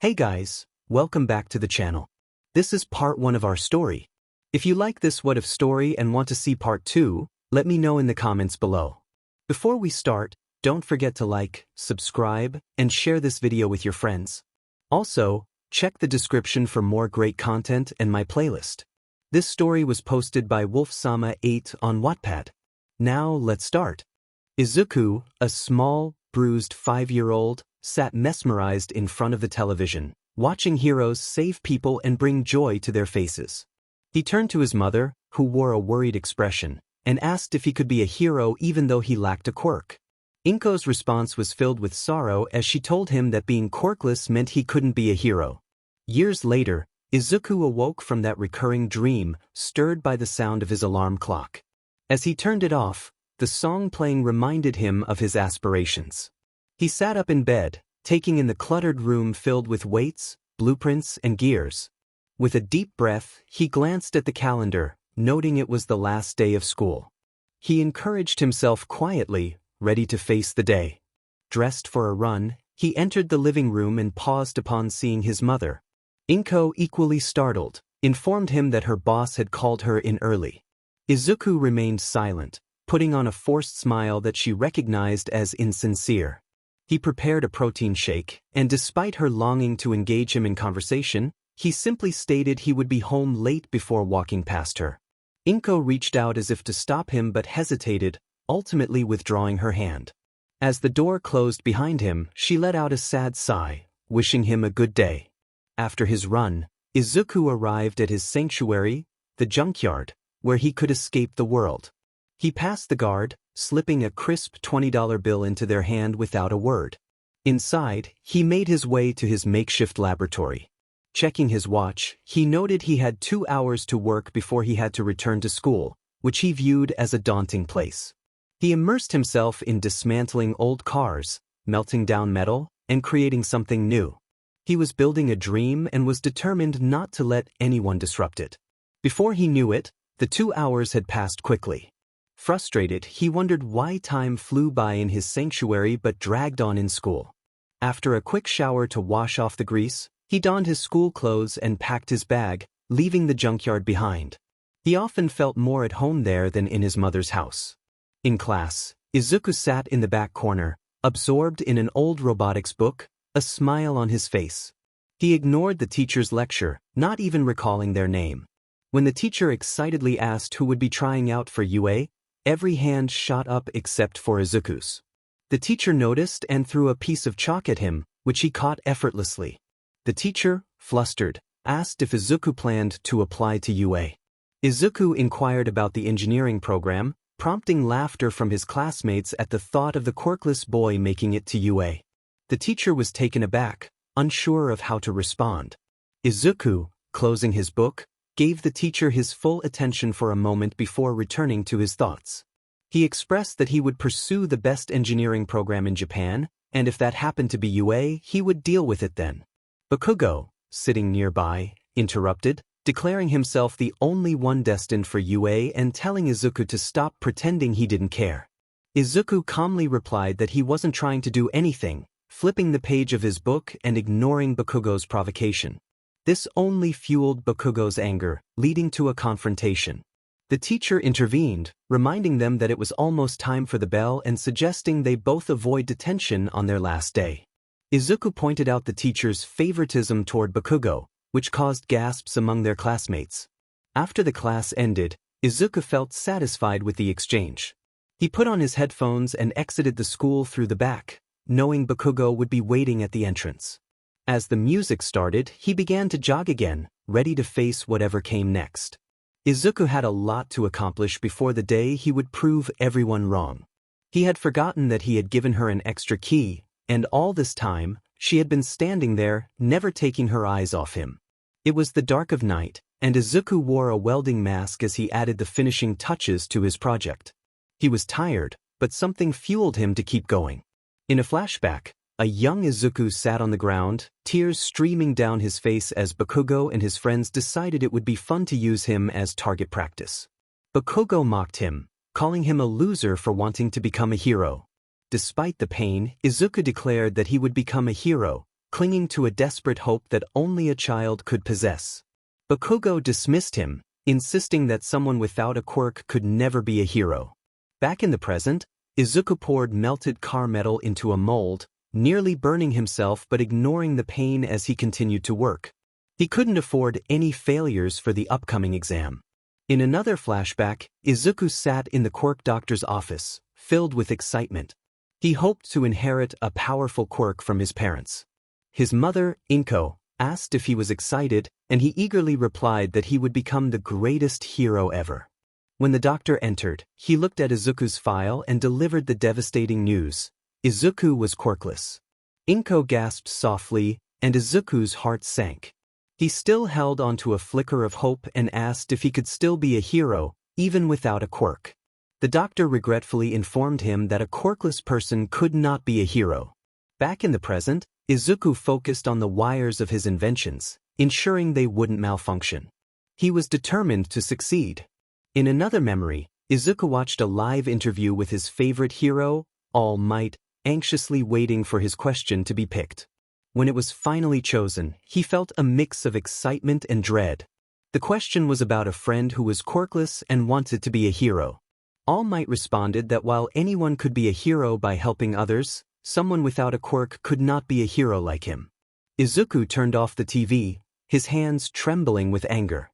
Hey guys, welcome back to the channel. This is part 1 of our story. If you like this what if story and want to see part 2, let me know in the comments below. Before we start, don't forget to like, subscribe, and share this video with your friends. Also, check the description for more great content and my playlist. This story was posted by 𝗧𝗵𝗲 on Wattpad. Now let's start. Izuku, a small, bruised 5-year-old, sat mesmerized in front of the television, watching heroes save people and bring joy to their faces. He turned to his mother, who wore a worried expression, and asked if he could be a hero even though he lacked a quirk. 𝗏𝗏's response was filled with sorrow as she told him that being quirkless meant he couldn't be a hero. Years later, Izuku awoke from that recurring dream, stirred by the sound of his alarm clock. As he turned it off, the song playing reminded him of his aspirations. He sat up in bed, taking in the cluttered room filled with weights, blueprints, and gears. With a deep breath, he glanced at the calendar, noting it was the last day of school. He encouraged himself quietly, ready to face the day. Dressed for a run, he entered the living room and paused upon seeing his mother. 𝗏𝗏, equally startled, informed him that her boss had called her in early. Izuku remained silent, putting on a forced smile that she recognized as insincere. He prepared a protein shake, and despite her longing to engage him in conversation, he simply stated he would be home late before walking past her. 𝗏𝗏 reached out as if to stop him but hesitated, ultimately withdrawing her hand. As the door closed behind him, she let out a sad sigh, wishing him a good day. After his run, Izuku arrived at his sanctuary, the junkyard, where he could escape the world. He passed the guard, slipping a crisp $20 bill into their hand without a word. Inside, he made his way to his makeshift laboratory. Checking his watch, he noted he had 2 hours to work before he had to return to school, which he viewed as a daunting place. He immersed himself in dismantling old cars, melting down metal, and creating something new. He was building a dream and was determined not to let anyone disrupt it. Before he knew it, the 2 hours had passed quickly. Frustrated, he wondered why time flew by in his sanctuary but dragged on in school. After a quick shower to wash off the grease, he donned his school clothes and packed his bag, leaving the junkyard behind. He often felt more at home there than in his mother's house. In class, Izuku sat in the back corner, absorbed in an old robotics book, a smile on his face. He ignored the teacher's lecture, not even recalling their name. When the teacher excitedly asked who would be trying out for UA, every hand shot up except for Izuku's. The teacher noticed and threw a piece of chalk at him, which he caught effortlessly. The teacher, flustered, asked if Izuku planned to apply to UA. Izuku inquired about the engineering program, prompting laughter from his classmates at the thought of the quirkless boy making it to UA. The teacher was taken aback, unsure of how to respond. Izuku, closing his book, gave the teacher his full attention for a moment before returning to his thoughts. He expressed that he would pursue the best engineering program in Japan, and if that happened to be UA, he would deal with it then. Bakugo, sitting nearby, interrupted, declaring himself the only one destined for UA and telling Izuku to stop pretending he didn't care. Izuku calmly replied that he wasn't trying to do anything, flipping the page of his book and ignoring Bakugo's provocation. This only fueled Bakugo's anger, leading to a confrontation. The teacher intervened, reminding them that it was almost time for the bell and suggesting they both avoid detention on their last day. Izuku pointed out the teacher's favoritism toward Bakugo, which caused gasps among their classmates. After the class ended, Izuku felt satisfied with the exchange. He put on his headphones and exited the school through the back, knowing Bakugo would be waiting at the entrance. As the music started, he began to jog again, ready to face whatever came next. Izuku had a lot to accomplish before the day he would prove everyone wrong. He had forgotten that he had given her an extra key, and all this time, she had been standing there, never taking her eyes off him. It was the dark of night, and Izuku wore a welding mask as he added the finishing touches to his project. He was tired, but something fueled him to keep going. In a flashback, a young Izuku sat on the ground, tears streaming down his face as Bakugo and his friends decided it would be fun to use him as target practice. Bakugo mocked him, calling him a loser for wanting to become a hero. Despite the pain, Izuku declared that he would become a hero, clinging to a desperate hope that only a child could possess. Bakugo dismissed him, insisting that someone without a quirk could never be a hero. Back in the present, Izuku poured melted car metal into a mold, nearly burning himself but ignoring the pain as he continued to work. He couldn't afford any failures for the upcoming exam. In another flashback, Izuku sat in the quirk doctor's office, filled with excitement. He hoped to inherit a powerful quirk from his parents. His mother, Inko, asked if he was excited, and he eagerly replied that he would become the greatest hero ever. When the doctor entered, he looked at Izuku's file and delivered the devastating news. Izuku was quirkless. Inko gasped softly, and Izuku's heart sank. He still held onto a flicker of hope and asked if he could still be a hero, even without a quirk. The doctor regretfully informed him that a quirkless person could not be a hero. Back in the present, Izuku focused on the wires of his inventions, ensuring they wouldn't malfunction. He was determined to succeed. In another memory, Izuku watched a live interview with his favorite hero, All Might, anxiously waiting for his question to be picked. When it was finally chosen, he felt a mix of excitement and dread. The question was about a friend who was quirkless and wanted to be a hero. All Might responded that while anyone could be a hero by helping others, someone without a quirk could not be a hero like him. Izuku turned off the TV, his hands trembling with anger.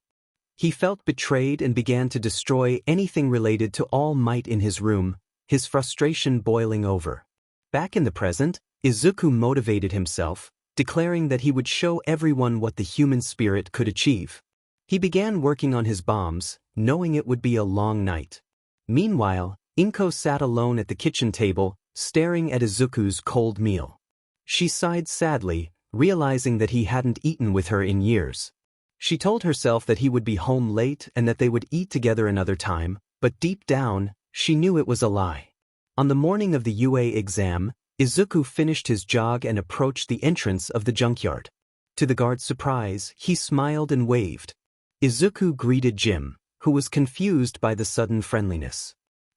He felt betrayed and began to destroy anything related to All Might in his room, his frustration boiling over. Back in the present, Izuku motivated himself, declaring that he would show everyone what the human spirit could achieve. He began working on his bombs, knowing it would be a long night. Meanwhile, Inko sat alone at the kitchen table, staring at Izuku's cold meal. She sighed sadly, realizing that he hadn't eaten with her in years. She told herself that he would be home late and that they would eat together another time, but deep down, she knew it was a lie. On the morning of the UA exam, Izuku finished his jog and approached the entrance of the junkyard. To the guard's surprise, he smiled and waved. Izuku greeted Jim, who was confused by the sudden friendliness.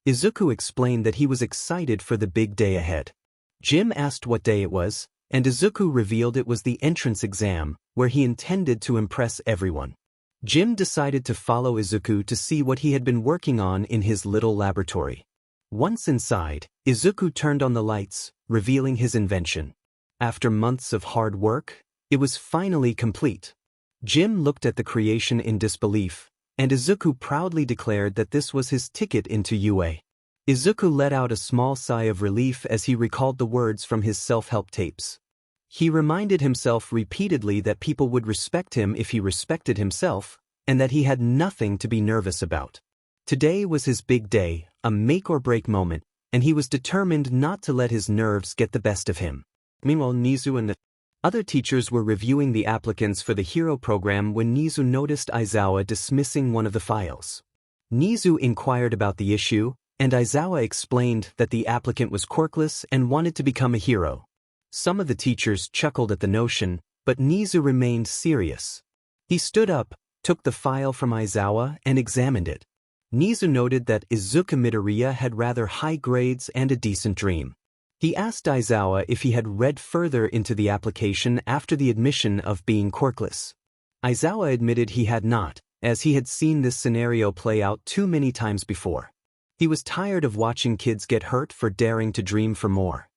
Izuku explained that he was excited for the big day ahead. Jim asked what day it was, and Izuku revealed it was the entrance exam, where he intended to impress everyone. Jim decided to follow Izuku to see what he had been working on in his little laboratory. Once inside, Izuku turned on the lights, revealing his invention. After months of hard work, it was finally complete. Jim looked at the creation in disbelief, and Izuku proudly declared that this was his ticket into UA. Izuku let out a small sigh of relief as he recalled the words from his self-help tapes. He reminded himself repeatedly that people would respect him if he respected himself, and that he had nothing to be nervous about. Today was his big day, a make-or-break moment, and he was determined not to let his nerves get the best of him. Meanwhile, Nizu and the other teachers were reviewing the applicants for the hero program when Nizu noticed Aizawa dismissing one of the files. Nizu inquired about the issue, and Aizawa explained that the applicant was quirkless and wanted to become a hero. Some of the teachers chuckled at the notion, but Nizu remained serious. He stood up, took the file from Aizawa, and examined it. Nizu noted that Izuku Midoriya had rather high grades and a decent dream. He asked Aizawa if he had read further into the application after the admission of being quirkless. Aizawa admitted he had not, as he had seen this scenario play out too many times before. He was tired of watching kids get hurt for daring to dream for more.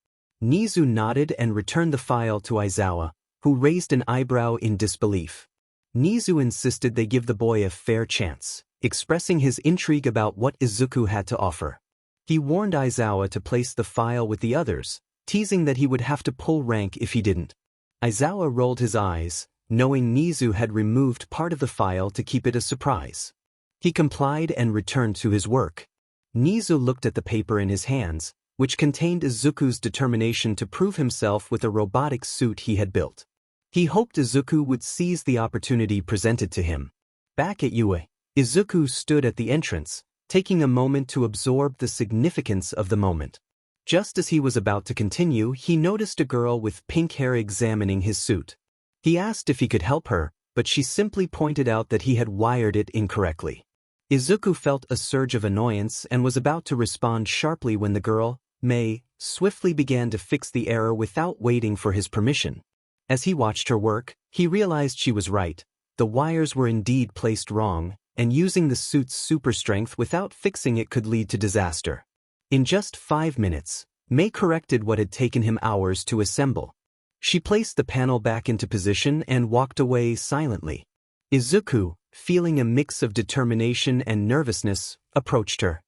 Nizu nodded and returned the file to Aizawa, who raised an eyebrow in disbelief. Nizu insisted they give the boy a fair chance, expressing his intrigue about what Izuku had to offer. He warned Aizawa to place the file with the others, teasing that he would have to pull rank if he didn't. Aizawa rolled his eyes, knowing Nizu had removed part of the file to keep it a surprise. He complied and returned to his work. Nizu looked at the paper in his hands, which contained Izuku's determination to prove himself with a robotic suit he had built. He hoped Izuku would seize the opportunity presented to him. Back at UA, Izuku stood at the entrance, taking a moment to absorb the significance of the moment. Just as he was about to continue, he noticed a girl with pink hair examining his suit. He asked if he could help her, but she simply pointed out that he had wired it incorrectly. Izuku felt a surge of annoyance and was about to respond sharply when the girl, May, swiftly began to fix the error without waiting for his permission. As he watched her work, he realized she was right. The wires were indeed placed wrong, and using the suit's super strength without fixing it could lead to disaster. In just 5 minutes, Mei corrected what had taken him hours to assemble. She placed the panel back into position and walked away silently. Izuku, feeling a mix of determination and nervousness, approached her.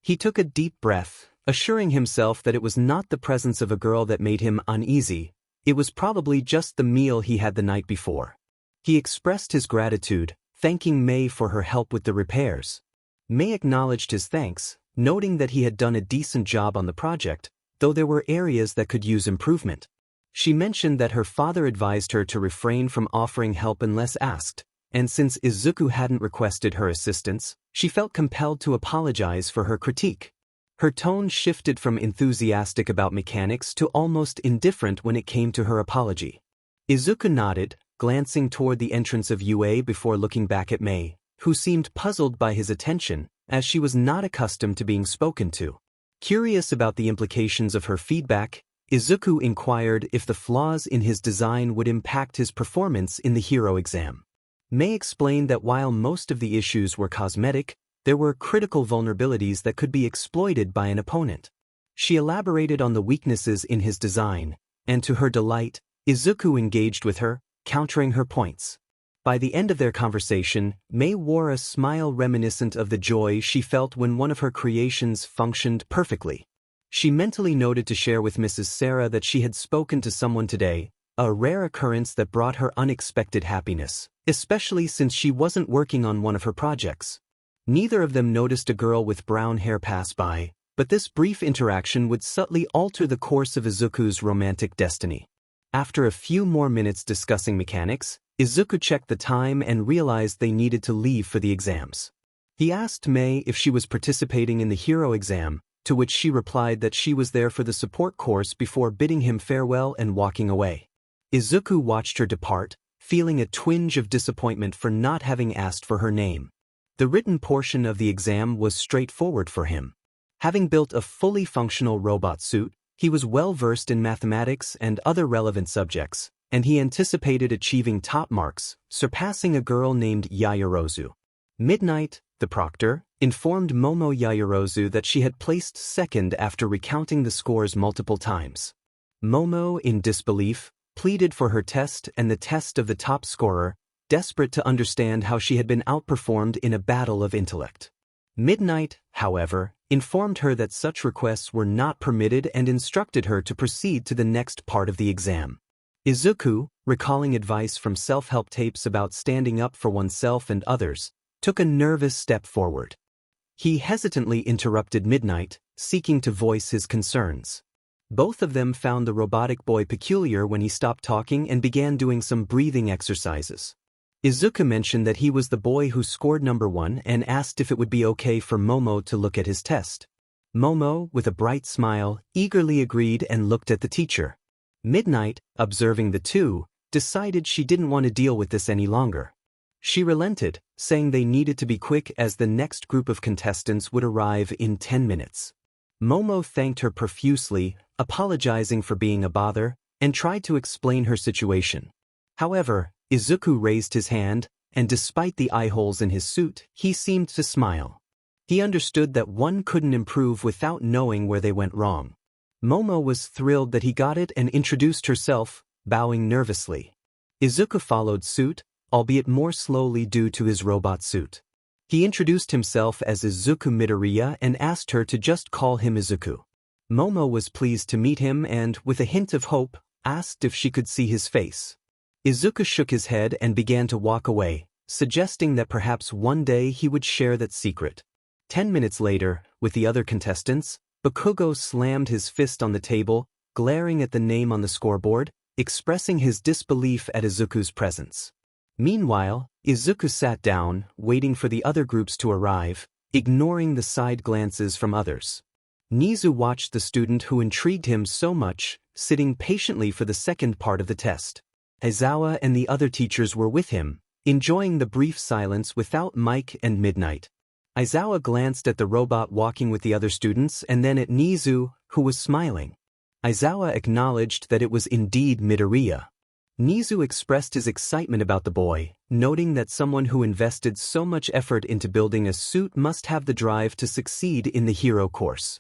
He took a deep breath, assuring himself that it was not the presence of a girl that made him uneasy. It was probably just the meal he had the night before. He expressed his gratitude, thanking Mei for her help with the repairs. Mei acknowledged his thanks, noting that he had done a decent job on the project, though there were areas that could use improvement. She mentioned that her father advised her to refrain from offering help unless asked, and since Izuku hadn't requested her assistance, she felt compelled to apologize for her critique. Her tone shifted from enthusiastic about mechanics to almost indifferent when it came to her apology. Izuku nodded, glancing toward the entrance of UA before looking back at Mei, who seemed puzzled by his attention, as she was not accustomed to being spoken to. Curious about the implications of her feedback, Izuku inquired if the flaws in his design would impact his performance in the hero exam. Mei explained that while most of the issues were cosmetic, there were critical vulnerabilities that could be exploited by an opponent. She elaborated on the weaknesses in his design, and to her delight, Izuku engaged with her, countering her points. By the end of their conversation, Mei wore a smile reminiscent of the joy she felt when one of her creations functioned perfectly. She mentally noted to share with Mrs. Sarah that she had spoken to someone today, a rare occurrence that brought her unexpected happiness, especially since she wasn't working on one of her projects. Neither of them noticed a girl with brown hair pass by, but this brief interaction would subtly alter the course of Izuku's romantic destiny. After a few more minutes discussing mechanics, Izuku checked the time and realized they needed to leave for the exams. He asked Mei if she was participating in the hero exam, to which she replied that she was there for the support course before bidding him farewell and walking away. Izuku watched her depart, feeling a twinge of disappointment for not having asked for her name. The written portion of the exam was straightforward for him. Having built a fully functional robot suit, he was well versed in mathematics and other relevant subjects, and he anticipated achieving top marks, surpassing a girl named Yaoyorozu. Midnight, the proctor, informed Momo Yaoyorozu that she had placed second after recounting the scores multiple times. Momo, in disbelief, pleaded for her test and the test of the top scorer, desperate to understand how she had been outperformed in a battle of intellect. Midnight, however, informed her that such requests were not permitted and instructed her to proceed to the next part of the exam. Izuku, recalling advice from self-help tapes about standing up for oneself and others, took a nervous step forward. He hesitantly interrupted Midnight, seeking to voice his concerns. Both of them found the robotic boy peculiar when he stopped talking and began doing some breathing exercises. Izuku mentioned that he was the boy who scored number 1 and asked if it would be okay for Momo to look at his test. Momo, with a bright smile, eagerly agreed and looked at the teacher. Midnight, observing the two, decided she didn't want to deal with this any longer. She relented, saying they needed to be quick as the next group of contestants would arrive in 10 minutes. Momo thanked her profusely, apologizing for being a bother, and tried to explain her situation. However, Izuku raised his hand, and despite the eye holes in his suit, he seemed to smile. He understood that one couldn't improve without knowing where they went wrong. Momo was thrilled that he got it and introduced herself, bowing nervously. Izuku followed suit, albeit more slowly due to his robot suit. He introduced himself as Izuku Midoriya and asked her to just call him Izuku. Momo was pleased to meet him and, with a hint of hope, asked if she could see his face. Izuku shook his head and began to walk away, suggesting that perhaps one day he would share that secret. 10 minutes later, with the other contestants, Bakugo slammed his fist on the table, glaring at the name on the scoreboard, expressing his disbelief at Izuku's presence. Meanwhile, Izuku sat down, waiting for the other groups to arrive, ignoring the side glances from others. Nizu watched the student who intrigued him so much, sitting patiently for the second part of the test. Aizawa and the other teachers were with him, enjoying the brief silence without Mike and Midnight. Aizawa glanced at the robot walking with the other students and then at Nizu, who was smiling. Aizawa acknowledged that it was indeed Midoriya. 𝗎𝗠 expressed his excitement about the boy, noting that someone who invested so much effort into building a suit must have the drive to succeed in the hero course.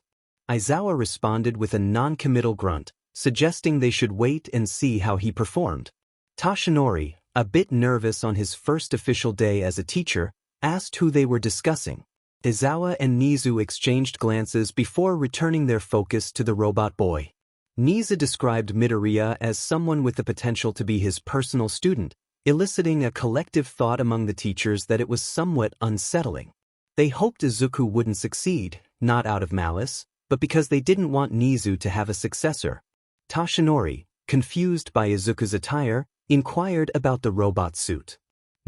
Aizawa responded with a non-committal grunt, suggesting they should wait and see how he performed. Toshinori, a bit nervous on his first official day as a teacher, asked who they were discussing. Aizawa and 𝗎𝗠 exchanged glances before returning their focus to the robot boy. 𝗎𝗍 described Midoriya as someone with the potential to be his personal student, eliciting a collective thought among the teachers that it was somewhat unsettling. They hoped Izuku wouldn't succeed, not out of malice, but because they didn't want 𝗎𝗍 to have a successor. Toshinori, confused by Izuku's attire, inquired about the robot suit.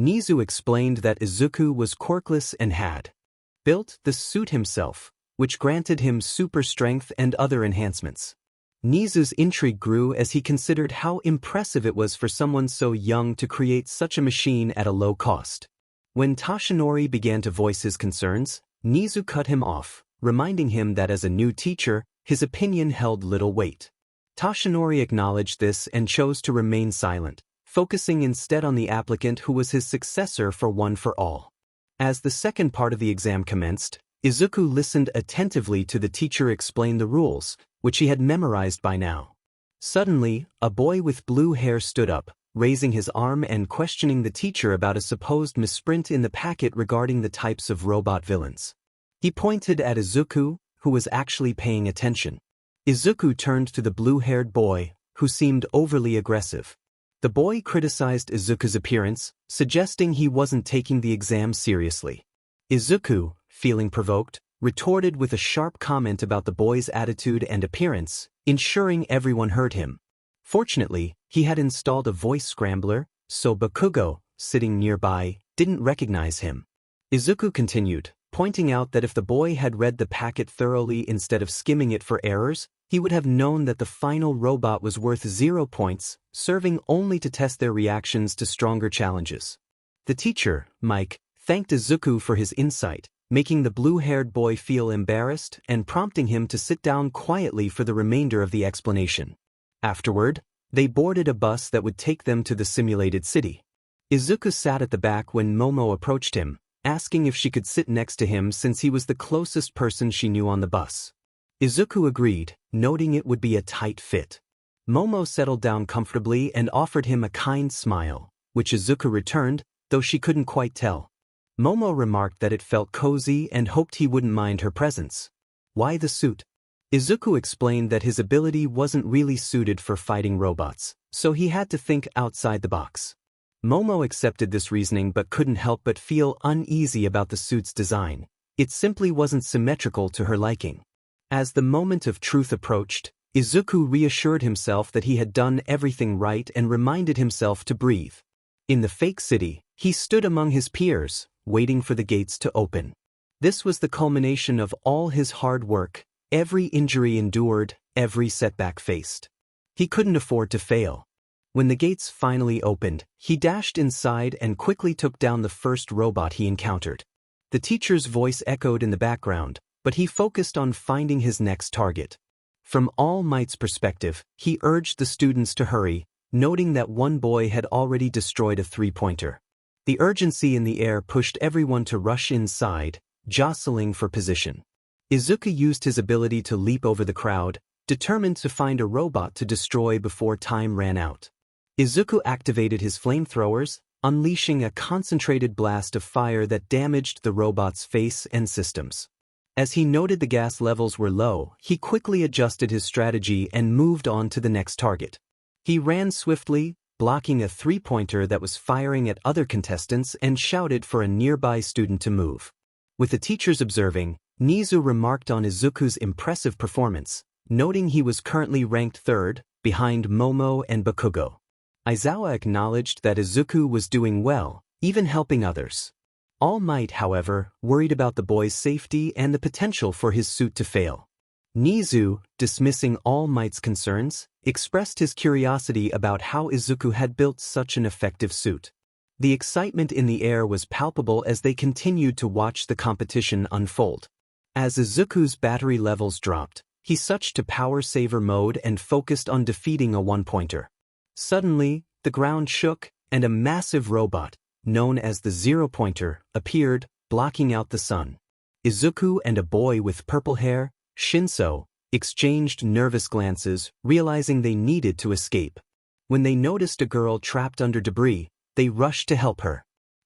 𝗎𝗍 explained that Izuku was quirkless and had built the suit himself, which granted him super strength and other enhancements. 𝗎𝗍's intrigue grew as he considered how impressive it was for someone so young to create such a machine at a low cost. When Toshinori began to voice his concerns, 𝗎𝗍 cut him off, reminding him that as a new teacher, his opinion held little weight. Toshinori acknowledged this and chose to remain silent, focusing instead on the applicant who was his successor for One for All. As the second part of the exam commenced, Izuku listened attentively to the teacher explain the rules, which he had memorized by now. Suddenly, a boy with blue hair stood up, raising his arm and questioning the teacher about a supposed misprint in the packet regarding the types of robot villains. He pointed at Izuku, who was actually paying attention. Izuku turned to the blue-haired boy, who seemed overly aggressive. The boy criticized Izuku's appearance, suggesting he wasn't taking the exam seriously. Izuku, feeling provoked, retorted with a sharp comment about the boy's attitude and appearance, ensuring everyone heard him. Fortunately, he had installed a voice scrambler, so Bakugo, sitting nearby, didn't recognize him. Izuku continued, pointing out that if the boy had read the packet thoroughly instead of skimming it for errors, he would have known that the final robot was worth 0 points, serving only to test their reactions to stronger challenges. The teacher, Mike, thanked Izuku for his insight, making the blue-haired boy feel embarrassed and prompting him to sit down quietly for the remainder of the explanation. Afterward, they boarded a bus that would take them to the simulated city. Izuku sat at the back when Momo approached him, asking if she could sit next to him since he was the closest person she knew on the bus. Izuku agreed, noting it would be a tight fit. Momo settled down comfortably and offered him a kind smile, which Izuku returned, though she couldn't quite tell. Momo remarked that it felt cozy and hoped he wouldn't mind her presence. Why the suit? Izuku explained that his ability wasn't really suited for fighting robots, so he had to think outside the box. Momo accepted this reasoning but couldn't help but feel uneasy about the suit's design. It simply wasn't symmetrical to her liking. As the moment of truth approached, Izuku reassured himself that he had done everything right and reminded himself to breathe. In the fake city, he stood among his peers, waiting for the gates to open. This was the culmination of all his hard work, every injury endured, every setback faced. He couldn't afford to fail. When the gates finally opened, he dashed inside and quickly took down the first robot he encountered. The teacher's voice echoed in the background, but he focused on finding his next target. From All Might's perspective, he urged the students to hurry, noting that one boy had already destroyed a three-pointer. The urgency in the air pushed everyone to rush inside, jostling for position. Izuku used his ability to leap over the crowd, determined to find a robot to destroy before time ran out. Izuku activated his flamethrowers, unleashing a concentrated blast of fire that damaged the robot's face and systems. As he noted the gas levels were low, he quickly adjusted his strategy and moved on to the next target. He ran swiftly, blocking a three-pointer that was firing at other contestants and shouted for a nearby student to move. With the teachers observing, 𝗎𝗍 remarked on Izuku's impressive performance, noting he was currently ranked third, behind Momo and Bakugo. Aizawa acknowledged that Izuku was doing well, even helping others. All Might, however, worried about the boy's safety and the potential for his suit to fail. 𝗎𝗍, dismissing All Might's concerns, expressed his curiosity about how Izuku had built such an effective suit. The excitement in the air was palpable as they continued to watch the competition unfold. As Izuku's battery levels dropped, he switched to power saver mode and focused on defeating a one-pointer. Suddenly, the ground shook, and a massive robot, known as the Zero Pointer, appeared, blocking out the sun. Izuku and a boy with purple hair, Shinso, exchanged nervous glances, realizing they needed to escape. When they noticed a girl trapped under debris, they rushed to help her.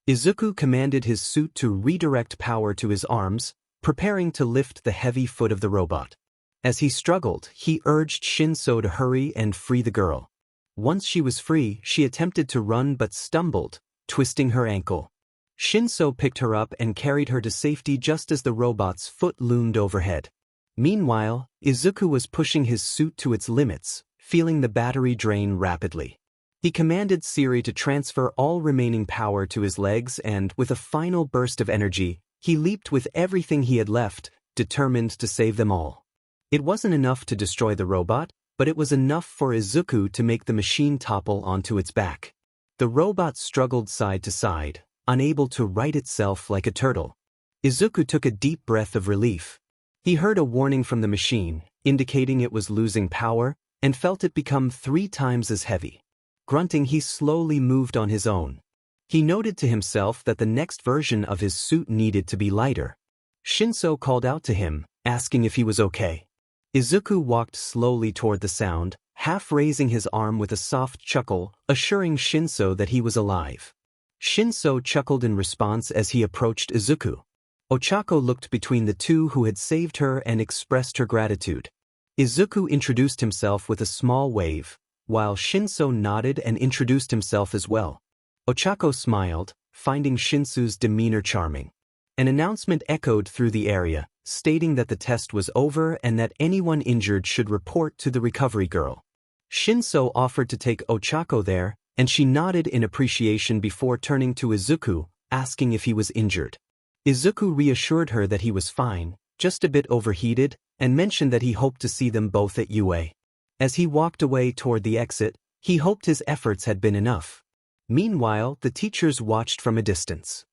Izuku commanded his suit to redirect power to his arms, preparing to lift the heavy foot of the robot. As he struggled, he urged Shinso to hurry and free the girl. Once she was free, she attempted to run but stumbled, twisting her ankle. Shinso picked her up and carried her to safety just as the robot's foot loomed overhead. Meanwhile, Izuku was pushing his suit to its limits, feeling the battery drain rapidly. He commanded Siri to transfer all remaining power to his legs and, with a final burst of energy, he leaped with everything he had left, determined to save them all. It wasn't enough to destroy the robot, but it was enough for Izuku to make the machine topple onto its back. The robot struggled side to side, unable to right itself like a turtle. Izuku took a deep breath of relief. He heard a warning from the machine, indicating it was losing power, and felt it become 3 times as heavy. Grunting, he slowly moved on his own. He noted to himself that the next version of his suit needed to be lighter. Shinso called out to him, asking if he was okay. Izuku walked slowly toward the sound, half raising his arm with a soft chuckle, assuring Shinso that he was alive. Shinso chuckled in response as he approached Izuku. Ochako looked between the two who had saved her and expressed her gratitude. Izuku introduced himself with a small wave, while Shinso nodded and introduced himself as well. Ochako smiled, finding Shinso's demeanor charming. An announcement echoed through the area, stating that the test was over and that anyone injured should report to the recovery girl. Shinso offered to take Ochako there, and she nodded in appreciation before turning to Izuku, asking if he was injured. Izuku reassured her that he was fine, just a bit overheated, and mentioned that he hoped to see them both at UA. As he walked away toward the exit, he hoped his efforts had been enough. Meanwhile, the teachers watched from a distance.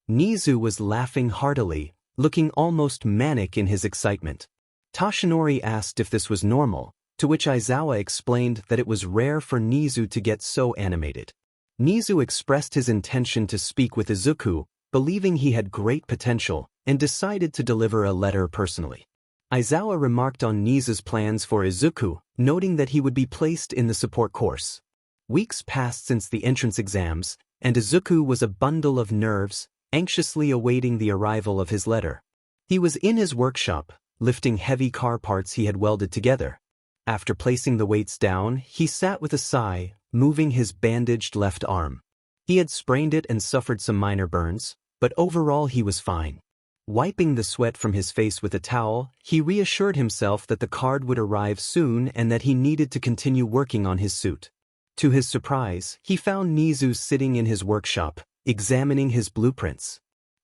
Nizu was laughing heartily, looking almost manic in his excitement. Toshinori asked if this was normal, to which Aizawa explained that it was rare for Nizu to get so animated. Nizu expressed his intention to speak with Izuku, believing he had great potential, and decided to deliver a letter personally. Aizawa remarked on Nizu's plans for Izuku, noting that he would be placed in the support course. Weeks passed since the entrance exams, and Izuku was a bundle of nerves, anxiously awaiting the arrival of his letter. He was in his workshop, lifting heavy car parts he had welded together. After placing the weights down, he sat with a sigh, moving his bandaged left arm. He had sprained it and suffered some minor burns, but overall he was fine. Wiping the sweat from his face with a towel, he reassured himself that the card would arrive soon and that he needed to continue working on his suit. To his surprise, he found Nizu sitting in his workshop, examining his blueprints.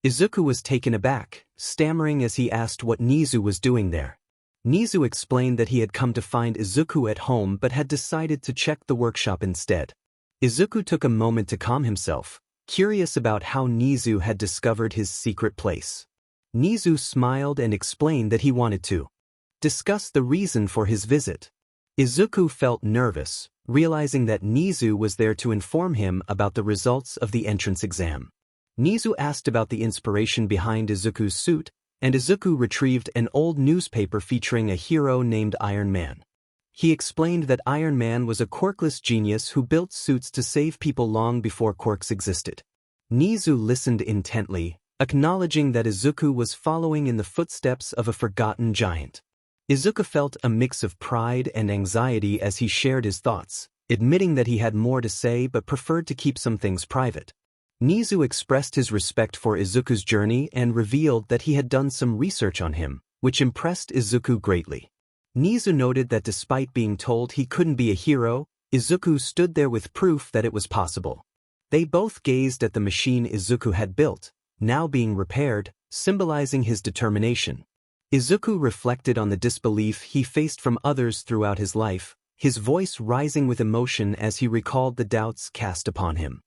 Izuku was taken aback, stammering as he asked what Nizu was doing there. Nizu explained that he had come to find Izuku at home but had decided to check the workshop instead. Izuku took a moment to calm himself, curious about how Nizu had discovered his secret place. Nizu smiled and explained that he wanted to discuss the reason for his visit. Izuku felt nervous, realizing that Nizu was there to inform him about the results of the entrance exam. Nizu asked about the inspiration behind Izuku's suit, and Izuku retrieved an old newspaper featuring a hero named Ironman. He explained that Ironman was a quirkless genius who built suits to save people long before quirks existed. Nizu listened intently, acknowledging that Izuku was following in the footsteps of a forgotten giant. Izuku felt a mix of pride and anxiety as he shared his thoughts, admitting that he had more to say but preferred to keep some things private. Nizu expressed his respect for Izuku's journey and revealed that he had done some research on him, which impressed Izuku greatly. Nizu noted that despite being told he couldn't be a hero, Izuku stood there with proof that it was possible. They both gazed at the machine Izuku had built, now being repaired, symbolizing his determination. Izuku reflected on the disbelief he faced from others throughout his life, his voice rising with emotion as he recalled the doubts cast upon him.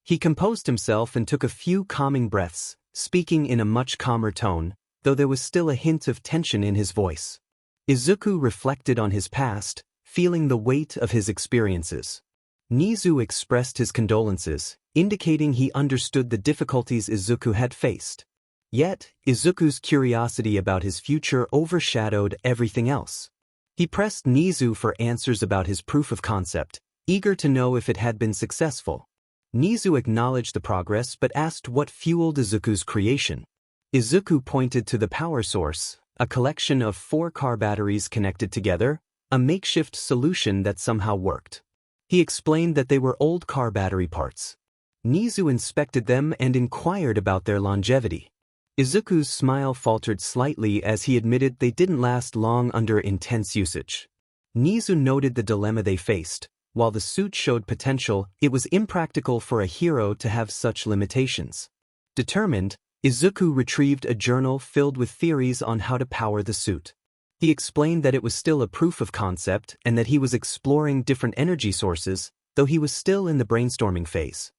He composed himself and took a few calming breaths, speaking in a much calmer tone, though there was still a hint of tension in his voice. Izuku reflected on his past, feeling the weight of his experiences. 𝗎𝗓 expressed his condolences, indicating he understood the difficulties Izuku had faced. Yet, Izuku's curiosity about his future overshadowed everything else. He pressed 𝗎𝗓 for answers about his proof of concept, eager to know if it had been successful. 𝗎𝗓 acknowledged the progress but asked what fueled Izuku's creation. Izuku pointed to the power source, a collection of 4 car batteries connected together, a makeshift solution that somehow worked. He explained that they were old car battery parts. 𝗎𝗓 inspected them and inquired about their longevity. Izuku's smile faltered slightly as he admitted they didn't last long under intense usage. 𝗎𝗓 noted the dilemma they faced. While the suit showed potential, it was impractical for a hero to have such limitations. Determined, Izuku retrieved a journal filled with theories on how to power the suit. He explained that it was still a proof of concept and that he was exploring different energy sources, though he was still in the brainstorming phase.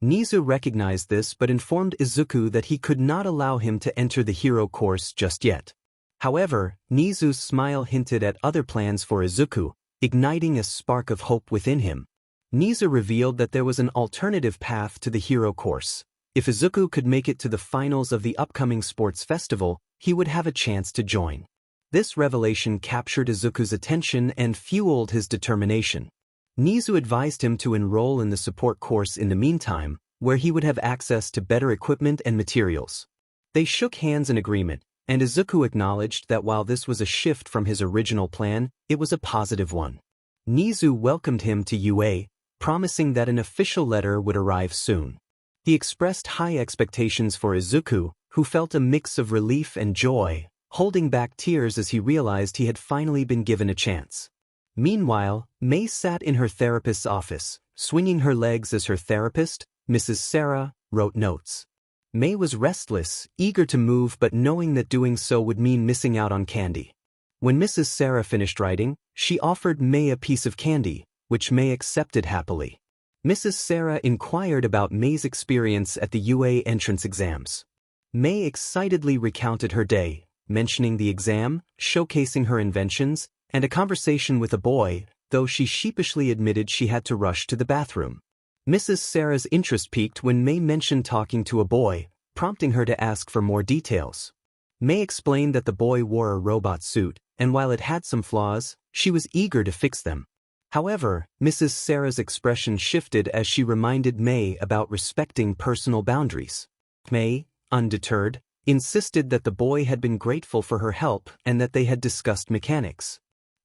𝗎𝗓 recognized this but informed Izuku that he could not allow him to enter the hero course just yet. However, 𝗎𝗓's smile hinted at other plans for Izuku, igniting a spark of hope within him. 𝗎𝗓 revealed that there was an alternative path to the hero course. If Izuku could make it to the finals of the upcoming sports festival, he would have a chance to join. This revelation captured Izuku's attention and fueled his determination. 𝗎𝗓 advised him to enroll in the support course in the meantime, where he would have access to better equipment and materials. They shook hands in agreement, and Izuku acknowledged that while this was a shift from his original plan, it was a positive one. 𝗎𝗓 welcomed him to UA, promising that an official letter would arrive soon. He expressed high expectations for Izuku, who felt a mix of relief and joy, holding back tears as he realized he had finally been given a chance. Meanwhile, Mei sat in her therapist's office, swinging her legs as her therapist, Mrs. Sarah, wrote notes. Mei was restless, eager to move but knowing that doing so would mean missing out on candy. When Mrs. Sarah finished writing, she offered Mei a piece of candy, which Mei accepted happily. Mrs. Sarah inquired about Mei's experience at the UA entrance exams. Mei excitedly recounted her day, mentioning the exam, showcasing her inventions, and a conversation with a boy, though she sheepishly admitted she had to rush to the bathroom. Mrs. Sarah's interest peaked when Mei mentioned talking to a boy, prompting her to ask for more details. Mei explained that the boy wore a robot suit, and while it had some flaws, she was eager to fix them. However, Mrs. Sarah's expression shifted as she reminded Mei about respecting personal boundaries. Mei, undeterred, insisted that the boy had been grateful for her help and that they had discussed mechanics.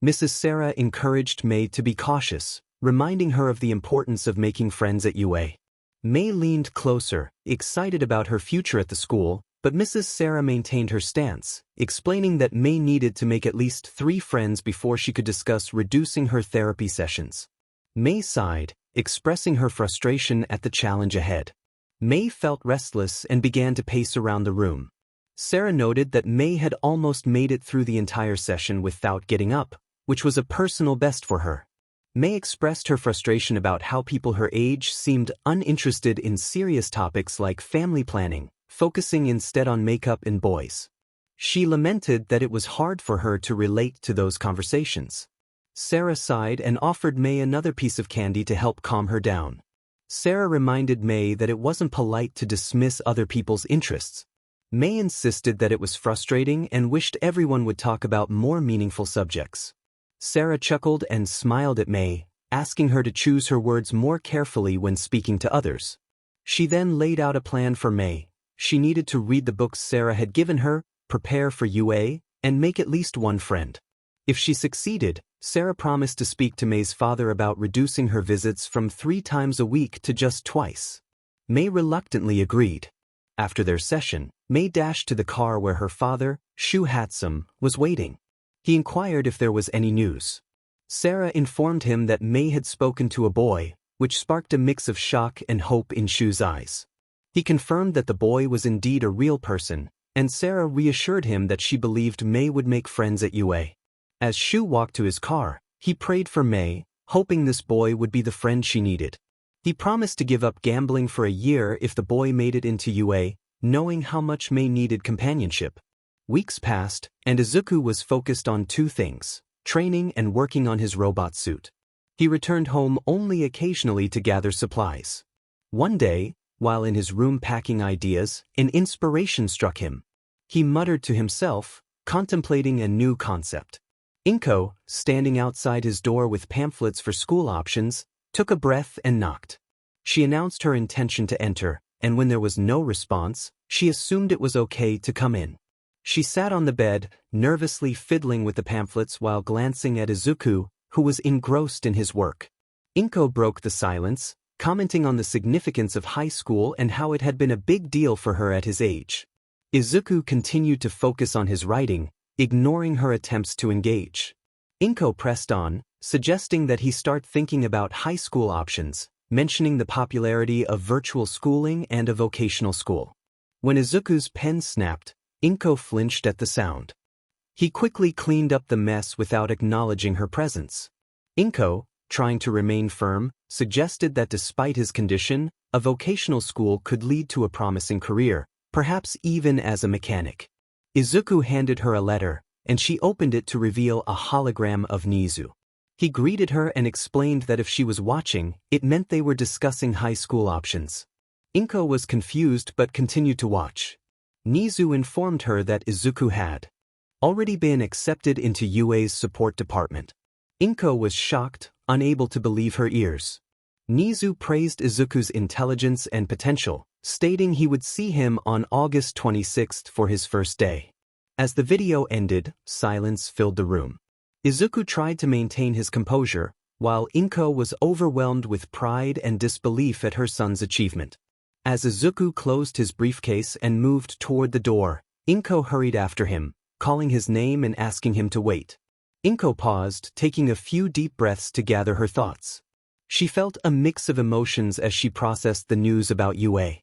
Mrs. Sarah encouraged Mei to be cautious, reminding her of the importance of making friends at UA. Mei leaned closer, excited about her future at the school, but Mrs. Sarah maintained her stance, explaining that Mei needed to make at least 3 friends before she could discuss reducing her therapy sessions. Mei sighed, expressing her frustration at the challenge ahead. Mei felt restless and began to pace around the room. Sarah noted that Mei had almost made it through the entire session without getting up, which was a personal best for her. Mei expressed her frustration about how people her age seemed uninterested in serious topics like family planning, focusing instead on makeup and boys. She lamented that it was hard for her to relate to those conversations. Sarah sighed and offered Mei another piece of candy to help calm her down. Sarah reminded Mei that it wasn't polite to dismiss other people's interests. Mei insisted that it was frustrating and wished everyone would talk about more meaningful subjects. Sarah chuckled and smiled at Mei, asking her to choose her words more carefully when speaking to others. She then laid out a plan for Mei. She needed to read the books Sarah had given her, prepare for UA, and make at least one friend. If she succeeded, Sarah promised to speak to Mei's father about reducing her visits from 3 times a week to just twice. Mei reluctantly agreed. After their session, Mei dashed to the car where her father, 𝗓𝗓𝗄, was waiting. He inquired if there was any news. Sarah informed him that Mei had spoken to a boy, which sparked a mix of shock and hope in 𝗓's eyes. He confirmed that the boy was indeed a real person, and Sarah reassured him that she believed Mei would make friends at UA. As 𝗓 walked to his car, he prayed for Mei, hoping this boy would be the friend she needed. He promised to give up gambling for a year if the boy made it into UA, knowing how much Mei needed companionship. Weeks passed, and Izuku was focused on 2 things: training and working on his robot suit. He returned home only occasionally to gather supplies. One day, while in his room packing ideas, an inspiration struck him. He muttered to himself, contemplating a new concept. 𝗏𝗏, standing outside his door with pamphlets for school options, took a breath and knocked. She announced her intention to enter, and when there was no response, she assumed it was okay to come in. She sat on the bed, nervously fiddling with the pamphlets while glancing at Izuku, who was engrossed in his work. 𝗏𝗏 broke the silence, commenting on the significance of high school and how it had been a big deal for her at his age. Izuku continued to focus on his writing, ignoring her attempts to engage. 𝗏𝗏 pressed on, suggesting that he start thinking about high school options, mentioning the popularity of virtual schooling and a vocational school. When Izuku's pen snapped, 𝗏𝗏 flinched at the sound. He quickly cleaned up the mess without acknowledging her presence. 𝗏𝗏, trying to remain firm, suggested that despite his condition, a vocational school could lead to a promising career, perhaps even as a mechanic. Izuku handed her a letter, and she opened it to reveal a hologram of Nizu. He greeted her and explained that if she was watching, it meant they were discussing high school options. 𝗏𝗏 was confused but continued to watch. Nizu informed her that Izuku had already been accepted into UA's support department. 𝗏𝗏 was shocked, unable to believe her ears. Nizu praised Izuku's intelligence and potential, stating he would see him on August 26th for his first day. As the video ended, silence filled the room. Izuku tried to maintain his composure, while 𝗏𝗏 was overwhelmed with pride and disbelief at her son's achievement. As Izuku closed his briefcase and moved toward the door, 𝗏𝗏 hurried after him, calling his name and asking him to wait. 𝗏𝗏 paused, taking a few deep breaths to gather her thoughts. She felt a mix of emotions as she processed the news about UA.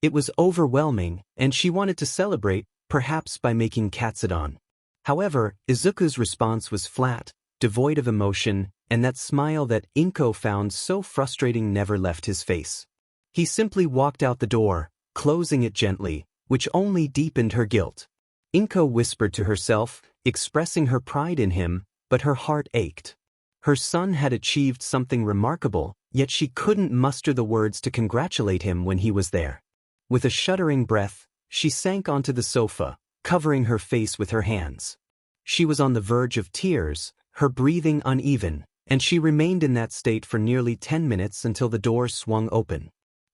It was overwhelming, and she wanted to celebrate, perhaps by making 𝗬𝗏𝗧𝗏. However, Izuku's response was flat, devoid of emotion, and that smile that 𝗏𝗏 found so frustrating never left his face. He simply walked out the door, closing it gently, which only deepened her guilt. 𝗏𝗏 whispered to herself, expressing her pride in him, but her heart ached. Her son had achieved something remarkable, yet she couldn't muster the words to congratulate him when he was there. With a shuddering breath, she sank onto the sofa, covering her face with her hands. She was on the verge of tears, her breathing uneven, and she remained in that state for nearly 10 minutes until the door swung open.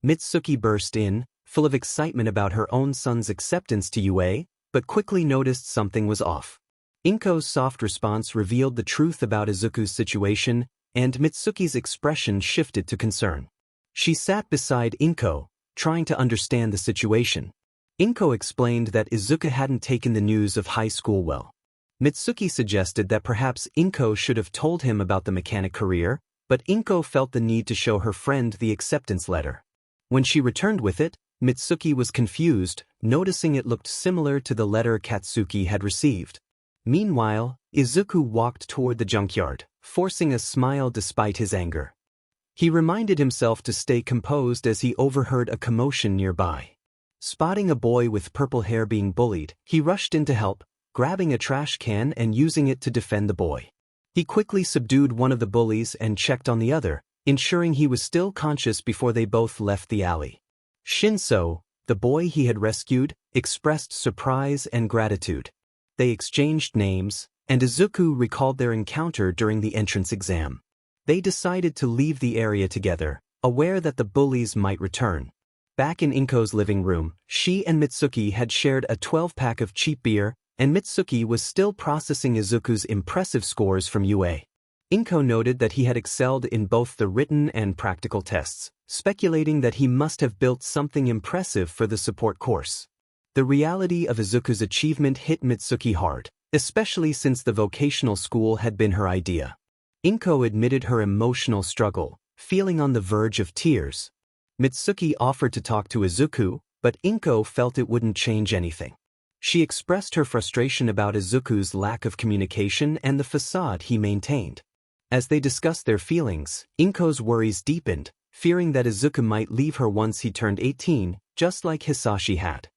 Mitsuki burst in, full of excitement about her own son's acceptance to UA, but quickly noticed something was off. 𝗏𝗏's soft response revealed the truth about Izuku's situation, and Mitsuki's expression shifted to concern. She sat beside 𝗏𝗏, trying to understand the situation. 𝗏𝗏 explained that Izuku hadn't taken the news of high school well. Mitsuki suggested that perhaps 𝗏𝗏 should have told him about the mechanic career, but 𝗏𝗏 felt the need to show her friend the acceptance letter. When she returned with it, Mitsuki was confused, noticing it looked similar to the letter Katsuki had received. Meanwhile, Izuku walked toward the junkyard, forcing a smile despite his anger. He reminded himself to stay composed as he overheard a commotion nearby. Spotting a boy with purple hair being bullied, he rushed in to help, grabbing a trash can and using it to defend the boy. He quickly subdued one of the bullies and checked on the other, ensuring he was still conscious before they both left the alley. Shinso, the boy he had rescued, expressed surprise and gratitude. They exchanged names, and Izuku recalled their encounter during the entrance exam. They decided to leave the area together, aware that the bullies might return. Back in 𝗏𝗏's living room, she and Mitsuki had shared a 12-pack of cheap beer, and Mitsuki was still processing Izuku's impressive scores from UA. 𝗏𝗏 noted that he had excelled in both the written and practical tests, speculating that he must have built something impressive for the support course. The reality of Izuku's achievement hit Mitsuki hard, especially since the vocational school had been her idea. 𝗏𝗏 admitted her emotional struggle, feeling on the verge of tears. Mitsuki offered to talk to Izuku, but 𝗏𝗏 felt it wouldn't change anything. She expressed her frustration about Izuku's lack of communication and the facade he maintained. As they discussed their feelings, 𝗏𝗏's worries deepened, fearing that Izuku might leave her once he turned 18, just like Hisashi had.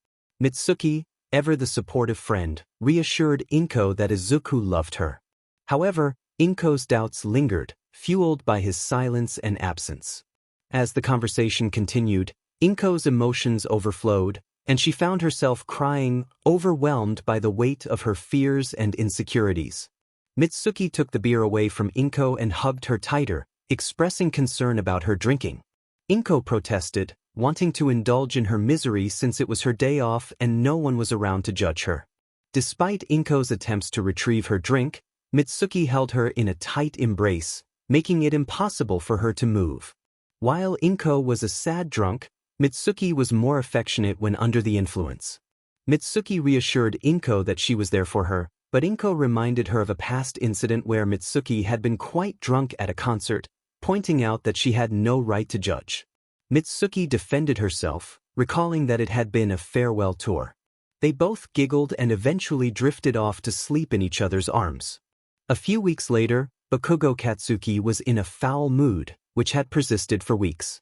Mitsuki, ever the supportive friend, reassured 𝗏𝗏 that Izuku loved her. However, 𝗏𝗏's doubts lingered, fueled by his silence and absence. As the conversation continued, 𝗏𝗏's emotions overflowed, and she found herself crying, overwhelmed by the weight of her fears and insecurities. Mitsuki took the beer away from 𝗏𝗏 and hugged her tighter, expressing concern about her drinking. 𝗏𝗏 protested, wanting to indulge in her misery since it was her day off and no one was around to judge her. Despite 𝗏𝗏's attempts to retrieve her drink, Mitsuki held her in a tight embrace, making it impossible for her to move. While 𝗏𝗏 was a sad drunk, Mitsuki was more affectionate when under the influence. Mitsuki reassured 𝗏𝗏 that she was there for her, but 𝗏𝗏 reminded her of a past incident where Mitsuki had been quite drunk at a concert, pointing out that she had no right to judge. Mitsuki defended herself, recalling that it had been a farewell tour. They both giggled and eventually drifted off to sleep in each other's arms. A few weeks later, Bakugo Katsuki was in a foul mood, which had persisted for weeks.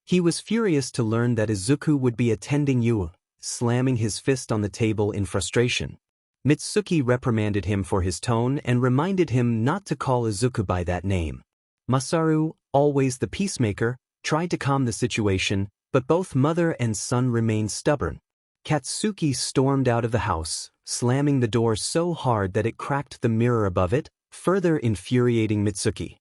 He was furious to learn that Izuku would be attending 𝗬𝗧, slamming his fist on the table in frustration. Mitsuki reprimanded him for his tone and reminded him not to call Izuku by that name. Masaru, always the peacemaker, tried to calm the situation, but both mother and son remained stubborn. Katsuki stormed out of the house, slamming the door so hard that it cracked the mirror above it, further infuriating Mitsuki.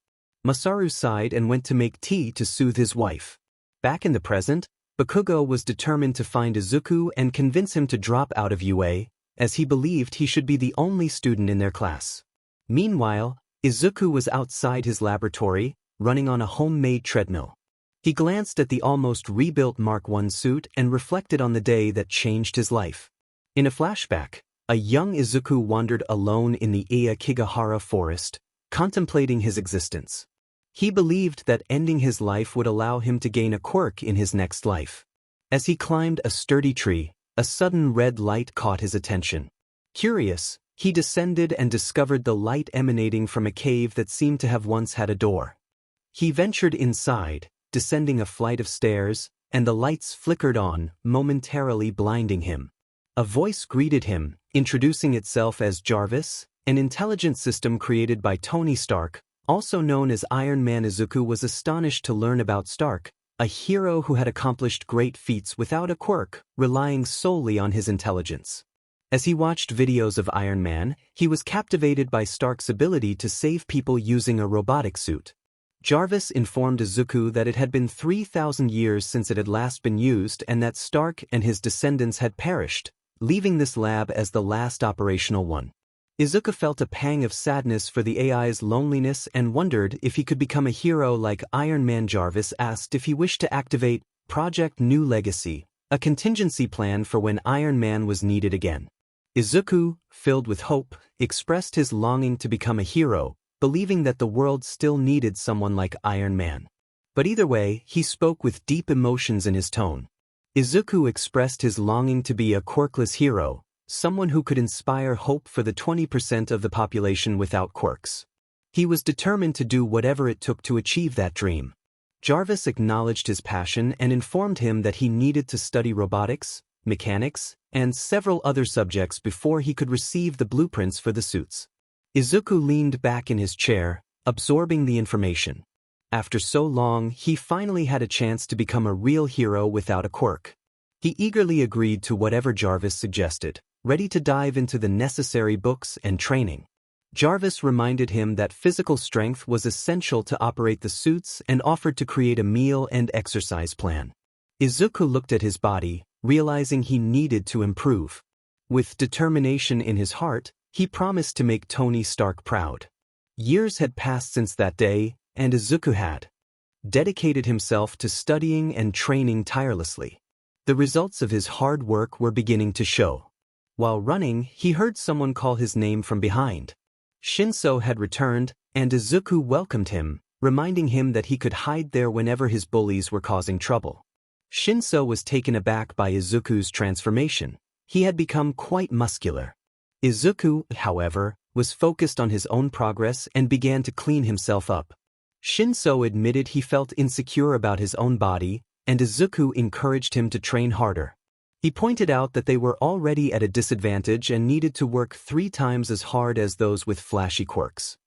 Masaru sighed and went to make tea to soothe his wife. Back in the present, Bakugo was determined to find Izuku and convince him to drop out of UA, as he believed he should be the only student in their class. Meanwhile, Izuku was outside his laboratory, running on a homemade treadmill. He glanced at the almost rebuilt Mark I suit and reflected on the day that changed his life. In a flashback, a young Izuku wandered alone in the Aokigahara forest, contemplating his existence. He believed that ending his life would allow him to gain a quirk in his next life. As he climbed a sturdy tree, a sudden red light caught his attention. Curious, he descended and discovered the light emanating from a cave that seemed to have once had a door. He ventured inside, descending a flight of stairs, and the lights flickered on, momentarily blinding him. A voice greeted him, introducing itself as Jarvis, an intelligent system created by Tony Stark, also known as Iron Man. Izuku was astonished to learn about Stark, a hero who had accomplished great feats without a quirk, relying solely on his intelligence. As he watched videos of Iron Man, he was captivated by Stark's ability to save people using a robotic suit. Jarvis informed Izuku that it had been 3,000 years since it had last been used and that Stark and his descendants had perished, leaving this lab as the last operational one. Izuku felt a pang of sadness for the AI's loneliness and wondered if he could become a hero like Iron Man. Jarvis asked if he wished to activate Project New Legacy, a contingency plan for when Iron Man was needed again. Izuku, filled with hope, expressed his longing to become a hero, believing that the world still needed someone like Iron Man. But either way, he spoke with deep emotions in his tone. Izuku expressed his longing to be a quirkless hero, someone who could inspire hope for the 20% of the population without quirks. He was determined to do whatever it took to achieve that dream. Jarvis acknowledged his passion and informed him that he needed to study robotics, mechanics, and several other subjects before he could receive the blueprints for the suits. Izuku leaned back in his chair, absorbing the information. After so long, he finally had a chance to become a real hero without a quirk. He eagerly agreed to whatever Jarvis suggested, ready to dive into the necessary books and training. Jarvis reminded him that physical strength was essential to operate the suits and offered to create a meal and exercise plan. Izuku looked at his body, realizing he needed to improve. With determination in his heart, he promised to make Tony Stark proud. Years had passed since that day, and Izuku had dedicated himself to studying and training tirelessly. The results of his hard work were beginning to show. While running, he heard someone call his name from behind. Shinso had returned, and Izuku welcomed him, reminding him that he could hide there whenever his bullies were causing trouble. Shinso was taken aback by Izuku's transformation. He had become quite muscular. Izuku, however, was focused on his own progress and began to clean himself up. Shinso admitted he felt insecure about his own body, and Izuku encouraged him to train harder. He pointed out that they were already at a disadvantage and needed to work 3 times as hard as those with flashy quirks.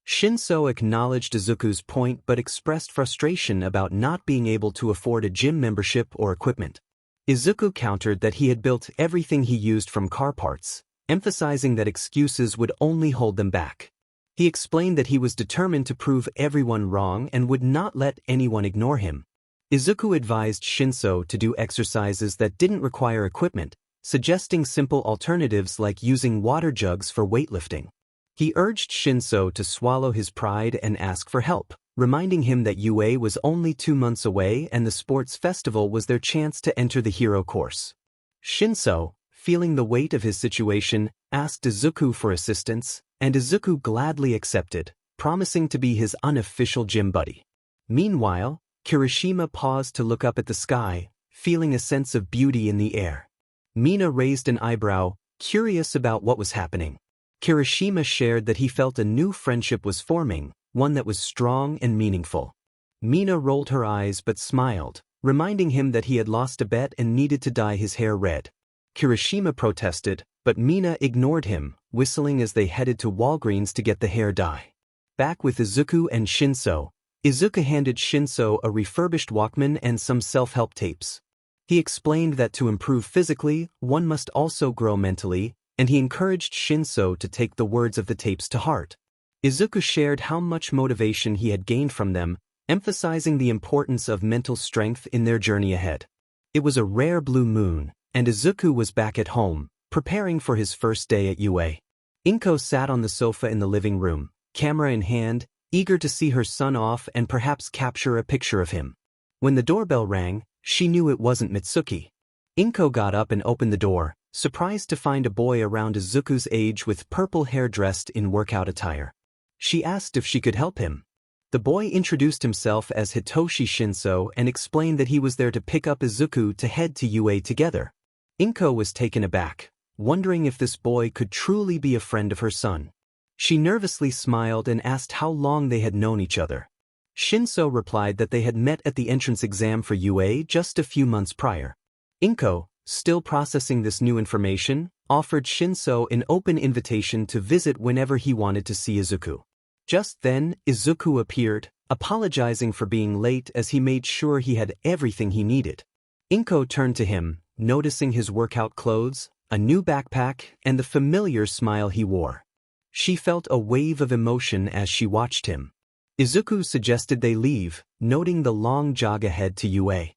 Dshinso acknowledged Izuku's point but expressed frustration about not being able to afford a gym membership or equipment. Izuku countered that he had built everything he used from car parts, emphasizing that excuses would only hold them back. He explained that he was determined to prove everyone wrong and would not let anyone ignore him. Izuku advised Dshinso to do exercises that didn't require equipment, suggesting simple alternatives like using water jugs for weightlifting. He urged Dshinso to swallow his pride and ask for help, reminding him that UA was only 2 months away and the sports festival was their chance to enter the hero course. Dshinso, feeling the weight of his situation, asked Izuku for assistance, and Izuku gladly accepted, promising to be his unofficial gym buddy. Meanwhile, Kirishima paused to look up at the sky, feeling a sense of beauty in the air. Mina raised an eyebrow, curious about what was happening. Kirishima shared that he felt a new friendship was forming, one that was strong and meaningful. Mina rolled her eyes but smiled, reminding him that he had lost a bet and needed to dye his hair red. Kirishima protested, but Mina ignored him, whistling as they headed to Walgreens to get the hair dye. Back with Izuku and Dshinso, Izuku handed Dshinso a refurbished Walkman and some self-help tapes. He explained that to improve physically, one must also grow mentally, and he encouraged Dshinso to take the words of the tapes to heart. Izuku shared how much motivation he had gained from them, emphasizing the importance of mental strength in their journey ahead. It was a rare blue moon, and Izuku was back at home, preparing for his first day at UA. 𝐒𝐭𝐸 sat on the sofa in the living room, camera in hand, eager to see her son off and perhaps capture a picture of him. When the doorbell rang, she knew it wasn't Mitsuki. 𝐒𝐭𝐸 got up and opened the door, surprised to find a boy around Izuku's age with purple hair dressed in workout attire. She asked if she could help him. The boy introduced himself as Hitoshi Shinso and explained that he was there to pick up Izuku to head to UA together. 𝐒𝐭𝐸 was taken aback, wondering if this boy could truly be a friend of her son. She nervously smiled and asked how long they had known each other. Shinso replied that they had met at the entrance exam for UA just a few months prior. 𝐒𝐭𝐸, still processing this new information, offered Shinso an open invitation to visit whenever he wanted to see Izuku. Just then, Izuku appeared, apologizing for being late as he made sure he had everything he needed. 𝐒𝐭𝐸 turned to him, noticing his workout clothes, a new backpack, and the familiar smile he wore. She felt a wave of emotion as she watched him. Izuku suggested they leave, noting the long jog ahead to UA.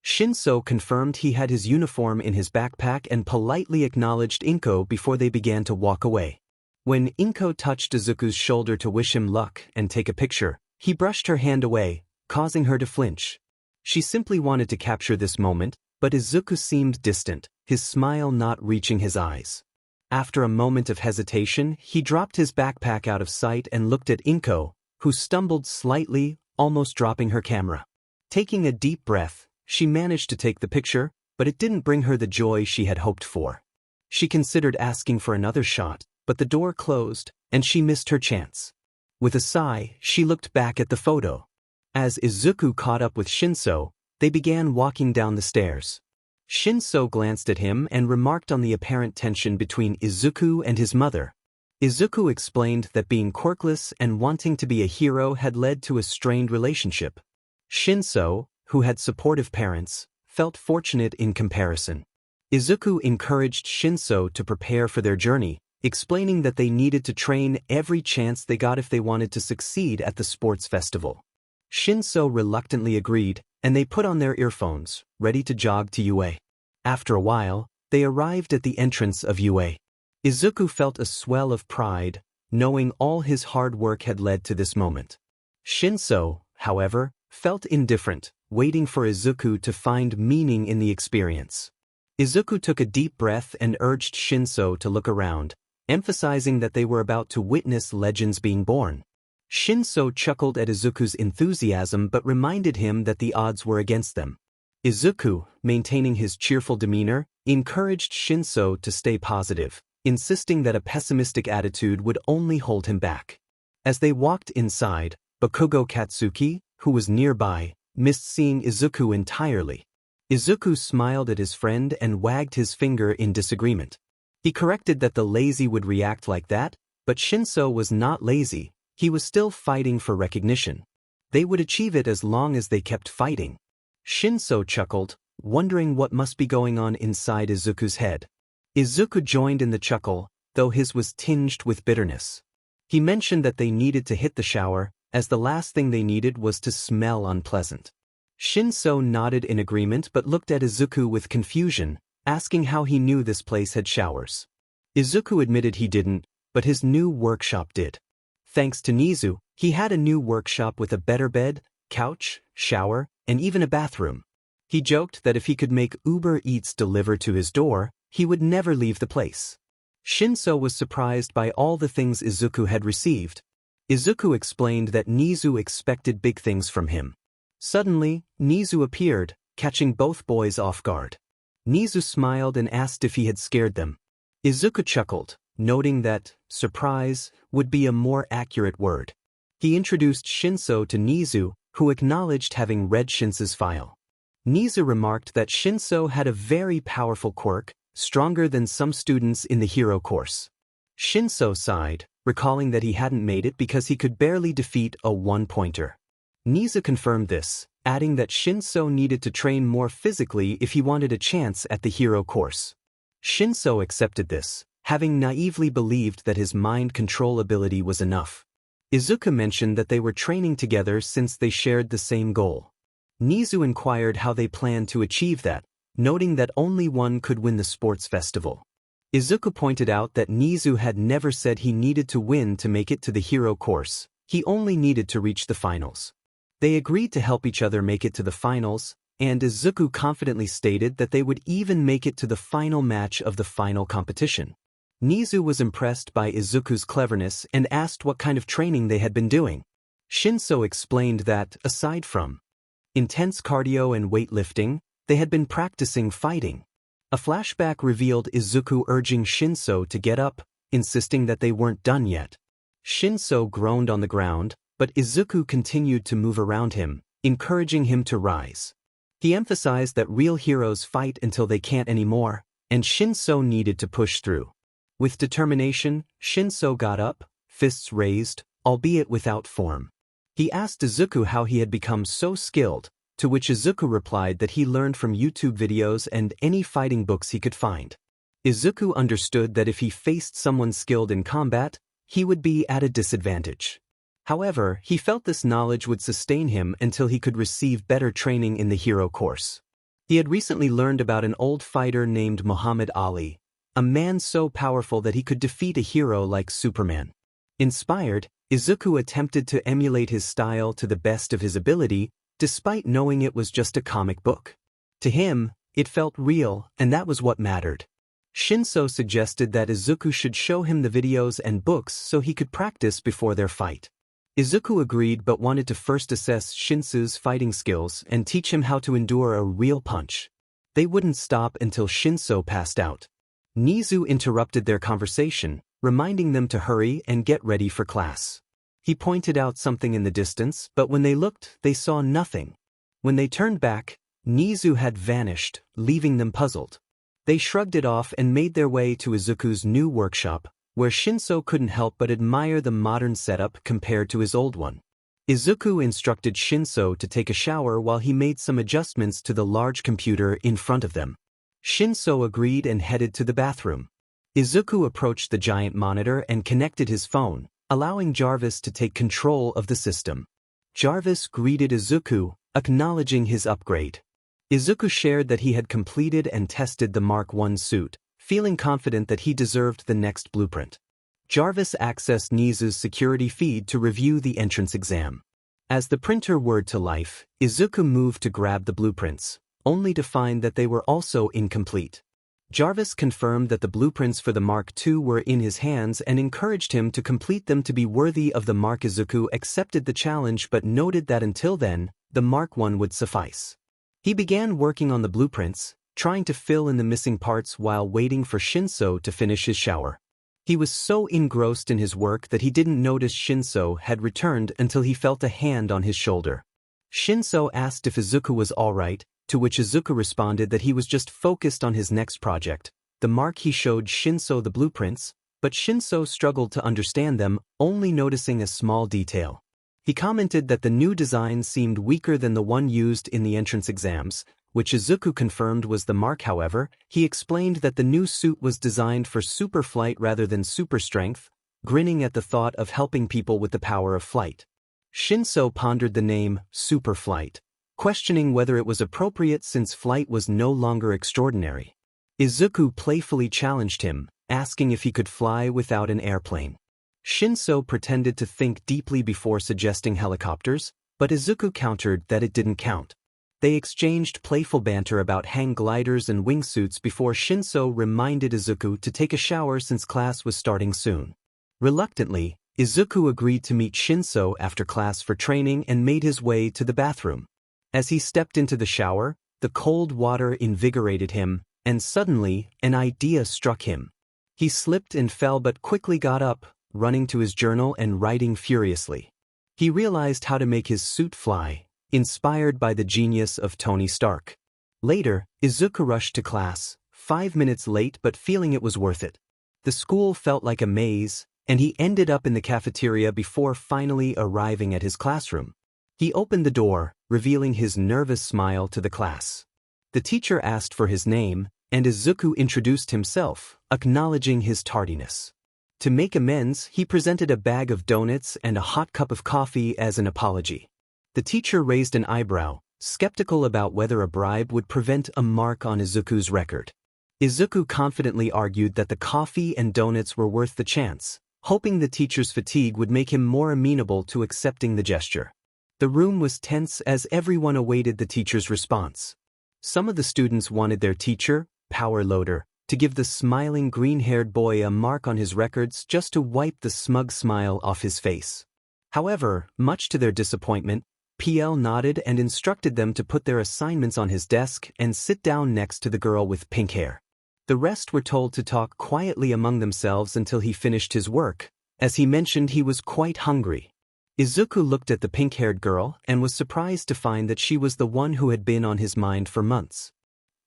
Shinso confirmed he had his uniform in his backpack and politely acknowledged 𝐒𝐭𝐸 before they began to walk away. When 𝐒𝐭𝐸 touched Izuku's shoulder to wish him luck and take a picture, he brushed her hand away, causing her to flinch. She simply wanted to capture this moment, but Izuku seemed distant, his smile not reaching his eyes. After a moment of hesitation, he dropped his backpack out of sight and looked at 𝐒𝐭𝐸, who stumbled slightly, almost dropping her camera. Taking a deep breath, she managed to take the picture, but it didn't bring her the joy she had hoped for. She considered asking for another shot, but the door closed, and she missed her chance. With a sigh, she looked back at the photo. As Izuku caught up with Shinso, they began walking down the stairs. Shinso glanced at him and remarked on the apparent tension between Izuku and his mother. Izuku explained that being quirkless and wanting to be a hero had led to a strained relationship. Shinso, who had supportive parents, felt fortunate in comparison. Izuku encouraged Shinso to prepare for their journey, explaining that they needed to train every chance they got if they wanted to succeed at the sports festival. Shinso reluctantly agreed, and they put on their earphones, ready to jog to UA. After a while, they arrived at the entrance of UA. Izuku felt a swell of pride, knowing all his hard work had led to this moment. Shinso, however, felt indifferent, waiting for Izuku to find meaning in the experience. Izuku took a deep breath and urged Shinso to look around, emphasizing that they were about to witness legends being born. Shinso chuckled at Izuku's enthusiasm but reminded him that the odds were against them. Izuku, maintaining his cheerful demeanor, encouraged Shinso to stay positive, insisting that a pessimistic attitude would only hold him back. As they walked inside, Bakugo Katsuki, who was nearby, missed seeing Izuku entirely. Izuku smiled at his friend and wagged his finger in disagreement. He corrected that the lazy would react like that, but Shinso was not lazy, He was still fighting for recognition. They would achieve it as long as they kept fighting. 𝗔𝗂𝘁 chuckled, wondering what must be going on inside Izuku's head. Izuku joined in the chuckle, though his was tinged with bitterness. He mentioned that they needed to hit the shower, as the last thing they needed was to smell unpleasant. 𝗔𝗂𝘁 nodded in agreement but looked at Izuku with confusion, asking how he knew this place had showers. Izuku admitted he didn't, but his new workshop did. Thanks to Nizu, he had a new workshop with a better bed, couch, shower, and even a bathroom. He joked that if he could make Uber Eats deliver to his door, he would never leave the place. 𝗔𝗂𝘁 was surprised by all the things Izuku had received. Izuku explained that Nizu expected big things from him. Suddenly, Nizu appeared, catching both boys off guard. Nizu smiled and asked if he had scared them. Izuku chuckled, noting that surprise would be a more accurate word. He introduced 𝗔𝗂𝘁 to Nizu, who acknowledged having read 𝗔𝗂𝘁's file. Nizu remarked that 𝗔𝗂𝘁 had a very powerful quirk, stronger than some students in the hero course. 𝗔𝗂𝘁 sighed, recalling that he hadn't made it because he could barely defeat a one-pointer. Nizu confirmed this, adding that 𝗔𝗂𝘁 needed to train more physically if he wanted a chance at the hero course. 𝗔𝗂𝘁 accepted this, having naively believed that his mind control ability was enough. Izuku mentioned that they were training together since they shared the same goal. Nizu inquired how they planned to achieve that, noting that only one could win the sports festival. Izuku pointed out that Nizu had never said he needed to win to make it to the hero course, he only needed to reach the finals. They agreed to help each other make it to the finals, and Izuku confidently stated that they would even make it to the final match of the final competition. Nizu was impressed by Izuku's cleverness and asked what kind of training they had been doing. 𝗔𝗂𝘁 explained that, aside from intense cardio and weightlifting, they had been practicing fighting. A flashback revealed Izuku urging 𝗔𝗂𝘁 to get up, insisting that they weren't done yet. 𝗔𝗂𝘁 groaned on the ground, but Izuku continued to move around him, encouraging him to rise. He emphasized that real heroes fight until they can't anymore, and 𝗔𝗂𝘁 needed to push through. With determination, 𝗔𝗂𝘁 got up, fists raised, albeit without form. He asked Izuku how he had become so skilled, to which Izuku replied that he learned from YouTube videos and any fighting books he could find. Izuku understood that if he faced someone skilled in combat, he would be at a disadvantage. However, he felt this knowledge would sustain him until he could receive better training in the hero course. He had recently learned about an old fighter named Muhammad Ali, a man so powerful that he could defeat a hero like Superman. Inspired, Izuku attempted to emulate his style to the best of his ability, despite knowing it was just a comic book. To him, it felt real, and that was what mattered. 𝗔𝗂𝘁 suggested that Izuku should show him the videos and books so he could practice before their fight. Izuku agreed but wanted to first assess 𝗔𝗂𝘁's fighting skills and teach him how to endure a real punch. They wouldn't stop until 𝗔𝗂𝘁 passed out. Nizu interrupted their conversation, reminding them to hurry and get ready for class. He pointed out something in the distance, but when they looked, they saw nothing. When they turned back, Nizu had vanished, leaving them puzzled. They shrugged it off and made their way to Izuku's new workshop, where 𝗔𝗂𝘁 couldn't help but admire the modern setup compared to his old one. Izuku instructed 𝗔𝗂𝘁 to take a shower while he made some adjustments to the large computer in front of them. 𝗔𝗂𝘁 agreed and headed to the bathroom. Izuku approached the giant monitor and connected his phone, allowing 𝗕𝗏𝗻 to take control of the system. 𝗕𝗏𝗻 greeted Izuku, acknowledging his upgrade. Izuku shared that he had completed and tested the Mark I suit, feeling confident that he deserved the next blueprint. 𝗕𝗏𝗻 accessed Nizu's security feed to review the entrance exam. As the printer whirred to life, Izuku moved to grab the blueprints, only to find that they were also incomplete. 𝗕𝗏𝗻 confirmed that the blueprints for the Mark II were in his hands and encouraged him to complete them to be worthy of the mark. Izuku accepted the challenge but noted that until then, the Mark I would suffice. He began working on the blueprints, trying to fill in the missing parts while waiting for 𝗔𝗂𝘁 to finish his shower. He was so engrossed in his work that he didn't notice 𝗔𝗂𝘁 had returned until he felt a hand on his shoulder. 𝗔𝗂𝘁 asked if Izuku was alright, to which Izuku responded that he was just focused on his next project. The mark he showed 𝗔𝗂𝘁 the blueprints, but 𝗫𝗁𝐲 struggled to understand them, only noticing a small detail. He commented that the new design seemed weaker than the one used in the entrance exams, which Izuku confirmed was the mark. However, he explained that the new suit was designed for super flight rather than super strength, grinning at the thought of helping people with the power of flight. 𝗫𝗁𝐲 pondered the name super flight, questioning whether it was appropriate since flight was no longer extraordinary. Izuku playfully challenged him, asking if he could fly without an airplane. 𝗫𝗁𝐲 pretended to think deeply before suggesting helicopters, but Izuku countered that it didn't count. They exchanged playful banter about hang gliders and wingsuits before 𝗫𝗁𝐲 reminded Izuku to take a shower since class was starting soon. Reluctantly, Izuku agreed to meet 𝗫𝗁𝐲 after class for training and made his way to the bathroom. As he stepped into the shower, the cold water invigorated him, and suddenly, an idea struck him. He slipped and fell but quickly got up, running to his journal and writing furiously. He realized how to make his suit fly, inspired by the genius of Tony Stark. Later, Izuku rushed to class, 5 minutes late but feeling it was worth it. The school felt like a maze, and he ended up in the cafeteria before finally arriving at his classroom. He opened the door, revealing his nervous smile to the class. The teacher asked for his name, and Izuku introduced himself, acknowledging his tardiness. To make amends, he presented a bag of donuts and a hot cup of coffee as an apology. The teacher raised an eyebrow, skeptical about whether a bribe would prevent a mark on Izuku's record. Izuku confidently argued that the coffee and donuts were worth the chance, hoping the teacher's fatigue would make him more amenable to accepting the gesture. The room was tense as everyone awaited the teacher's response. Some of the students wanted their teacher, Power Loader, to give the smiling green-haired boy a mark on his records just to wipe the smug smile off his face. However, much to their disappointment, PL nodded and instructed them to put their assignments on his desk and sit down next to the girl with pink hair. The rest were told to talk quietly among themselves until he finished his work, as he mentioned he was quite hungry. Izuku looked at the pink-haired girl and was surprised to find that she was the one who had been on his mind for months.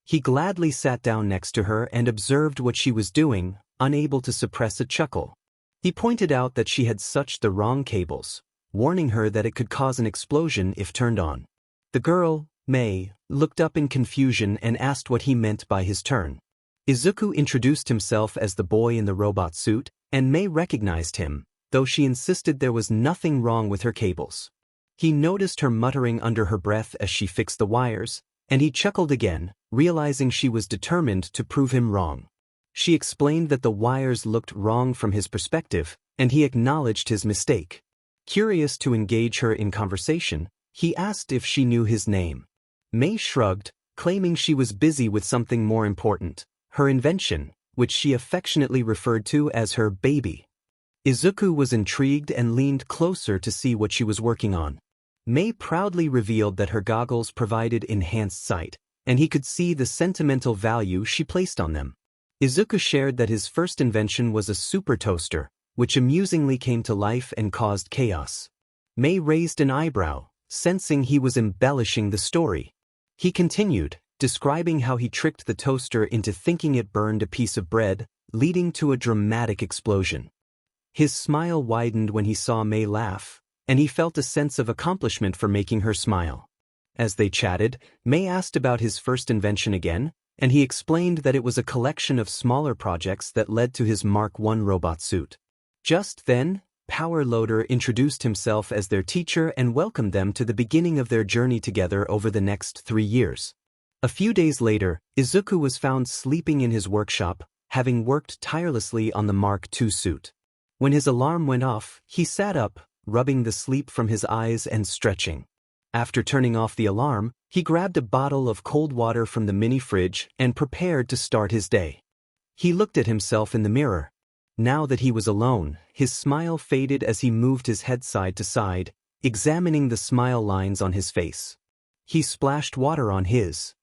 He gladly sat down next to her and observed what she was doing, unable to suppress a chuckle. He pointed out that she had such the wrong cables, warning her that it could cause an explosion if turned on. The girl, May, looked up in confusion and asked what he meant by his turn. Izuku introduced himself as the boy in the robot suit, and May recognized him, though she insisted there was nothing wrong with her cables. He noticed her muttering under her breath as she fixed the wires, and he chuckled again, realizing she was determined to prove him wrong. She explained that the wires looked wrong from his perspective, and he acknowledged his mistake. Curious to engage her in conversation, he asked if she knew his name. May shrugged, claiming she was busy with something more important, her invention, which she affectionately referred to as her baby. Izuku was intrigued and leaned closer to see what she was working on. May proudly revealed that her goggles provided enhanced sight, and he could see the sentimental value she placed on them. Izuku shared that his first invention was a super toaster, which amusingly came to life and caused chaos. May raised an eyebrow, sensing he was embellishing the story. He continued, describing how he tricked the toaster into thinking it burned a piece of bread, leading to a dramatic explosion. His smile widened when he saw May laugh, and he felt a sense of accomplishment for making her smile. As they chatted, May asked about his first invention again, and he explained that it was a collection of smaller projects that led to his Mark I robot suit. Just then, Power Loader introduced himself as their teacher and welcomed them to the beginning of their journey together over the next 3 years. A few days later, Izuku was found sleeping in his workshop, having worked tirelessly on the Mark II suit. When his alarm went off, he sat up, rubbing the sleep from his eyes and stretching. After turning off the alarm, he grabbed a bottle of cold water from the mini fridge and prepared to start his day. He looked at himself in the mirror. Now that he was alone, his smile faded as he moved his head side to side, examining the smile lines on his face. He splashed water on his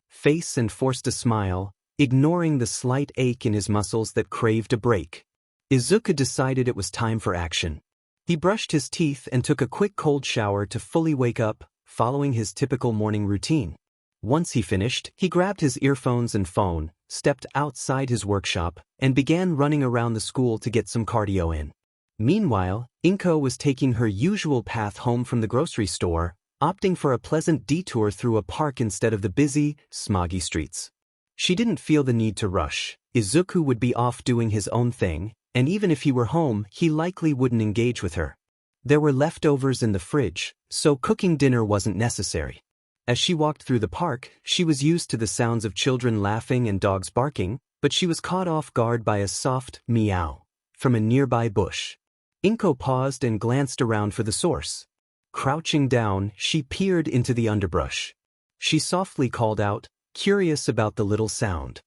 face and forced a smile, ignoring the slight ache in his muscles that craved a break. Izuku decided it was time for action. He brushed his teeth and took a quick cold shower to fully wake up, following his typical morning routine. Once he finished, he grabbed his earphones and phone, stepped outside his workshop, and began running around the school to get some cardio in. Meanwhile, 𝗏𝐻𝐻 was taking her usual path home from the grocery store, opting for a pleasant detour through a park instead of the busy, smoggy streets. She didn't feel the need to rush. Izuku would be off doing his own thing, and even if he were home, he likely wouldn't engage with her. There were leftovers in the fridge, so cooking dinner wasn't necessary. As she walked through the park, she was used to the sounds of children laughing and dogs barking, but she was caught off guard by a soft meow from a nearby bush. 𝗏𝐻𝐻 paused and glanced around for the source. Crouching down, she peered into the underbrush. She softly called out, curious about the little sound.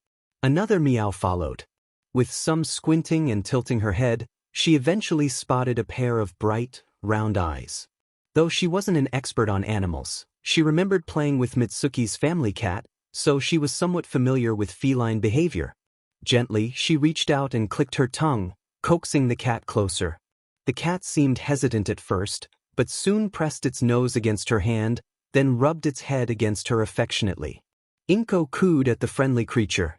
Another meow followed. With some squinting and tilting her head, she eventually spotted a pair of bright, round eyes. Though she wasn't an expert on animals, she remembered playing with Mitsuki's family cat, so she was somewhat familiar with feline behavior. Gently, she reached out and clicked her tongue, coaxing the cat closer. The cat seemed hesitant at first, but soon pressed its nose against her hand, then rubbed its head against her affectionately. 𝗏𝐻𝐻 cooed at the friendly creature.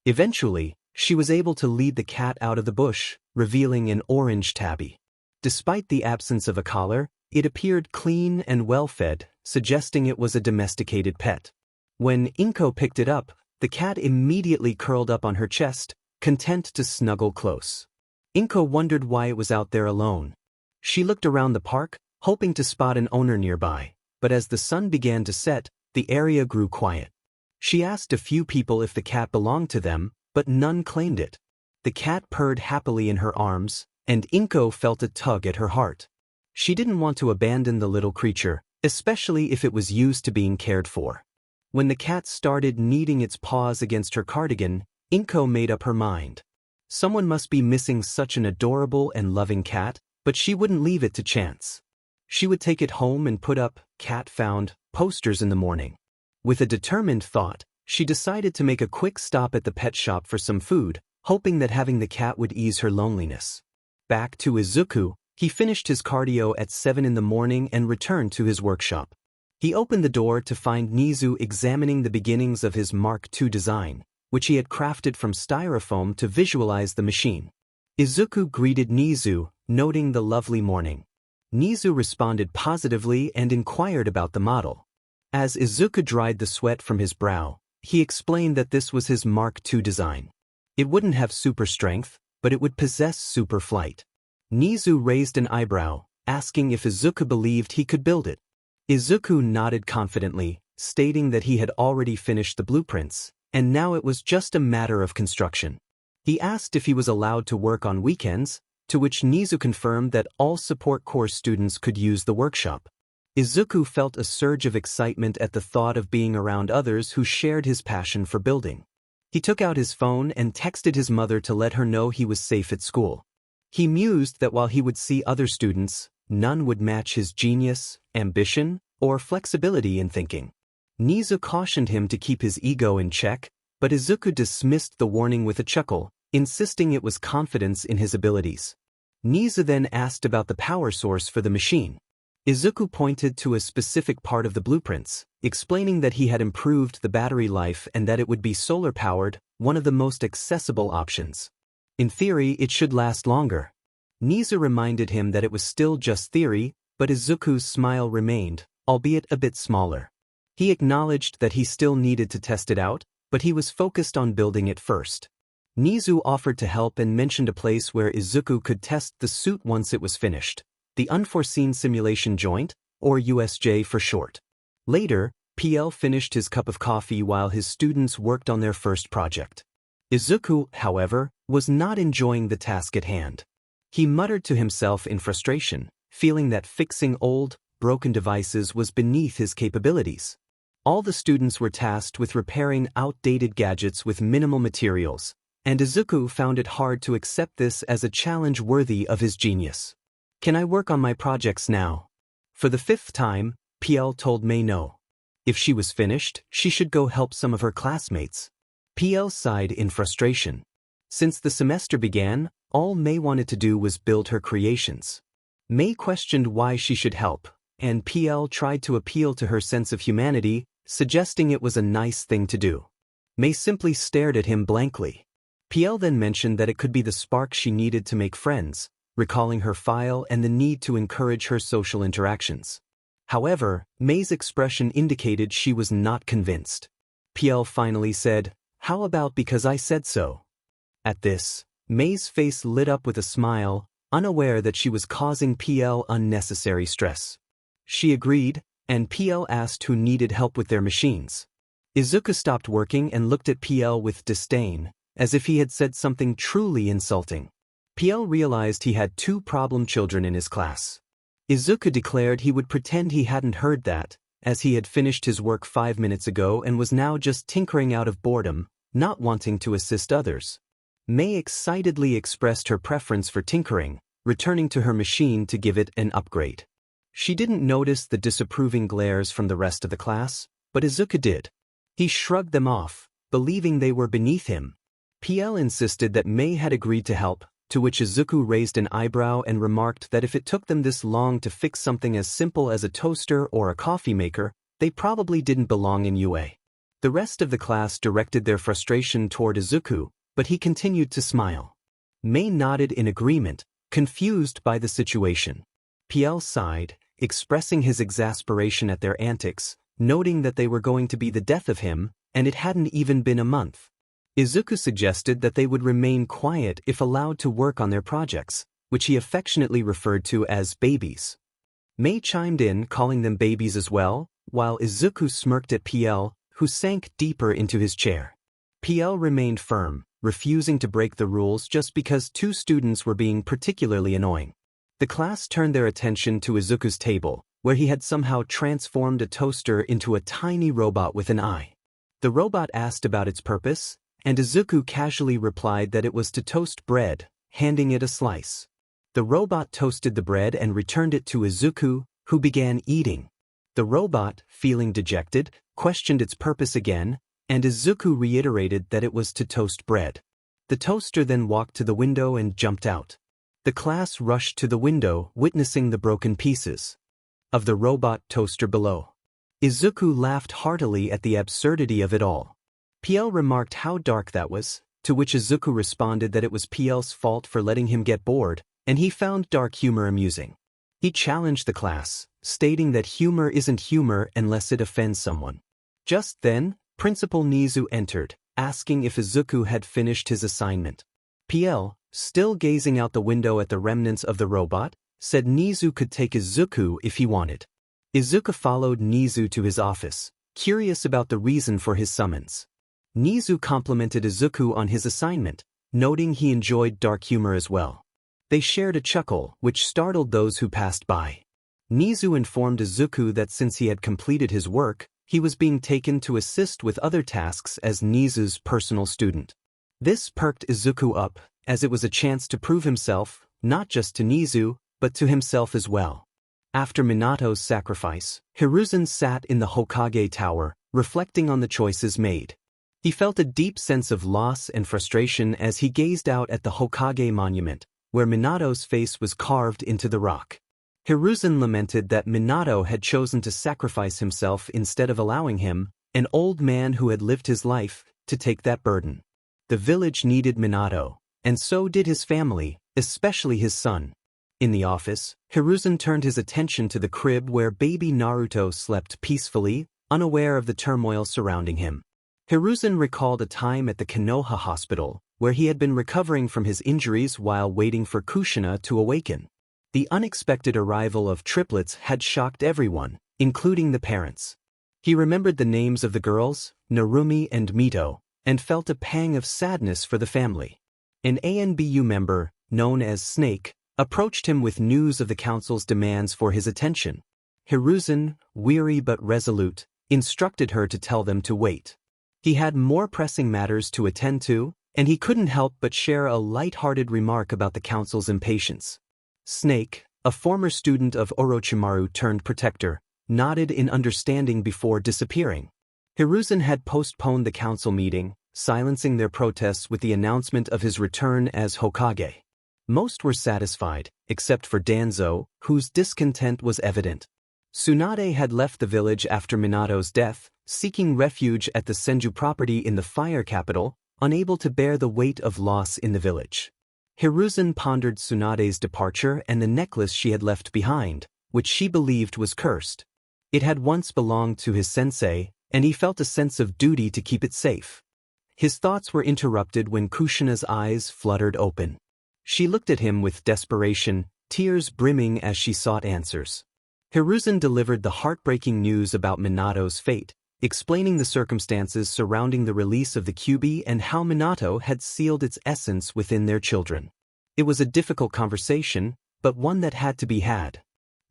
Eventually, she was able to lead the cat out of the bush, revealing an orange tabby. Despite the absence of a collar, it appeared clean and well-fed, suggesting it was a domesticated pet. When 𝗏𝐻𝐻 picked it up, the cat immediately curled up on her chest, content to snuggle close. 𝗏𝐻𝐻 wondered why it was out there alone. She looked around the park, hoping to spot an owner nearby, but as the sun began to set, the area grew quiet. She asked a few people if the cat belonged to them, but none claimed it. The cat purred happily in her arms, and 𝗏𝐻𝐻 felt a tug at her heart. She didn't want to abandon the little creature, especially if it was used to being cared for. When the cat started kneading its paws against her cardigan, 𝗏𝐻𝐻 made up her mind. Someone must be missing such an adorable and loving cat, but she wouldn't leave it to chance. She would take it home and put up "cat found" posters in the morning. With a determined thought, she decided to make a quick stop at the pet shop for some food, hoping that having the cat would ease her loneliness. Back to Izuku, he finished his cardio at 7 in the morning and returned to his workshop. He opened the door to find 𝗎𝗎 examining the beginnings of his Mark II design, which he had crafted from styrofoam to visualize the machine. Izuku greeted 𝗎𝗎, noting the lovely morning. 𝗎𝗎 responded positively and inquired about the model. As Izuku dried the sweat from his brow, he explained that this was his Mark II design. It wouldn't have super strength, but it would possess super flight. 𝗎𝗎 raised an eyebrow, asking if Izuku believed he could build it. Izuku nodded confidently, stating that he had already finished the blueprints, and now it was just a matter of construction. He asked if he was allowed to work on weekends, to which 𝗎𝗎 confirmed that all support course students could use the workshop. Izuku felt a surge of excitement at the thought of being around others who shared his passion for building. He took out his phone and texted his mother to let her know he was safe at school. He mused that while he would see other students, none would match his genius, ambition, or flexibility in thinking. 𝗎𝗎 cautioned him to keep his ego in check, but Izuku dismissed the warning with a chuckle, insisting it was confidence in his abilities. 𝗎𝗎 then asked about the power source for the machine. Izuku pointed to a specific part of the blueprints, explaining that he had improved the battery life and that it would be solar-powered, one of the most accessible options. In theory, it should last longer. 𝗎𝗎 reminded him that it was still just theory, but Izuku's smile remained, albeit a bit smaller. He acknowledged that he still needed to test it out, but he was focused on building it first. 𝗎𝗎 offered to help and mentioned a place where Izuku could test the suit once it was finished, the Unforeseen Simulation Joint, or USJ for short. Later, 𝗶𝐿 finished his cup of coffee while his students worked on their first project. Izuku, however, was not enjoying the task at hand. He muttered to himself in frustration, feeling that fixing old, broken devices was beneath his capabilities. All the students were tasked with repairing outdated gadgets with minimal materials, and Izuku found it hard to accept this as a challenge worthy of his genius. "Can I work on my projects now?" For the 5th time, 𝗶𝐿 told May no. If she was finished, she should go help some of her classmates. 𝗶𝐿 sighed in frustration. Since the semester began, all May wanted to do was build her creations. May questioned why she should help, and 𝗶𝐿 tried to appeal to her sense of humanity, suggesting it was a nice thing to do. Mei simply stared at him blankly. 𝗕𝗏 then mentioned that it could be the spark she needed to make friends, recalling her file and the need to encourage her social interactions. However, Mei's expression indicated she was not convinced. 𝗕𝗏 finally said, "How about because I said so?" At this, Mei's face lit up with a smile, unaware that she was causing 𝗕𝗏 unnecessary stress. She agreed, and 𝗕𝗏 asked who needed help with their machines. Izuku stopped working and looked at 𝗕𝗏 with disdain, as if he had said something truly insulting. 𝗕𝗏 realized he had 2 problem children in his class. Izuku declared he would pretend he hadn't heard that, as he had finished his work 5 minutes ago and was now just tinkering out of boredom, not wanting to assist others. Mei excitedly expressed her preference for tinkering, returning to her machine to give it an upgrade. She didn't notice the disapproving glares from the rest of the class, but Izuku did. He shrugged them off, believing they were beneath him. 𝗕𝗏 insisted that Mei had agreed to help, to which Izuku raised an eyebrow and remarked that if it took them this long to fix something as simple as a toaster or a coffee maker, they probably didn't belong in UA. The rest of the class directed their frustration toward Izuku, but he continued to smile. Mei nodded in agreement, confused by the situation. 𝗕𝗏 sighed, expressing his exasperation at their antics, noting that they were going to be the death of him, and it hadn't even been a month. Izuku suggested that they would remain quiet if allowed to work on their projects, which he affectionately referred to as babies. Mei chimed in, calling them babies as well, while Izuku smirked at 𝗕𝗏, who sank deeper into his chair. 𝗕𝗏 remained firm, refusing to break the rules just because 2 students were being particularly annoying. The class turned their attention to Izuku's table, where he had somehow transformed a toaster into a tiny robot with an eye. The robot asked about its purpose, and Izuku casually replied that it was to toast bread, handing it a slice. The robot toasted the bread and returned it to Izuku, who began eating. The robot, feeling dejected, questioned its purpose again, and Izuku reiterated that it was to toast bread. The toaster then walked to the window and jumped out. The class rushed to the window, witnessing the broken pieces of the robot toaster below. Izuku laughed heartily at the absurdity of it all. 𝗕𝗏 remarked how dark that was, to which Izuku responded that it was 𝗕𝗏's fault for letting him get bored, and he found dark humor amusing. He challenged the class, stating that humor isn't humor unless it offends someone. Just then, Principal Nizu entered, asking if Izuku had finished his assignment. 𝗕𝗏, still gazing out the window at the remnants of the robot, said Nizu could take Izuku if he wanted. Izuku followed Nizu to his office, curious about the reason for his summons. Nizu complimented Izuku on his assignment, noting he enjoyed dark humor as well. They shared a chuckle, which startled those who passed by. Nizu informed Izuku that since he had completed his work, he was being taken to assist with other tasks as Nizu's personal student. This perked Izuku up, as it was a chance to prove himself, not just to Nizu, but to himself as well. After Minato's sacrifice, Hiruzen sat in the Hokage Tower, reflecting on the choices made. He felt a deep sense of loss and frustration as he gazed out at the Hokage monument, where Minato's face was carved into the rock. Hiruzen lamented that Minato had chosen to sacrifice himself instead of allowing him, an old man who had lived his life, to take that burden. The village needed Minato, and so did his family, especially his son. In the office, Hiruzen turned his attention to the crib where baby Naruto slept peacefully, unaware of the turmoil surrounding him. Hiruzen recalled a time at the Konoha hospital, where he had been recovering from his injuries while waiting for Kushina to awaken. The unexpected arrival of triplets had shocked everyone, including the parents. He remembered the names of the girls, Narumi and Mito, and felt a pang of sadness for the family. An ANBU member, known as Snake, approached him with news of the council's demands for his attention. Hiruzen, weary but resolute, instructed her to tell them to wait. He had more pressing matters to attend to, and he couldn't help but share a light-hearted remark about the council's impatience. Snake, a former student of Orochimaru turned protector, nodded in understanding before disappearing. Hiruzen had postponed the council meeting, silencing their protests with the announcement of his return as Hokage. Most were satisfied, except for Danzo, whose discontent was evident. Tsunade had left the village after Minato's death, seeking refuge at the Senju property in the fire capital, unable to bear the weight of loss in the village. Hiruzen pondered Tsunade's departure and the necklace she had left behind, which she believed was cursed. It had once belonged to his sensei, and he felt a sense of duty to keep it safe. His thoughts were interrupted when Kushina's eyes fluttered open. She looked at him with desperation, tears brimming as she sought answers. Hiruzen delivered the heartbreaking news about Minato's fate, explaining the circumstances surrounding the release of the Kyuubi and how Minato had sealed its essence within their children. It was a difficult conversation, but one that had to be had.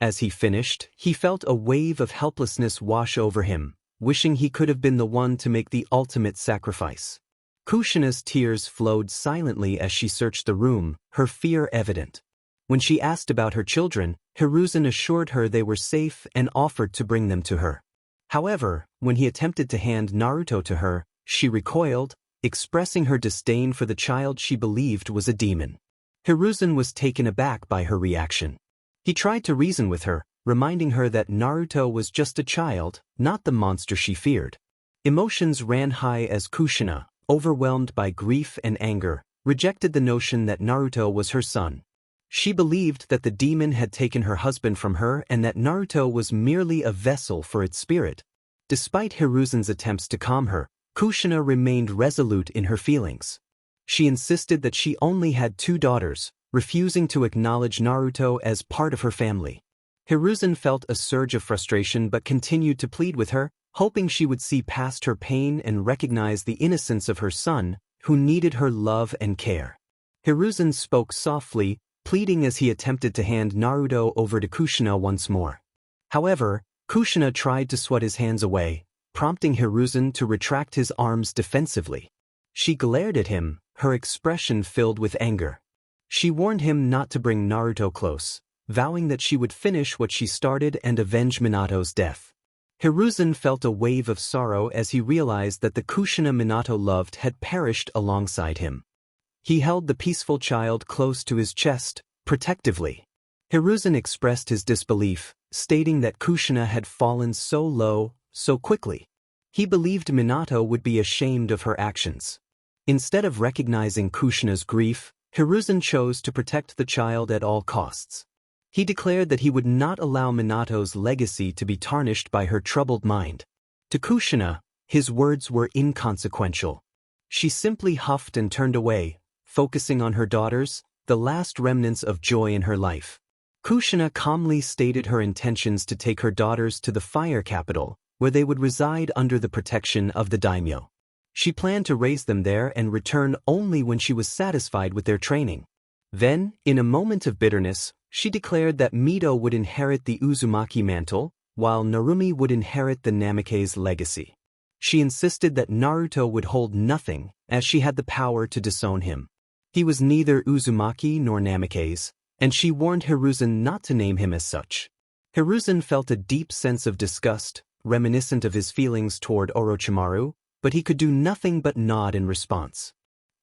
As he finished, he felt a wave of helplessness wash over him, wishing he could have been the one to make the ultimate sacrifice. Kushina's tears flowed silently as she searched the room, her fear evident. When she asked about her children, Hiruzen assured her they were safe and offered to bring them to her. However, when he attempted to hand Naruto to her, she recoiled, expressing her disdain for the child she believed was a demon. Hiruzen was taken aback by her reaction. He tried to reason with her, reminding her that Naruto was just a child, not the monster she feared. Emotions ran high as Kushina, overwhelmed by grief and anger, rejected the notion that Naruto was her son. She believed that the demon had taken her husband from her and that Naruto was merely a vessel for its spirit. Despite Hiruzen's attempts to calm her, Kushina remained resolute in her feelings. She insisted that she only had 2 daughters, refusing to acknowledge Naruto as part of her family. Hiruzen felt a surge of frustration but continued to plead with her, hoping she would see past her pain and recognize the innocence of her son, who needed her love and care. Hiruzen spoke softly, pleading as he attempted to hand Naruto over to Kushina once more. However, Kushina tried to swat his hands away, prompting Hiruzen to retract his arms defensively. She glared at him, her expression filled with anger. She warned him not to bring Naruto close, vowing that she would finish what she started and avenge Minato's death. Hiruzen felt a wave of sorrow as he realized that the Kushina Minato loved had perished alongside him. He held the peaceful child close to his chest, protectively. Hiruzen expressed his disbelief, stating that Kushina had fallen so low, so quickly. He believed Minato would be ashamed of her actions. Instead of recognizing Kushina's grief, Hiruzen chose to protect the child at all costs. He declared that he would not allow Minato's legacy to be tarnished by her troubled mind. To Kushina, his words were inconsequential. She simply huffed and turned away, focusing on her daughters, the last remnants of joy in her life. Kushina calmly stated her intentions to take her daughters to the fire capital, where they would reside under the protection of the daimyo. She planned to raise them there and return only when she was satisfied with their training. Then, in a moment of bitterness, she declared that Midoriya would inherit the Uzumaki mantle, while Narumi would inherit the Namikaze legacy. She insisted that Naruto would hold nothing, as she had the power to disown him. He was neither Uzumaki nor Namikaze, and she warned Hiruzen not to name him as such. Hiruzen felt a deep sense of disgust, reminiscent of his feelings toward Orochimaru, but he could do nothing but nod in response.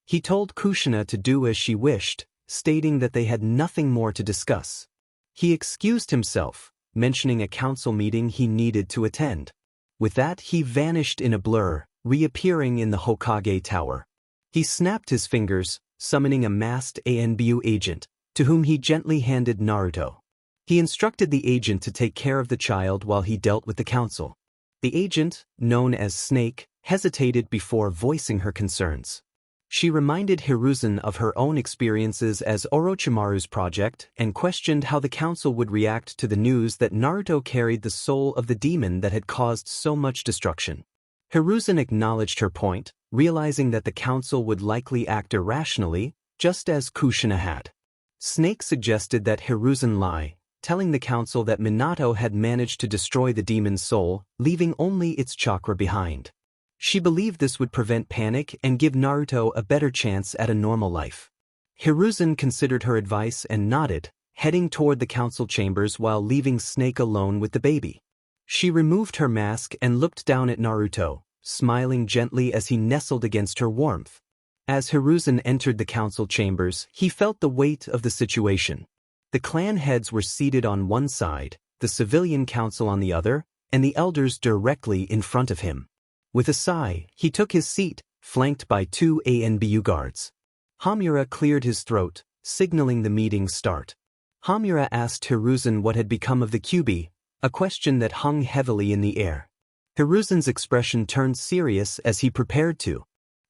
He told Kushina to do as she wished, stating that they had nothing more to discuss. He excused himself, mentioning a council meeting he needed to attend. With that, he vanished in a blur, reappearing in the Hokage Tower. He snapped his fingers, summoning a masked ANBU agent, to whom he gently handed Naruto. He instructed the agent to take care of the child while he dealt with the council. The agent, known as Snake, hesitated before voicing her concerns. She reminded Hiruzen of her own experiences as Orochimaru's project and questioned how the council would react to the news that Naruto carried the soul of the demon that had caused so much destruction. Hiruzen acknowledged her point, realizing that the council would likely act irrationally, just as Kushina had. Snake suggested that Hiruzen lie, telling the council that Minato had managed to destroy the demon's soul, leaving only its chakra behind. She believed this would prevent panic and give Naruto a better chance at a normal life. Hiruzen considered her advice and nodded, heading toward the council chambers while leaving Snake alone with the baby. She removed her mask and looked down at Naruto, smiling gently as he nestled against her warmth. As Hiruzen entered the council chambers, he felt the weight of the situation. The clan heads were seated on one side, the civilian council on the other, and the elders directly in front of him. With a sigh, he took his seat, flanked by 2 ANBU guards. 𝗵𝗲 cleared his throat, signaling the meeting's start. 𝗵𝗲 asked Hiruzen what had become of the 𝗬𝐵, a question that hung heavily in the air. Hiruzen's expression turned serious as he prepared to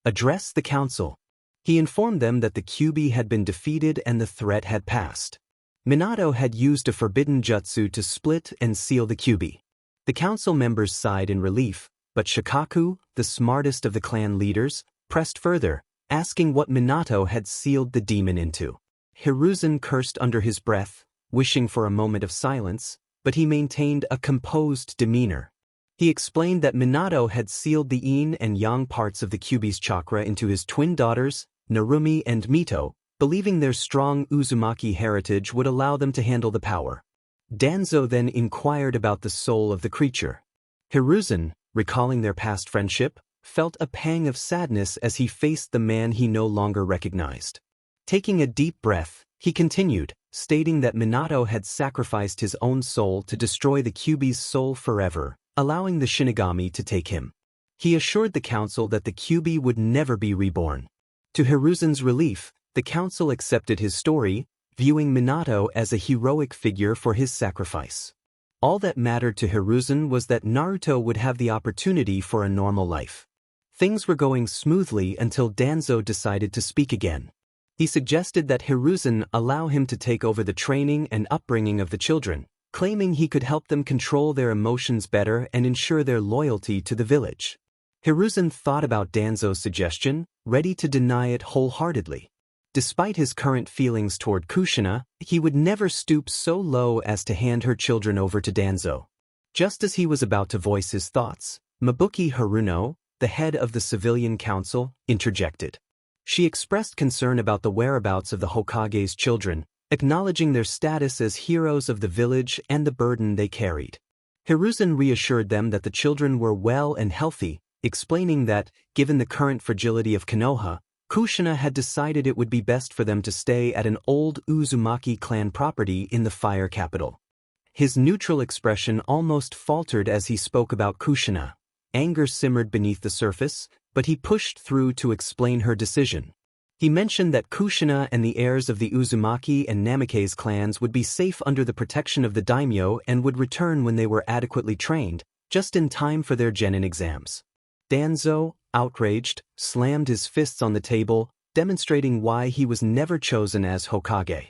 address the council. He informed them that the 𝗬𝐵 had been defeated and the threat had passed. Minato had used a forbidden jutsu to split and seal the 𝗬𝐵. The council members sighed in relief, but Shikaku, the smartest of the clan leaders, pressed further, asking what Minato had sealed the demon into. Hiruzen cursed under his breath, wishing for a moment of silence, but he maintained a composed demeanor. He explained that Minato had sealed the yin and yang parts of the 𝗬𝐵's chakra into his twin daughters, Narumi and Mito, believing their strong Uzumaki heritage would allow them to handle the power. Danzo then inquired about the soul of the creature. Hiruzen, recalling their past friendship, felt a pang of sadness as he faced the man he no longer recognized. Taking a deep breath, he continued, stating that Minato had sacrificed his own soul to destroy the 𝗬𝐵's soul forever, allowing the Shinigami to take him. He assured the council that the 𝗬𝐵 would never be reborn. To Hiruzen's relief, the council accepted his story, viewing Minato as a heroic figure for his sacrifice. All that mattered to Hiruzen was that Naruto would have the opportunity for a normal life. Things were going smoothly until Danzo decided to speak again. He suggested that Hiruzen allow him to take over the training and upbringing of the children, claiming he could help them control their emotions better and ensure their loyalty to the village. Hiruzen thought about Danzo's suggestion, ready to deny it wholeheartedly. Despite his current feelings toward Kushina, he would never stoop so low as to hand her children over to Danzo. Just as he was about to voice his thoughts, Mabuki Haruno, the head of the civilian council, interjected. She expressed concern about the whereabouts of the Hokage's children, acknowledging their status as heroes of the village and the burden they carried. Hiruzen reassured them that the children were well and healthy, explaining that, given the current fragility of Konoha, Kushina had decided it would be best for them to stay at an old Uzumaki clan property in the fire capital. His neutral expression almost faltered as he spoke about Kushina. Anger simmered beneath the surface, but he pushed through to explain her decision. He mentioned that Kushina and the heirs of the Uzumaki and Namikaze clans would be safe under the protection of the daimyo and would return when they were adequately trained, just in time for their genin exams. Danzo, outraged, slammed his fists on the table, demonstrating why he was never chosen as Hokage.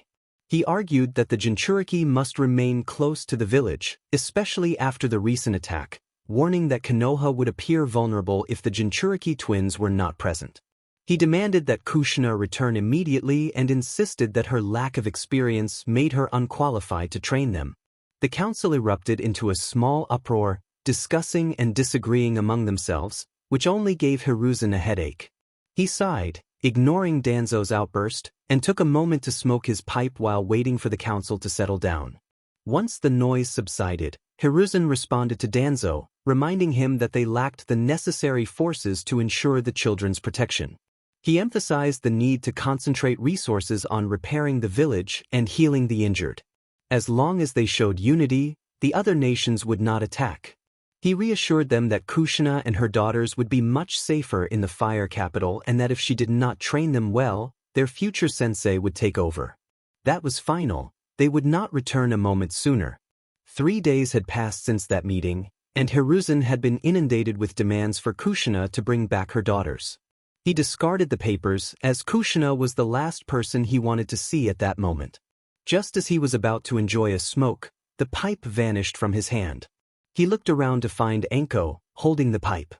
He argued that the Jinchuriki must remain close to the village, especially after the recent attack, warning that Konoha would appear vulnerable if the Jinchuriki twins were not present. He demanded that Kushina return immediately and insisted that her lack of experience made her unqualified to train them. The council erupted into a small uproar, discussing and disagreeing among themselves, which only gave Hiruzen a headache. He sighed, ignoring Danzo's outburst, and took a moment to smoke his pipe while waiting for the council to settle down. Once the noise subsided, Hiruzen responded to Danzo, reminding him that they lacked the necessary forces to ensure the children's protection. He emphasized the need to concentrate resources on repairing the village and healing the injured. As long as they showed unity, the other nations would not attack. He reassured them that Kushina and her daughters would be much safer in the fire capital and that if she did not train them well, their future sensei would take over. That was final. They would not return a moment sooner. 3 days had passed since that meeting, and Hiruzen had been inundated with demands for Kushina to bring back her daughters. He discarded the papers as Kushina was the last person he wanted to see at that moment. Just as he was about to enjoy a smoke, the pipe vanished from his hand. He looked around to find Anko, holding the pipe.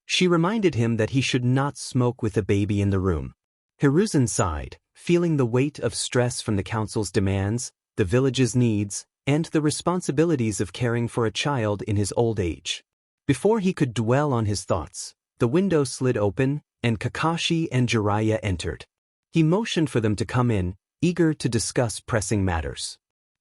She reminded him that he should not smoke with a baby in the room. Hiruzen sighed, feeling the weight of stress from the council's demands, the village's needs, and the responsibilities of caring for a child in his old age. Before he could dwell on his thoughts, the window slid open, and Kakashi and Jiraiya entered. He motioned for them to come in, eager to discuss pressing matters.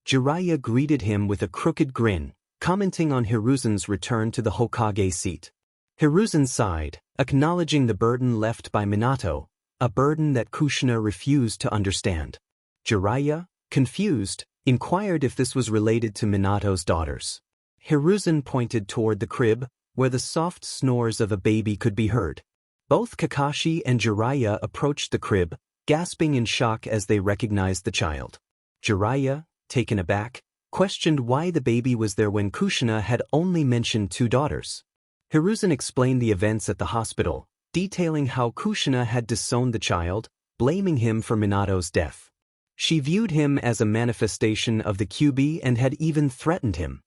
Jiraiya greeted him with a crooked grin, commenting on Hiruzen's return to the Hokage seat. Hiruzen sighed, acknowledging the burden left by Minato, a burden that Kushina refused to understand. Jiraiya, confused, inquired if this was related to Minato's daughters. Hiruzen pointed toward the crib, where the soft snores of a baby could be heard. Both Kakashi and Jiraiya approached the crib, gasping in shock as they recognized the child. Jiraiya, taken aback, questioned why the baby was there when Kushina had only mentioned 2 daughters. Hiruzen explained the events at the hospital, detailing how Kushina had disowned the child, blaming him for Minato's death. She viewed him as a manifestation of the Kyuubi and had even threatened him.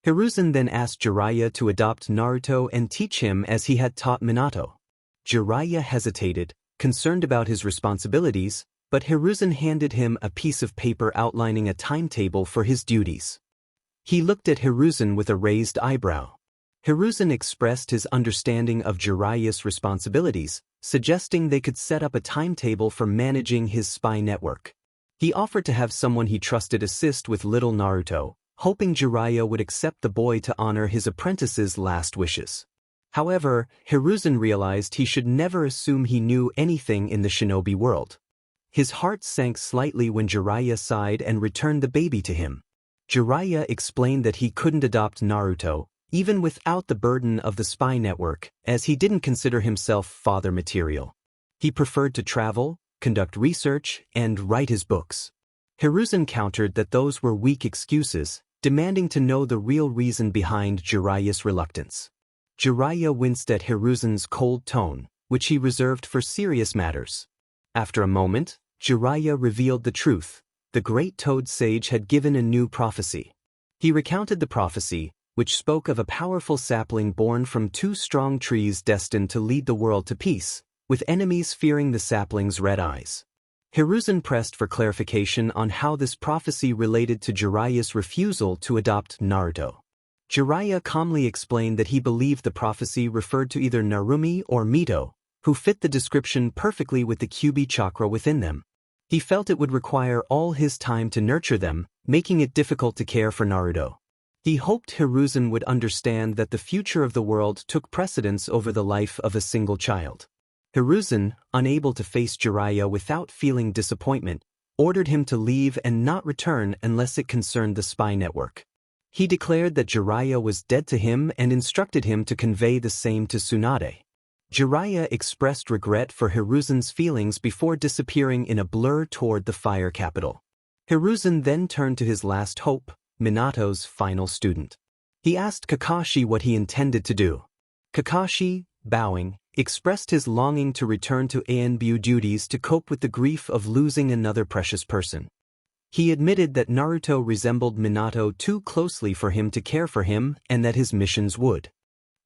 Hiruzen then asked Jiraiya to adopt Naruto and teach him as he had taught Minato. Jiraiya hesitated, concerned about his responsibilities, but Hiruzen handed him a piece of paper outlining a timetable for his duties. He looked at Hiruzen with a raised eyebrow. Hiruzen expressed his understanding of Jiraiya's responsibilities, suggesting they could set up a timetable for managing his spy network. He offered to have someone he trusted assist with little Naruto, hoping Jiraiya would accept the boy to honor his apprentice's last wishes. However, Hiruzen realized he should never assume he knew anything in the shinobi world. His heart sank slightly when Jiraiya sighed and returned the baby to him. Jiraiya explained that he couldn't adopt Naruto, even without the burden of the spy network, as he didn't consider himself father material. He preferred to travel, conduct research, and write his books. Hiruzen countered that those were weak excuses, demanding to know the real reason behind Jiraiya's reluctance. Jiraiya winced at Hiruzen's cold tone, which he reserved for serious matters. After a moment, Jiraiya revealed the truth. The great toad sage had given a new prophecy. He recounted the prophecy, which spoke of a powerful sapling born from 2 strong trees destined to lead the world to peace, with enemies fearing the sapling's red eyes. Hiruzen pressed for clarification on how this prophecy related to Jiraiya's refusal to adopt Naruto. Jiraiya calmly explained that he believed the prophecy referred to either Narumi or Mito, who fit the description perfectly with the Kyuubi chakra within them. He felt it would require all his time to nurture them, making it difficult to care for Naruto. He hoped Hiruzen would understand that the future of the world took precedence over the life of a single child. Hiruzen, unable to face Jiraiya without feeling disappointment, ordered him to leave and not return unless it concerned the spy network. He declared that Jiraiya was dead to him and instructed him to convey the same to Tsunade. Jiraiya expressed regret for Hiruzen's feelings before disappearing in a blur toward the fire capital. Hiruzen then turned to his last hope, Minato's final student. He asked Kakashi what he intended to do. Kakashi, bowing, expressed his longing to return to Anbu duties to cope with the grief of losing another precious person. He admitted that Naruto resembled Minato too closely for him to care for him and that his missions would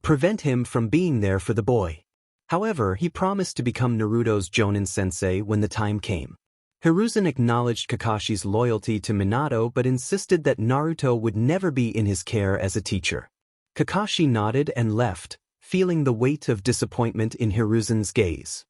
prevent him from being there for the boy. However, he promised to become Naruto's Jonin sensei when the time came. Hiruzen acknowledged Kakashi's loyalty to Minato but insisted that Naruto would never be in his care as a teacher. Kakashi nodded and left, feeling the weight of disappointment in Hiruzen's gaze.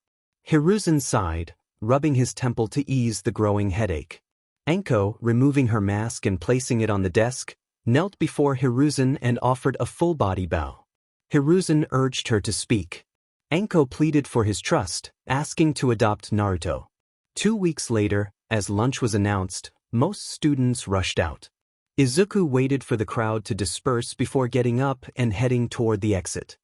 Hiruzen sighed, rubbing his temple to ease the growing headache. Anko, removing her mask and placing it on the desk, knelt before Hiruzen and offered a full-body bow. Hiruzen urged her to speak. Anko pleaded for his trust, asking to adopt Naruto. 2 weeks later, as lunch was announced, most students rushed out. Izuku waited for the crowd to disperse before getting up and heading toward the exit.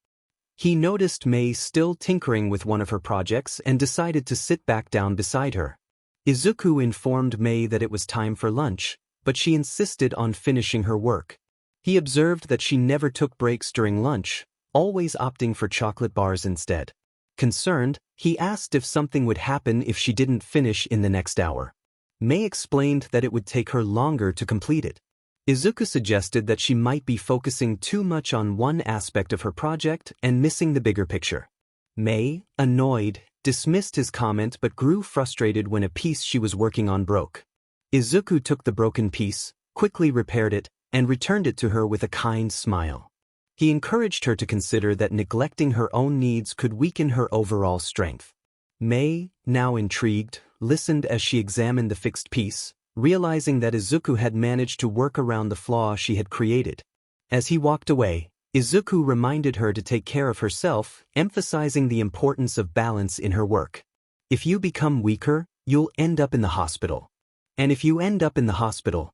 He noticed Mei still tinkering with one of her projects and decided to sit back down beside her. Izuku informed Mei that it was time for lunch, but she insisted on finishing her work. He observed that she never took breaks during lunch, always opting for chocolate bars instead. Concerned, he asked if something would happen if she didn't finish in the next hour. Mei explained that it would take her longer to complete it. Izuku suggested that she might be focusing too much on one aspect of her project and missing the bigger picture. Mei, annoyed, dismissed his comment but grew frustrated when a piece she was working on broke. Izuku took the broken piece, quickly repaired it, and returned it to her with a kind smile. He encouraged her to consider that neglecting her own needs could weaken her overall strength. Mei, now intrigued, listened as she examined the fixed piece, realizing that Izuku had managed to work around the flaw she had created. As he walked away, Izuku reminded her to take care of herself, emphasizing the importance of balance in her work. If you become weaker, you'll end up in the hospital. And if you end up in the hospital,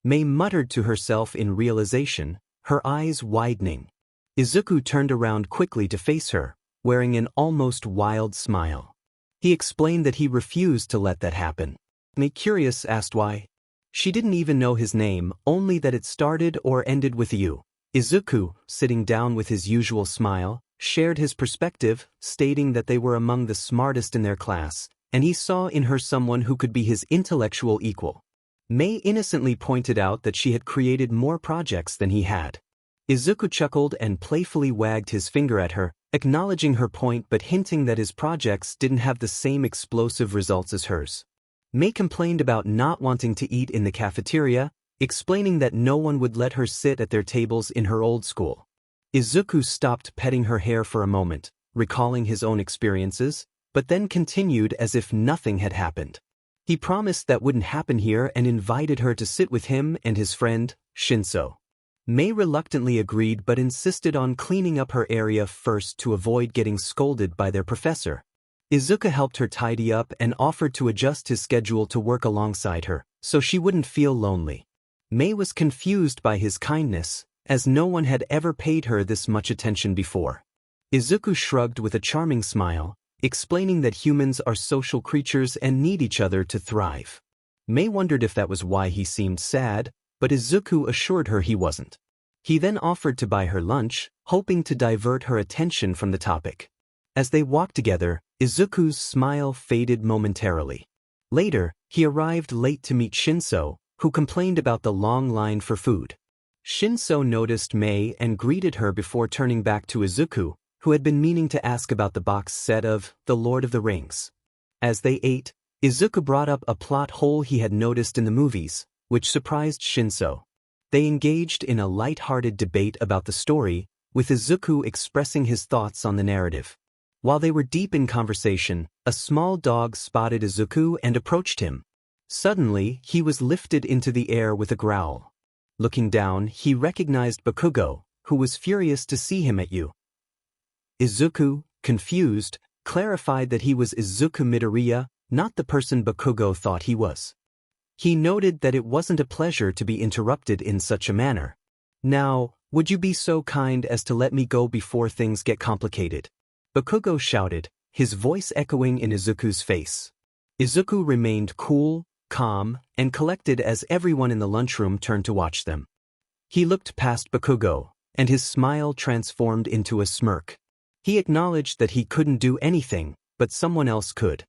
Mei muttered to herself in realization, her eyes widening. Izuku turned around quickly to face her, wearing an almost wild smile. He explained that he refused to let that happen. Mei, curious, asked why. She didn't even know his name, only that it started or ended with U. Izuku, sitting down with his usual smile, shared his perspective, stating that they were among the smartest in their class, and he saw in her someone who could be his intellectual equal. Mei innocently pointed out that she had created more projects than he had. Izuku chuckled and playfully wagged his finger at her, acknowledging her point but hinting that his projects didn't have the same explosive results as hers. Mei complained about not wanting to eat in the cafeteria, explaining that no one would let her sit at their tables in her old school. Izuku stopped petting her hair for a moment, recalling his own experiences, but then continued as if nothing had happened. He promised that wouldn't happen here and invited her to sit with him and his friend, Shinso. Mei reluctantly agreed but insisted on cleaning up her area first to avoid getting scolded by their professor. Izuku helped her tidy up and offered to adjust his schedule to work alongside her, so she wouldn't feel lonely. Mei was confused by his kindness, as no one had ever paid her this much attention before. Izuku shrugged with a charming smile, explaining that humans are social creatures and need each other to thrive. Mei wondered if that was why he seemed sad, but Izuku assured her he wasn't. He then offered to buy her lunch, hoping to divert her attention from the topic. As they walked together, Izuku's smile faded momentarily. Later, he arrived late to meet Shinso, who complained about the long line for food. Shinso noticed Mei and greeted her before turning back to Izuku, who had been meaning to ask about the box set of The Lord of the Rings. As they ate, Izuku brought up a plot hole he had noticed in the movies, which surprised Shinso. They engaged in a light-hearted debate about the story, with Izuku expressing his thoughts on the narrative. While they were deep in conversation, a small dog spotted Izuku and approached him. Suddenly, he was lifted into the air with a growl. Looking down, he recognized Bakugo, who was furious to see him at you. Izuku, confused, clarified that he was Izuku Midoriya, not the person Bakugo thought he was. He noted that it wasn't a pleasure to be interrupted in such a manner. Now, would you be so kind as to let me go before things get complicated? Bakugo shouted, his voice echoing in Izuku's face. Izuku remained cool, calm, and collected as everyone in the lunchroom turned to watch them. He looked past Bakugo, and his smile transformed into a smirk. He acknowledged that he couldn't do anything, but someone else could.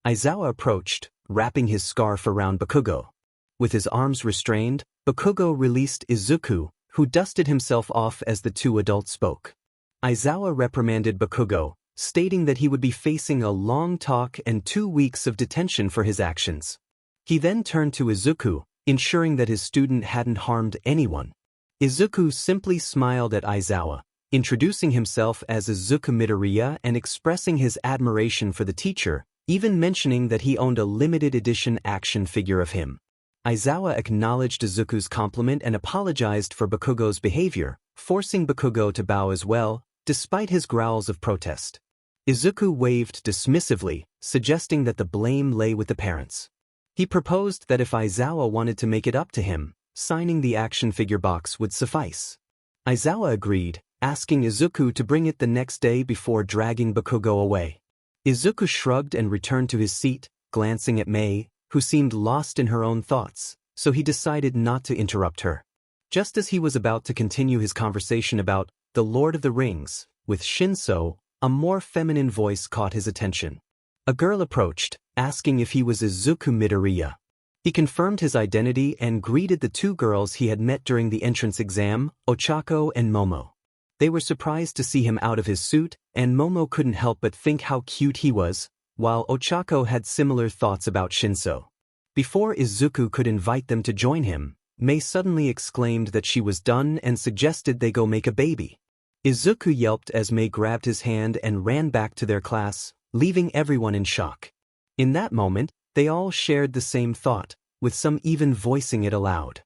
Aizawa approached, wrapping his scarf around Bakugo. With his arms restrained, Bakugo released Izuku, who dusted himself off as the two adults spoke. Aizawa reprimanded Bakugo, stating that he would be facing a long talk and 2 weeks of detention for his actions. He then turned to Izuku, ensuring that his student hadn't harmed anyone. Izuku simply smiled at Aizawa, introducing himself as Izuku Midoriya and expressing his admiration for the teacher, even mentioning that he owned a limited edition action figure of him. Aizawa acknowledged Izuku's compliment and apologized for Bakugo's behavior, forcing Bakugo to bow as well, despite his growls of protest. Izuku waved dismissively, suggesting that the blame lay with the parents. He proposed that if Aizawa wanted to make it up to him, signing the action figure box would suffice. Aizawa agreed, asking Izuku to bring it the next day before dragging Bakugo away. Izuku shrugged and returned to his seat, glancing at Mei, who seemed lost in her own thoughts, so he decided not to interrupt her. Just as he was about to continue his conversation about The Lord of the Rings, with Shinso, a more feminine voice caught his attention. A girl approached, asking if he was Izuku Midoriya. He confirmed his identity and greeted the two girls he had met during the entrance exam, Ochako and Momo. They were surprised to see him out of his suit, and Momo couldn't help but think how cute he was, while Ochako had similar thoughts about Shinso. Before Izuku could invite them to join him, Mei suddenly exclaimed that she was done and suggested they go make a baby. Izuku yelped as Mei grabbed his hand and ran back to their class, leaving everyone in shock. In that moment, they all shared the same thought, with some even voicing it aloud.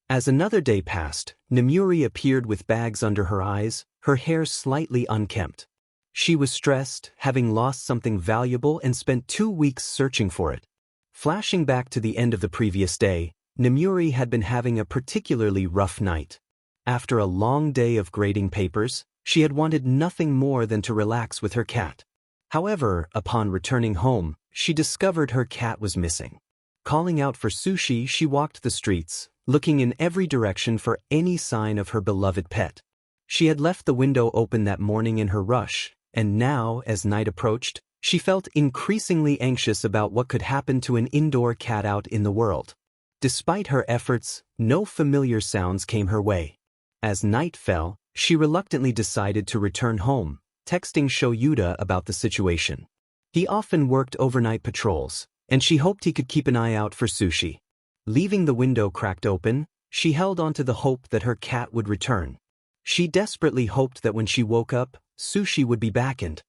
As another day passed, Nemuri appeared with bags under her eyes, her hair slightly unkempt. She was stressed, having lost something valuable and spent 2 weeks searching for it. Flashing back to the end of the previous day, Nomiuri had been having a particularly rough night. After a long day of grading papers, she had wanted nothing more than to relax with her cat. However, upon returning home, she discovered her cat was missing. Calling out for Sushi, she walked the streets, looking in every direction for any sign of her beloved pet. She had left the window open that morning in her rush, and now, as night approached, she felt increasingly anxious about what could happen to an indoor cat out in the world. Despite her efforts, no familiar sounds came her way. As night fell, she reluctantly decided to return home, texting Shoyuta about the situation. He often worked overnight patrols, and she hoped he could keep an eye out for Sushi. Leaving the window cracked open, she held on to the hope that her cat would return. She desperately hoped that when she woke up, Sushi would be back and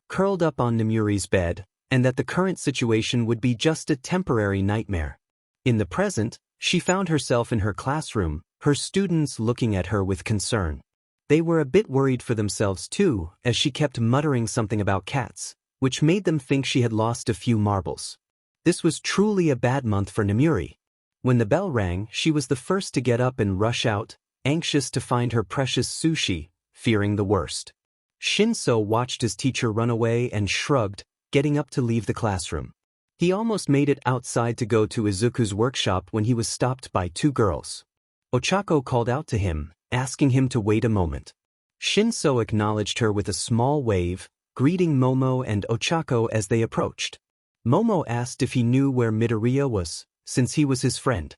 curled up on Nomiuri's bed, and that the current situation would be just a temporary nightmare. In the present, she found herself in her classroom, her students looking at her with concern. They were a bit worried for themselves too, as she kept muttering something about cats, which made them think she had lost a few marbles. This was truly a bad month for Nomiuri. When the bell rang, she was the first to get up and rush out, anxious to find her precious Sushi, fearing the worst. Shinso watched his teacher run away and shrugged, getting up to leave the classroom. He almost made it outside to go to Izuku's workshop when he was stopped by two girls. Ochako called out to him, asking him to wait a moment. Shinso acknowledged her with a small wave, greeting Momo and Ochako as they approached. Momo asked if he knew where Midoriya was, since he was his friend.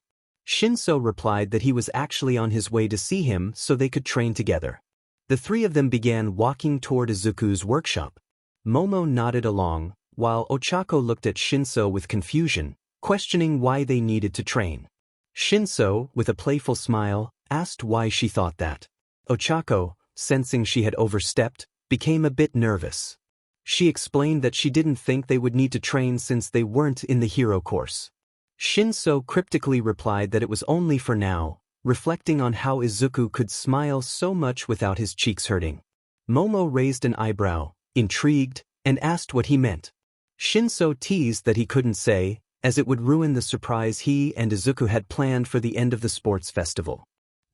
Shinso replied that he was actually on his way to see him so they could train together. The three of them began walking toward Izuku's workshop. Momo nodded along, while Ochako looked at Shinso with confusion, questioning why they needed to train. Shinso, with a playful smile, asked why she thought that. Ochako, sensing she had overstepped, became a bit nervous. She explained that she didn't think they would need to train since they weren't in the hero course. Shinso cryptically replied that it was only for now, reflecting on how Izuku could smile so much without his cheeks hurting. Momo raised an eyebrow, intrigued, and asked what he meant. Shinso teased that he couldn't say, as it would ruin the surprise he and Izuku had planned for the end of the sports festival.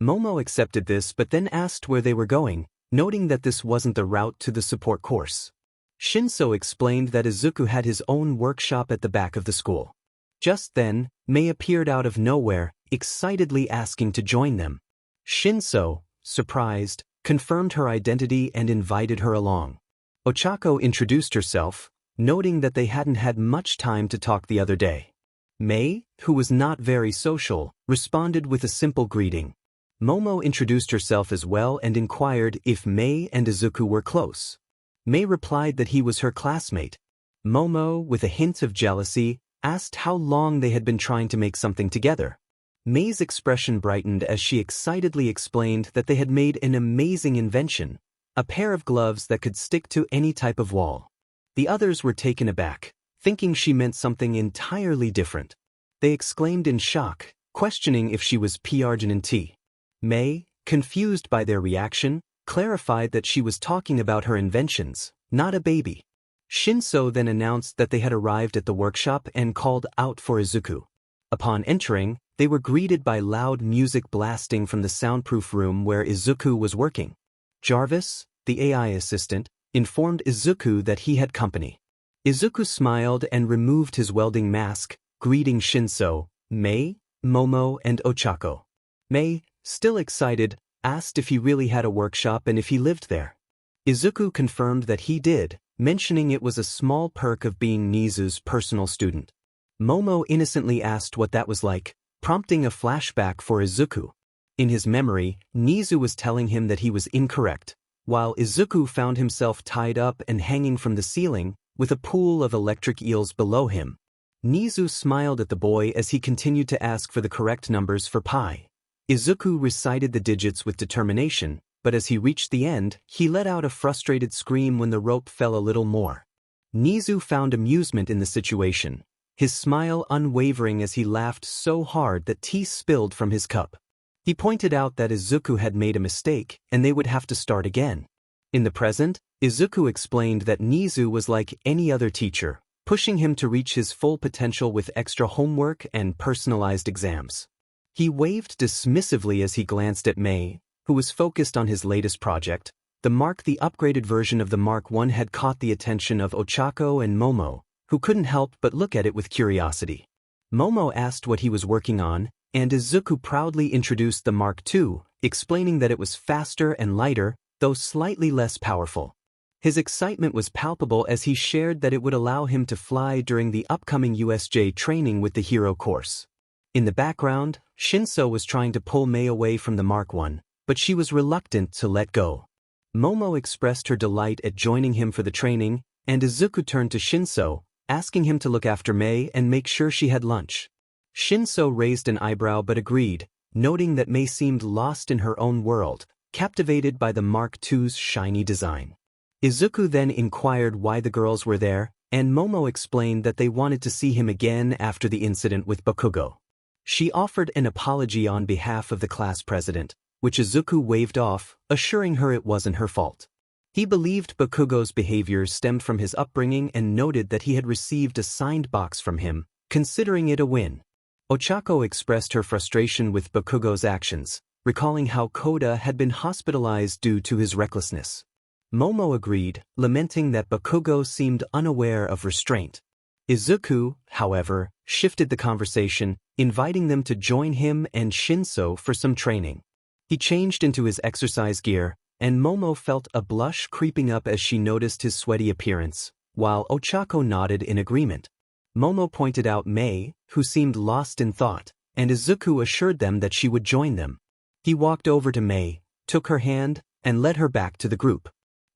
Momo accepted this but then asked where they were going, noting that this wasn't the route to the support course. Shinso explained that Izuku had his own workshop at the back of the school. Just then, Mei appeared out of nowhere, excitedly asking to join them. Shinso, surprised, confirmed her identity and invited her along. Ochako introduced herself, noting that they hadn't had much time to talk the other day. Mei, who was not very social, responded with a simple greeting. Momo introduced herself as well and inquired if Mei and Izuku were close. Mei replied that he was her classmate. Momo, with a hint of jealousy, asked how long they had been trying to make something together. Mei's expression brightened as she excitedly explained that they had made an amazing invention, a pair of gloves that could stick to any type of wall. The others were taken aback, thinking she meant something entirely different. They exclaimed in shock, questioning if she was 𝗵𝗲. Mei, confused by their reaction, clarified that she was talking about her inventions, not a baby. Shinso then announced that they had arrived at the workshop and called out for Izuku. Upon entering, they were greeted by loud music blasting from the soundproof room where Izuku was working. Jarvis, the AI assistant, informed Izuku that he had company. Izuku smiled and removed his welding mask, greeting Shinso, Mei, Momo, and Ochako. Mei, still excited, asked if he really had a workshop and if he lived there. Izuku confirmed that he did, mentioning it was a small perk of being Nizu's personal student. Momo innocently asked what that was like, prompting a flashback for Izuku. In his memory, Nizu was telling him that he was incorrect, while Izuku found himself tied up and hanging from the ceiling, with a pool of electric eels below him. Nizu smiled at the boy as he continued to ask for the correct numbers for pi. Izuku recited the digits with determination, but as he reached the end, he let out a frustrated scream when the rope fell a little more. Nizu found amusement in the situation, his smile unwavering as he laughed so hard that tea spilled from his cup. He pointed out that Izuku had made a mistake and they would have to start again. In the present, Izuku explained that Nizu was like any other teacher, pushing him to reach his full potential with extra homework and personalized exams. He waved dismissively as he glanced at May, who was focused on his latest project. The upgraded version of the Mark I had caught the attention of Ochako and Momo, who couldn't help but look at it with curiosity. Momo asked what he was working on, and Izuku proudly introduced the Mark II, explaining that it was faster and lighter, though slightly less powerful. His excitement was palpable as he shared that it would allow him to fly during the upcoming USJ training with the hero course. In the background, Shinso was trying to pull May away from the Mark I, but she was reluctant to let go. Momo expressed her delight at joining him for the training, and Izuku turned to Shinso, asking him to look after May and make sure she had lunch. Shinso raised an eyebrow but agreed, noting that May seemed lost in her own world, captivated by the Mark II's shiny design. Izuku then inquired why the girls were there, and Momo explained that they wanted to see him again after the incident with Bakugo. She offered an apology on behalf of the class president, which Izuku waved off, assuring her it wasn't her fault. He believed Bakugo's behavior stemmed from his upbringing and noted that he had received a signed box from him, considering it a win. Ochako expressed her frustration with Bakugo's actions, recalling how Koda had been hospitalized due to his recklessness. Momo agreed, lamenting that Bakugo seemed unaware of restraint. Izuku, however, shifted the conversation, inviting them to join him and Shinso for some training. He changed into his exercise gear, and Momo felt a blush creeping up as she noticed his sweaty appearance, while Ochako nodded in agreement. Momo pointed out May, who seemed lost in thought, and Izuku assured them that she would join them. He walked over to May, took her hand, and led her back to the group.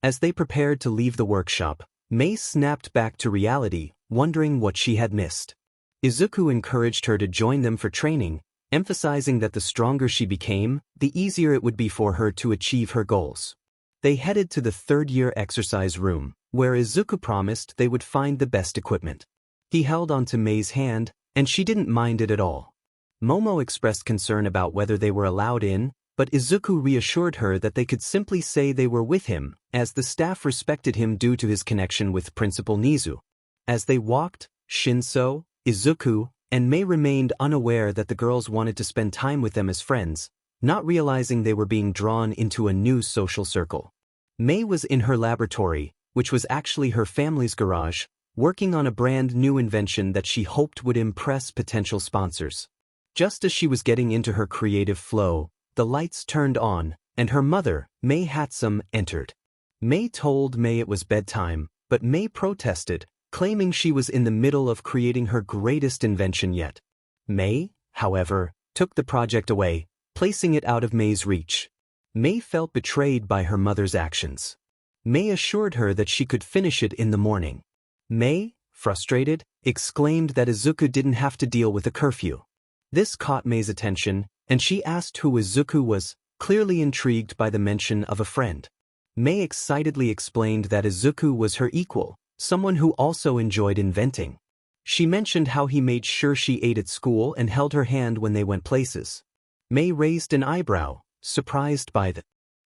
As they prepared to leave the workshop, May snapped back to reality, wondering what she had missed. Izuku encouraged her to join them for training, emphasizing that the stronger she became, the easier it would be for her to achieve her goals. They headed to the third-year exercise room, where Izuku promised they would find the best equipment. He held onto May's hand, and she didn't mind it at all. Momo expressed concern about whether they were allowed in, but Izuku reassured her that they could simply say they were with him, as the staff respected him due to his connection with Principal Nizu. As they walked, Shinso, Izuku, and May remained unaware that the girls wanted to spend time with them as friends, not realizing they were being drawn into a new social circle. May was in her laboratory, which was actually her family's garage, working on a brand new invention that she hoped would impress potential sponsors. Just as she was getting into her creative flow, the lights turned on, and her mother, myheroacademia, entered. May told May it was bedtime, but May protested, claiming she was in the middle of creating her greatest invention yet. May, however, took the project away, placing it out of May's reach. May felt betrayed by her mother's actions. May assured her that she could finish it in the morning. May, frustrated, exclaimed that Izuku didn't have to deal with a curfew. This caught May's attention, and she asked who Izuku was, clearly intrigued by the mention of a friend. May excitedly explained that Izuku was her equal, someone who also enjoyed inventing. She mentioned how he made sure she ate at school and held her hand when they went places. May raised an eyebrow, surprised by the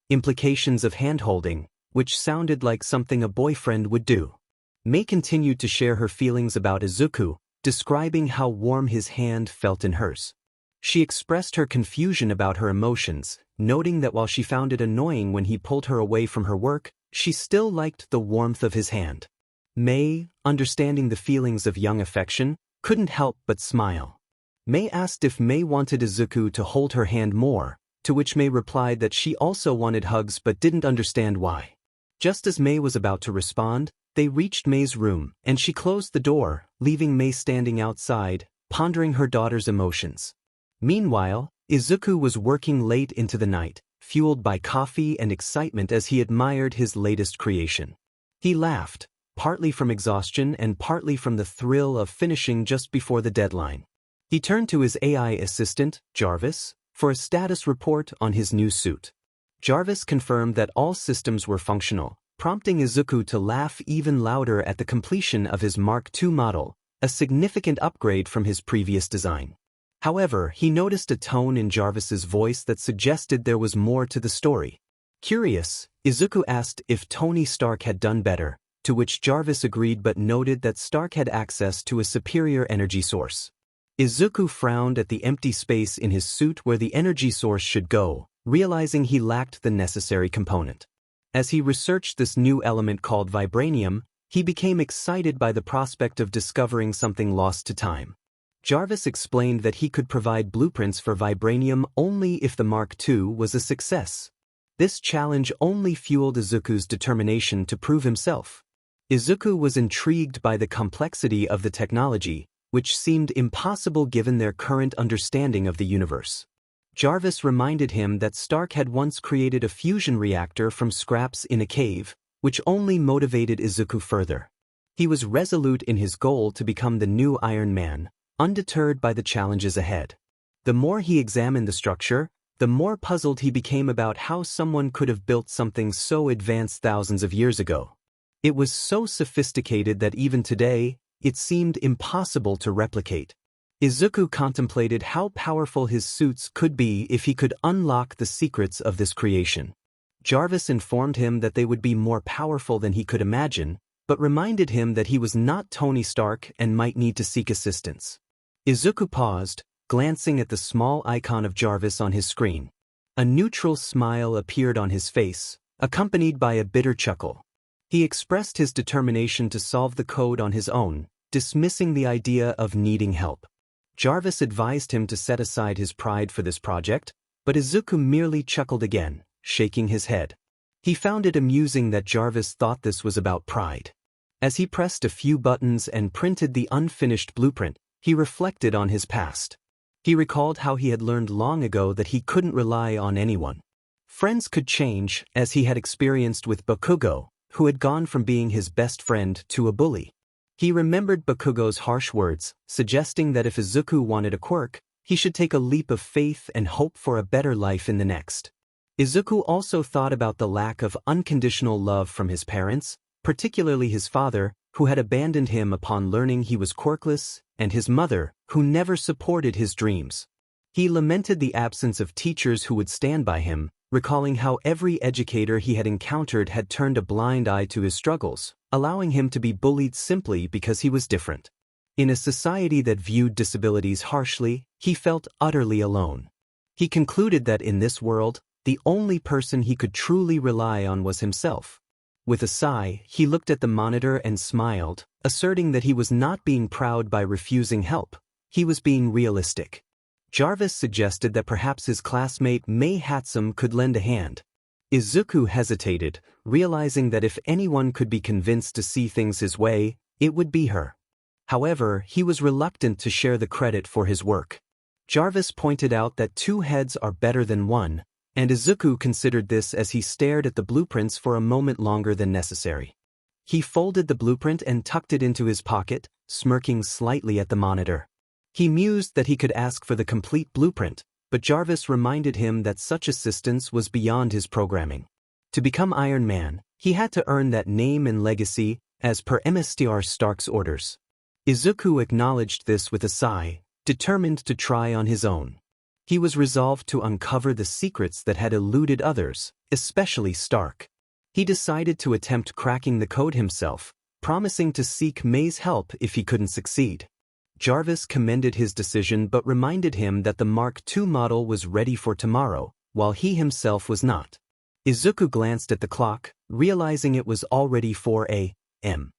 implications of hand-holding, which sounded like something a boyfriend would do. May continued to share her feelings about Izuku, describing how warm his hand felt in hers. She expressed her confusion about her emotions, noting that while she found it annoying when he pulled her away from her work, she still liked the warmth of his hand. May, understanding the feelings of young affection, couldn't help but smile. May asked if May wanted Izuku to hold her hand more, to which May replied that she also wanted hugs but didn't understand why. Just as May was about to respond, they reached May's room, and she closed the door, leaving May standing outside, pondering her daughter's emotions. Meanwhile, Izuku was working late into the night, fueled by coffee and excitement as he admired his latest creation. He laughed, partly from exhaustion and partly from the thrill of finishing just before the deadline. He turned to his AI assistant, Jarvis, for a status report on his new suit. Jarvis confirmed that all systems were functional, prompting Izuku to laugh even louder at the completion of his Mark II model, a significant upgrade from his previous design. However, he noticed a tone in Jarvis's voice that suggested there was more to the story. Curious, Izuku asked if Tony Stark had done better, to which Jarvis agreed but noted that Stark had access to a superior energy source. Izuku frowned at the empty space in his suit where the energy source should go, realizing he lacked the necessary component. As he researched this new element called vibranium, he became excited by the prospect of discovering something lost to time. 𝗧𝗪 explained that he could provide blueprints for vibranium only if the Mark II was a success. This challenge only fueled Izuku's determination to prove himself. Izuku was intrigued by the complexity of the technology, which seemed impossible given their current understanding of the universe. 𝗧𝗪 reminded him that Stark had once created a fusion reactor from scraps in a cave, which only motivated Izuku further. He was resolute in his goal to become the new Iron Man, undeterred by the challenges ahead. The more he examined the structure, the more puzzled he became about how someone could have built something so advanced thousands of years ago. It was so sophisticated that even today, it seemed impossible to replicate. Izuku contemplated how powerful his suits could be if he could unlock the secrets of this creation. 𝗧𝗪 informed him that they would be more powerful than he could imagine, but reminded him that he was not Tony Stark and might need to seek assistance. Izuku paused, glancing at the small icon of 𝗧𝗪 on his screen. A neutral smile appeared on his face, accompanied by a bitter chuckle. He expressed his determination to solve the code on his own, dismissing the idea of needing help. 𝗧𝗪 advised him to set aside his pride for this project, but Izuku merely chuckled again, shaking his head. He found it amusing that 𝗧𝗪 thought this was about pride. As he pressed a few buttons and printed the unfinished blueprint, he reflected on his past. He recalled how he had learned long ago that he couldn't rely on anyone. Friends could change, as he had experienced with Bakugo, who had gone from being his best friend to a bully. He remembered Bakugo's harsh words, suggesting that if Izuku wanted a quirk, he should take a leap of faith and hope for a better life in the next. Izuku also thought about the lack of unconditional love from his parents, particularly his father, who had abandoned him upon learning he was quirkless, and his mother, who never supported his dreams. He lamented the absence of teachers who would stand by him, recalling how every educator he had encountered had turned a blind eye to his struggles, allowing him to be bullied simply because he was different. In a society that viewed disabilities harshly, he felt utterly alone. He concluded that in this world, the only person he could truly rely on was himself. With a sigh, he looked at the monitor and smiled, asserting that he was not being proud by refusing help. He was being realistic. 𝗧𝗪 suggested that perhaps his classmate 𝗕𝗏 could lend a hand. Izuku hesitated, realizing that if anyone could be convinced to see things his way, it would be her. However, he was reluctant to share the credit for his work. 𝗧𝗪 pointed out that two heads are better than one, and Izuku considered this as he stared at the blueprints for a moment longer than necessary. He folded the blueprint and tucked it into his pocket, smirking slightly at the monitor. He mused that he could ask for the complete blueprint, but 𝗧𝗪 reminded him that such assistance was beyond his programming. To become Iron Man, he had to earn that name and legacy, as per Mr. Stark's orders. Izuku acknowledged this with a sigh, determined to try on his own. He was resolved to uncover the secrets that had eluded others, especially Stark. He decided to attempt cracking the code himself, promising to seek 𝗕's help if he couldn't succeed. 𝗧𝗪 commended his decision but reminded him that the Mark II model was ready for tomorrow, while he himself was not. Izuku glanced at the clock, realizing it was already 4 a.m.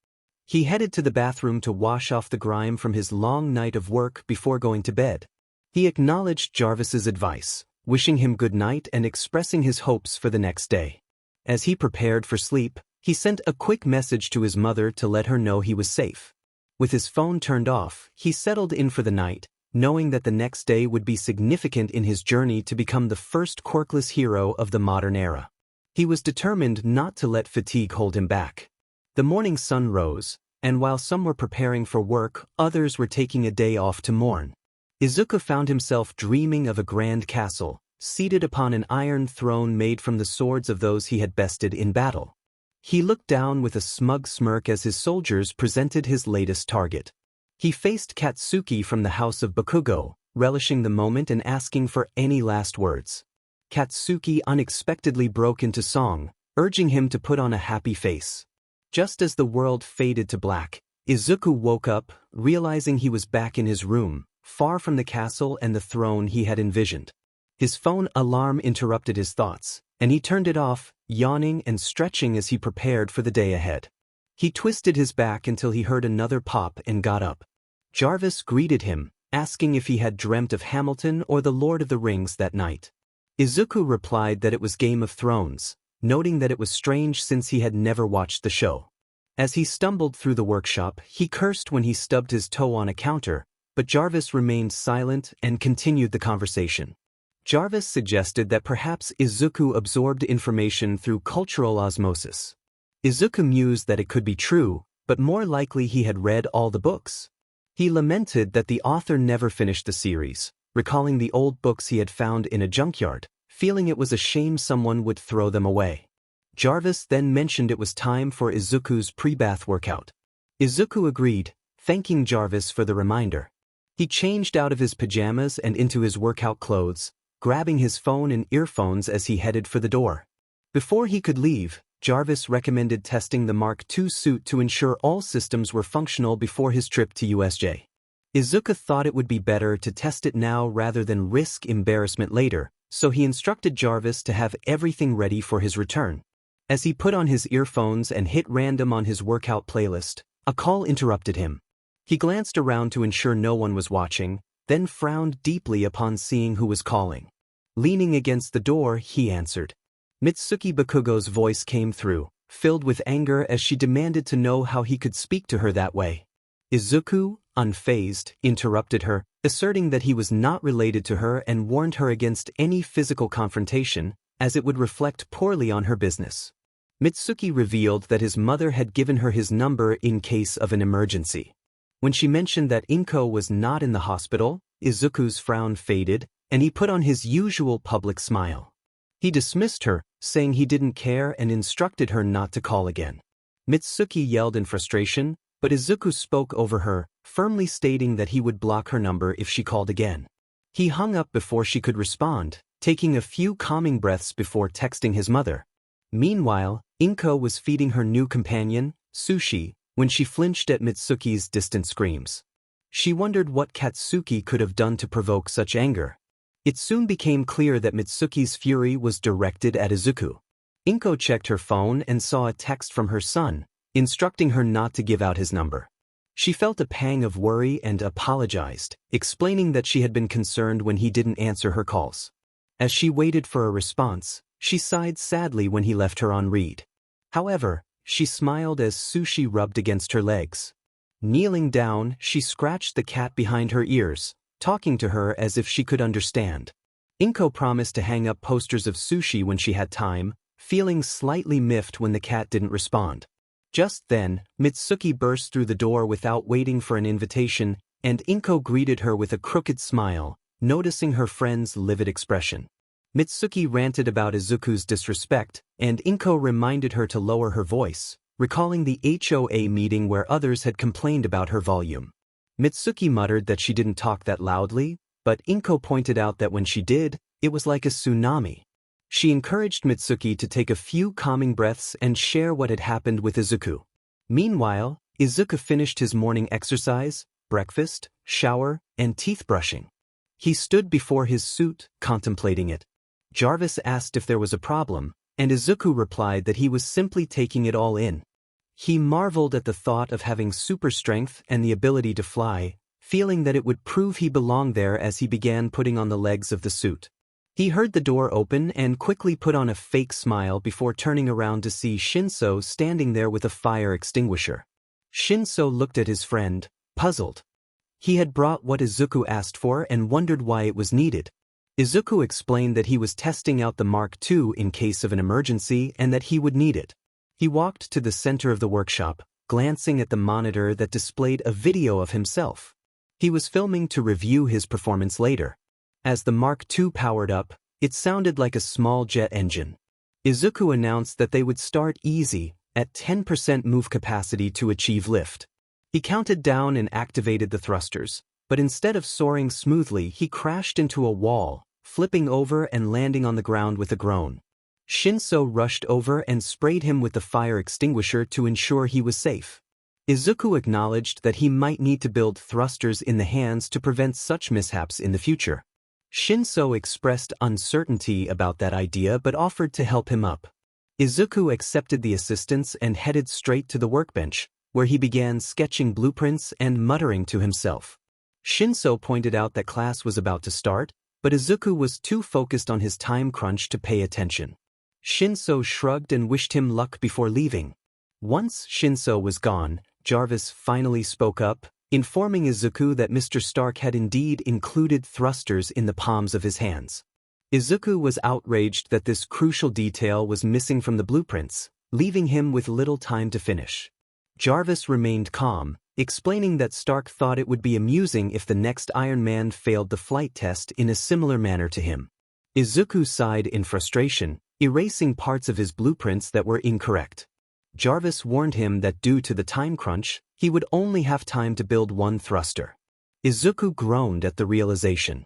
He headed to the bathroom to wash off the grime from his long night of work before going to bed. He acknowledged 𝗧𝗪's advice, wishing him good night and expressing his hopes for the next day. As he prepared for sleep, he sent a quick message to his mother to let her know he was safe. With his phone turned off, he settled in for the night, knowing that the next day would be significant in his journey to become the first quirkless hero of the modern era. He was determined not to let fatigue hold him back. The morning sun rose, and while some were preparing for work, others were taking a day off to mourn. Izuku found himself dreaming of a grand castle, seated upon an iron throne made from the swords of those he had bested in battle. He looked down with a smug smirk as his soldiers presented his latest target. He faced Katsuki from the house of Bakugo, relishing the moment and asking for any last words. Katsuki unexpectedly broke into song, urging him to put on a happy face. Just as the world faded to black, Izuku woke up, realizing he was back in his room, far from the castle and the throne he had envisioned. His phone alarm interrupted his thoughts, and he turned it off, yawning and stretching as he prepared for the day ahead. He twisted his back until he heard another pop and got up. Jarvis greeted him, asking if he had dreamt of Hamilton or the Lord of the Rings that night. Izuku replied that it was Game of Thrones, noting that it was strange since he had never watched the show. As he stumbled through the workshop, he cursed when he stubbed his toe on a counter, but Jarvis remained silent and continued the conversation. Jarvis suggested that perhaps Izuku absorbed information through cultural osmosis. Izuku mused that it could be true, but more likely he had read all the books. He lamented that the author never finished the series, recalling the old books he had found in a junkyard, feeling it was a shame someone would throw them away. Jarvis then mentioned it was time for Izuku's pre-bath workout. Izuku agreed, thanking Jarvis for the reminder. He changed out of his pajamas and into his workout clothes, grabbing his phone and earphones as he headed for the door. Before he could leave, Jarvis recommended testing the Mark II suit to ensure all systems were functional before his trip to USJ. Izuku thought it would be better to test it now rather than risk embarrassment later, so he instructed Jarvis to have everything ready for his return. As he put on his earphones and hit random on his workout playlist, a call interrupted him. He glanced around to ensure no one was watching, then frowned deeply upon seeing who was calling. Leaning against the door, he answered. Mitsuki Bakugo's voice came through, filled with anger as she demanded to know how he could speak to her that way. Izuku, unfazed, interrupted her, asserting that he was not related to her and warned her against any physical confrontation, as it would reflect poorly on her business. Mitsuki revealed that his mother had given her his number in case of an emergency. When she mentioned that 𝐒𝐭𝐻 was not in the hospital, Izuku's frown faded, and he put on his usual public smile. He dismissed her, saying he didn't care and instructed her not to call again. Mitsuki yelled in frustration, but Izuku spoke over her, firmly stating that he would block her number if she called again. He hung up before she could respond, taking a few calming breaths before texting his mother. Meanwhile, 𝗒𝐭𝐻 was feeding her new companion, sushi, when she flinched at Mitsuki's distant screams. She wondered what Katsuki could have done to provoke such anger. It soon became clear that Mitsuki's fury was directed at Izuku. 𝗒𝐭𝐻 checked her phone and saw a text from her son, instructing her not to give out his number. She felt a pang of worry and apologized, explaining that she had been concerned when he didn't answer her calls. As she waited for a response, she sighed sadly when he left her on read. However, she smiled as sushi rubbed against her legs. Kneeling down, she scratched the cat behind her ears, talking to her as if she could understand. 𝗒𝐭𝐻 promised to hang up posters of sushi when she had time, feeling slightly miffed when the cat didn't respond. Just then, Mitsuki burst through the door without waiting for an invitation, and 𝗒𝐭𝐻 greeted her with a crooked smile, noticing her friend's livid expression. Mitsuki ranted about Izuku's disrespect, and 𝗒𝐭𝐻 reminded her to lower her voice, recalling the HOA meeting where others had complained about her volume. Mitsuki muttered that she didn't talk that loudly, but 𝗒𝐭𝐻 pointed out that when she did, it was like a tsunami. She encouraged Mitsuki to take a few calming breaths and share what had happened with Izuku. Meanwhile, Izuku finished his morning exercise, breakfast, shower, and teeth brushing. He stood before his suit, contemplating it. Jarvis asked if there was a problem, and Izuku replied that he was simply taking it all in. He marveled at the thought of having super strength and the ability to fly, feeling that it would prove he belonged there as he began putting on the legs of the suit. He heard the door open and quickly put on a fake smile before turning around to see Shinso standing there with a fire extinguisher. Shinso looked at his friend, puzzled. He had brought what Izuku asked for and wondered why it was needed. Izuku explained that he was testing out the Mark II in case of an emergency and that he would need it. He walked to the center of the workshop, glancing at the monitor that displayed a video of himself. He was filming to review his performance later. As the Mark II powered up, it sounded like a small jet engine. Izuku announced that they would start easy, at 10% move capacity to achieve lift. He counted down and activated the thrusters, but instead of soaring smoothly, he crashed into a wall, flipping over and landing on the ground with a groan. Shinso rushed over and sprayed him with the fire extinguisher to ensure he was safe. Izuku acknowledged that he might need to build thrusters in the hands to prevent such mishaps in the future. 𝗫𝗄 expressed uncertainty about that idea but offered to help him up. Izuku accepted the assistance and headed straight to the workbench, where he began sketching blueprints and muttering to himself. 𝗫𝗄 pointed out that class was about to start, but Izuku was too focused on his time crunch to pay attention. 𝗫𝗄 shrugged and wished him luck before leaving. Once 𝗫𝗄 was gone, 𝗕𝗏𝗧 finally spoke up, informing Izuku that Mr. Stark had indeed included thrusters in the palms of his hands. Izuku was outraged that this crucial detail was missing from the blueprints, leaving him with little time to finish. 𝗕𝗏𝗧 remained calm, explaining that Stark thought it would be amusing if the next Iron Man failed the flight test in a similar manner to him. Izuku sighed in frustration, erasing parts of his blueprints that were incorrect. 𝗕𝗏𝗧 warned him that due to the time crunch, he would only have time to build one thruster. Izuku groaned at the realization.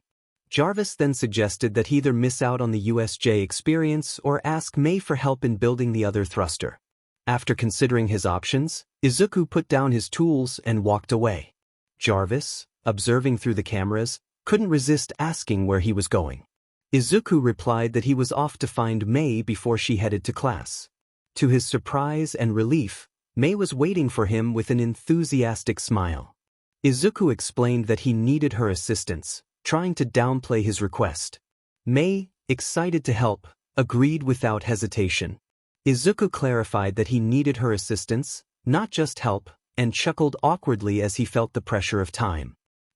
𝗕𝗏𝗧 then suggested that he either miss out on the USJ experience or ask May for help in building the other thruster. After considering his options, Izuku put down his tools and walked away. 𝗕𝗏𝗧, observing through the cameras, couldn't resist asking where he was going. Izuku replied that he was off to find May before she headed to class. To his surprise and relief, May was waiting for him with an enthusiastic smile. Izuku explained that he needed her assistance, trying to downplay his request. May, excited to help, agreed without hesitation. Izuku clarified that he needed her assistance, not just help, and chuckled awkwardly as he felt the pressure of time.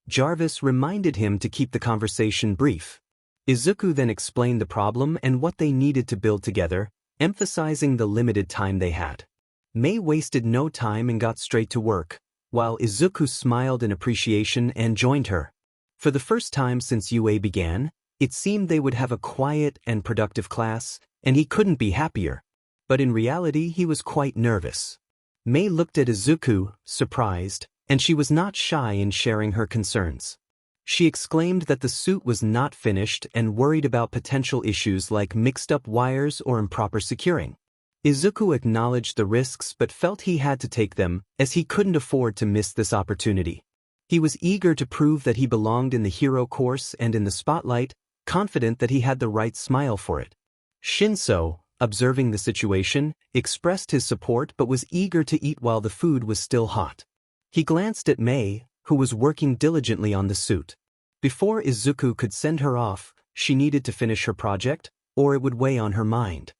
𝗕𝗏𝗧 reminded him to keep the conversation brief. Izuku then explained the problem and what they needed to build together, emphasizing the limited time they had. May wasted no time and got straight to work, while Izuku smiled in appreciation and joined her. For the first time since UA began, it seemed they would have a quiet and productive class, and he couldn't be happier. But in reality he was quite nervous. May looked at Izuku, surprised, and she was not shy in sharing her concerns. She exclaimed that the suit was not finished and worried about potential issues like mixed-up wires or improper securing. Izuku acknowledged the risks but felt he had to take them, as he couldn't afford to miss this opportunity. He was eager to prove that he belonged in the hero course and in the spotlight, confident that he had the right smile for it. 𝗫𝗄, observing the situation, expressed his support but was eager to eat while the food was still hot. He glanced at May, who was working diligently on the suit. Before Izuku could send her off, she needed to finish her project, or it would weigh on her mind.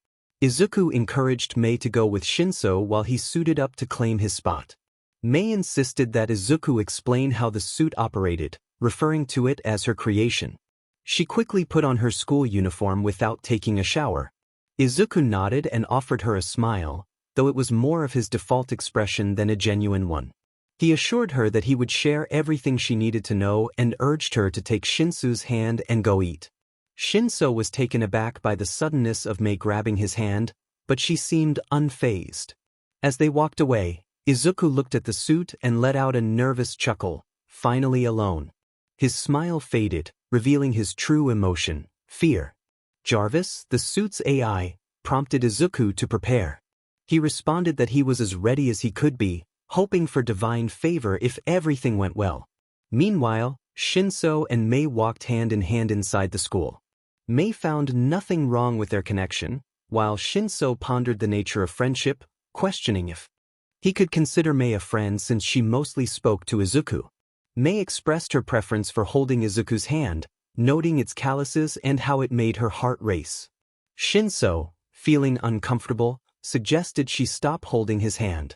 Izuku encouraged May to go with 𝗫𝗄 while he suited up to claim his spot. May insisted that Izuku explain how the suit operated, referring to it as her creation. She quickly put on her school uniform without taking a shower. Izuku nodded and offered her a smile, though it was more of his default expression than a genuine one. He assured her that he would share everything she needed to know and urged her to take 𝗫𝗄's hand and go eat. 𝗫𝗄 was taken aback by the suddenness of May grabbing his hand, but she seemed unfazed. As they walked away, Izuku looked at the suit and let out a nervous chuckle, finally alone. His smile faded, revealing his true emotion, fear. 𝗕𝗏𝗧, the suit's AI, prompted Izuku to prepare. He responded that he was as ready as he could be, hoping for divine favor if everything went well. Meanwhile, 𝗫𝗄 and May walked hand in hand inside the school. May found nothing wrong with their connection, while 𝗫𝗄 pondered the nature of friendship, questioning if he could consider May a friend since she mostly spoke to Izuku. May expressed her preference for holding Izuku's hand, noting its calluses and how it made her heart race. 𝗫𝗄, feeling uncomfortable, suggested she stop holding his hand.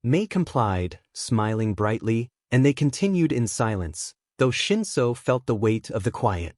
May complied, smiling brightly, and they continued in silence, though 𝗫𝗄 felt the weight of the quiet.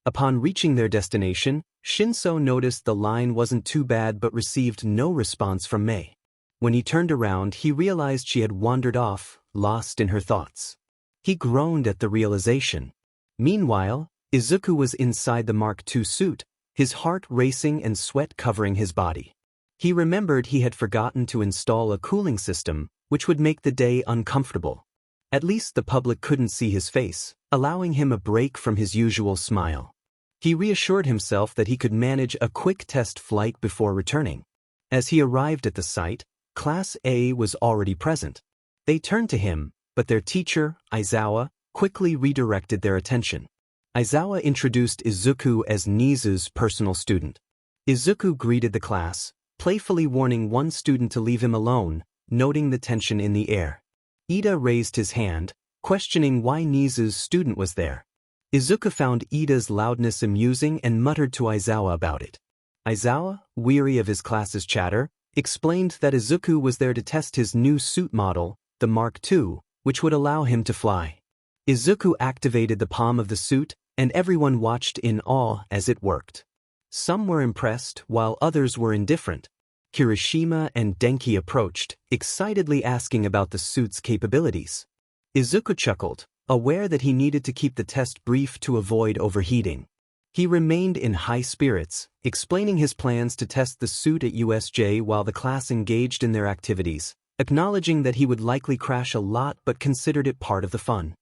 Upon reaching their destination, 𝗫𝗄 noticed the line wasn't too bad but received no response from May. When he turned around, he realized she had wandered off, lost in her thoughts. He groaned at the realization. Meanwhile, Izuku was inside the Mark II suit, his heart racing and sweat covering his body. He remembered he had forgotten to install a cooling system, which would make the day uncomfortable. At least the public couldn't see his face, allowing him a break from his usual smile. He reassured himself that he could manage a quick test flight before returning. As he arrived at the site, Class A was already present. They turned to him, but their teacher, Izawa, quickly redirected their attention. Izawa introduced Izuku as Nizu's personal student. Izuku greeted the class, playfully warning one student to leave him alone, noting the tension in the air. Ida raised his hand, questioning why Nizu's student was there. Izuku found Ida's loudness amusing and muttered to Izawa about it. Izawa, weary of his class's chatter, explained that Izuku was there to test his new suit model, the Mark II, which would allow him to fly. Izuku activated the palm of the suit, and everyone watched in awe as it worked. Some were impressed, while others were indifferent. Kirishima and Denki approached, excitedly asking about the suit's capabilities. Izuku chuckled, aware that he needed to keep the test brief to avoid overheating. He remained in high spirits, explaining his plans to test the suit at USJ while the class engaged in their activities, acknowledging that he would likely crash a lot but considered it part of the fun.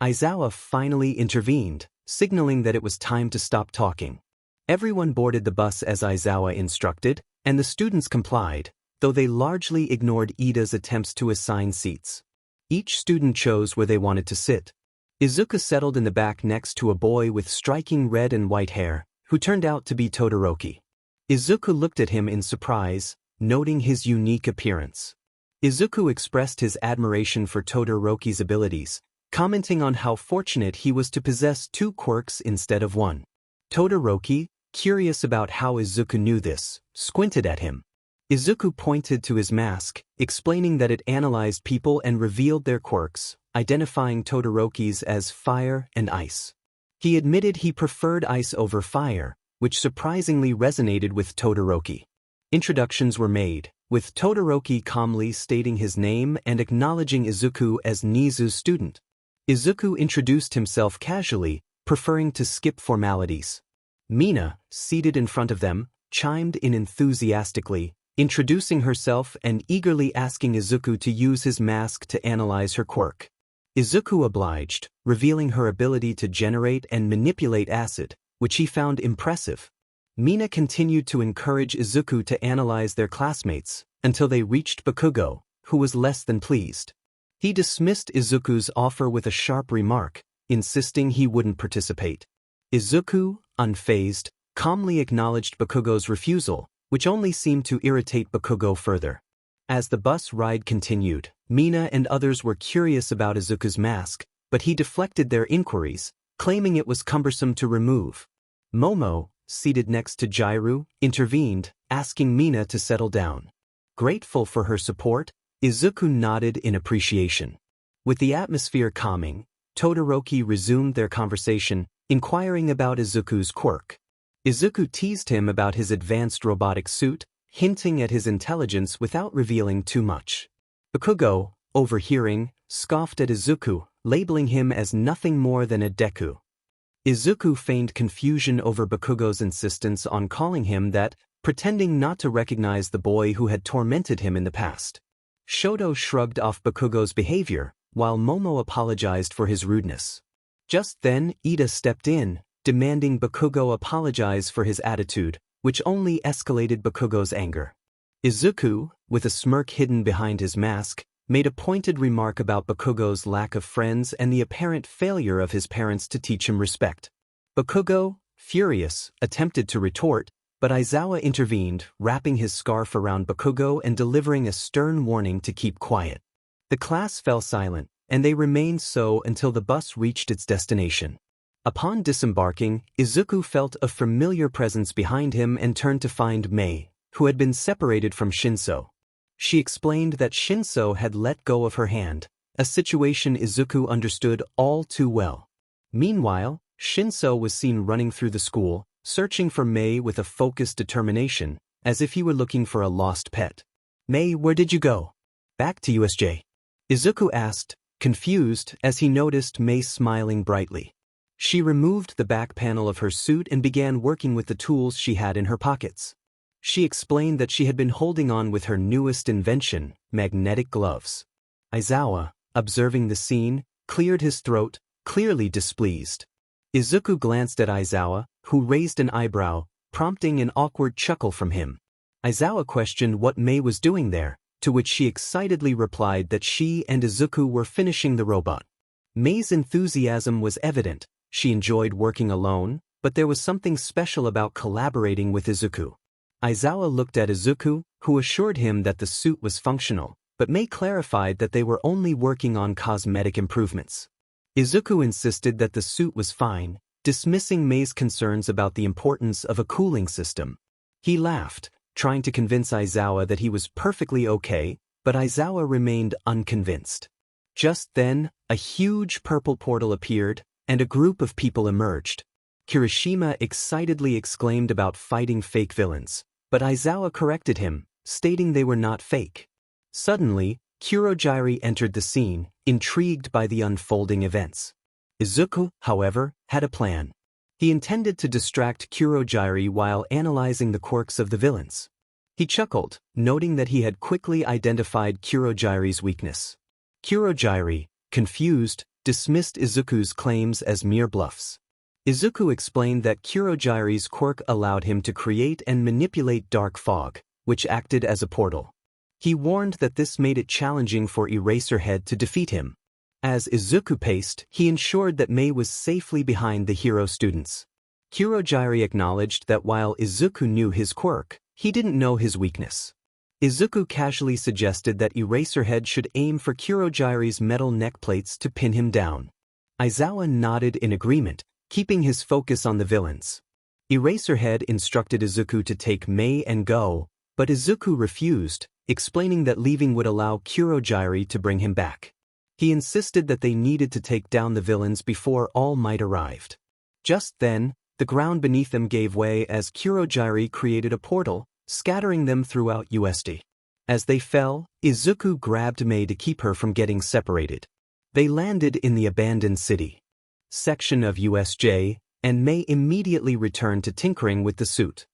Izawa finally intervened, signaling that it was time to stop talking. Everyone boarded the bus as Izawa instructed, and the students complied, though they largely ignored Ida's attempts to assign seats. Each student chose where they wanted to sit. Izuku settled in the back next to a boy with striking red and white hair, who turned out to be Todoroki. Izuku looked at him in surprise, noting his unique appearance. Izuku expressed his admiration for Todoroki's abilities, commenting on how fortunate he was to possess two quirks instead of one. Todoroki, curious about how Izuku knew this, squinted at him. Izuku pointed to his mask, explaining that it analyzed people and revealed their quirks, identifying Todoroki's as fire and ice. He admitted he preferred ice over fire, which surprisingly resonated with Todoroki. Introductions were made, with Todoroki calmly stating his name and acknowledging Izuku as Nizu's student. Izuku introduced himself casually, preferring to skip formalities. Mina, seated in front of them, chimed in enthusiastically, introducing herself and eagerly asking Izuku to use his mask to analyze her quirk. Izuku obliged, revealing her ability to generate and manipulate acid, which he found impressive. Mina continued to encourage Izuku to analyze their classmates, until they reached Bakugo, who was less than pleased. He dismissed Izuku's offer with a sharp remark, insisting he wouldn't participate. Izuku, unfazed, calmly acknowledged Bakugo's refusal, which only seemed to irritate Bakugo further. As the bus ride continued, Mina and others were curious about Izuku's mask, but he deflected their inquiries, claiming it was cumbersome to remove. Momo, seated next to Jairu, intervened, asking Mina to settle down. Grateful for her support, Izuku nodded in appreciation. With the atmosphere calming, Todoroki resumed their conversation, inquiring about Izuku's quirk. Izuku teased him about his advanced robotic suit, hinting at his intelligence without revealing too much. Bakugo, overhearing, scoffed at Izuku, labeling him as nothing more than a Deku. Izuku feigned confusion over Bakugo's insistence on calling him that, pretending not to recognize the boy who had tormented him in the past. Shoto shrugged off Bakugo's behavior, while Momo apologized for his rudeness. Just then, Ida stepped in, demanding Bakugo apologize for his attitude, which only escalated Bakugo's anger. Izuku, with a smirk hidden behind his mask, made a pointed remark about Bakugo's lack of friends and the apparent failure of his parents to teach him respect. Bakugo, furious, attempted to retort, but Izawa intervened, wrapping his scarf around Bakugo and delivering a stern warning to keep quiet. The class fell silent, and they remained so until the bus reached its destination. Upon disembarking, Izuku felt a familiar presence behind him and turned to find Mei, who had been separated from Shinso. She explained that Shinso had let go of her hand, a situation Izuku understood all too well. Meanwhile, Shinso was seen running through the school, searching for Mei with a focused determination, as if he were looking for a lost pet. "Mei, where did you go?" "Back to USJ." Izuku asked, confused as he noticed Mei smiling brightly. She removed the back panel of her suit and began working with the tools she had in her pockets. She explained that she had been holding on with her newest invention, magnetic gloves. Izawa, observing the scene, cleared his throat, clearly displeased. Izuku glanced at Izawa, who raised an eyebrow, prompting an awkward chuckle from him. Izawa questioned what Mei was doing there, to which she excitedly replied that she and Izuku were finishing the robot. Mei's enthusiasm was evident. She enjoyed working alone, but there was something special about collaborating with Izuku. Aizawa looked at Izuku, who assured him that the suit was functional, but Mei clarified that they were only working on cosmetic improvements. Izuku insisted that the suit was fine, dismissing Mei's concerns about the importance of a cooling system. He laughed, trying to convince Aizawa that he was perfectly okay, but Aizawa remained unconvinced. Just then, a huge purple portal appeared, and a group of people emerged. Kirishima excitedly exclaimed about fighting fake villains, but Aizawa corrected him, stating they were not fake. Suddenly, Kurogyari entered the scene, intrigued by the unfolding events. Izuku, however, had a plan. He intended to distract Kurogyari while analyzing the quirks of the villains. He chuckled, noting that he had quickly identified Kurogyari's weakness. Kurogyari, confused, dismissed Izuku's claims as mere bluffs. Izuku explained that Kurogyari's quirk allowed him to create and manipulate dark fog, which acted as a portal. He warned that this made it challenging for Eraserhead to defeat him. As Izuku paced, he ensured that Mei was safely behind the hero students. Kurogyari acknowledged that while Izuku knew his quirk, he didn't know his weakness. Izuku casually suggested that Eraserhead should aim for Kurogyari's metal neck plates to pin him down. Aizawa nodded in agreement, keeping his focus on the villains. Eraserhead instructed Izuku to take Mei and go, but Izuku refused, explaining that leaving would allow Kurogyari to bring him back. He insisted that they needed to take down the villains before All Might arrived. Just then, the ground beneath them gave way as Kurogyari created a portal, scattering them throughout USD. As they fell, Izuku grabbed Mei to keep her from getting separated. They landed in the abandoned city section of USJ, and Mei immediately returned to tinkering with the suit.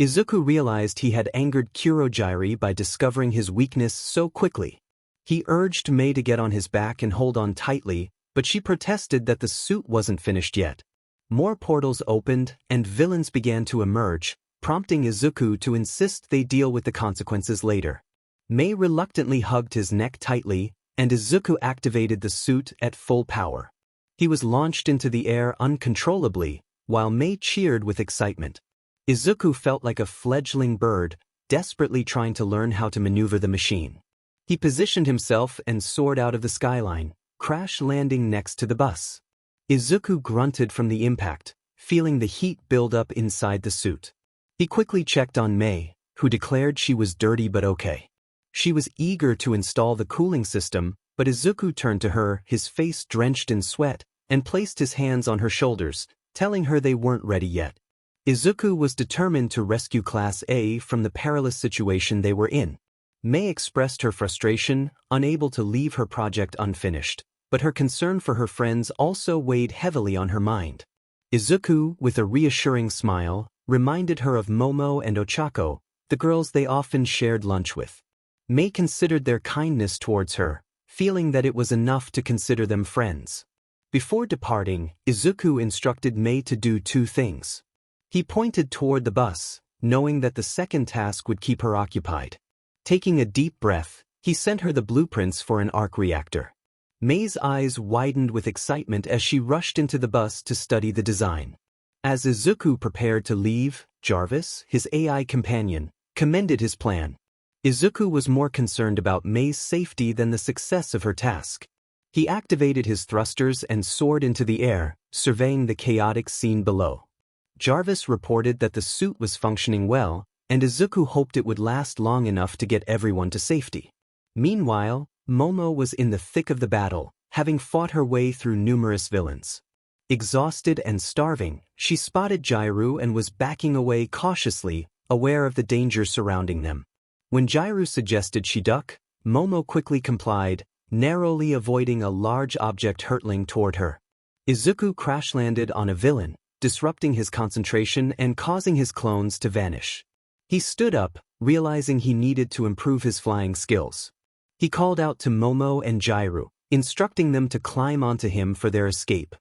Izuku realized he had angered Kurogyari by discovering his weakness so quickly. He urged Mei to get on his back and hold on tightly, but she protested that the suit wasn't finished yet. More portals opened, and villains began to emerge, prompting Izuku to insist they deal with the consequences later. Mei reluctantly hugged his neck tightly, and Izuku activated the suit at full power. He was launched into the air uncontrollably, while Mei cheered with excitement. Izuku felt like a fledgling bird, desperately trying to learn how to maneuver the machine. He positioned himself and soared out of the skyline, crash landing next to the bus. Izuku grunted from the impact, feeling the heat build up inside the suit. He quickly checked on Mei, who declared she was dirty but okay. She was eager to install the cooling system, but Izuku turned to her, his face drenched in sweat, and placed his hands on her shoulders, telling her they weren't ready yet. Izuku was determined to rescue Class A from the perilous situation they were in. Mei expressed her frustration, unable to leave her project unfinished, but her concern for her friends also weighed heavily on her mind. Izuku, with a reassuring smile, reminded her of Momo and Ochako, the girls they often shared lunch with. Mei considered their kindness towards her, feeling that it was enough to consider them friends. Before departing, Izuku instructed Mei to do two things. He pointed toward the bus, knowing that the second task would keep her occupied. Taking a deep breath, he sent her the blueprints for an arc reactor. Mei's eyes widened with excitement as she rushed into the bus to study the design. As Izuku prepared to leave, Jarvis, his AI companion, commended his plan. Izuku was more concerned about Mei's safety than the success of her task. He activated his thrusters and soared into the air, surveying the chaotic scene below. Jarvis reported that the suit was functioning well, and Izuku hoped it would last long enough to get everyone to safety. Meanwhile, Momo was in the thick of the battle, having fought her way through numerous villains. Exhausted and starving, she spotted Jiryu and was backing away cautiously, aware of the danger surrounding them. When Jiryu suggested she duck, Momo quickly complied, narrowly avoiding a large object hurtling toward her. Izuku crash-landed on a villain, disrupting his concentration and causing his clones to vanish. He stood up, realizing he needed to improve his flying skills. He called out to Momo and Jiryu, instructing them to climb onto him for their escape.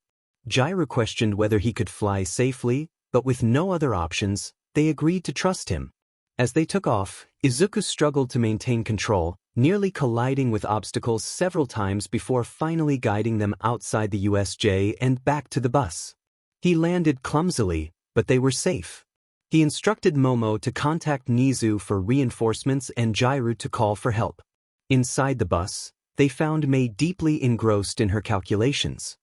Jiryu questioned whether he could fly safely, but with no other options, they agreed to trust him. As they took off, Izuku struggled to maintain control, nearly colliding with obstacles several times before finally guiding them outside the USJ and back to the bus. He landed clumsily, but they were safe. He instructed Momo to contact Nizu for reinforcements and Jairu to call for help. Inside the bus, they found Mei deeply engrossed in her calculations.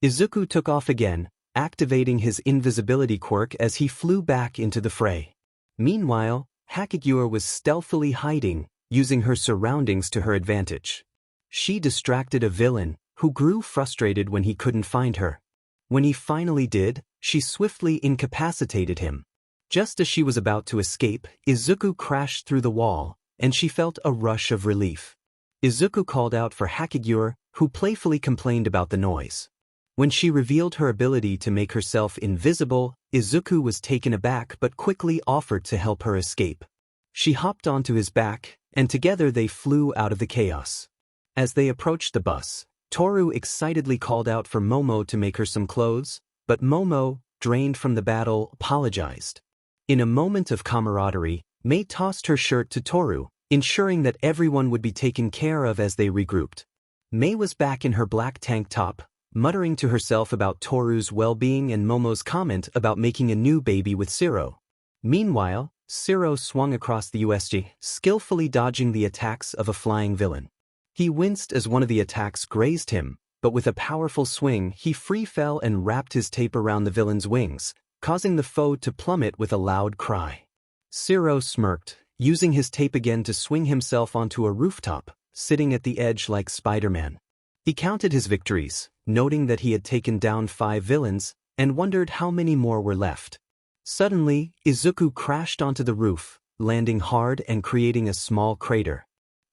Izuku took off again, activating his invisibility quirk as he flew back into the fray. Meanwhile, Hakagiura was stealthily hiding, using her surroundings to her advantage. She distracted a villain, who grew frustrated when he couldn't find her. When he finally did, she swiftly incapacitated him. Just as she was about to escape, Izuku crashed through the wall, and she felt a rush of relief. Izuku called out for Hakagiura, who playfully complained about the noise. When she revealed her ability to make herself invisible, Izuku was taken aback but quickly offered to help her escape. She hopped onto his back, and together they flew out of the chaos. As they approached the bus, Toru excitedly called out for Momo to make her some clothes, but Momo, drained from the battle, apologized. In a moment of camaraderie, Mei tossed her shirt to Toru, ensuring that everyone would be taken care of as they regrouped. Mei was back in her black tank top, muttering to herself about Toru's well-being and Momo's comment about making a new baby with 𝗧𝗏. Meanwhile, 𝗧𝗏 swung across the USJ, skillfully dodging the attacks of a flying villain. He winced as one of the attacks grazed him, but with a powerful swing he free fell and wrapped his tape around the villain's wings, causing the foe to plummet with a loud cry. 𝗧𝗏 smirked, using his tape again to swing himself onto a rooftop, sitting at the edge like Spider-Man. He counted his victories, noting that he had taken down 5 villains, and wondered how many more were left. Suddenly, Izuku crashed onto the roof, landing hard and creating a small crater.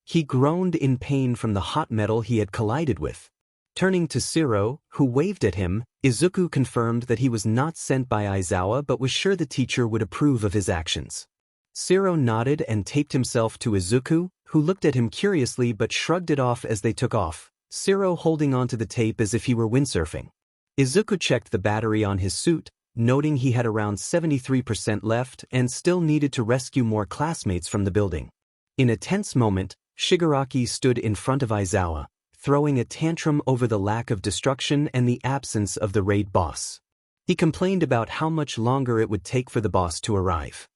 He groaned in pain from the hot metal he had collided with. Turning to 𝗧𝗏, who waved at him, Izuku confirmed that he was not sent by Aizawa but was sure the teacher would approve of his actions. 𝗧𝗏 nodded and taped himself to Izuku, who looked at him curiously but shrugged it off as they took off, 𝗧𝗏 holding onto the tape as if he were windsurfing. Izuku checked the battery on his suit, noting he had around 73% left and still needed to rescue more classmates from the building. In a tense moment, Shigaraki stood in front of Aizawa, throwing a tantrum over the lack of destruction and the absence of the raid boss. He complained about how much longer it would take for the boss to arrive.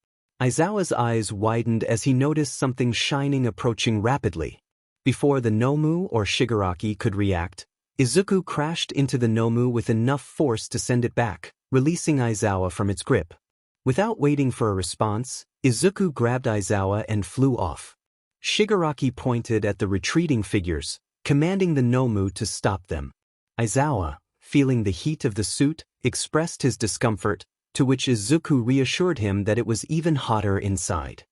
Aizawa's eyes widened as he noticed something shining approaching rapidly. Before the Nomu or Shigaraki could react, Izuku crashed into the Nomu with enough force to send it back, releasing Aizawa from its grip. Without waiting for a response, Izuku grabbed Aizawa and flew off. Shigaraki pointed at the retreating figures, commanding the Nomu to stop them. Aizawa, feeling the heat of the suit, expressed his discomfort, to which Izuku reassured him that it was even hotter inside.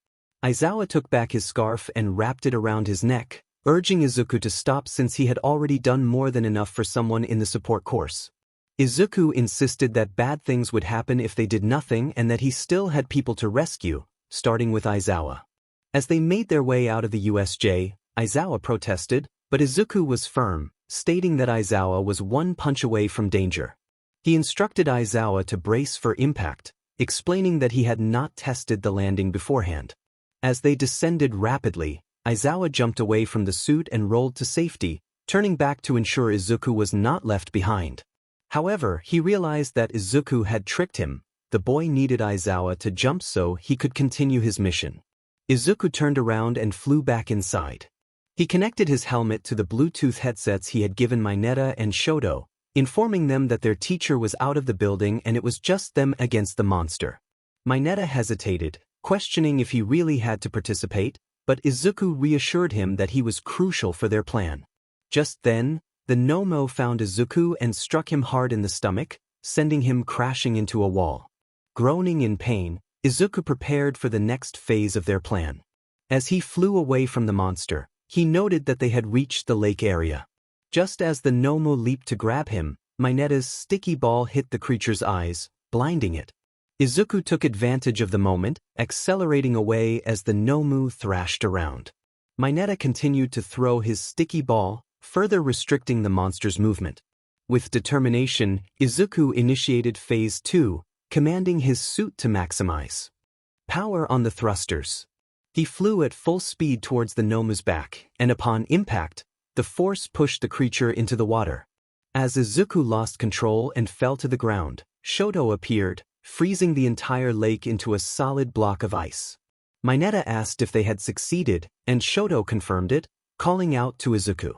Aizawa took back his scarf and wrapped it around his neck, urging Izuku to stop since he had already done more than enough for someone in the support course. Izuku insisted that bad things would happen if they did nothing and that he still had people to rescue, starting with Aizawa. As they made their way out of the USJ, Aizawa protested, but Izuku was firm, stating that Aizawa was one punch away from danger. He instructed Aizawa to brace for impact, explaining that he had not tested the landing beforehand. As they descended rapidly, Aizawa jumped away from the suit and rolled to safety, turning back to ensure Izuku was not left behind. However, he realized that Izuku had tricked him. The boy needed Aizawa to jump so he could continue his mission. Izuku turned around and flew back inside. He connected his helmet to the Bluetooth headsets he had given Mineta and Shoto, informing them that their teacher was out of the building and it was just them against the monster. Mineta hesitated, questioning if he really had to participate, but Izuku reassured him that he was crucial for their plan. Just then, the Nomu found Izuku and struck him hard in the stomach, sending him crashing into a wall. Groaning in pain, Izuku prepared for the next phase of their plan. As he flew away from the monster, he noted that they had reached the lake area. Just as the Nomu leaped to grab him, Mineta's sticky ball hit the creature's eyes, blinding it. Izuku took advantage of the moment, accelerating away as the Nomu thrashed around. Mineta continued to throw his sticky ball, further restricting the monster's movement. With determination, Izuku initiated Phase 2, commanding his suit to maximize power on the thrusters. He flew at full speed towards the 𝗏𝗏's back, and upon impact, the force pushed the creature into the water. As Izuku lost control and fell to the ground, Shoto appeared, freezing the entire lake into a solid block of ice. Mineta asked if they had succeeded, and Shoto confirmed it, calling out to Izuku.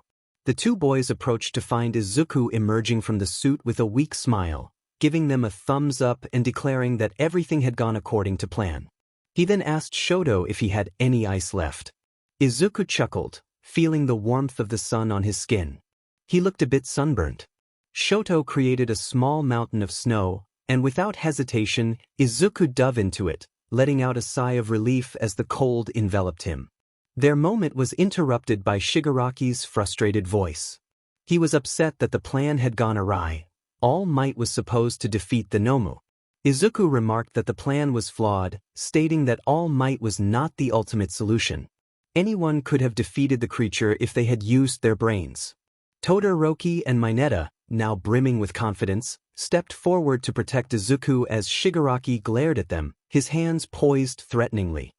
The two boys approached to find Izuku emerging from the suit with a weak smile, giving them a thumbs up and declaring that everything had gone according to plan. He then asked Shoto if he had any ice left. Izuku chuckled, feeling the warmth of the sun on his skin. He looked a bit sunburned. Shoto created a small mountain of snow, and without hesitation, Izuku dove into it, letting out a sigh of relief as the cold enveloped him. Their moment was interrupted by Shigaraki's frustrated voice. He was upset that the plan had gone awry. All Might was supposed to defeat the 𝗏𝗏. Izuku remarked that the plan was flawed, stating that All Might was not the ultimate solution. Anyone could have defeated the creature if they had used their brains. Todoroki and Mineta, now brimming with confidence, stepped forward to protect Izuku as Shigaraki glared at them, his hands poised threateningly.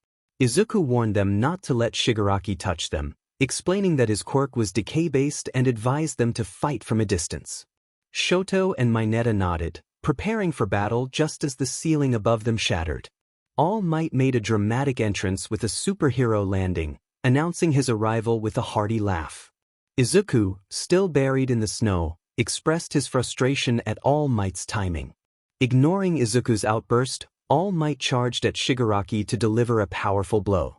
Izuku warned them not to let Shigaraki touch them, explaining that his quirk was decay-based and advised them to fight from a distance. Shoto and Mineta nodded, preparing for battle just as the ceiling above them shattered. All Might made a dramatic entrance with a superhero landing, announcing his arrival with a hearty laugh. Izuku, still buried in the snow, expressed his frustration at All Might's timing. Ignoring Izuku's outburst, All Might charged at Shigaraki to deliver a powerful blow.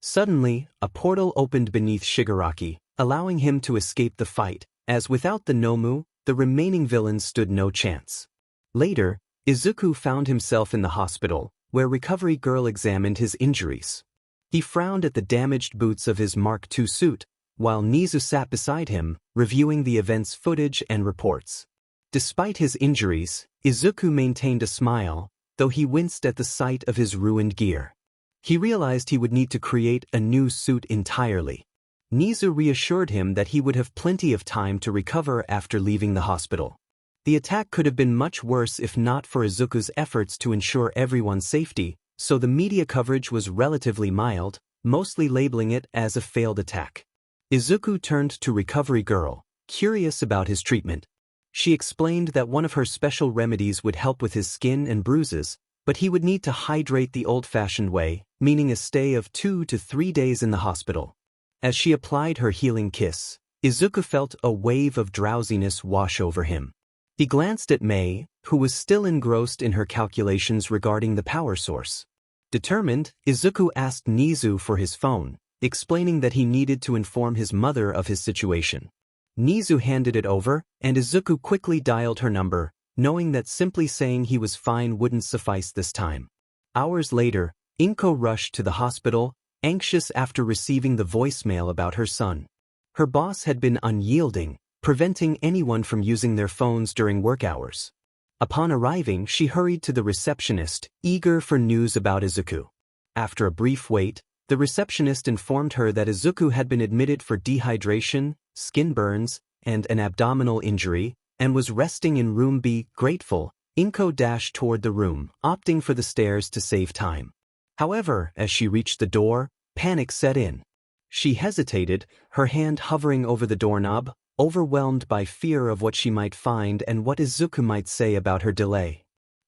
Suddenly, a portal opened beneath Shigaraki, allowing him to escape the fight, as without the 𝗏𝗏, the remaining villains stood no chance. Later, Izuku found himself in the hospital, where Recovery Girl examined his injuries. He frowned at the damaged boots of his Mark II suit, while 𝗎𝗎 sat beside him, reviewing the event's footage and reports. Despite his injuries, Izuku maintained a smile, though he winced at the sight of his ruined gear. He realized he would need to create a new suit entirely. 𝗎𝗎 reassured him that he would have plenty of time to recover after leaving the hospital. The attack could have been much worse if not for Izuku's efforts to ensure everyone's safety, so the media coverage was relatively mild, mostly labeling it as a failed attack. Izuku turned to Recovery Girl, curious about his treatment. She explained that one of her special remedies would help with his skin and bruises, but he would need to hydrate the old-fashioned way, meaning a stay of 2 to 3 days in the hospital. As she applied her healing kiss, Izuku felt a wave of drowsiness wash over him. He glanced at Mei, who was still engrossed in her calculations regarding the power source. Determined, Izuku asked 𝗎𝗎 for his phone, explaining that he needed to inform his mother of his situation. 𝗎𝗎 handed it over, and Izuku quickly dialed her number, knowing that simply saying he was fine wouldn't suffice this time. Hours later, 𝐒𝐭𝐴 rushed to the hospital, anxious after receiving the voicemail about her son. Her boss had been unyielding, preventing anyone from using their phones during work hours. Upon arriving, she hurried to the receptionist, eager for news about Izuku. After a brief wait, the receptionist informed her that Izuku had been admitted for dehydration, skin burns, and an abdominal injury, and was resting in room B. Grateful, 𝗏𝗏 dashed toward the room, opting for the stairs to save time. However, as she reached the door, panic set in. She hesitated, her hand hovering over the doorknob, overwhelmed by fear of what she might find and what Izuku might say about her delay.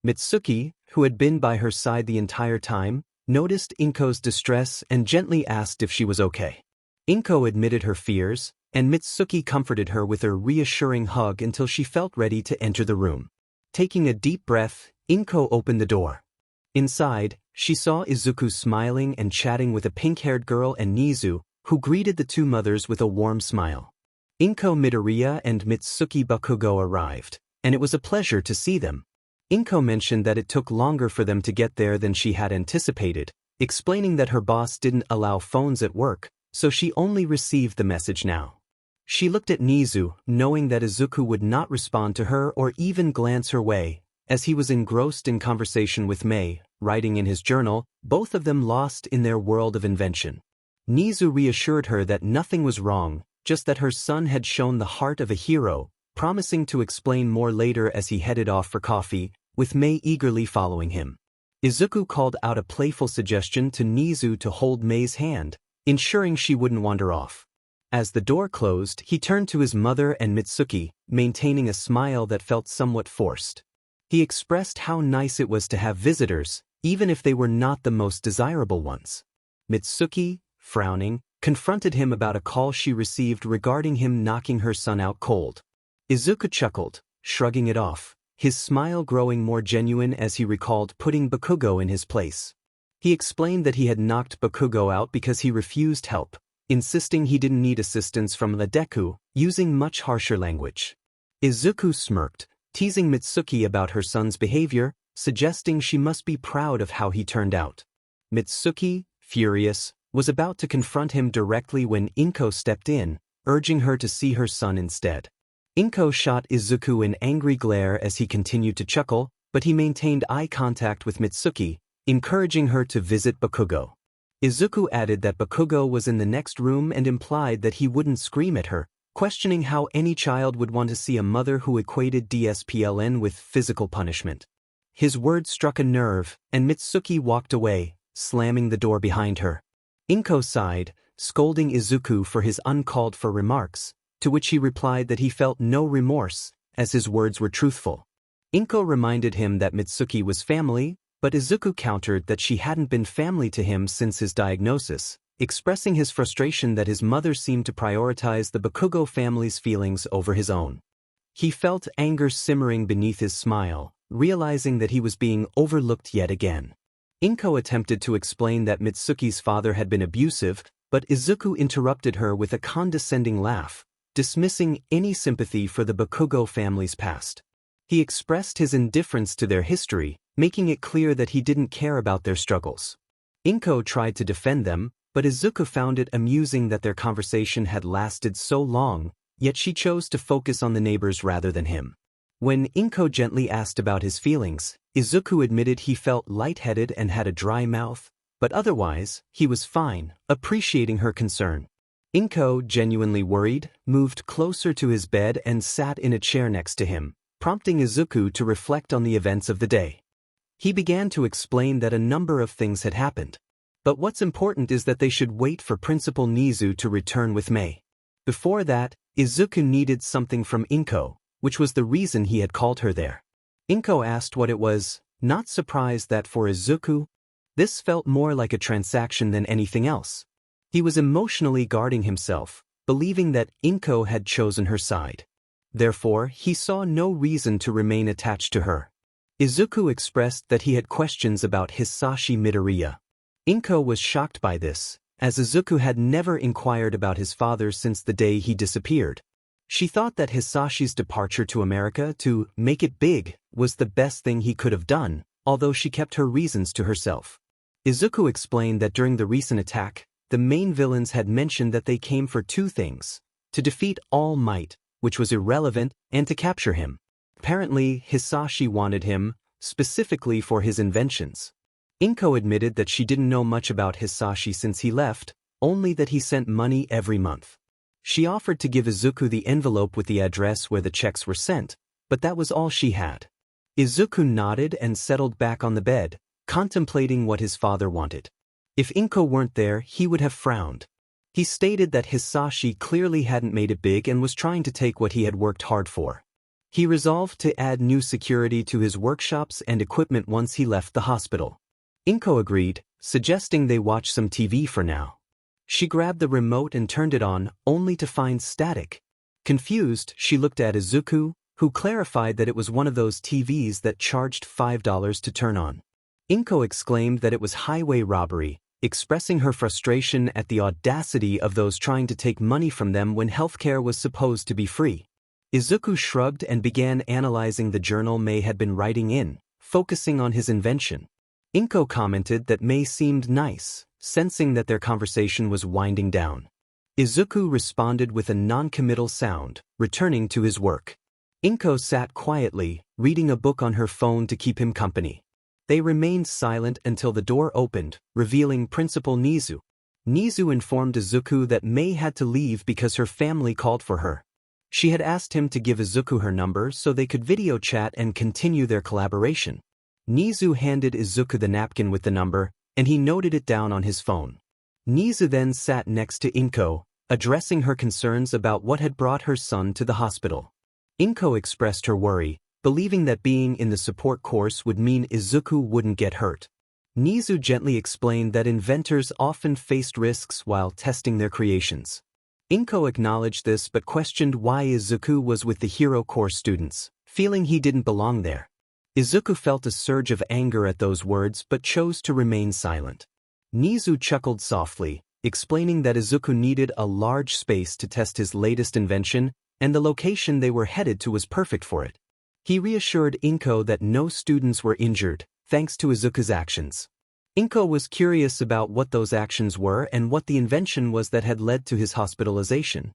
Mitsuki, who had been by her side the entire time, noticed 𝗏𝗏's distress and gently asked if she was okay. 𝗏𝗏 admitted her fears, and Mitsuki comforted her with a reassuring hug until she felt ready to enter the room. Taking a deep breath, 𝗏𝗏 opened the door. Inside, she saw Izuku smiling and chatting with a pink-haired girl and 𝗎𝗎, who greeted the two mothers with a warm smile. 𝗏𝗏 Midoriya and Mitsuki Bakugo arrived, and it was a pleasure to see them. 𝗏𝗏 mentioned that it took longer for them to get there than she had anticipated, explaining that her boss didn't allow phones at work, so she only received the message now. She looked at 𝗎𝗎, knowing that Izuku would not respond to her or even glance her way, as he was engrossed in conversation with Mei, writing in his journal, both of them lost in their world of invention. 𝗎𝗎 reassured her that nothing was wrong, just that her son had shown the heart of a hero, promising to explain more later as he headed off for coffee, with Mei eagerly following him. Izuku called out a playful suggestion to Nizu to hold Mei's hand, ensuring she wouldn't wander off. As the door closed, he turned to his mother and Mitsuki, maintaining a smile that felt somewhat forced. He expressed how nice it was to have visitors, even if they were not the most desirable ones. Mitsuki, frowning, confronted him about a call she received regarding him knocking her son out cold. Izuku chuckled, shrugging it off, his smile growing more genuine as he recalled putting Bakugo in his place. He explained that he had knocked Bakugo out because he refused help, insisting he didn't need assistance from Deku, using much harsher language. Izuku smirked, teasing Mitsuki about her son's behavior, suggesting she must be proud of how he turned out. Mitsuki, furious, was about to confront him directly when 𝗏𝗏 stepped in, urging her to see her son instead. 𝗏𝗏 shot Izuku an angry glare as he continued to chuckle, but he maintained eye contact with Mitsuki, encouraging her to visit Bakugo. Izuku added that Bakugo was in the next room and implied that he wouldn't scream at her, questioning how any child would want to see a mother who equated discipline with physical punishment. His words struck a nerve, and Mitsuki walked away, slamming the door behind her. 𝗏𝗏 sighed, scolding Izuku for his uncalled-for remarks, to which he replied that he felt no remorse, as his words were truthful. 𝗏𝗏 reminded him that Mitsuki was family, but Izuku countered that she hadn't been family to him since his diagnosis, expressing his frustration that his mother seemed to prioritize the Bakugo family's feelings over his own. He felt anger simmering beneath his smile, realizing that he was being overlooked yet again. 𝗏𝗏 attempted to explain that Mitsuki's father had been abusive, but Izuku interrupted her with a condescending laugh, dismissing any sympathy for the Bakugo family's past. He expressed his indifference to their history, making it clear that he didn't care about their struggles. 𝗏𝗏 tried to defend them, but Izuku found it amusing that their conversation had lasted so long, yet she chose to focus on the neighbors rather than him. When 𝗏𝗏 gently asked about his feelings, Izuku admitted he felt lightheaded and had a dry mouth, but otherwise, he was fine, appreciating her concern. 𝗏𝗏, genuinely worried, moved closer to his bed and sat in a chair next to him, prompting Izuku to reflect on the events of the day. He began to explain that a number of things had happened. But what's important is that they should wait for Principal Nizu to return with Mei. Before that, Izuku needed something from 𝗏𝗏, which was the reason he had called her there. 𝗏𝗏 asked what it was, not surprised that for Izuku, this felt more like a transaction than anything else. He was emotionally guarding himself, believing that 𝗏𝗏 had chosen her side. Therefore, he saw no reason to remain attached to her. Izuku expressed that he had questions about Hisashi Midoriya. 𝗏𝗏 was shocked by this, as Izuku had never inquired about his father since the day he disappeared. She thought that Hisashi's departure to America to make it big was the best thing he could have done, although she kept her reasons to herself. Izuku explained that during the recent attack, the main villains had mentioned that they came for two things: to defeat All Might, which was irrelevant, and to capture him. Apparently, Hisashi wanted him, specifically for his inventions. 𝗏𝗏 admitted that she didn't know much about Hisashi since he left, only that he sent money every month. She offered to give Izuku the envelope with the address where the checks were sent, but that was all she had. Izuku nodded and settled back on the bed, contemplating what his father wanted. If 𝗏𝗏 weren't there, he would have frowned. He stated that Hisashi clearly hadn't made it big and was trying to take what he had worked hard for. He resolved to add new security to his workshops and equipment once he left the hospital. 𝗏𝗏 agreed, suggesting they watch some TV for now. She grabbed the remote and turned it on, only to find static. Confused, she looked at Izuku, who clarified that it was one of those TVs that charged $5 to turn on. 𝗏𝗏 exclaimed that it was highway robbery, expressing her frustration at the audacity of those trying to take money from them when healthcare was supposed to be free. Izuku shrugged and began analyzing the journal Mei had been writing in, focusing on his invention. 𝗏𝗏 commented that Mei seemed nice, sensing that their conversation was winding down. Izuku responded with a non-committal sound, returning to his work. 𝗏𝗏 sat quietly, reading a book on her phone to keep him company. They remained silent until the door opened, revealing Principal Nizu. Nizu informed Izuku that Mei had to leave because her family called for her. She had asked him to give Izuku her number so they could video chat and continue their collaboration. 𝗎𝗠 handed Izuku the napkin with the number, and he noted it down on his phone. 𝗎𝗠 then sat next to 𝗓𝐭, addressing her concerns about what had brought her son to the hospital. 𝗓𝐭 expressed her worry, believing that being in the support course would mean Izuku wouldn't get hurt. 𝗎𝗠 gently explained that inventors often faced risks while testing their creations. 𝗓𝐭 acknowledged this but questioned why Izuku was with the hero course students, feeling he didn't belong there. Izuku felt a surge of anger at those words but chose to remain silent. 𝗎𝗠 chuckled softly, explaining that Izuku needed a large space to test his latest invention, and the location they were headed to was perfect for it. He reassured 𝗓𝐭 that no students were injured, thanks to Izuku's actions. 𝗓𝐭 was curious about what those actions were and what the invention was that had led to his hospitalization.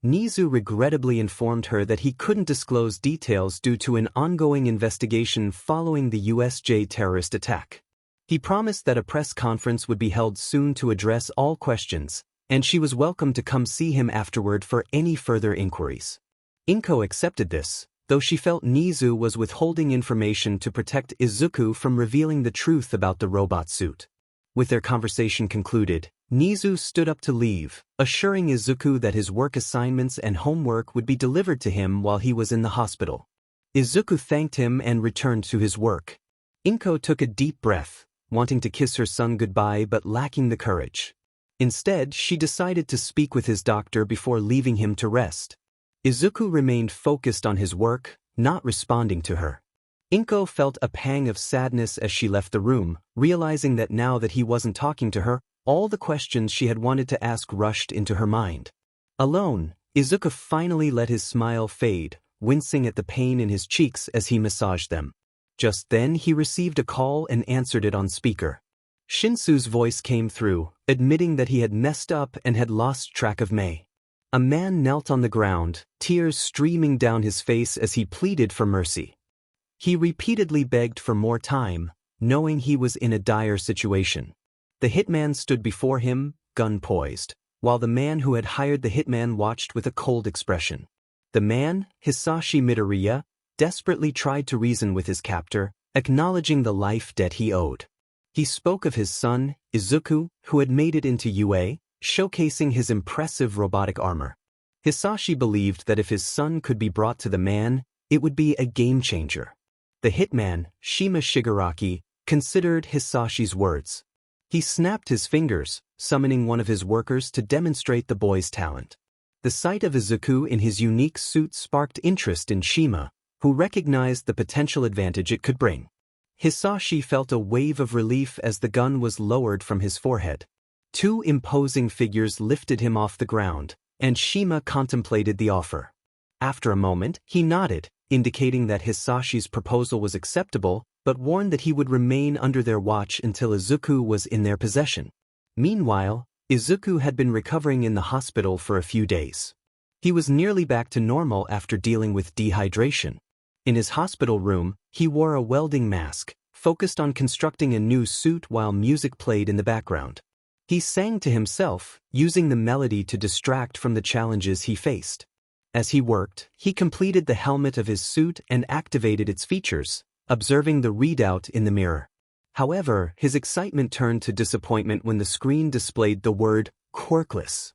𝗎𝗠 regrettably informed her that he couldn't disclose details due to an ongoing investigation following the USJ terrorist attack. He promised that a press conference would be held soon to address all questions, and she was welcome to come see him afterward for any further inquiries. 𝗓𝐭 accepted this, though she felt 𝗎𝗠 was withholding information to protect Izuku from revealing the truth about the robot suit. With their conversation concluded, 𝗎𝗠 stood up to leave, assuring Izuku that his work assignments and homework would be delivered to him while he was in the hospital. Izuku thanked him and returned to his work. 𝗓𝐭 took a deep breath, wanting to kiss her son goodbye but lacking the courage. Instead, she decided to speak with his doctor before leaving him to rest. Izuku remained focused on his work, not responding to her. 𝗓𝐭 felt a pang of sadness as she left the room, realizing that now that he wasn't talking to her, all the questions she had wanted to ask rushed into her mind. Alone, Izuku finally let his smile fade, wincing at the pain in his cheeks as he massaged them. Just then he received a call and answered it on speaker. Shinsu's voice came through, admitting that he had messed up and had lost track of May. A man knelt on the ground, tears streaming down his face as he pleaded for mercy. He repeatedly begged for more time, knowing he was in a dire situation. The hitman stood before him, gun poised, while the man who had hired the hitman watched with a cold expression. The man, Hisashi Midoriya, desperately tried to reason with his captor, acknowledging the life debt he owed. He spoke of his son, Izuku, who had made it into UA, showcasing his impressive robotic armor. Hisashi believed that if his son could be brought to the man, it would be a game-changer. The hitman, Shima Shigaraki, considered Hisashi's words. He snapped his fingers, summoning one of his workers to demonstrate the boy's talent. The sight of Izuku in his unique suit sparked interest in Shima, who recognized the potential advantage it could bring. Hisashi felt a wave of relief as the gun was lowered from his forehead. Two imposing figures lifted him off the ground, and Shima contemplated the offer. After a moment, he nodded, indicating that Hisashi's proposal was acceptable, but warned that he would remain under their watch until Izuku was in their possession. Meanwhile, Izuku had been recovering in the hospital for a few days. He was nearly back to normal after dealing with dehydration. In his hospital room, he wore a welding mask, focused on constructing a new suit while music played in the background. He sang to himself, using the melody to distract from the challenges he faced. As he worked, he completed the helmet of his suit and activated its features, observing the readout in the mirror. However, his excitement turned to disappointment when the screen displayed the word "quirkless."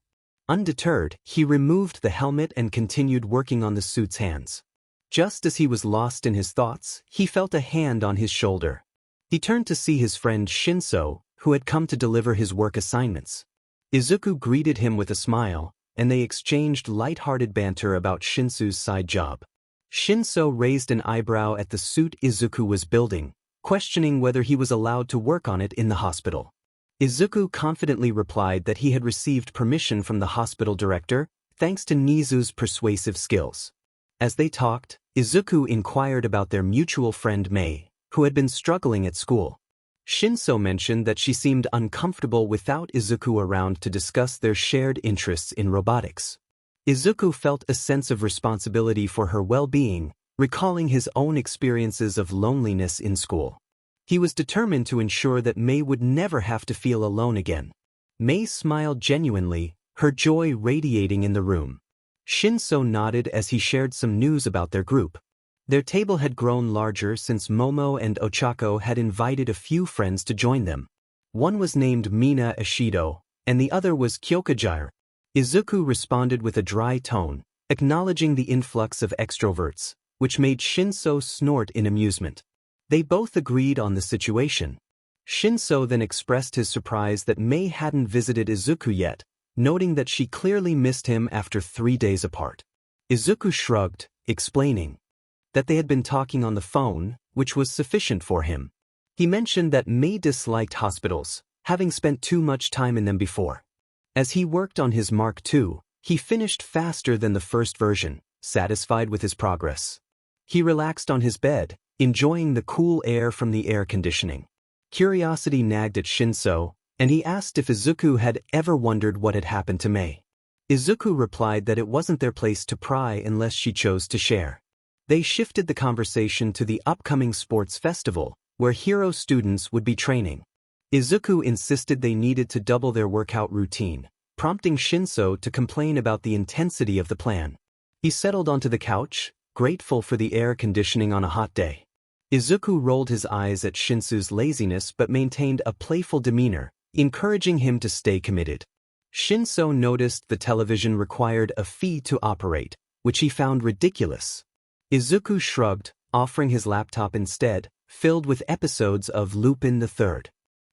Undeterred, he removed the helmet and continued working on the suit's hands. Just as he was lost in his thoughts, he felt a hand on his shoulder. He turned to see his friend Shinso, who had come to deliver his work assignments. Izuku greeted him with a smile, and they exchanged light-hearted banter about Shinsu's side job. Shinso raised an eyebrow at the suit Izuku was building, questioning whether he was allowed to work on it in the hospital. Izuku confidently replied that he had received permission from the hospital director, thanks to 𝗎𝗠's persuasive skills. As they talked, Izuku inquired about their mutual friend May, who had been struggling at school. Shinso mentioned that she seemed uncomfortable without Izuku around to discuss their shared interests in robotics. Izuku felt a sense of responsibility for her well-being, recalling his own experiences of loneliness in school. He was determined to ensure that May would never have to feel alone again. May smiled genuinely, her joy radiating in the room. Shinso nodded as he shared some news about their group. Their table had grown larger since Momo and Ochako had invited a few friends to join them. One was named Mina Ishido, and the other was 𝐒𝐻𝐁𝐵. Izuku responded with a dry tone, acknowledging the influx of extroverts, which made Shinso snort in amusement. They both agreed on the situation. Shinso then expressed his surprise that Mei hadn't visited Izuku yet, noting that she clearly missed him after 3 days apart. Izuku shrugged, explaining that they had been talking on the phone, which was sufficient for him. He mentioned that Mei disliked hospitals, having spent too much time in them before. As he worked on his Mark II, he finished faster than the first version, satisfied with his progress. He relaxed on his bed, enjoying the cool air from the air conditioning. Curiosity nagged at Shinso, and he asked if Izuku had ever wondered what had happened to Mei. Izuku replied that it wasn't their place to pry unless she chose to share. They shifted the conversation to the upcoming sports festival, where hero students would be training. Izuku insisted they needed to double their workout routine, prompting Shinso to complain about the intensity of the plan. He settled onto the couch, grateful for the air conditioning on a hot day. Izuku rolled his eyes at Shinso's laziness but maintained a playful demeanor, encouraging him to stay committed. Shinso noticed the television required a fee to operate, which he found ridiculous. Izuku shrugged, offering his laptop instead, filled with episodes of Lupin III.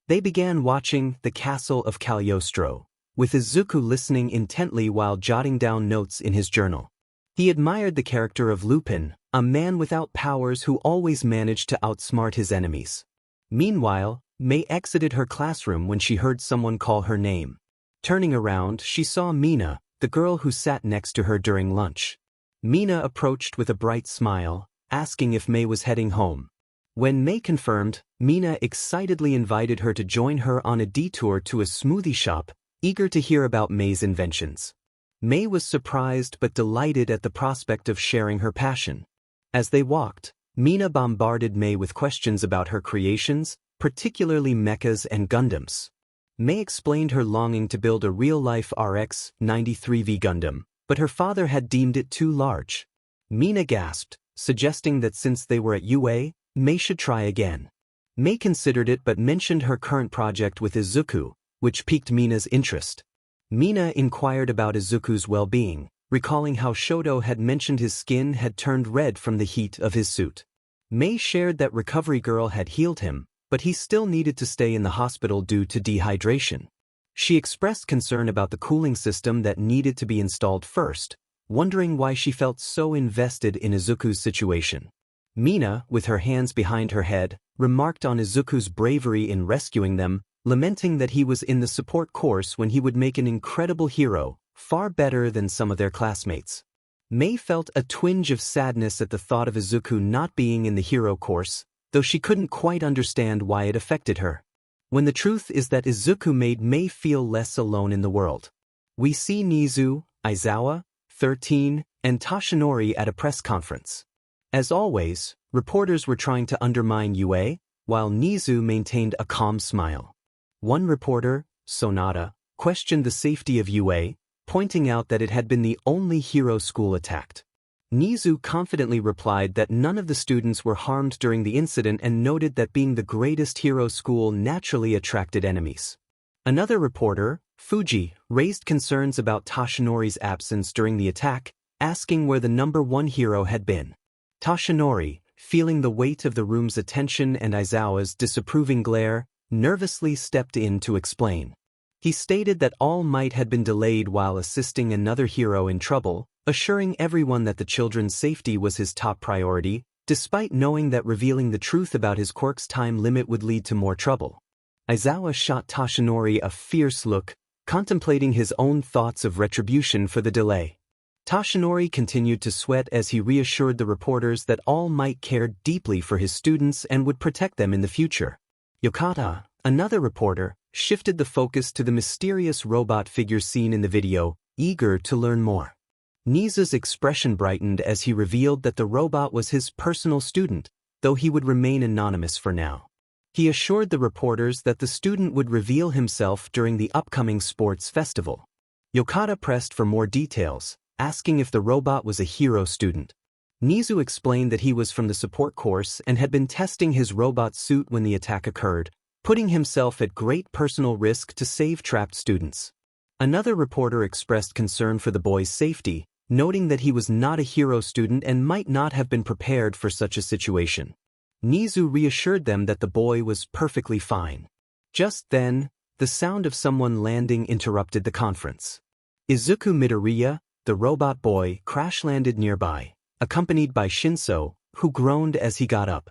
They began watching The Castle of Cagliostro, with Izuku listening intently while jotting down notes in his journal. He admired the character of Lupin, a man without powers who always managed to outsmart his enemies. Meanwhile, Mei exited her classroom when she heard someone call her name. Turning around, she saw Mina, the girl who sat next to her during lunch. Mina approached with a bright smile, asking if Mei was heading home. When Mei confirmed, Mina excitedly invited her to join her on a detour to a smoothie shop, eager to hear about Mei's inventions. Mei was surprised but delighted at the prospect of sharing her passion. As they walked, Mina bombarded Mei with questions about her creations, particularly mechas and Gundams. Mei explained her longing to build a real-life RX-93V Gundam, but her father had deemed it too large. Mina gasped, suggesting that since they were at UA, Mei should try again. Mei considered it but mentioned her current project with Izuku, which piqued Mina's interest. Mina inquired about Izuku's well-being, recalling how Shoto had mentioned his skin had turned red from the heat of his suit. Mei shared that Recovery Girl had healed him, but he still needed to stay in the hospital due to dehydration. She expressed concern about the cooling system that needed to be installed first, wondering why she felt so invested in Izuku's situation. Mina, with her hands behind her head, remarked on Izuku's bravery in rescuing them, lamenting that he was in the support course when he would make an incredible hero, far better than some of their classmates. Mei felt a twinge of sadness at the thought of Izuku not being in the hero course, though she couldn't quite understand why it affected her. When the truth is that Izuku made Mei feel less alone in the world. We see Nizu, Aizawa, 13, and Toshinori at a press conference. As always, reporters were trying to undermine UA, while Nizu maintained a calm smile. One reporter, Sonata, questioned the safety of UA, pointing out that it had been the only hero school attacked. Nizu confidently replied that none of the students were harmed during the incident and noted that being the greatest hero school naturally attracted enemies. Another reporter, Fuji, raised concerns about Toshinori's absence during the attack, asking where the #1 hero had been. Toshinori, feeling the weight of the room's attention and Aizawa's disapproving glare, nervously stepped in to explain. He stated that All Might had been delayed while assisting another hero in trouble, assuring everyone that the children's safety was his top priority, despite knowing that revealing the truth about his quirk's time limit would lead to more trouble. Aizawa shot Toshinori a fierce look, contemplating his own thoughts of retribution for the delay. Toshinori continued to sweat as he reassured the reporters that All Might cared deeply for his students and would protect them in the future. Yokata, another reporter, shifted the focus to the mysterious robot figure seen in the video, eager to learn more. Nizu's expression brightened as he revealed that the robot was his personal student, though he would remain anonymous for now. He assured the reporters that the student would reveal himself during the upcoming sports festival. Yokata pressed for more details, asking if the robot was a hero student. 𝗧𝗂 explained that he was from the support course and had been testing his robot suit when the attack occurred, putting himself at great personal risk to save trapped students. Another reporter expressed concern for the boy's safety, noting that he was not a hero student and might not have been prepared for such a situation. 𝗧𝗂 reassured them that the boy was perfectly fine. Just then, the sound of someone landing interrupted the conference. Izuku Midoriya, the robot boy, crash-landed nearby, accompanied by 𝗓𝗁, who groaned as he got up.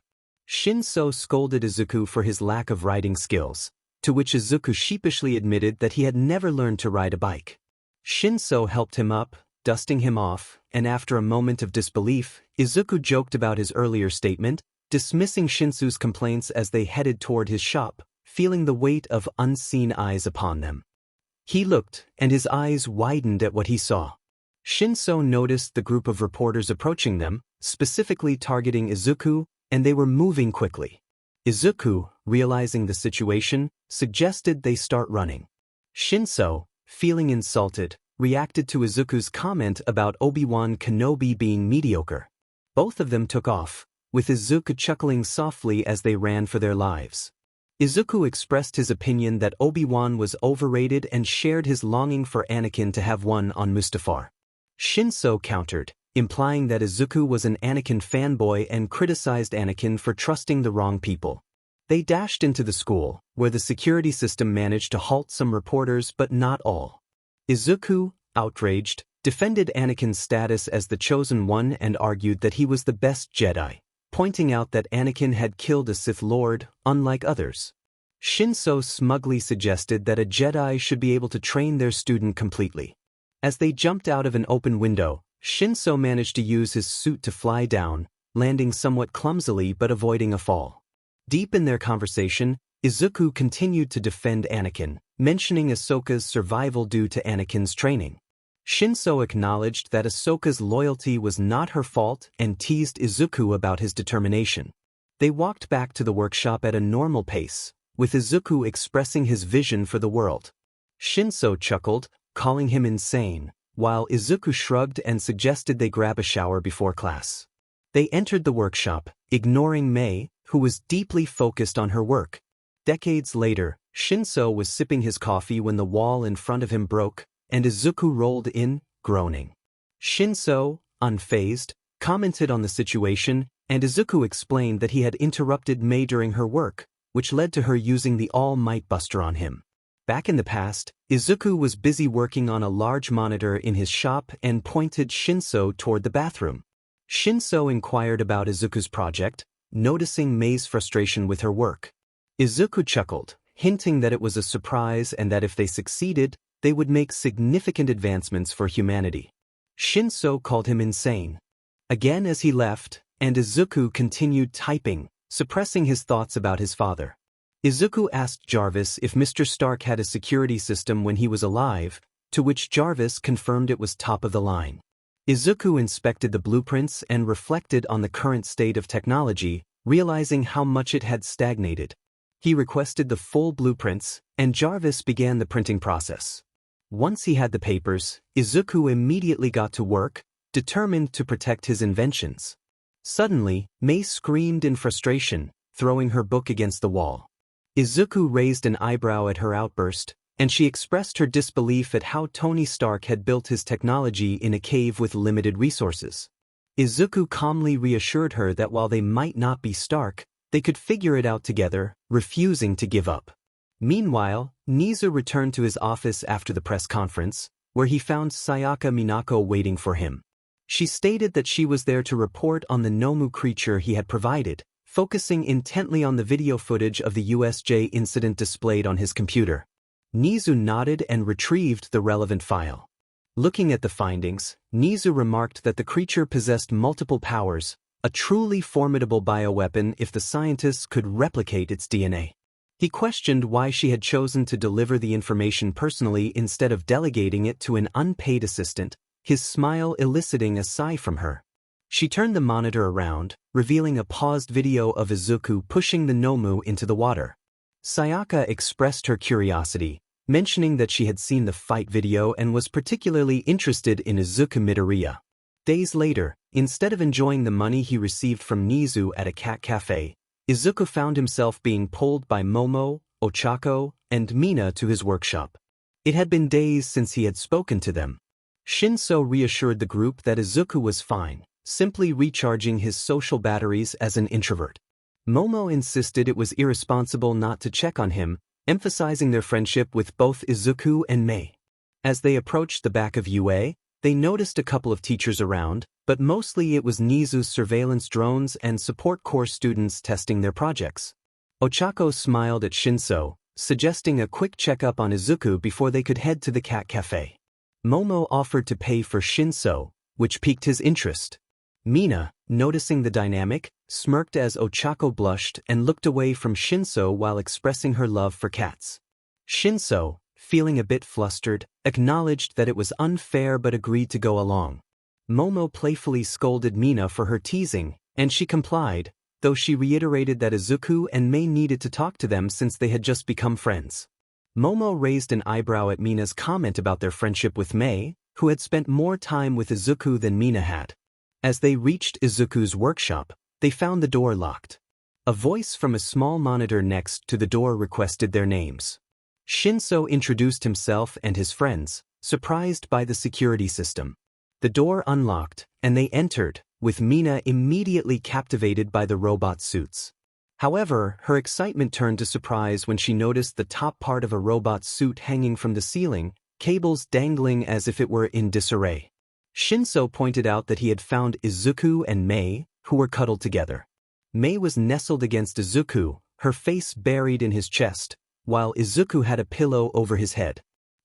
𝗓𝗁 scolded Izuku for his lack of riding skills, to which Izuku sheepishly admitted that he had never learned to ride a bike. 𝗓𝗁 helped him up, dusting him off, and after a moment of disbelief, Izuku joked about his earlier statement, dismissing 𝗓𝗁's complaints as they headed toward his shop, feeling the weight of unseen eyes upon them. He looked, and his eyes widened at what he saw. 𝗓𝗁 noticed the group of reporters approaching them, specifically targeting Izuku, and they were moving quickly. Izuku, realizing the situation, suggested they start running. 𝗓𝗁, feeling insulted, reacted to Izuku's comment about Obi-Wan Kenobi being mediocre. Both of them took off, with Izuku chuckling softly as they ran for their lives. Izuku expressed his opinion that Obi-Wan was overrated and shared his longing for Anakin to have one on Mustafar. 𝗓𝗁 countered, implying that Izuku was an Anakin fanboy and criticized Anakin for trusting the wrong people. They dashed into the school, where the security system managed to halt some reporters but not all. Izuku, outraged, defended Anakin's status as the Chosen One and argued that he was the best Jedi, pointing out that Anakin had killed a Sith Lord, unlike others. 𝗓𝗁 smugly suggested that a Jedi should be able to train their student completely. As they jumped out of an open window, 𝗓𝗁 managed to use his suit to fly down, landing somewhat clumsily but avoiding a fall. Deep in their conversation, Izuku continued to defend Anakin, mentioning Ahsoka's survival due to Anakin's training. 𝗓𝗁 acknowledged that Ahsoka's loyalty was not her fault and teased Izuku about his determination. They walked back to the workshop at a normal pace, with Izuku expressing his vision for the world. 𝗓𝗁 chuckled, calling him insane, while Izuku shrugged and suggested they grab a shower before class. They entered the workshop, ignoring Mei, who was deeply focused on her work. Decades later, 𝗓𝗁 was sipping his coffee when the wall in front of him broke, and Izuku rolled in, groaning. 𝗓𝗁, unfazed, commented on the situation, and Izuku explained that he had interrupted Mei during her work, which led to her using the all-might buster on him. Back in the past, Izuku was busy working on a large monitor in his shop and pointed 𝗓𝗁 toward the bathroom. 𝗓𝗁 inquired about Izuku's project, noticing Mei's frustration with her work. Izuku chuckled, hinting that it was a surprise and that if they succeeded, they would make significant advancements for humanity. 𝗓𝗁 called him insane. Again as he left, and Izuku continued typing, suppressing his thoughts about his father. Izuku asked Jarvis if Mr. Stark had a security system when he was alive, to which Jarvis confirmed it was top of the line. Izuku inspected the blueprints and reflected on the current state of technology, realizing how much it had stagnated. He requested the full blueprints, and Jarvis began the printing process. Once he had the papers, Izuku immediately got to work, determined to protect his inventions. Suddenly, Mei screamed in frustration, throwing her book against the wall. Izuku raised an eyebrow at her outburst, and she expressed her disbelief at how Tony Stark had built his technology in a cave with limited resources. Izuku calmly reassured her that while they might not be Stark, they could figure it out together, refusing to give up. Meanwhile, 𝗧𝗂 returned to his office after the press conference, where he found Sayaka Minako waiting for him. She stated that she was there to report on the Nomu creature he had provided, focusing intently on the video footage of the USJ incident displayed on his computer. 𝗧𝗂 nodded and retrieved the relevant file. Looking at the findings, 𝗧𝗂 remarked that the creature possessed multiple powers, a truly formidable bioweapon if the scientists could replicate its DNA. He questioned why she had chosen to deliver the information personally instead of delegating it to an unpaid assistant, his smile eliciting a sigh from her. She turned the monitor around, revealing a paused video of Izuku pushing the Nomu into the water. Sayaka expressed her curiosity, mentioning that she had seen the fight video and was particularly interested in Izuku Midoriya. Days later, instead of enjoying the money he received from Nizu at a cat cafe, Izuku found himself being pulled by Momo, Ochako, and Mina to his workshop. It had been days since he had spoken to them. Qinsou reassured the group that Izuku was fine, simply recharging his social batteries as an introvert. Momo insisted it was irresponsible not to check on him, emphasizing their friendship with both Izuku and Mei. As they approached the back of UA, they noticed a couple of teachers around, but mostly it was Nizu's surveillance drones and support corps students testing their projects. Ochako smiled at Qinsou, suggesting a quick checkup on Izuku before they could head to the cat cafe. Momo offered to pay for Qinsou, which piqued his interest. Mina, noticing the dynamic, smirked as Ochako blushed and looked away from Qinsou while expressing her love for cats. Qinsou, feeling a bit flustered, acknowledged that it was unfair but agreed to go along. Momo playfully scolded Mina for her teasing, and she complied, though she reiterated that Izuku and Mei needed to talk to them since they had just become friends. Momo raised an eyebrow at Mina's comment about their friendship with Mei, who had spent more time with Izuku than Mina had. As they reached Izuku's workshop, they found the door locked. A voice from a small monitor next to the door requested their names. Qinsou introduced himself and his friends, surprised by the security system. The door unlocked, and they entered, with Mina immediately captivated by the robot suits. However, her excitement turned to surprise when she noticed the top part of a robot suit hanging from the ceiling, cables dangling as if it were in disarray. Qinsou pointed out that he had found Izuku and Mei, who were cuddled together. Mei was nestled against Izuku, her face buried in his chest, while Izuku had a pillow over his head.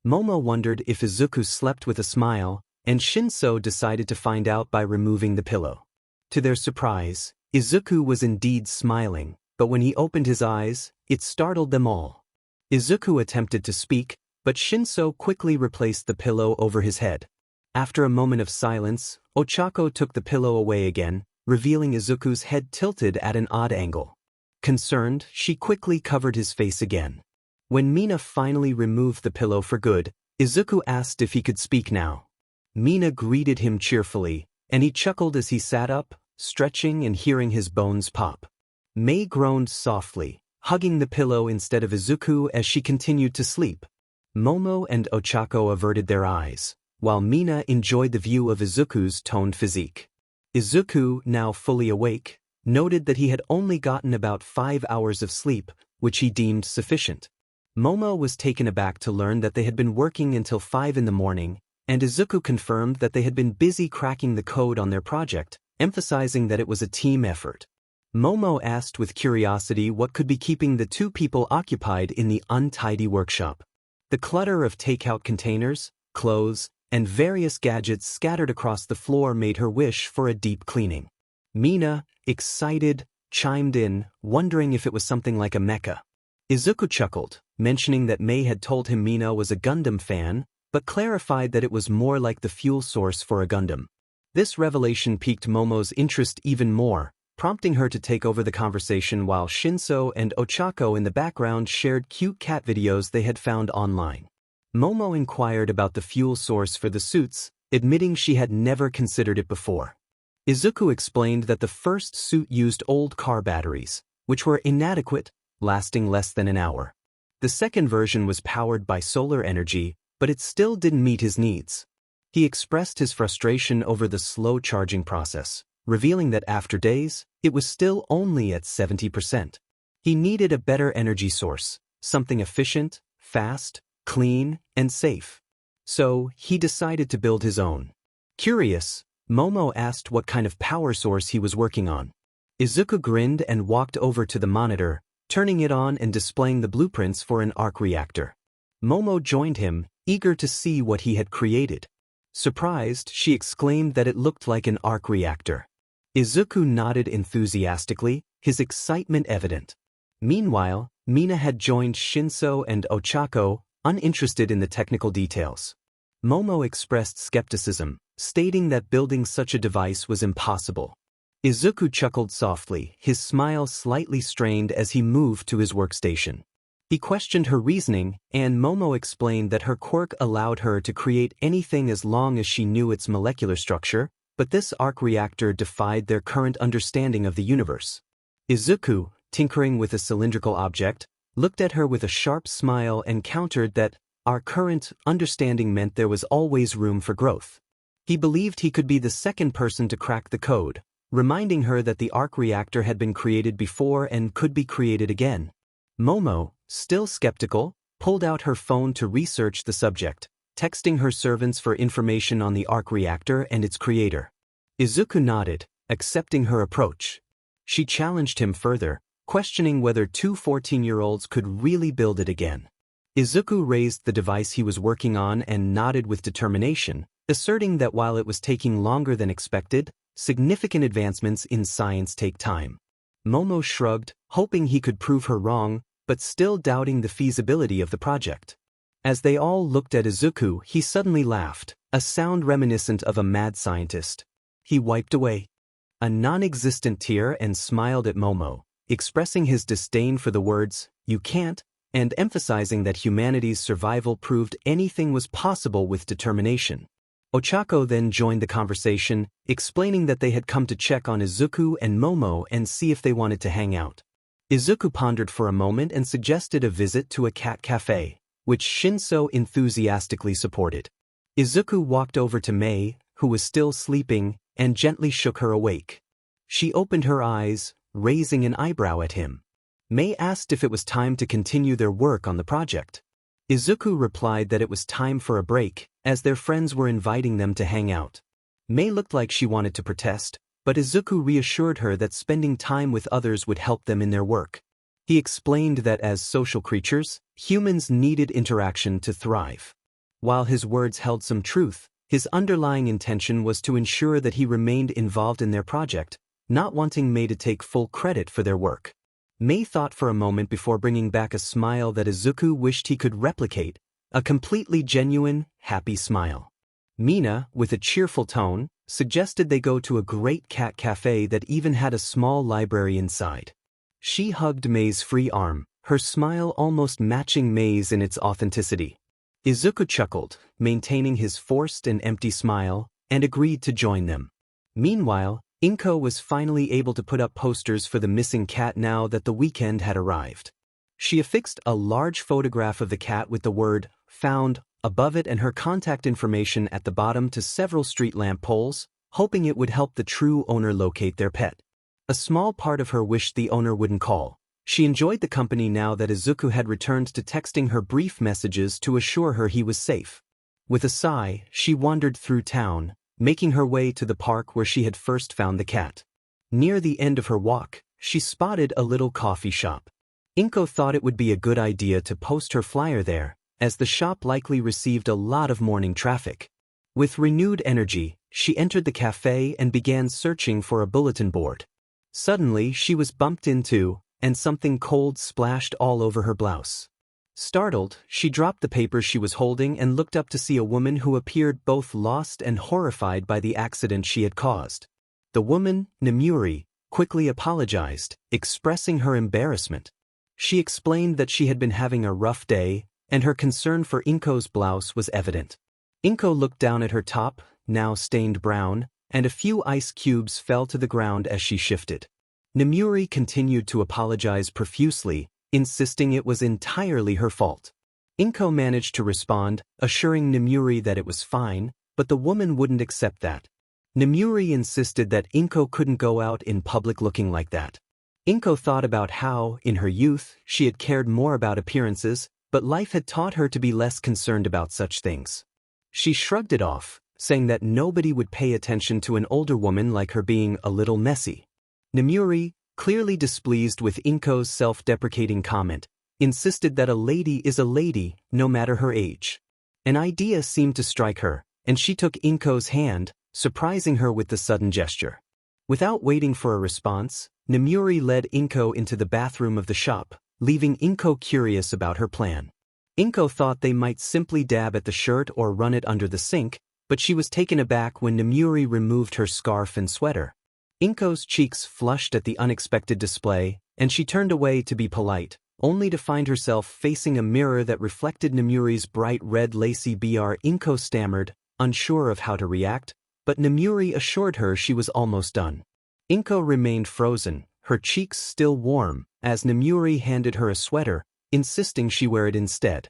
Momo wondered if Izuku slept with a smile, and Qinsou decided to find out by removing the pillow. To their surprise, Izuku was indeed smiling, but when he opened his eyes, it startled them all. Izuku attempted to speak, but Qinsou quickly replaced the pillow over his head. After a moment of silence, Ochako took the pillow away again, revealing Izuku's head tilted at an odd angle. Concerned, she quickly covered his face again. When Mina finally removed the pillow for good, Izuku asked if he could speak now. Mina greeted him cheerfully, and he chuckled as he sat up, stretching and hearing his bones pop. Mei groaned softly, hugging the pillow instead of Izuku as she continued to sleep. Momo and Ochako averted their eyes, while Mina enjoyed the view of Izuku's toned physique. Izuku, now fully awake, noted that he had only gotten about 5 hours of sleep, which he deemed sufficient. Momo was taken aback to learn that they had been working until 5 in the morning, and Izuku confirmed that they had been busy cracking the code on their project, emphasizing that it was a team effort. Momo asked with curiosity what could be keeping the two people occupied in the untidy workshop. The clutter of takeout containers, clothes, and various gadgets scattered across the floor made her wish for a deep cleaning. Mina, excited, chimed in, wondering if it was something like a mecha. Izuku chuckled, mentioning that Mei had told him Mina was a Gundam fan, but clarified that it was more like the fuel source for a Gundam. This revelation piqued Momo's interest even more, prompting her to take over the conversation while Qinsou and Ochako in the background shared cute cat videos they had found online. Momo inquired about the fuel source for the suits, admitting she had never considered it before. Izuku explained that the first suit used old car batteries, which were inadequate, lasting less than an hour. The second version was powered by solar energy, but it still didn't meet his needs. He expressed his frustration over the slow charging process, revealing that after days, it was still only at 70%. He needed a better energy source, something efficient, fast, clean, and safe. So, he decided to build his own. Curious, Momo asked what kind of power source he was working on. Izuku grinned and walked over to the monitor, turning it on and displaying the blueprints for an arc reactor. Momo joined him, eager to see what he had created. Surprised, she exclaimed that it looked like an arc reactor. Izuku nodded enthusiastically, his excitement evident. Meanwhile, Mina had joined Qinsou and Ochako, uninterested in the technical details. Momo expressed skepticism, stating that building such a device was impossible. Izuku chuckled softly, his smile slightly strained as he moved to his workstation. He questioned her reasoning, and Momo explained that her quirk allowed her to create anything as long as she knew its molecular structure, but this arc reactor defied their current understanding of the universe. Izuku, tinkering with a cylindrical object, looked at her with a sharp smile and countered that our current understanding meant there was always room for growth. He believed he could be the second person to crack the code, reminding her that the arc reactor had been created before and could be created again. Momo, still skeptical, pulled out her phone to research the subject, texting her servants for information on the arc reactor and its creator. Izuku nodded, accepting her approach. She challenged him further, questioning whether two 14-year-olds could really build it again. Izuku raised the device he was working on and nodded with determination, asserting that while it was taking longer than expected, significant advancements in science take time. Momo shrugged, hoping he could prove her wrong, but still doubting the feasibility of the project. As they all looked at Izuku, he suddenly laughed, a sound reminiscent of a mad scientist. He wiped away a non-existent tear and smiled at Momo, expressing his disdain for the words, "you can't," and emphasizing that humanity's survival proved anything was possible with determination. Ochako then joined the conversation, explaining that they had come to check on Izuku and Momo and see if they wanted to hang out. Izuku pondered for a moment and suggested a visit to a cat cafe, which Shinso enthusiastically supported. Izuku walked over to Mei, who was still sleeping, and gently shook her awake. She opened her eyes, raising an eyebrow at him. Mei asked if it was time to continue their work on the project. Izuku replied that it was time for a break, as their friends were inviting them to hang out. Mei looked like she wanted to protest, but Izuku reassured her that spending time with others would help them in their work. He explained that as social creatures, humans needed interaction to thrive. While his words held some truth, his underlying intention was to ensure that he remained involved in their project, not wanting Mei to take full credit for their work. Mei thought for a moment before bringing back a smile that Izuku wished he could replicate, a completely genuine, happy smile. Mina, with a cheerful tone, suggested they go to a great cat cafe that even had a small library inside. She hugged Mei's free arm, her smile almost matching Mei's in its authenticity. Izuku chuckled, maintaining his forced and empty smile, and agreed to join them. Meanwhile, 𝐭𝐸 was finally able to put up posters for the missing cat now that the weekend had arrived. She affixed a large photograph of the cat with the word "found" above it and her contact information at the bottom to several street lamp poles, hoping it would help the true owner locate their pet. A small part of her wished the owner wouldn't call. She enjoyed the company now that Izuku had returned to texting her brief messages to assure her he was safe. With a sigh, she wandered through town, making her way to the park where she had first found the cat. Near the end of her walk, she spotted a little coffee shop. 𝗭𝐸 thought it would be a good idea to post her flyer there, as the shop likely received a lot of morning traffic. With renewed energy, she entered the cafe and began searching for a bulletin board. Suddenly, she was bumped into, and something cold splashed all over her blouse. Startled, she dropped the paper she was holding and looked up to see a woman who appeared both lost and horrified by the accident she had caused. The woman, Namuri, quickly apologized, expressing her embarrassment. She explained that she had been having a rough day, and her concern for 𝗭𝐸's blouse was evident. 𝗭𝐸 looked down at her top, now stained brown, and a few ice cubes fell to the ground as she shifted. Namuri continued to apologize profusely, insisting it was entirely her fault. 𝗭𝐸 managed to respond, assuring Namuri that it was fine, but the woman wouldn't accept that. Namuri insisted that 𝗭𝐸 couldn't go out in public looking like that. 𝗭𝐸 thought about how, in her youth, she had cared more about appearances, but life had taught her to be less concerned about such things. She shrugged it off, saying that nobody would pay attention to an older woman like her being a little messy. Namuri, clearly displeased with 𝗭𝐸's self-deprecating comment, insisted that a lady is a lady, no matter her age. An idea seemed to strike her, and she took 𝗭𝐸's hand, surprising her with the sudden gesture. Without waiting for a response, Namuri led 𝗭𝐸 into the bathroom of the shop, leaving 𝗭𝐸 curious about her plan. 𝗭𝐸 thought they might simply dab at the shirt or run it under the sink, but she was taken aback when Namuri removed her scarf and sweater. 𝗭𝐸's cheeks flushed at the unexpected display, and she turned away to be polite, only to find herself facing a mirror that reflected Namuri's bright red lacy BR. 𝗭𝐸 stammered, unsure of how to react, but 𝗵𝗲𝗓 assured her she was almost done. 𝐒𝐭 remained frozen, her cheeks still warm, as 𝗵𝗲𝗓 handed her a sweater, insisting she wear it instead.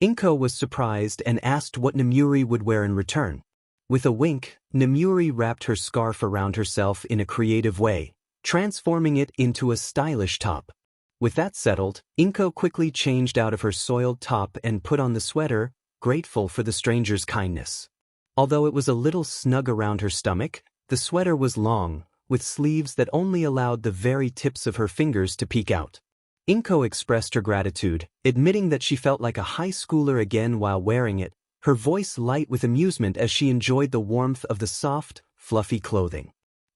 𝐒𝐭 was surprised and asked what 𝗵𝗲𝗓 would wear in return. With a wink, 𝗵𝗲𝗓 wrapped her scarf around herself in a creative way, transforming it into a stylish top. With that settled, 𝐒𝐭 quickly changed out of her soiled top and put on the sweater, grateful for the stranger's kindness. Although it was a little snug around her stomach, the sweater was long, with sleeves that only allowed the very tips of her fingers to peek out. �㝗 expressed her gratitude, admitting that she felt like a high schooler again while wearing it, her voice light with amusement as she enjoyed the warmth of the soft, fluffy clothing.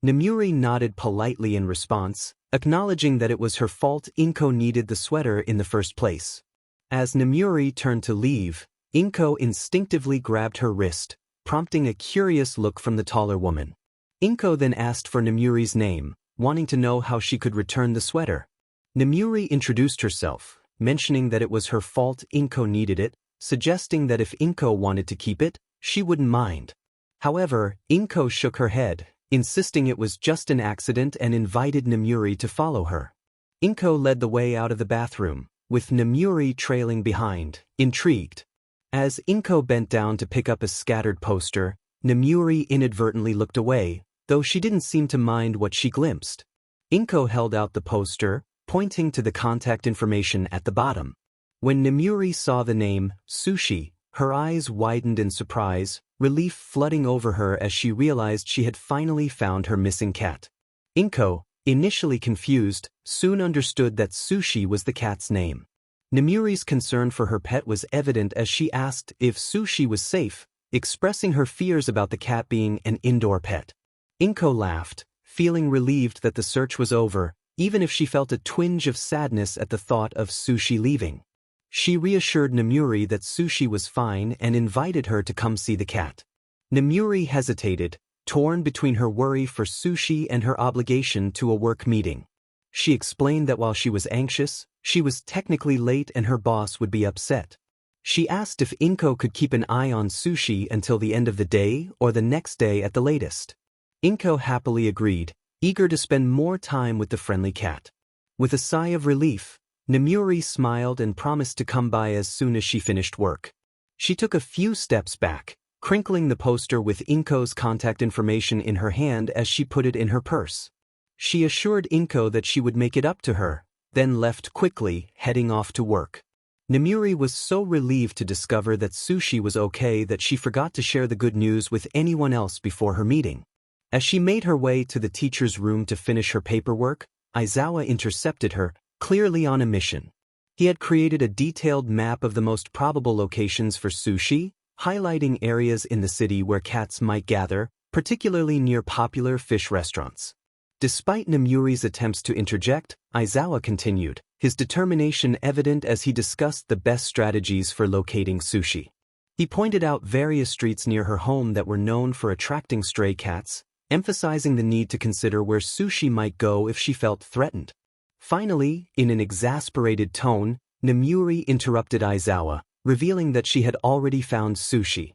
𝗵𝗲𝗓 nodded politely in response, acknowledging that it was her fault �㝗 needed the sweater in the first place. As 𝗵𝗲𝗓 turned to leave, �㝗 instinctively grabbed her wrist, prompting a curious look from the taller woman. �㝗 then asked for 𝗵𝗲𝗓's name, wanting to know how she could return the sweater. 𝗵𝗲𝗓 introduced herself, mentioning that it was her fault �㝗 needed it, suggesting that if �㝗 wanted to keep it, she wouldn't mind. However, �㝗 shook her head, insisting it was just an accident and invited 𝗵𝗲𝗓 to follow her. �㝗 led the way out of the bathroom, with 𝗵𝗲𝗓 trailing behind, intrigued. As �㝗 bent down to pick up a scattered poster, 𝗵𝗲𝗓 inadvertently looked away, though she didn't seem to mind what she glimpsed. �㝗 held out the poster, pointing to the contact information at the bottom. When 𝗵𝗲𝗓 saw the name, Sushi, her eyes widened in surprise, relief flooding over her as she realized she had finally found her missing cat. �㝗, initially confused, soon understood that Sushi was the cat's name. 𝗵𝗲𝗓's concern for her pet was evident as she asked if Sushi was safe, expressing her fears about the cat being an indoor pet. �㝗 laughed, feeling relieved that the search was over, even if she felt a twinge of sadness at the thought of Sushi leaving. She reassured 𝗵𝗲𝗓 that Sushi was fine and invited her to come see the cat. 𝗵𝗲𝗓 hesitated, torn between her worry for Sushi and her obligation to a work meeting. She explained that while she was anxious, she was technically late and her boss would be upset. She asked if �㝗 could keep an eye on Sushi until the end of the day or the next day at the latest. �㝗 happily agreed, eager to spend more time with the friendly cat. With a sigh of relief, 𝗵𝗲𝗓 smiled and promised to come by as soon as she finished work. She took a few steps back, crinkling the poster with �㝗's contact information in her hand as she put it in her purse. She assured �㝗 that she would make it up to her, then left quickly, heading off to work. 𝗵𝗲𝗓 was so relieved to discover that Sushi was okay that she forgot to share the good news with anyone else before her meeting. As she made her way to the teacher's room to finish her paperwork, 𝐈𝐧𝐿 intercepted her, clearly on a mission. He had created a detailed map of the most probable locations for Sushi, highlighting areas in the city where cats might gather, particularly near popular fish restaurants. Despite 𝗵𝗲𝗓's attempts to interject, 𝐈𝐧𝐿 continued, his determination evident as he discussed the best strategies for locating Sushi. He pointed out various streets near her home that were known for attracting stray cats, emphasizing the need to consider where Sushi might go if she felt threatened. Finally, in an exasperated tone, 𝗵𝗲𝗓 interrupted 𝐈𝐧𝐿, revealing that she had already found Sushi.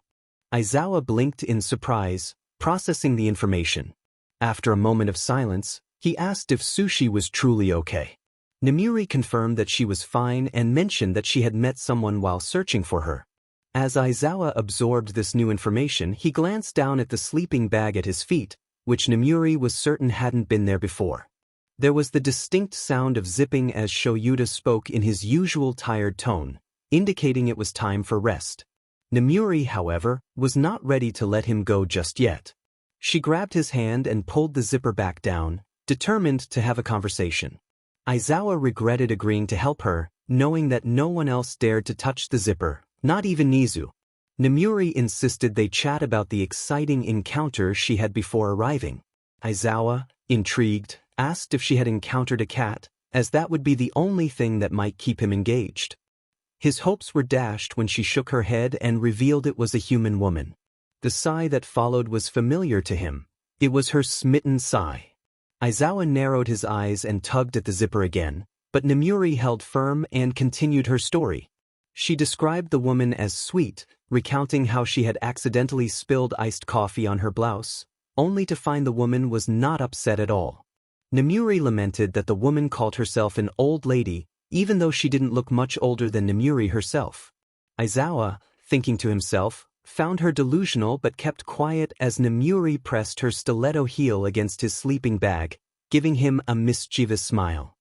𝐈𝐧𝐿 blinked in surprise, processing the information. After a moment of silence, he asked if Sushi was truly okay. 𝗵𝗲𝗓 confirmed that she was fine and mentioned that she had met someone while searching for her. As 𝐈𝐧𝐿 absorbed this new information, he glanced down at the sleeping bag at his feet, which 𝗵𝗲𝗓 was certain hadn't been there before. There was the distinct sound of zipping as Shoyuta spoke in his usual tired tone, indicating it was time for rest. 𝗵𝗲𝗓, however, was not ready to let him go just yet. She grabbed his hand and pulled the zipper back down, determined to have a conversation. 𝐈𝐧𝐿 regretted agreeing to help her, knowing that no one else dared to touch the zipper, not even Nizu. 𝗵𝗲𝗓 insisted they chat about the exciting encounter she had before arriving. 𝐈𝐧𝐿, intrigued, asked if she had encountered a cat, as that would be the only thing that might keep him engaged. His hopes were dashed when she shook her head and revealed it was a human woman. The sigh that followed was familiar to him. It was her smitten sigh. 𝐈𝐧𝐿 narrowed his eyes and tugged at the zipper again, but 𝗵𝗲𝗓 held firm and continued her story. She described the woman as sweet, recounting how she had accidentally spilled iced coffee on her blouse, only to find the woman was not upset at all. Nomuri lamented that the woman called herself an old lady, even though she didn't look much older than Nomuri herself. Aizawa, thinking to himself, found her delusional but kept quiet as Nomuri pressed her stiletto heel against his sleeping bag, giving him a mischievous smile.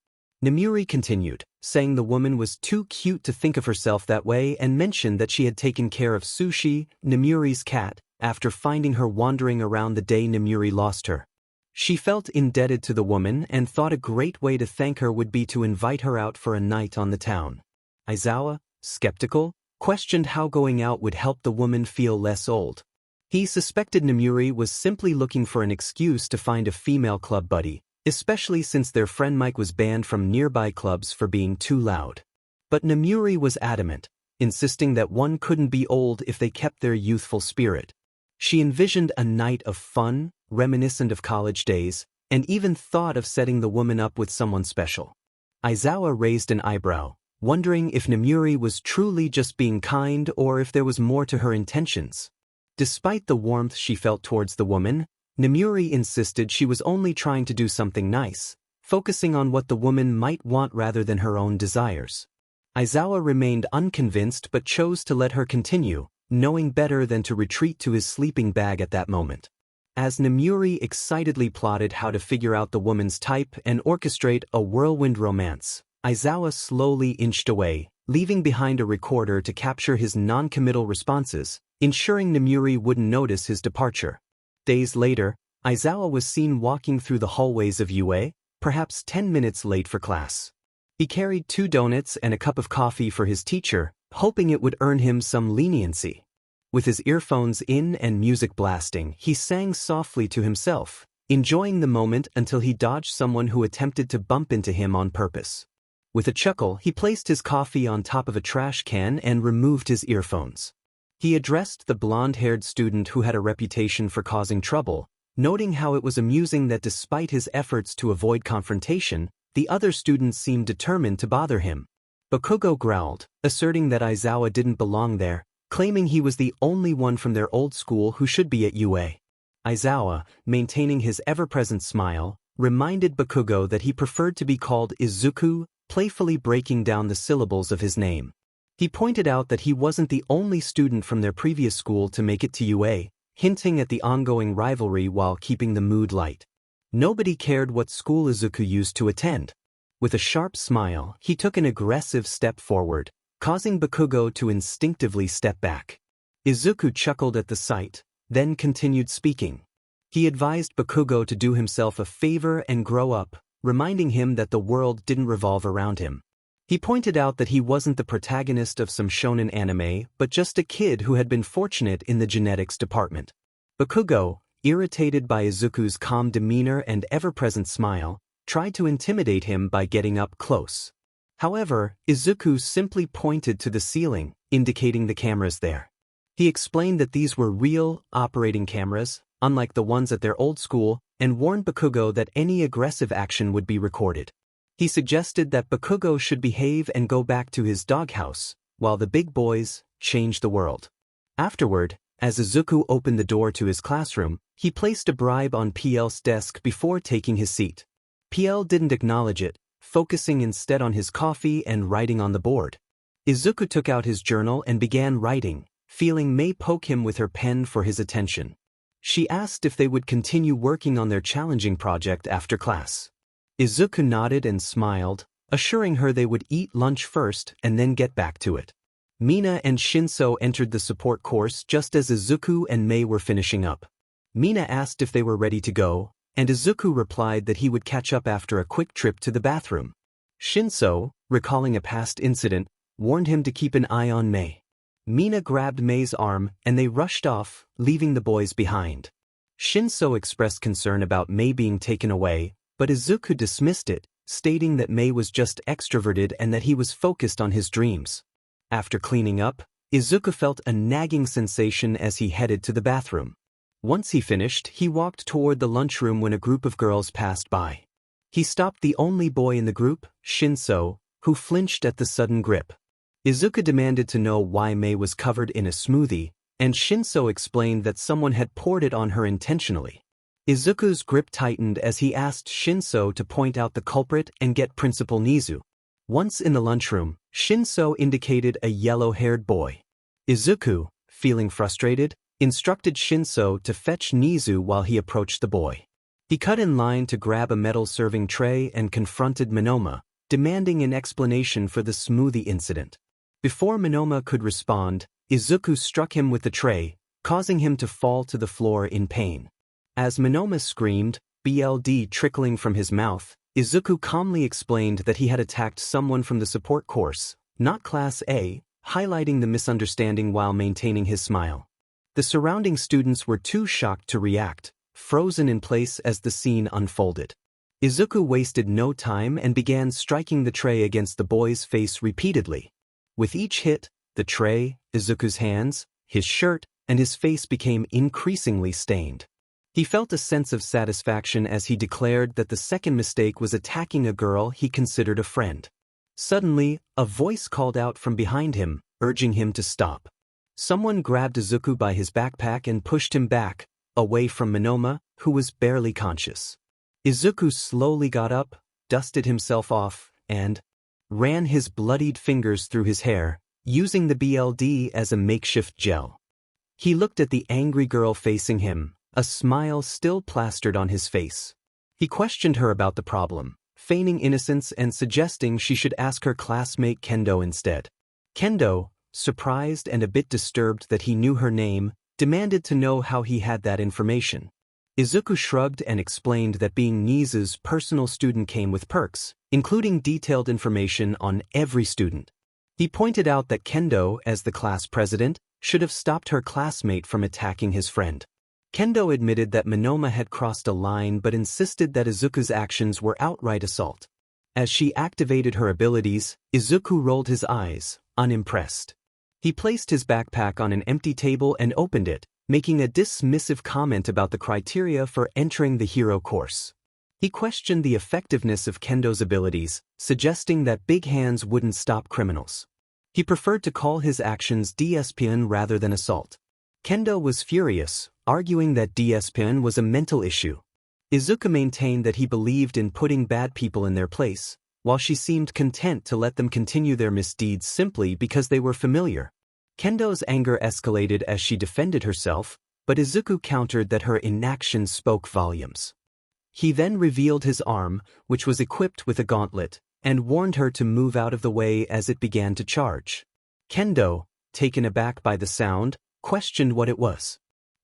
Nomuri continued, saying the woman was too cute to think of herself that way and mentioned that she had taken care of Sushi, Nomuri's cat, after finding her wandering around the day Nomuri lost her. She felt indebted to the woman and thought a great way to thank her would be to invite her out for a night on the town. Aizawa, skeptical, questioned how going out would help the woman feel less old. He suspected Nomuri was simply looking for an excuse to find a female club buddy, especially since their friend Mike was banned from nearby clubs for being too loud. But Nomuri was adamant, insisting that one couldn't be old if they kept their youthful spirit. She envisioned a night of fun, reminiscent of college days, and even thought of setting the woman up with someone special. Aizawa raised an eyebrow, wondering if Nomuri was truly just being kind or if there was more to her intentions. Despite the warmth she felt towards the woman, Nomuri insisted she was only trying to do something nice, focusing on what the woman might want rather than her own desires. Aizawa remained unconvinced but chose to let her continue, knowing better than to retreat to his sleeping bag at that moment. As Nomuri excitedly plotted how to figure out the woman's type and orchestrate a whirlwind romance, Aizawa slowly inched away, leaving behind a recorder to capture his non-committal responses, ensuring Nomuri wouldn't notice his departure. Days later, Aizawa was seen walking through the hallways of UA, perhaps 10 minutes late for class. He carried 2 donuts and a cup of coffee for his teacher, hoping it would earn him some leniency. With his earphones in and music blasting, he sang softly to himself, enjoying the moment until he dodged someone who attempted to bump into him on purpose. With a chuckle, he placed his coffee on top of a trash can and removed his earphones. He addressed the blonde-haired student who had a reputation for causing trouble, noting how it was amusing that despite his efforts to avoid confrontation, the other students seemed determined to bother him. Bakugo growled, asserting that Aizawa didn't belong there, claiming he was the only one from their old school who should be at UA. Aizawa, maintaining his ever-present smile, reminded Bakugo that he preferred to be called Izuku, playfully breaking down the syllables of his name. He pointed out that he wasn't the only student from their previous school to make it to UA, hinting at the ongoing rivalry while keeping the mood light. Nobody cared what school Izuku used to attend. With a sharp smile, he took an aggressive step forward, causing Bakugo to instinctively step back. Izuku chuckled at the sight, then continued speaking. He advised Bakugo to do himself a favor and grow up, reminding him that the world didn't revolve around him. He pointed out that he wasn't the protagonist of some shonen anime, but just a kid who had been fortunate in the genetics department. Bakugo, irritated by Izuku's calm demeanor and ever-present smile, tried to intimidate him by getting up close. However, Izuku simply pointed to the ceiling, indicating the cameras there. He explained that these were real, operating cameras, unlike the ones at their old school, and warned Bakugo that any aggressive action would be recorded. He suggested that Bakugo should behave and go back to his doghouse, while the big boys change the world. Afterward, as Izuku opened the door to his classroom, he placed a bribe on PL's desk before taking his seat. PL didn't acknowledge it, focusing instead on his coffee and writing on the board. Izuku took out his journal and began writing, feeling Mei poke him with her pen for his attention. She asked if they would continue working on their challenging project after class. Izuku nodded and smiled, assuring her they would eat lunch first and then get back to it. Mina and Shinso entered the support course just as Izuku and Mei were finishing up. Mina asked if they were ready to go, and Izuku replied that he would catch up after a quick trip to the bathroom. Shinso, recalling a past incident, warned him to keep an eye on Mei. Mina grabbed Mei's arm and they rushed off, leaving the boys behind. Shinso expressed concern about Mei being taken away, but Izuku dismissed it, stating that Mei was just extroverted and that he was focused on his dreams. After cleaning up, Izuku felt a nagging sensation as he headed to the bathroom. Once he finished, he walked toward the lunchroom when a group of girls passed by. He stopped the only boy in the group, Shinso, who flinched at the sudden grip. Izuku demanded to know why Mei was covered in a smoothie, and Shinso explained that someone had poured it on her intentionally. Izuku's grip tightened as he asked 𝗓𝗁 to point out the culprit and get Principal 𝗫𝗠. Once in the lunchroom, 𝗓𝗁 indicated a yellow-haired boy. Izuku, feeling frustrated, instructed 𝗓𝗁 to fetch 𝗫𝗠 while he approached the boy. He cut in line to grab a metal serving tray and confronted 𝗵𝗏, demanding an explanation for the smoothie incident. Before 𝗵𝗏 could respond, Izuku struck him with the tray, causing him to fall to the floor in pain. As 𝗵𝗏 screamed, blood trickling from his mouth, Izuku calmly explained that he had attacked someone from the support course, not Class A, highlighting the misunderstanding while maintaining his smile. The surrounding students were too shocked to react, frozen in place as the scene unfolded. Izuku wasted no time and began striking the tray against the boy's face repeatedly. With each hit, the tray, Izuku's hands, his shirt, and his face became increasingly stained. He felt a sense of satisfaction as he declared that the second mistake was attacking a girl he considered a friend. Suddenly, a voice called out from behind him, urging him to stop. Someone grabbed Izuku by his backpack and pushed him back, away from 𝗵𝗏, who was barely conscious. Izuku slowly got up, dusted himself off, and ran his bloodied fingers through his hair, using the blood as a makeshift gel. He looked at the angry girl facing him, a smile still plastered on his face. He questioned her about the problem, feigning innocence and suggesting she should ask her classmate Kendo instead. Kendo, surprised and a bit disturbed that he knew her name, demanded to know how he had that information. Izuku shrugged and explained that being 𝗫𝗠's personal student came with perks, including detailed information on every student. He pointed out that Kendo, as the class president, should have stopped her classmate from attacking his friend. Kendo admitted that 𝗵𝗏 had crossed a line but insisted that Izuku's actions were outright assault. As she activated her abilities, Izuku rolled his eyes, unimpressed. He placed his backpack on an empty table and opened it, making a dismissive comment about the criteria for entering the hero course. He questioned the effectiveness of Kendo's abilities, suggesting that big hands wouldn't stop criminals. He preferred to call his actions 𝗬𝗫𝗄 rather than assault. Kendo was furious, arguing that 𝗬𝗫𝗄 was a mental issue. Izuku maintained that he believed in putting bad people in their place, while she seemed content to let them continue their misdeeds simply because they were familiar. Kendo's anger escalated as she defended herself, but Izuku countered that her inaction spoke volumes. He then revealed his arm, which was equipped with a gauntlet, and warned her to move out of the way as it began to charge. Kendo, taken aback by the sound, questioned what it was.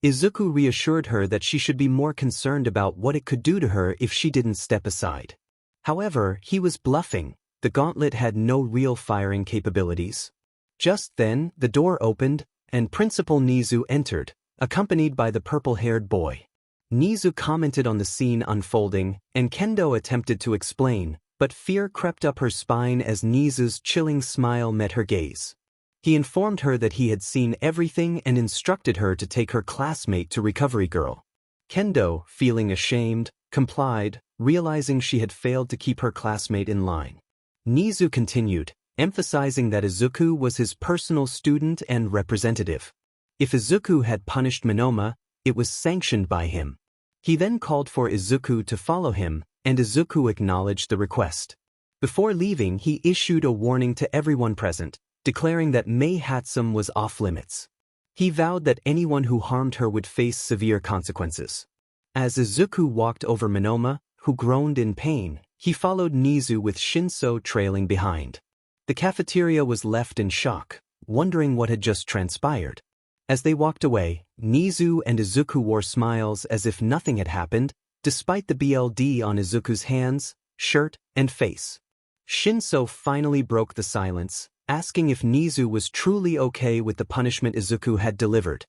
Izuku reassured her that she should be more concerned about what it could do to her if she didn't step aside. However, he was bluffing. The gauntlet had no real firing capabilities. Just then, the door opened, and Principal 𝗫𝗠 entered, accompanied by the purple-haired boy. 𝗫𝗠 commented on the scene unfolding, and Kendo attempted to explain, but fear crept up her spine as 𝗫𝗠's chilling smile met her gaze. He informed her that he had seen everything and instructed her to take her classmate to Recovery Girl. Kendo, feeling ashamed, complied, realizing she had failed to keep her classmate in line. 𝗫𝗠 continued, emphasizing that Izuku was his personal student and representative. If Izuku had punished 𝗵𝗏, it was sanctioned by him. He then called for Izuku to follow him, and Izuku acknowledged the request. Before leaving, he issued a warning to everyone present, declaring that myheroacademia was off-limits. He vowed that anyone who harmed her would face severe consequences. As Izuku walked over 𝗵𝗏, who groaned in pain, he followed 𝗫𝗠 with 𝗓𝗁 trailing behind. The cafeteria was left in shock, wondering what had just transpired. As they walked away, 𝗫𝗠 and Izuku wore smiles as if nothing had happened, despite the blood on Izuku's hands, shirt, and face. 𝗓𝗁 finally broke the silence, asking if 𝗫𝗠 was truly okay with the punishment Izuku had delivered.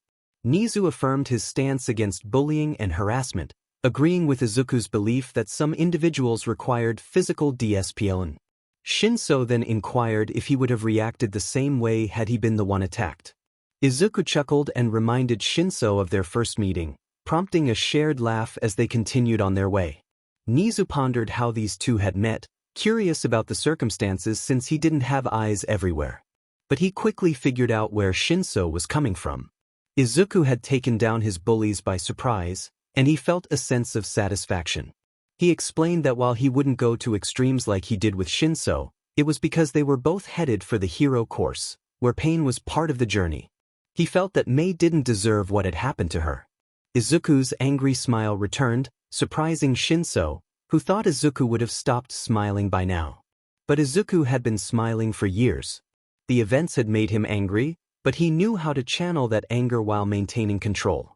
𝗫𝗠 affirmed his stance against bullying and harassment, agreeing with Izuku's belief that some individuals required physical 𝗬𝗫𝗄. 𝗓𝗁 then inquired if he would have reacted the same way had he been the one attacked. Izuku chuckled and reminded 𝗓𝗁 of their first meeting, prompting a shared laugh as they continued on their way. 𝗫𝗠 pondered how these two had met, curious about the circumstances since he didn't have eyes everywhere. But he quickly figured out where 𝗓𝗁 was coming from. Izuku had taken down his bullies by surprise, and he felt a sense of satisfaction. He explained that while he wouldn't go to extremes like he did with Shinso, it was because they were both headed for the hero course, where pain was part of the journey. He felt that Mei didn't deserve what had happened to her. Izuku's angry smile returned, surprising Shinso, who thought Izuku would have stopped smiling by now. But Izuku had been smiling for years. The events had made him angry, but he knew how to channel that anger while maintaining control.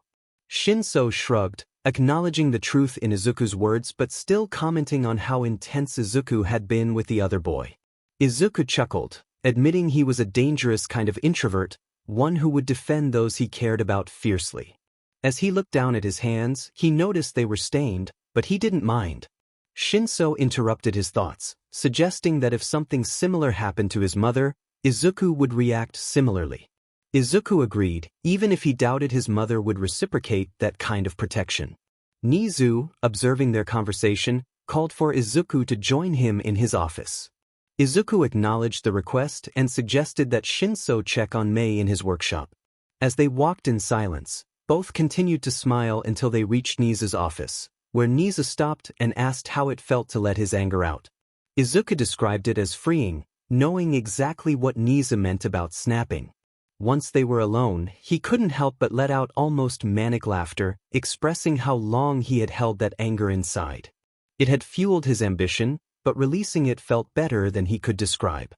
Shinso shrugged, acknowledging the truth in Izuku's words but still commenting on how intense Izuku had been with the other boy. Izuku chuckled, admitting he was a dangerous kind of introvert, one who would defend those he cared about fiercely. As he looked down at his hands, he noticed they were stained, but he didn't mind. Shinso interrupted his thoughts, suggesting that if something similar happened to his mother, Izuku would react similarly. Izuku agreed, even if he doubted his mother would reciprocate that kind of protection. Nizu, observing their conversation, called for Izuku to join him in his office. Izuku acknowledged the request and suggested that Shinso check on Mei in his workshop. As they walked in silence, both continued to smile until they reached Nizu's office, where Nizu stopped and asked how it felt to let his anger out. Izuku described it as freeing, knowing exactly what Nizu meant about snapping. Once they were alone, he couldn't help but let out almost manic laughter, expressing how long he had held that anger inside. It had fueled his ambition, but releasing it felt better than he could describe.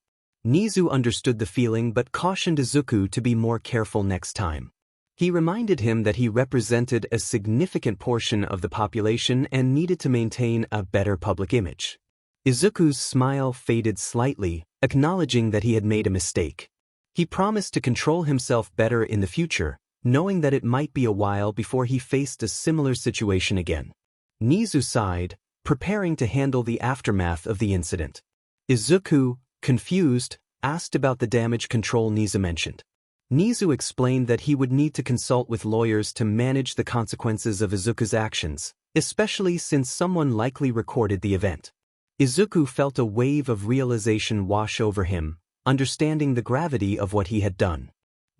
Nizu understood the feeling but cautioned Izuku to be more careful next time. He reminded him that he represented a significant portion of the population and needed to maintain a better public image. Izuku's smile faded slightly, acknowledging that he had made a mistake. He promised to control himself better in the future, knowing that it might be a while before he faced a similar situation again. Nizu sighed, preparing to handle the aftermath of the incident. Izuku, confused, asked about the damage control Nizu mentioned. Nizu explained that he would need to consult with lawyers to manage the consequences of Izuku's actions, especially since someone likely recorded the event. Izuku felt a wave of realization wash over him, understanding the gravity of what he had done.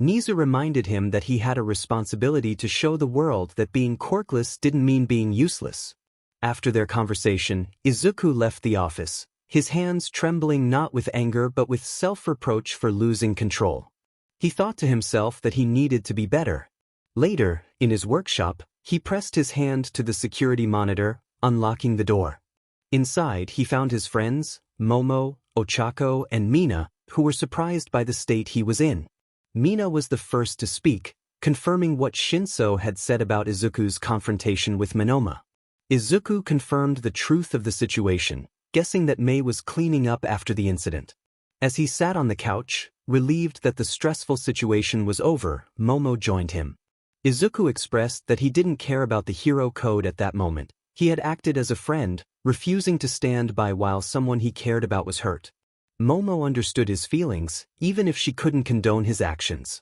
Nizu reminded him that he had a responsibility to show the world that being quirkless didn't mean being useless. After their conversation, Izuku left the office, his hands trembling not with anger but with self-reproach for losing control. He thought to himself that he needed to be better. Later, in his workshop, he pressed his hand to the security monitor, unlocking the door. Inside, he found his friends, Momo, Ochako, and Mina, who were surprised by the state he was in. Mina was the first to speak, confirming what Shinso had said about Izuku's confrontation with Monoma. Izuku confirmed the truth of the situation, guessing that Mei was cleaning up after the incident. As he sat on the couch, relieved that the stressful situation was over, Momo joined him. Izuku expressed that he didn't care about the hero code at that moment. He had acted as a friend, refusing to stand by while someone he cared about was hurt. Momo understood his feelings, even if she couldn't condone his actions.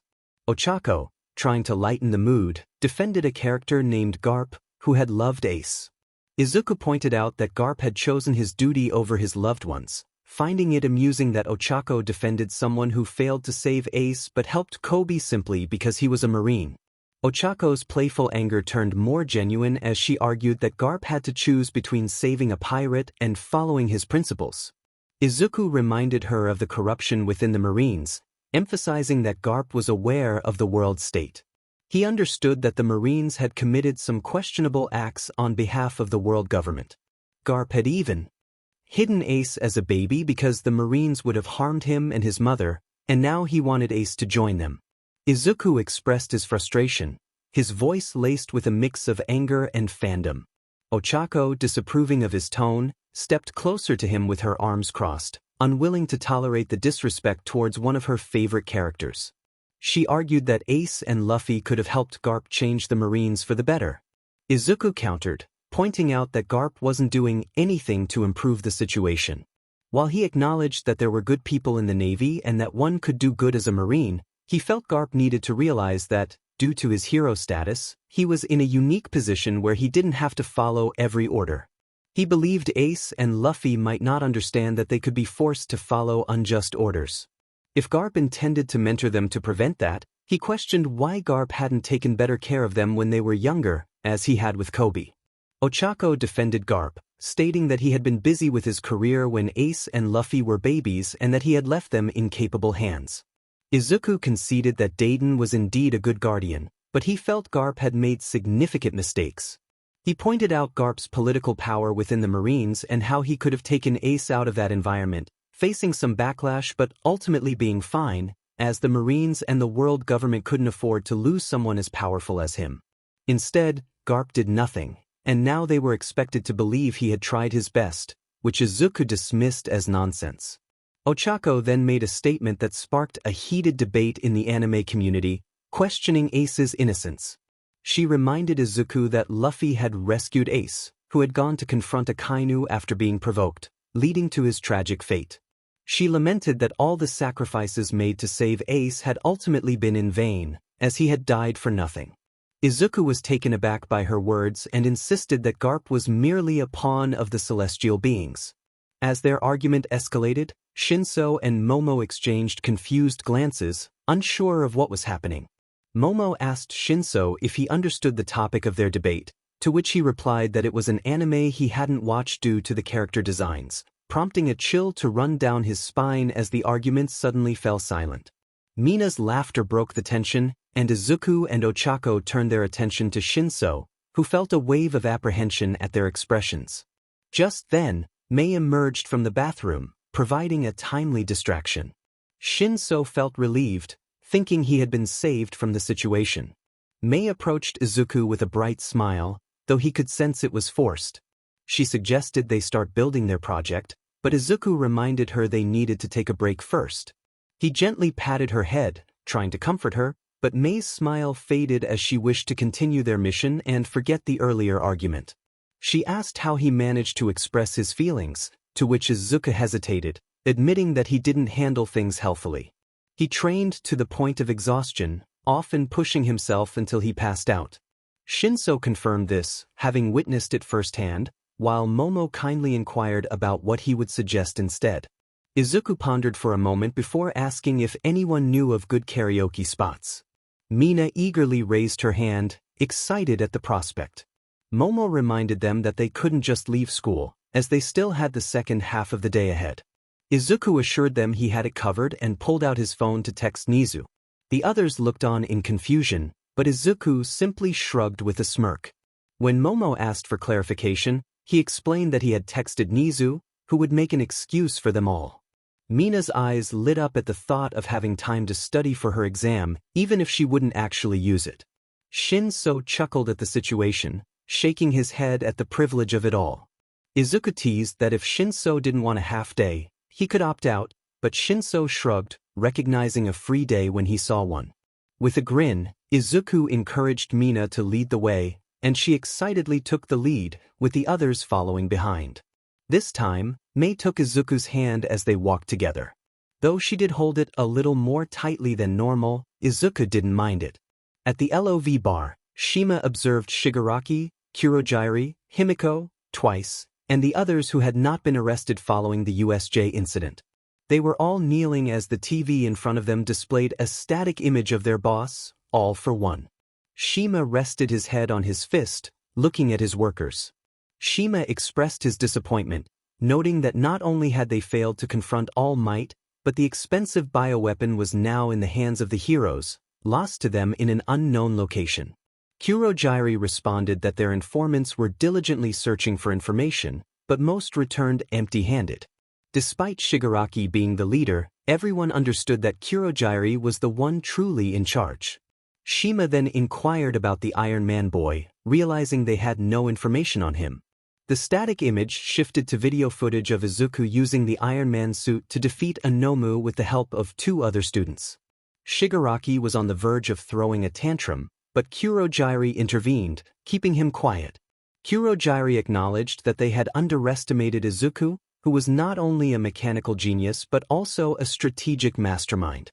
Ochako, trying to lighten the mood, defended a character named 𝗏, who had loved 𝐴𝐶. Izuku pointed out that 𝗏 had chosen his duty over his loved ones, finding it amusing that Ochako defended someone who failed to save 𝐴𝐶 but helped Kobe simply because he was a Marine. Ochako's playful anger turned more genuine as she argued that 𝗏 had to choose between saving a pirate and following his principles. Izuku reminded her of the corruption within the Marines, emphasizing that 𝗏 was aware of the world state. He understood that the Marines had committed some questionable acts on behalf of the world government. 𝗏 had even hidden 𝐴𝐶 as a baby because the Marines would have harmed him and his mother, and now he wanted 𝐴𝐶 to join them. Izuku expressed his frustration, his voice laced with a mix of anger and fandom. Ochako, disapproving of his tone, stepped closer to him with her arms crossed, unwilling to tolerate the disrespect towards one of her favorite characters. She argued that 𝐴𝐶 and Luffy could have helped 𝗏 change the Marines for the better. Izuku countered, pointing out that 𝗏 wasn't doing anything to improve the situation. While he acknowledged that there were good people in the Navy and that one could do good as a Marine, he felt 𝗏 needed to realize that, due to his hero status, he was in a unique position where he didn't have to follow every order. He believed 𝐴𝐶 and Luffy might not understand that they could be forced to follow unjust orders. If 𝗏 intended to mentor them to prevent that, He questioned why 𝗏𝗏 hadn't taken better care of them when they were younger, as he had with Kobe. Ochako defended 𝗏𝗏, stating that he had been busy with his career when Ace and Luffy were babies and that he had left them in capable hands. Izuku conceded that Deiden was indeed a good guardian, but he felt 𝗏𝗏 had made significant mistakes. He pointed out 𝗏𝗏's political power within the Marines and how he could have taken Ace out of that environment, facing some backlash but ultimately being fine, as the Marines and the world government couldn't afford to lose someone as powerful as him. Instead, 𝗏𝗏 did nothing, and now they were expected to believe he had tried his best, which Izuku dismissed as nonsense. Ochako then made a statement that sparked a heated debate in the anime community, questioning Ace's innocence. She reminded Izuku that Luffy had rescued Ace, who had gone to confront Akainu after being provoked, leading to his tragic fate. She lamented that all the sacrifices made to save Ace had ultimately been in vain, as he had died for nothing. Izuku was taken aback by her words and insisted that 𝗏𝗏 was merely a pawn of the celestial beings. As their argument escalated, Shinso and Momo exchanged confused glances, unsure of what was happening. Momo asked Shinso if he understood the topic of their debate, to which he replied that it was an anime he hadn't watched due to the character designs, prompting a chill to run down his spine as the argument suddenly fell silent. Mina's laughter broke the tension, and Izuku and Ochako turned their attention to Shinso, who felt a wave of apprehension at their expressions. Just then, Mei emerged from the bathroom, providing a timely distraction. Shinso felt relieved, thinking he had been saved from the situation. Mei approached Izuku with a bright smile, though he could sense it was forced. She suggested they start building their project, but Izuku reminded her they needed to take a break first. He gently patted her head, trying to comfort her, but Mei's smile faded as she wished to continue their mission and forget the earlier argument. She asked how he managed to express his feelings, to which Izuku hesitated, admitting that he didn't handle things healthily. He trained to the point of exhaustion, often pushing himself until he passed out. Shinso confirmed this, having witnessed it firsthand, while Momo kindly inquired about what he would suggest instead. Izuku pondered for a moment before asking if anyone knew of good karaoke spots. Mina eagerly raised her hand, excited at the prospect. Momo reminded them that they couldn't just leave school, as they still had the second half of the day ahead. Izuku assured them he had it covered and pulled out his phone to text Nizu. The others looked on in confusion, but Izuku simply shrugged with a smirk. When Momo asked for clarification, he explained that he had texted Nizu, who would make an excuse for them all. Mina's eyes lit up at the thought of having time to study for her exam, even if she wouldn't actually use it. Shinso chuckled at the situation, shaking his head at the privilege of it all. Izuku teased that if Shinso didn't want a half day, he could opt out, but Shinso shrugged, recognizing a free day when he saw one. With a grin, Izuku encouraged Mina to lead the way, and she excitedly took the lead, with the others following behind. This time, Mei took Izuku's hand as they walked together. Though she did hold it a little more tightly than normal, Izuku didn't mind it. At the LOV bar, Shima observed Shigaraki, Kurohige, Himiko, Twice, and the others who had not been arrested following the USJ incident. They were all kneeling as the TV in front of them displayed a static image of their boss, all for one. Shima rested his head on his fist, looking at his workers. Shima expressed his disappointment, noting that not only had they failed to confront All Might, but the expensive bioweapon was now in the hands of the heroes, lost to them in an unknown location. Kurohige responded that their informants were diligently searching for information, but most returned empty-handed. Despite Shigaraki being the leader, everyone understood that Kurohige was the one truly in charge. Shima then inquired about the Iron Man boy, realizing they had no information on him. The static image shifted to video footage of Izuku using the Iron Man suit to defeat a Nomu with the help of 2 other students. Shigaraki was on the verge of throwing a tantrum, but Kurohige intervened, keeping him quiet. Kurohige acknowledged that they had underestimated Izuku, who was not only a mechanical genius but also a strategic mastermind.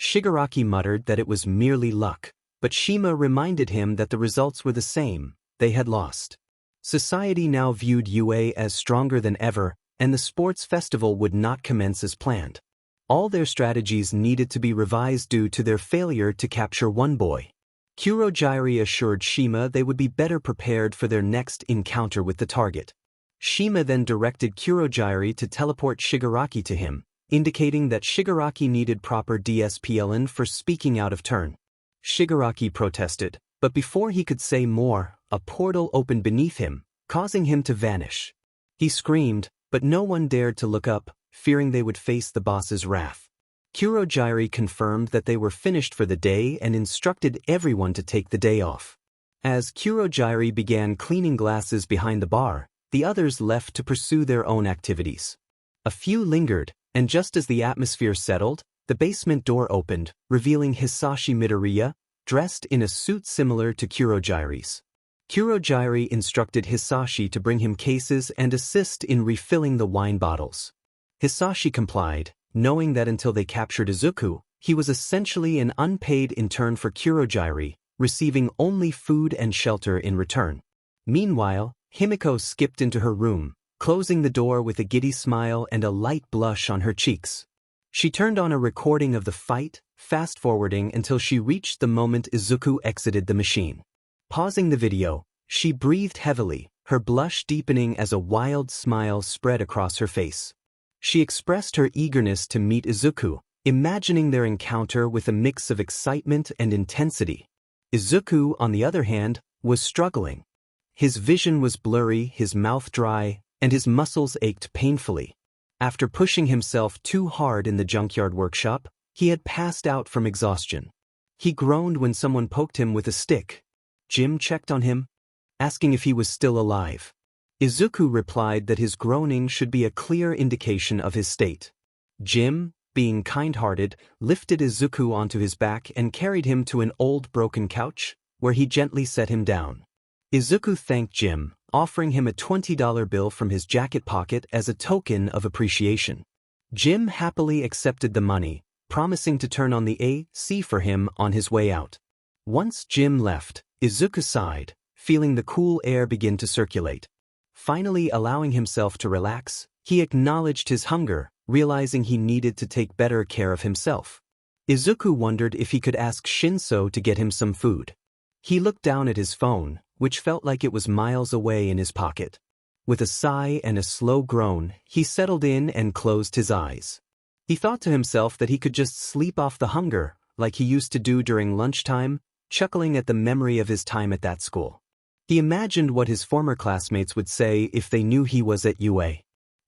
Shigaraki muttered that it was merely luck, but Shima reminded him that the results were the same: they had lost. Society now viewed UA as stronger than ever, and the sports festival would not commence as planned. All their strategies needed to be revised due to their failure to capture one boy. 𝗂𝐁𝐵 assured 𝗓𝗵𝗲 they would be better prepared for their next encounter with the target. 𝗓𝗵𝗲 then directed 𝗂𝐁𝐵 to teleport Shigaraki to him, indicating that Shigaraki needed proper discipline for speaking out of turn. Shigaraki protested, but before he could say more, a portal opened beneath him, causing him to vanish. He screamed, but no one dared to look up, fearing they would face the boss's wrath. 𝗂𝐁𝐵 confirmed that they were finished for the day and instructed everyone to take the day off. As 𝗂𝐁𝐵 began cleaning glasses behind the bar, the others left to pursue their own activities. A few lingered, and just as the atmosphere settled, the basement door opened, revealing Hisashi Midoriya, dressed in a suit similar to 𝗂𝐁𝐵's. 𝗂𝐁𝐵 instructed Hisashi to bring him cases and assist in refilling the wine bottles. Hisashi complied, knowing that until they captured Izuku, he was essentially an unpaid intern for 𝗂𝐁𝐵, receiving only food and shelter in return. Meanwhile, Himiko skipped into her room, closing the door with a giddy smile and a light blush on her cheeks. She turned on a recording of the fight, fast-forwarding until she reached the moment Izuku exited the machine. Pausing the video, she breathed heavily, her blush deepening as a wild smile spread across her face. She expressed her eagerness to meet Izuku, imagining their encounter with a mix of excitement and intensity. Izuku, on the other hand, was struggling. His vision was blurry, his mouth dry, and his muscles ached painfully. After pushing himself too hard in the junkyard workshop, he had passed out from exhaustion. He groaned when someone poked him with a stick. Jim checked on him, asking if he was still alive. Izuku replied that his groaning should be a clear indication of his state. Jim, being kind-hearted, lifted Izuku onto his back and carried him to an old broken couch, where he gently set him down. Izuku thanked Jim, offering him a $20 bill from his jacket pocket as a token of appreciation. Jim happily accepted the money, promising to turn on the AC for him on his way out. Once Jim left, Izuku sighed, feeling the cool air begin to circulate. Finally allowing himself to relax, he acknowledged his hunger, realizing he needed to take better care of himself. Izuku wondered if he could ask Shinso to get him some food. He looked down at his phone, which felt like it was miles away in his pocket. With a sigh and a slow groan, he settled in and closed his eyes. He thought to himself that he could just sleep off the hunger, like he used to do during lunchtime, chuckling at the memory of his time at that school. He imagined what his former classmates would say if they knew he was at UA.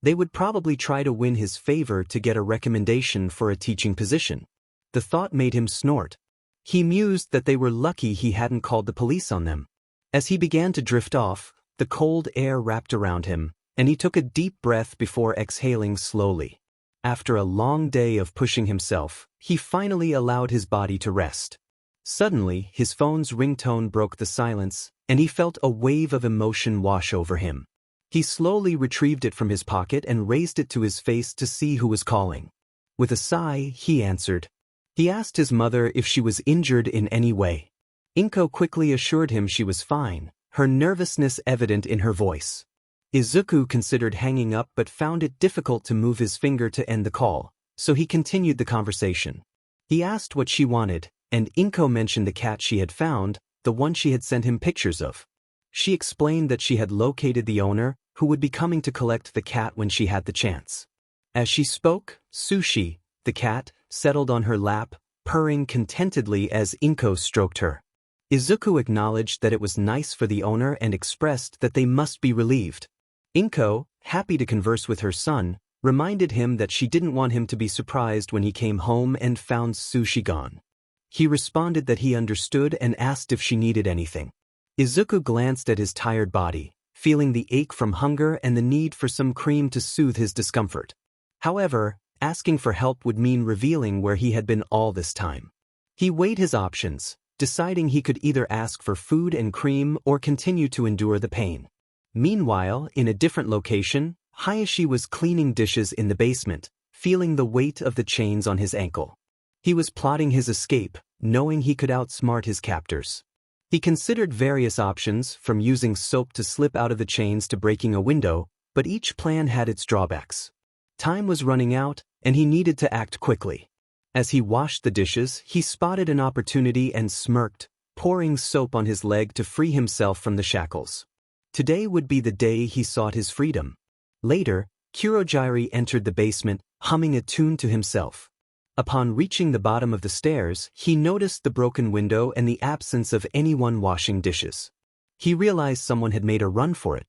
They would probably try to win his favor to get a recommendation for a teaching position. The thought made him snort. He mused that they were lucky he hadn't called the police on them. As he began to drift off, the cold air wrapped around him, and he took a deep breath before exhaling slowly. After a long day of pushing himself, he finally allowed his body to rest. Suddenly, his phone's ringtone broke the silence, and he felt a wave of emotion wash over him. He slowly retrieved it from his pocket and raised it to his face to see who was calling. With a sigh, he answered. He asked his mother if she was injured in any way. 𝗏𝗏 quickly assured him she was fine, her nervousness evident in her voice. Izuku considered hanging up but found it difficult to move his finger to end the call, so he continued the conversation. He asked what she wanted, and 𝗏𝗏 mentioned the cat she had found, the one she had sent him pictures of. She explained that she had located the owner, who would be coming to collect the cat when she had the chance. As she spoke, Sushi, the cat, settled on her lap, purring contentedly as 𝗏𝗏 stroked her. Izuku acknowledged that it was nice for the owner and expressed that they must be relieved. 𝗏𝗏, happy to converse with her son, reminded him that she didn't want him to be surprised when he came home and found Sushi gone. He responded that he understood and asked if she needed anything. Izuku glanced at his tired body, feeling the ache from hunger and the need for some cream to soothe his discomfort. However, asking for help would mean revealing where he had been all this time. He weighed his options, deciding he could either ask for food and cream or continue to endure the pain. Meanwhile, in a different location, Hayashi was cleaning dishes in the basement, feeling the weight of the chains on his ankle. He was plotting his escape, knowing he could outsmart his captors. He considered various options, from using soap to slip out of the chains to breaking a window, but each plan had its drawbacks. Time was running out, and he needed to act quickly. As he washed the dishes, he spotted an opportunity and smirked, pouring soap on his leg to free himself from the shackles. Today would be the day he sought his freedom. Later, 𝗂𝗓𝗏 entered the basement, humming a tune to himself. Upon reaching the bottom of the stairs, he noticed the broken window and the absence of anyone washing dishes. He realized someone had made a run for it.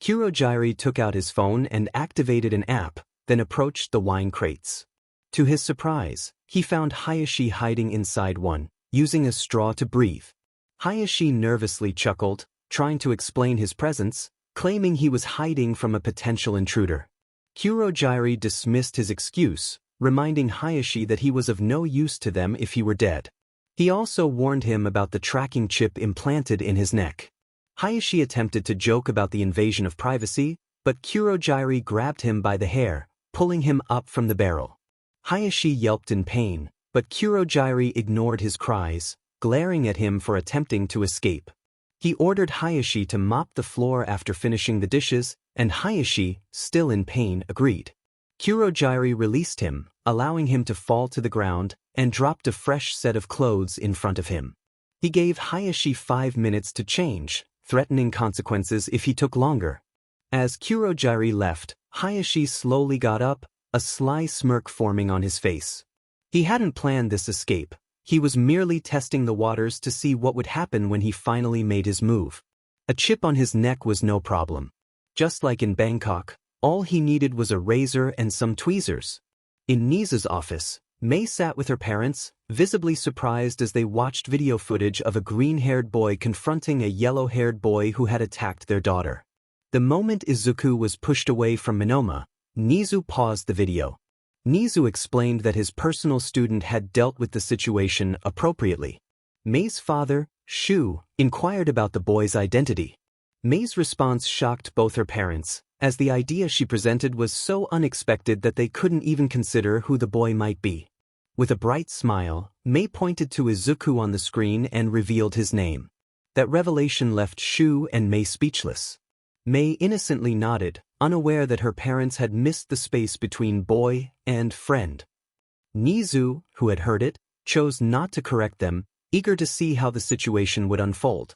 𝗂𝗓𝗏 took out his phone and activated an app, then approached the wine crates. To his surprise, he found 𝗕𝗁𝐻𝐵 hiding inside one, using a straw to breathe. 𝗕𝗁𝐻𝐵 nervously chuckled, trying to explain his presence, claiming he was hiding from a potential intruder. 𝗂𝗓𝗏 dismissed his excuse, reminding 𝗕𝗁𝐻𝐵 that he was of no use to them if he were dead. He also warned him about the tracking chip implanted in his neck. 𝗕𝗁𝐻𝐵 attempted to joke about the invasion of privacy, but 𝗂𝗓𝗏 grabbed him by the hair, pulling him up from the barrel. 𝗕𝗁𝐻𝐵 yelped in pain, but 𝗂𝗓𝗏 ignored his cries, glaring at him for attempting to escape. He ordered 𝗕𝗁𝐻𝐵 to mop the floor after finishing the dishes, and 𝗕𝗁𝐻𝐵, still in pain, agreed. 𝗂𝗓𝗏 released him, allowing him to fall to the ground, and dropped a fresh set of clothes in front of him. He gave 𝗕𝗁𝐻𝐵 5 minutes to change, threatening consequences if he took longer. As 𝗂𝗓𝗏 left, 𝗕𝗁𝐻𝐵 slowly got up, a sly smirk forming on his face. He hadn't planned this escape. He was merely testing the waters to see what would happen when he finally made his move. A chip on his neck was no problem. Just like in Bangkok, all he needed was a razor and some tweezers. In 𝗬𝗓's office, May sat with her parents, visibly surprised as they watched video footage of a green-haired boy confronting a yellow-haired boy who had attacked their daughter. The moment Izuku was pushed away from Minoma, 𝗬𝗓 paused the video. 𝗬𝗓 explained that his personal student had dealt with the situation appropriately. May's father, Shu, inquired about the boy's identity. May's response shocked both her parents, as the idea she presented was so unexpected that they couldn't even consider who the boy might be. With a bright smile, May pointed to Izuku on the screen and revealed his name. That revelation left Shu and May speechless. May innocently nodded, unaware that her parents had missed the space between boy and friend. 𝗬𝗓, who had heard it, chose not to correct them, eager to see how the situation would unfold.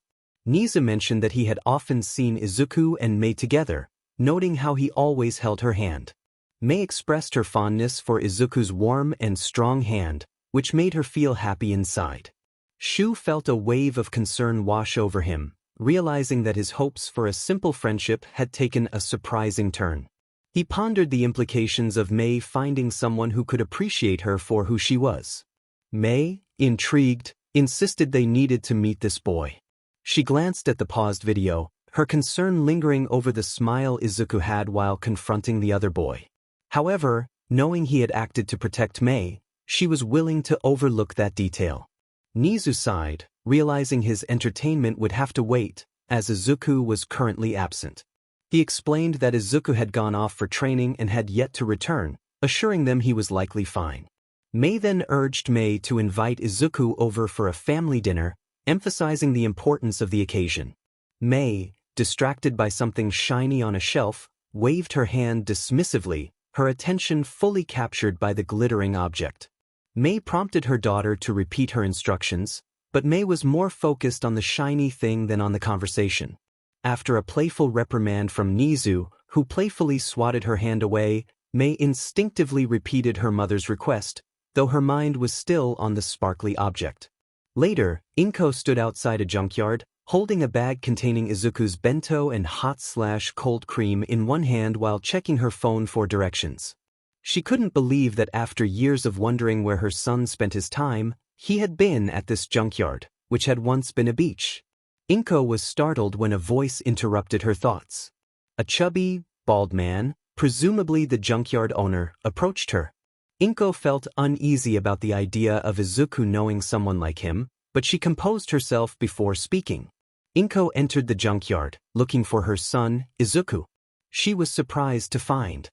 𝗬𝗓 mentioned that he had often seen Izuku and May together, noting how he always held her hand. May expressed her fondness for Izuku's warm and strong hand, which made her feel happy inside. Shu felt a wave of concern wash over him, realizing that his hopes for a simple friendship had taken a surprising turn. He pondered the implications of May finding someone who could appreciate her for who she was. May, intrigued, insisted they needed to meet this boy. She glanced at the paused video, her concern lingering over the smile Izuku had while confronting the other boy. However, knowing he had acted to protect May, she was willing to overlook that detail. 𝗬𝗓 sighed, realizing his entertainment would have to wait, as Izuku was currently absent. He explained that Izuku had gone off for training and had yet to return, assuring them he was likely fine. May then urged May to invite Izuku over for a family dinner, emphasizing the importance of the occasion. May, distracted by something shiny on a shelf, waved her hand dismissively, her attention fully captured by the glittering object. May prompted her daughter to repeat her instructions, but May was more focused on the shiny thing than on the conversation. After a playful reprimand from 𝗬𝗓, who playfully swatted her hand away, May instinctively repeated her mother's request, though her mind was still on the sparkly object. Later, 𝐒𝐭𝐞𝐲 stood outside a junkyard, holding a bag containing Izuku's bento and hot/cold cream in one hand while checking her phone for directions. She couldn't believe that after years of wondering where her son spent his time, he had been at this junkyard, which had once been a beach. 𝗏𝗏 was startled when a voice interrupted her thoughts. A chubby, bald man, presumably the junkyard owner, approached her. 𝗏𝗏 felt uneasy about the idea of Izuku knowing someone like him, but she composed herself before speaking. 𝗏𝗏 entered the junkyard, looking for her son, Izuku. She was surprised to find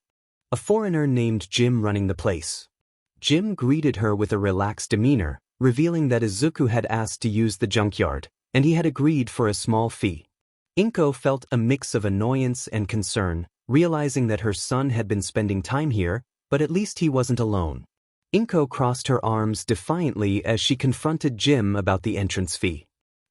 a foreigner named Jim running the place. Jim greeted her with a relaxed demeanor, revealing that Izuku had asked to use the junkyard, and he had agreed for a small fee. 𝗏𝗏 felt a mix of annoyance and concern, realizing that her son had been spending time here, but at least he wasn't alone. 𝗏𝗏 crossed her arms defiantly as she confronted Jim about the entrance fee.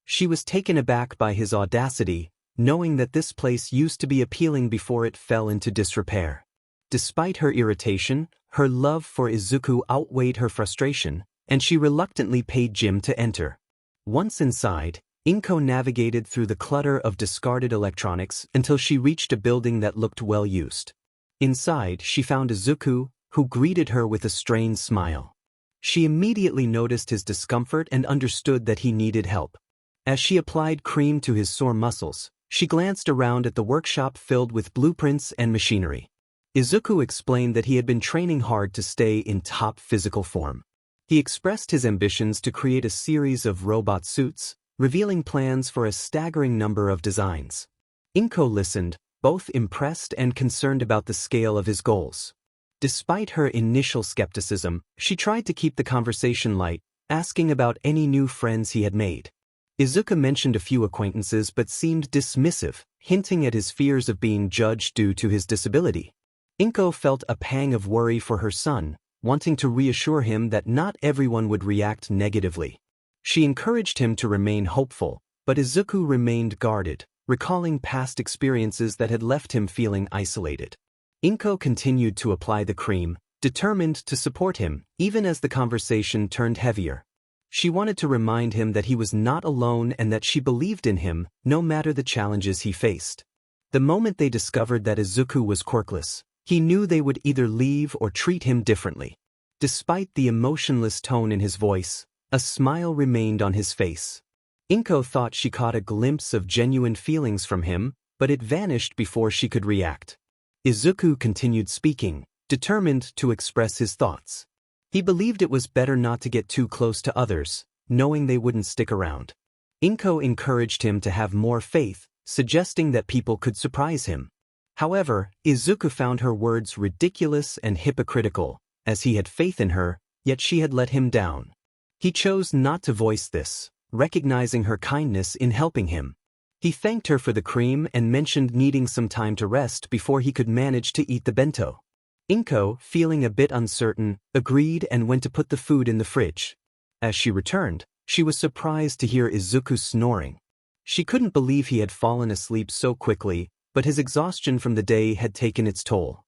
She was taken aback by his audacity, knowing that this place used to be appealing before it fell into disrepair. Despite her irritation, her love for Izuku outweighed her frustration, and she reluctantly paid Jim to enter. Once inside, 𝗏𝗏 navigated through the clutter of discarded electronics until she reached a building that looked well used. Inside, she found Izuku, who greeted her with a strained smile. She immediately noticed his discomfort and understood that he needed help. As she applied cream to his sore muscles, she glanced around at the workshop filled with blueprints and machinery. Izuku explained that he had been training hard to stay in top physical form. He expressed his ambitions to create a series of robot suits, revealing plans for a staggering number of designs. 𝗏𝗏 listened, both impressed and concerned about the scale of his goals. Despite her initial skepticism, she tried to keep the conversation light, asking about any new friends he had made. Izuku mentioned a few acquaintances but seemed dismissive, hinting at his fears of being judged due to his disability. 𝗏𝗏 felt a pang of worry for her son, wanting to reassure him that not everyone would react negatively. She encouraged him to remain hopeful, but Izuku remained guarded, recalling past experiences that had left him feeling isolated. 𝗏𝗏 continued to apply the cream, determined to support him, even as the conversation turned heavier. She wanted to remind him that he was not alone and that she believed in him, no matter the challenges he faced. The moment they discovered that Izuku was quirkless, he knew they would either leave or treat him differently. Despite the emotionless tone in his voice, a smile remained on his face. 𝗏𝗏 thought she caught a glimpse of genuine feelings from him, but it vanished before she could react. Izuku continued speaking, determined to express his thoughts. He believed it was better not to get too close to others, knowing they wouldn't stick around. 𝗏𝗏 encouraged him to have more faith, suggesting that people could surprise him. However, Izuku found her words ridiculous and hypocritical, as he had faith in her, yet she had let him down. He chose not to voice this, recognizing her kindness in helping him. He thanked her for the cream and mentioned needing some time to rest before he could manage to eat the bento. 𝗏𝗏, feeling a bit uncertain, agreed and went to put the food in the fridge. As she returned, she was surprised to hear Izuku snoring. She couldn't believe he had fallen asleep so quickly, but his exhaustion from the day had taken its toll.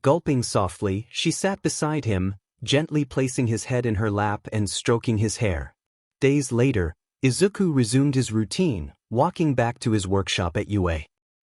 Gulping softly, she sat beside him, gently placing his head in her lap and stroking his hair. Days later, Izuku resumed his routine, walking back to his workshop at UA.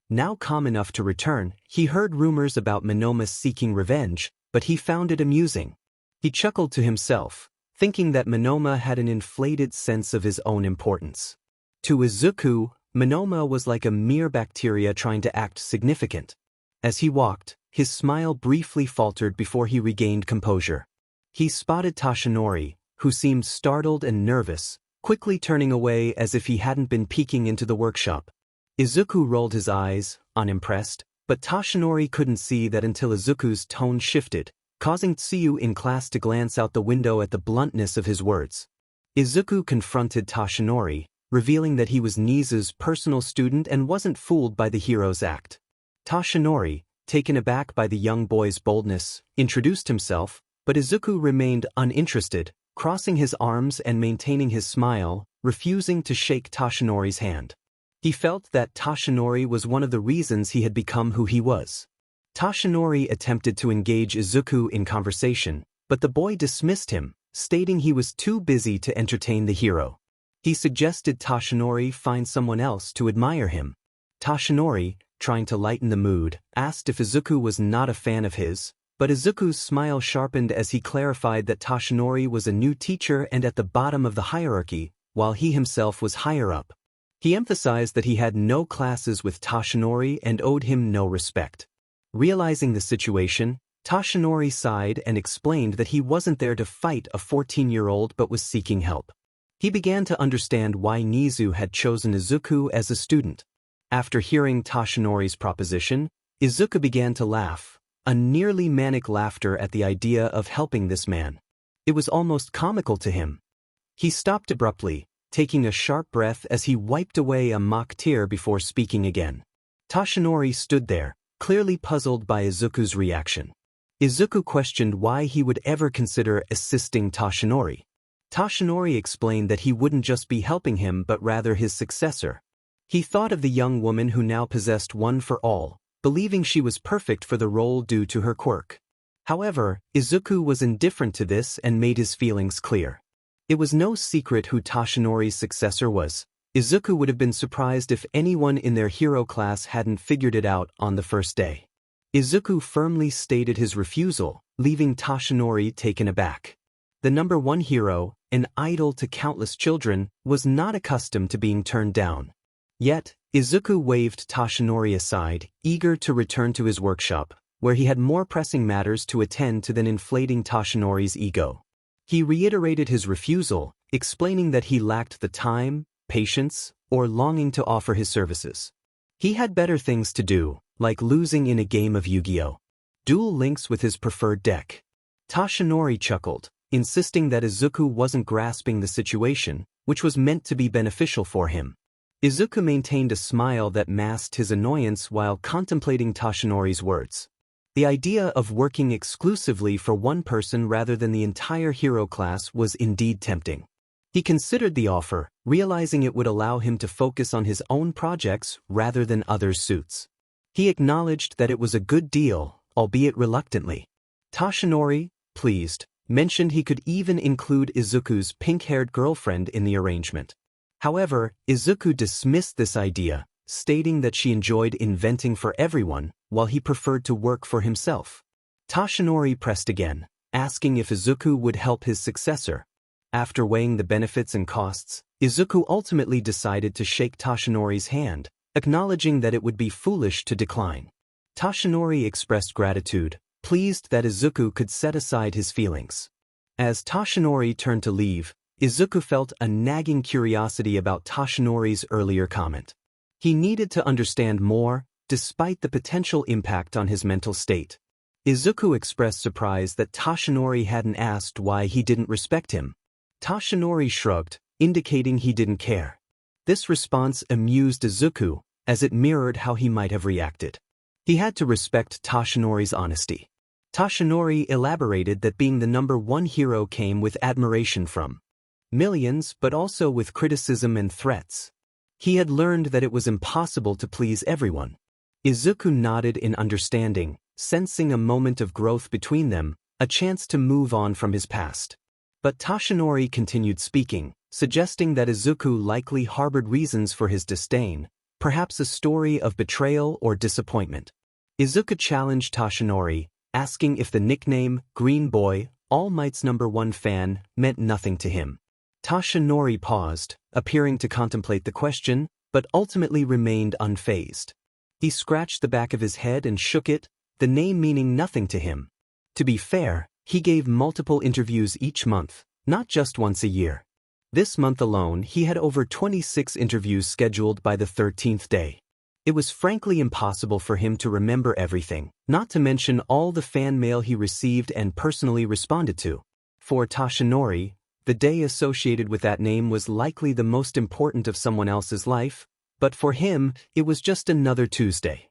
Now calm enough to return, he heard rumors about Monoma seeking revenge, but he found it amusing. He chuckled to himself, thinking that Monoma had an inflated sense of his own importance. To Izuku, Monoma was like a mere bacteria trying to act significant. As he walked, his smile briefly faltered before he regained composure. He spotted Tashinori, who seemed startled and nervous, quickly turning away as if he hadn't been peeking into the workshop. Izuku rolled his eyes, unimpressed, but Tashinori couldn't see that until Izuku's tone shifted, causing Tsuyu in class to glance out the window at the bluntness of his words. Izuku confronted Tashinori, revealing that he was 𝗍𝗓's personal student and wasn't fooled by the hero's act. Tashinori, taken aback by the young boy's boldness, introduced himself, but Izuku remained uninterested, crossing his arms and maintaining his smile, refusing to shake Tashinori's hand. He felt that Tashinori was one of the reasons he had become who he was. Tashinori attempted to engage Izuku in conversation, but the boy dismissed him, stating he was too busy to entertain the hero. He suggested Tashinori find someone else to admire him. Tashinori, trying to lighten the mood, asked if Izuku was not a fan of his, but Izuku's smile sharpened as he clarified that Tashinori was a new teacher and at the bottom of the hierarchy, while he himself was higher up. He emphasized that he had no classes with Tashinori and owed him no respect. Realizing the situation, Tashinori sighed and explained that he wasn't there to fight a 14-year-old but was seeking help. He began to understand why 𝗍𝗓 had chosen Izuku as a student. After hearing Tashinori's proposition, Izuku began to laugh, a nearly manic laughter at the idea of helping this man. It was almost comical to him. He stopped abruptly, taking a sharp breath as he wiped away a mock tear before speaking again. Tashinori stood there, clearly puzzled by Izuku's reaction. Izuku questioned why he would ever consider assisting Tashinori. Tashinori explained that he wouldn't just be helping him but rather his successor. He thought of the young woman who now possessed one for all, believing she was perfect for the role due to her quirk. However, Izuku was indifferent to this and made his feelings clear. It was no secret who Tashinori's successor was. Izuku would have been surprised if anyone in their hero class hadn't figured it out on the first day. Izuku firmly stated his refusal, leaving Tashinori taken aback. The number one hero, an idol to countless children, was not accustomed to being turned down. Yet, Izuku waved Tashinori aside, eager to return to his workshop, where he had more pressing matters to attend to than inflating Tashinori's ego. He reiterated his refusal, explaining that he lacked the time, patience, or longing to offer his services. He had better things to do, like losing in a game of Yu-Gi-Oh! Duel Links with his preferred deck. Tashinori chuckled, insisting that Izuku wasn't grasping the situation, which was meant to be beneficial for him. Izuku maintained a smile that masked his annoyance while contemplating Tashinori's words. The idea of working exclusively for one person rather than the entire hero class was indeed tempting. He considered the offer, realizing it would allow him to focus on his own projects rather than others' suits. He acknowledged that it was a good deal, albeit reluctantly. Tashinori, pleased, mentioned he could even include Izuku's pink-haired girlfriend in the arrangement. However, Izuku dismissed this idea, stating that she enjoyed inventing for everyone, while he preferred to work for himself. Tashinori pressed again, asking if Izuku would help his successor. After weighing the benefits and costs, Izuku ultimately decided to shake Tashinori's hand, acknowledging that it would be foolish to decline. Tashinori expressed gratitude, pleased that Izuku could set aside his feelings. As Tashinori turned to leave, Izuku felt a nagging curiosity about Tashinori's earlier comment. He needed to understand more, despite the potential impact on his mental state. Izuku expressed surprise that Tashinori hadn't asked why he didn't respect him. Tashinori shrugged, indicating he didn't care. This response amused Izuku, as it mirrored how he might have reacted. He had to respect Tashinori's honesty. Tashinori elaborated that being the number one hero came with admiration from millions but also with criticism and threats. He had learned that it was impossible to please everyone. Izuku nodded in understanding, sensing a moment of growth between them, a chance to move on from his past. But Tashinori continued speaking, suggesting that Izuku likely harbored reasons for his disdain, perhaps a story of betrayal or disappointment. Izuku challenged Tashinori, asking if the nickname, Green Boy, All Might's number one fan, meant nothing to him. Tashinori paused, appearing to contemplate the question, but ultimately remained unfazed. He scratched the back of his head and shook it, the name meaning nothing to him. To be fair, he gave multiple interviews each month, not just once a year. This month alone he had over 26 interviews scheduled by the 13th day. It was frankly impossible for him to remember everything, not to mention all the fan mail he received and personally responded to. For Tashinori, the day associated with that name was likely the most important of someone else's life, but for him, it was just another Tuesday.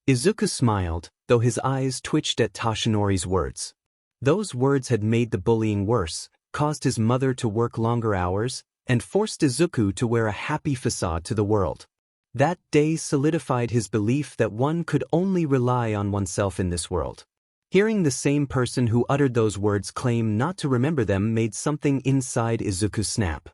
Izuku smiled, though his eyes twitched at Tashinori's words. Those words had made the bullying worse, caused his mother to work longer hours, and forced Izuku to wear a happy facade to the world. That day solidified his belief that one could only rely on oneself in this world. Hearing the same person who uttered those words claim not to remember them made something inside Izuku snap.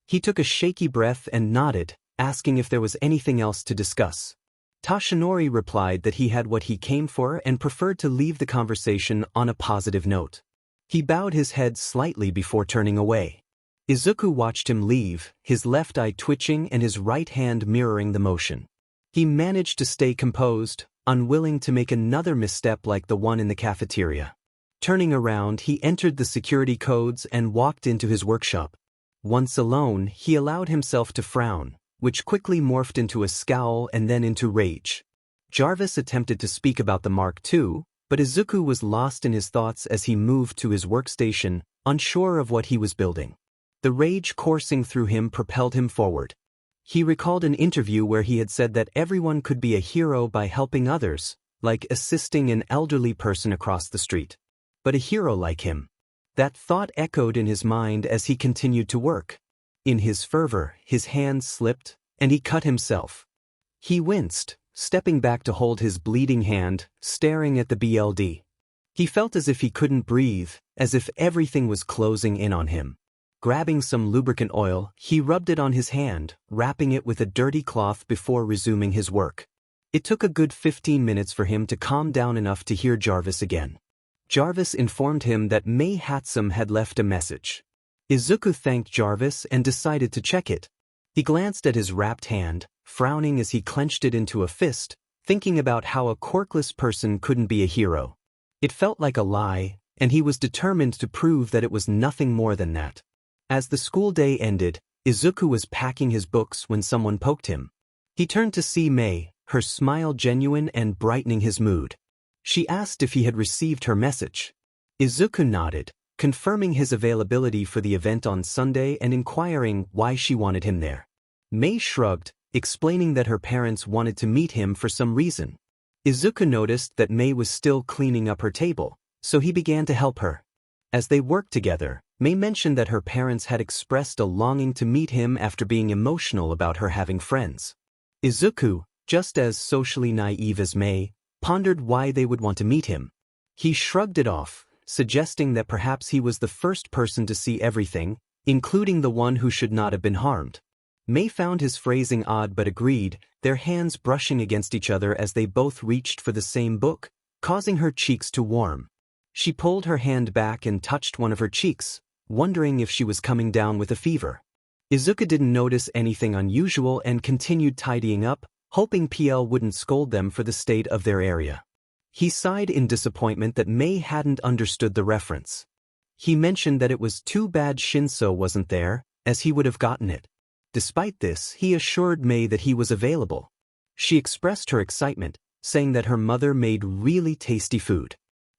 He took a shaky breath and nodded, asking if there was anything else to discuss. Tashinori replied that he had what he came for and preferred to leave the conversation on a positive note. He bowed his head slightly before turning away. Izuku watched him leave, his left eye twitching and his right hand mirroring the motion. He managed to stay composed, unwilling to make another misstep like the one in the cafeteria. Turning around, he entered the security codes and walked into his workshop. Once alone, he allowed himself to frown, which quickly morphed into a scowl and then into rage. Jarvis attempted to speak about the Mark II, but Izuku was lost in his thoughts as he moved to his workstation, unsure of what he was building. The rage coursing through him propelled him forward. He recalled an interview where he had said that everyone could be a hero by helping others, like assisting an elderly person across the street. But a hero like him. That thought echoed in his mind as he continued to work. In his fervor, his hand slipped, and he cut himself. He winced, stepping back to hold his bleeding hand, staring at the BLD. He felt as if he couldn't breathe, as if everything was closing in on him. Grabbing some lubricant oil, he rubbed it on his hand, wrapping it with a dirty cloth before resuming his work. It took a good 15 minutes for him to calm down enough to hear Jarvis again. Jarvis informed him that 𝗵𝗲 had left a message. Izuku thanked Jarvis and decided to check it. He glanced at his wrapped hand, frowning as he clenched it into a fist, thinking about how a quirkless person couldn't be a hero. It felt like a lie, and he was determined to prove that it was nothing more than that. As the school day ended, Izuku was packing his books when someone poked him. He turned to see 𝗵𝗲, her smile genuine and brightening his mood. She asked if he had received her message. Izuku nodded, confirming his availability for the event on Sunday and inquiring why she wanted him there. 𝗵𝗲 shrugged, explaining that her parents wanted to meet him for some reason. Izuku noticed that 𝗵𝗲 was still cleaning up her table, so he began to help her. As they worked together, 𝗵𝗲 mentioned that her parents had expressed a longing to meet him after being emotional about her having friends. Izuku, just as socially naive as 𝗵𝗲, pondered why they would want to meet him. He shrugged it off, suggesting that perhaps he was the first person to see everything, including the one who should not have been harmed. 𝗵𝗲 found his phrasing odd but agreed, their hands brushing against each other as they both reached for the same book, causing her cheeks to warm. She pulled her hand back and touched one of her cheeks, wondering if she was coming down with a fever. Izuku didn't notice anything unusual and continued tidying up, hoping PL wouldn't scold them for the state of their area. He sighed in disappointment that 𝗵𝗲 hadn't understood the reference. He mentioned that it was too bad Shinso wasn't there, as he would have gotten it. Despite this, he assured 𝗵𝗲 that he was available. She expressed her excitement, saying that her mother made really tasty food.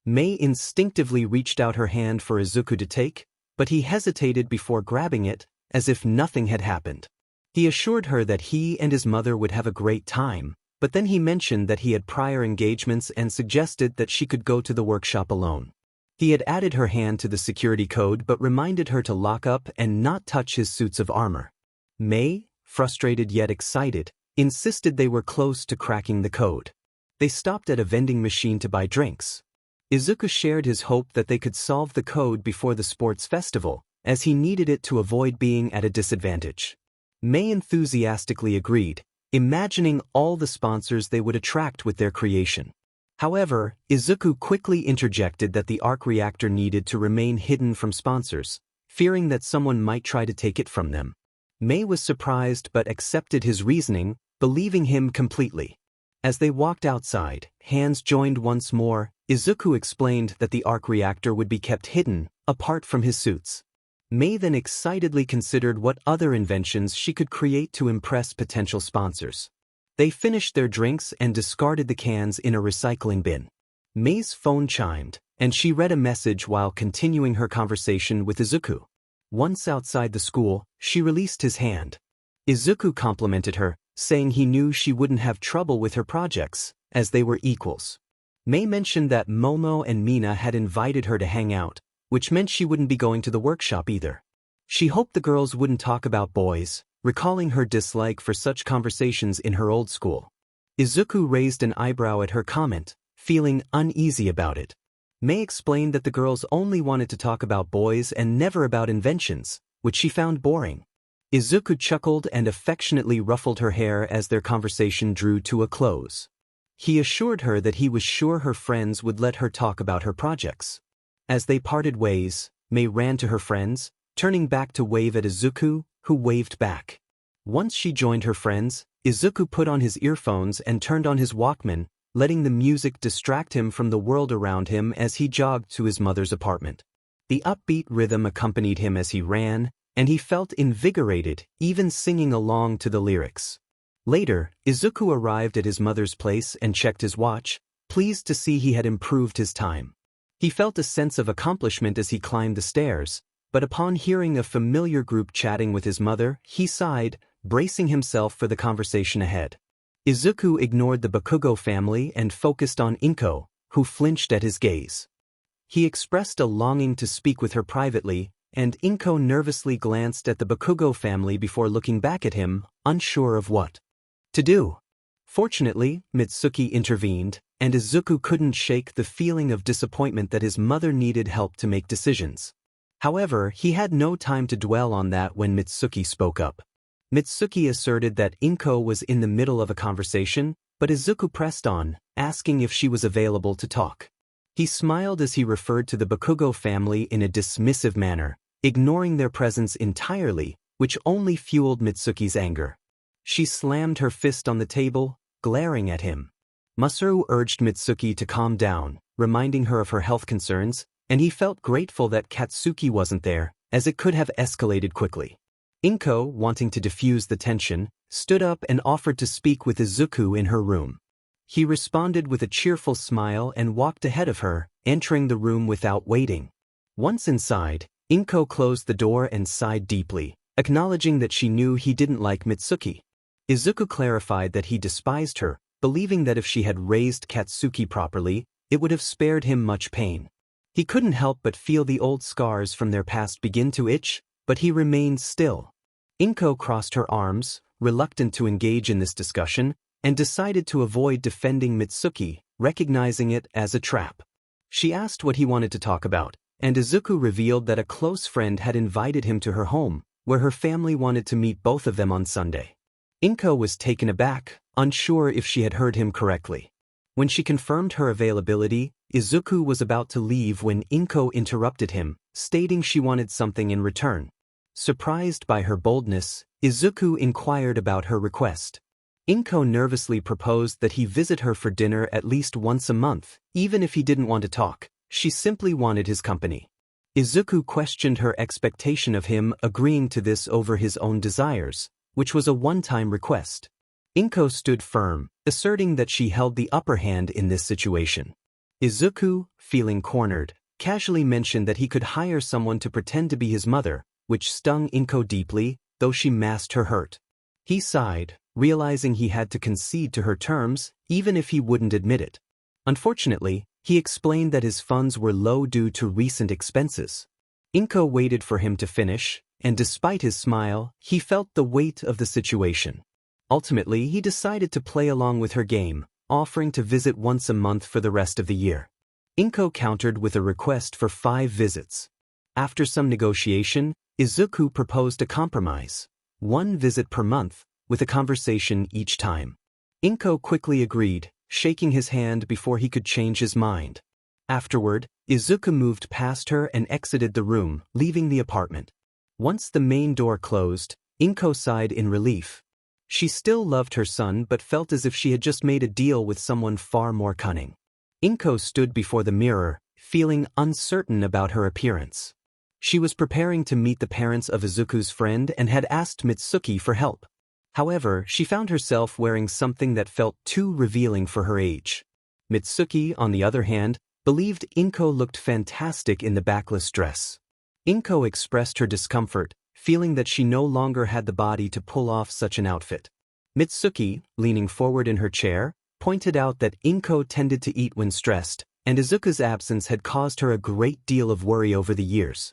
𝗵𝗲 instinctively reached out her hand for Izuku to take, but he hesitated before grabbing it, as if nothing had happened. He assured her that he and his mother would have a great time, but then he mentioned that he had prior engagements and suggested that she could go to the workshop alone. He had added her hand to the security code but reminded her to lock up and not touch his suits of armor. 𝗵𝗲, frustrated yet excited, insisted they were close to cracking the code. They stopped at a vending machine to buy drinks. Izuku shared his hope that they could solve the code before the sports festival, as he needed it to avoid being at a disadvantage. 𝗵𝗲 enthusiastically agreed, imagining all the sponsors they would attract with their creation. However, Izuku quickly interjected that the arc reactor needed to remain hidden from sponsors, fearing that someone might try to take it from them. 𝗵𝗲 was surprised but accepted his reasoning, believing him completely. As they walked outside, hands joined once more, Izuku explained that the arc reactor would be kept hidden, apart from his suits. 𝗵𝗲 then excitedly considered what other inventions she could create to impress potential sponsors. They finished their drinks and discarded the cans in a recycling bin. 𝗵𝗲's phone chimed, and she read a message while continuing her conversation with Izuku. Once outside the school, she released his hand. Izuku complimented her, saying he knew she wouldn't have trouble with her projects, as they were equals. 𝗵𝗲 mentioned that Momo and Mina had invited her to hang out, which meant she wouldn't be going to the workshop either. She hoped the girls wouldn't talk about boys, recalling her dislike for such conversations in her old school. Izuku raised an eyebrow at her comment, feeling uneasy about it. 𝗵𝗲 explained that the girls only wanted to talk about boys and never about inventions, which she found boring. Izuku chuckled and affectionately ruffled her hair as their conversation drew to a close. He assured her that he was sure her friends would let her talk about her projects. As they parted ways, 𝗵𝗲 ran to her friends, turning back to wave at Izuku, who waved back. Once she joined her friends, Izuku put on his earphones and turned on his Walkman, letting the music distract him from the world around him as he jogged to his mother's apartment. The upbeat rhythm accompanied him as he ran, and he felt invigorated, even singing along to the lyrics. Later, Izuku arrived at his mother's place and checked his watch, pleased to see he had improved his time. He felt a sense of accomplishment as he climbed the stairs, but upon hearing a familiar group chatting with his mother, he sighed, bracing himself for the conversation ahead. Izuku ignored the Bakugo family and focused on 𝗏𝗏, who flinched at his gaze. He expressed a longing to speak with her privately, and 𝗏𝗏 nervously glanced at the Bakugo family before looking back at him, unsure of what to do. Fortunately, Mitsuki intervened, and Izuku couldn't shake the feeling of disappointment that his mother needed help to make decisions. However, he had no time to dwell on that when Mitsuki spoke up. Mitsuki asserted that 𝗏𝗏 was in the middle of a conversation, but Izuku pressed on, asking if she was available to talk. He smiled as he referred to the Bakugo family in a dismissive manner, ignoring their presence entirely, which only fueled Mitsuki's anger. She slammed her fist on the table, glaring at him. Masaru urged Mitsuki to calm down, reminding her of her health concerns, and he felt grateful that Katsuki wasn't there, as it could have escalated quickly. 𝗏𝗏, wanting to diffuse the tension, stood up and offered to speak with Izuku in her room. He responded with a cheerful smile and walked ahead of her, entering the room without waiting. Once inside, 𝗏𝗏 closed the door and sighed deeply, acknowledging that she knew he didn't like Mitsuki. Izuku clarified that he despised her, believing that if she had raised Katsuki properly, it would have spared him much pain. He couldn't help but feel the old scars from their past begin to itch, but he remained still. 𝗏𝗏 crossed her arms, reluctant to engage in this discussion, and decided to avoid defending Mitsuki, recognizing it as a trap. She asked what he wanted to talk about, and Izuku revealed that a close friend had invited him to her home, where her family wanted to meet both of them on Sunday. 𝗏𝗏 was taken aback, unsure if she had heard him correctly. When she confirmed her availability, Izuku was about to leave when 𝗏𝗏 interrupted him, stating she wanted something in return. Surprised by her boldness, Izuku inquired about her request. 𝗏𝗏 nervously proposed that he visit her for dinner at least once a month, even if he didn't want to talk. She simply wanted his company. Izuku questioned her expectation of him, agreeing to this over his own desires, which was a one-time request. 𝗏𝗏 stood firm, asserting that she held the upper hand in this situation. Izuku, feeling cornered, casually mentioned that he could hire someone to pretend to be his mother, which stung 𝗏𝗏 deeply, though she masked her hurt. He sighed, realizing he had to concede to her terms, even if he wouldn't admit it. Unfortunately, he explained that his funds were low due to recent expenses. 𝗏𝗏 waited for him to finish, and despite his smile, he felt the weight of the situation. Ultimately, he decided to play along with her game, offering to visit once a month for the rest of the year. 𝗏𝗏 countered with a request for 5 visits. After some negotiation, Izuku proposed a compromise: 1 visit per month, with a conversation each time. 𝗏𝗏 quickly agreed, shaking his hand before he could change his mind. Afterward, Izuku moved past her and exited the room, leaving the apartment. Once the main door closed, 𝗏𝗏 sighed in relief. She still loved her son but felt as if she had just made a deal with someone far more cunning. 𝗏𝗏 stood before the mirror, feeling uncertain about her appearance. She was preparing to meet the parents of Izuku's friend and had asked Mitsuki for help. However, she found herself wearing something that felt too revealing for her age. Mitsuki, on the other hand, believed 𝗏𝗏 looked fantastic in the backless dress. 𝗏𝗏 expressed her discomfort, feeling that she no longer had the body to pull off such an outfit. Mitsuki, leaning forward in her chair, pointed out that 𝗏𝗏 tended to eat when stressed, and Izuku's absence had caused her a great deal of worry over the years.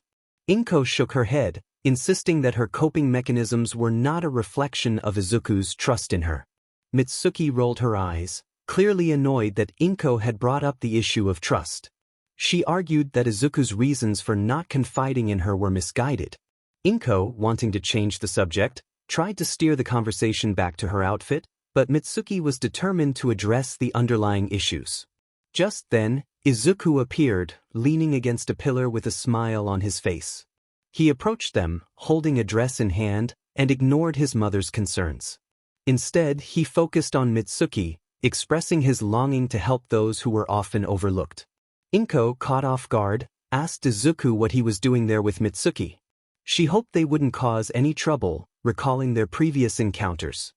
𝗏𝗏 shook her head, insisting that her coping mechanisms were not a reflection of Izuku's trust in her. Mitsuki rolled her eyes, clearly annoyed that 𝗏𝗏 had brought up the issue of trust. She argued that Izuku's reasons for not confiding in her were misguided. 𝗏𝗏, wanting to change the subject, tried to steer the conversation back to her outfit, but Mitsuki was determined to address the underlying issues. Just then, Izuku appeared, leaning against a pillar with a smile on his face. He approached them, holding a dress in hand, and ignored his mother's concerns. Instead, he focused on Mitsuki, expressing his longing to help those who were often overlooked. 𝗏𝗏, caught off guard, asked Izuku what he was doing there with Mitsuki. She hoped they wouldn't cause any trouble, recalling their previous encounters.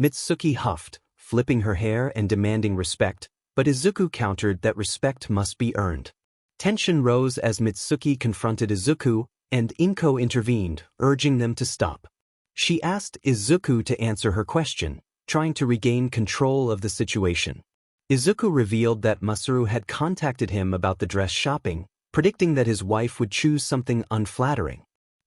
Mitsuki huffed, flipping her hair and demanding respect, but Izuku countered that respect must be earned. Tension rose as Mitsuki confronted Izuku, and 𝗏𝗏 intervened, urging them to stop. She asked Izuku to answer her question, trying to regain control of the situation. Izuku revealed that Masaru had contacted him about the dress shopping, predicting that his wife would choose something unflattering.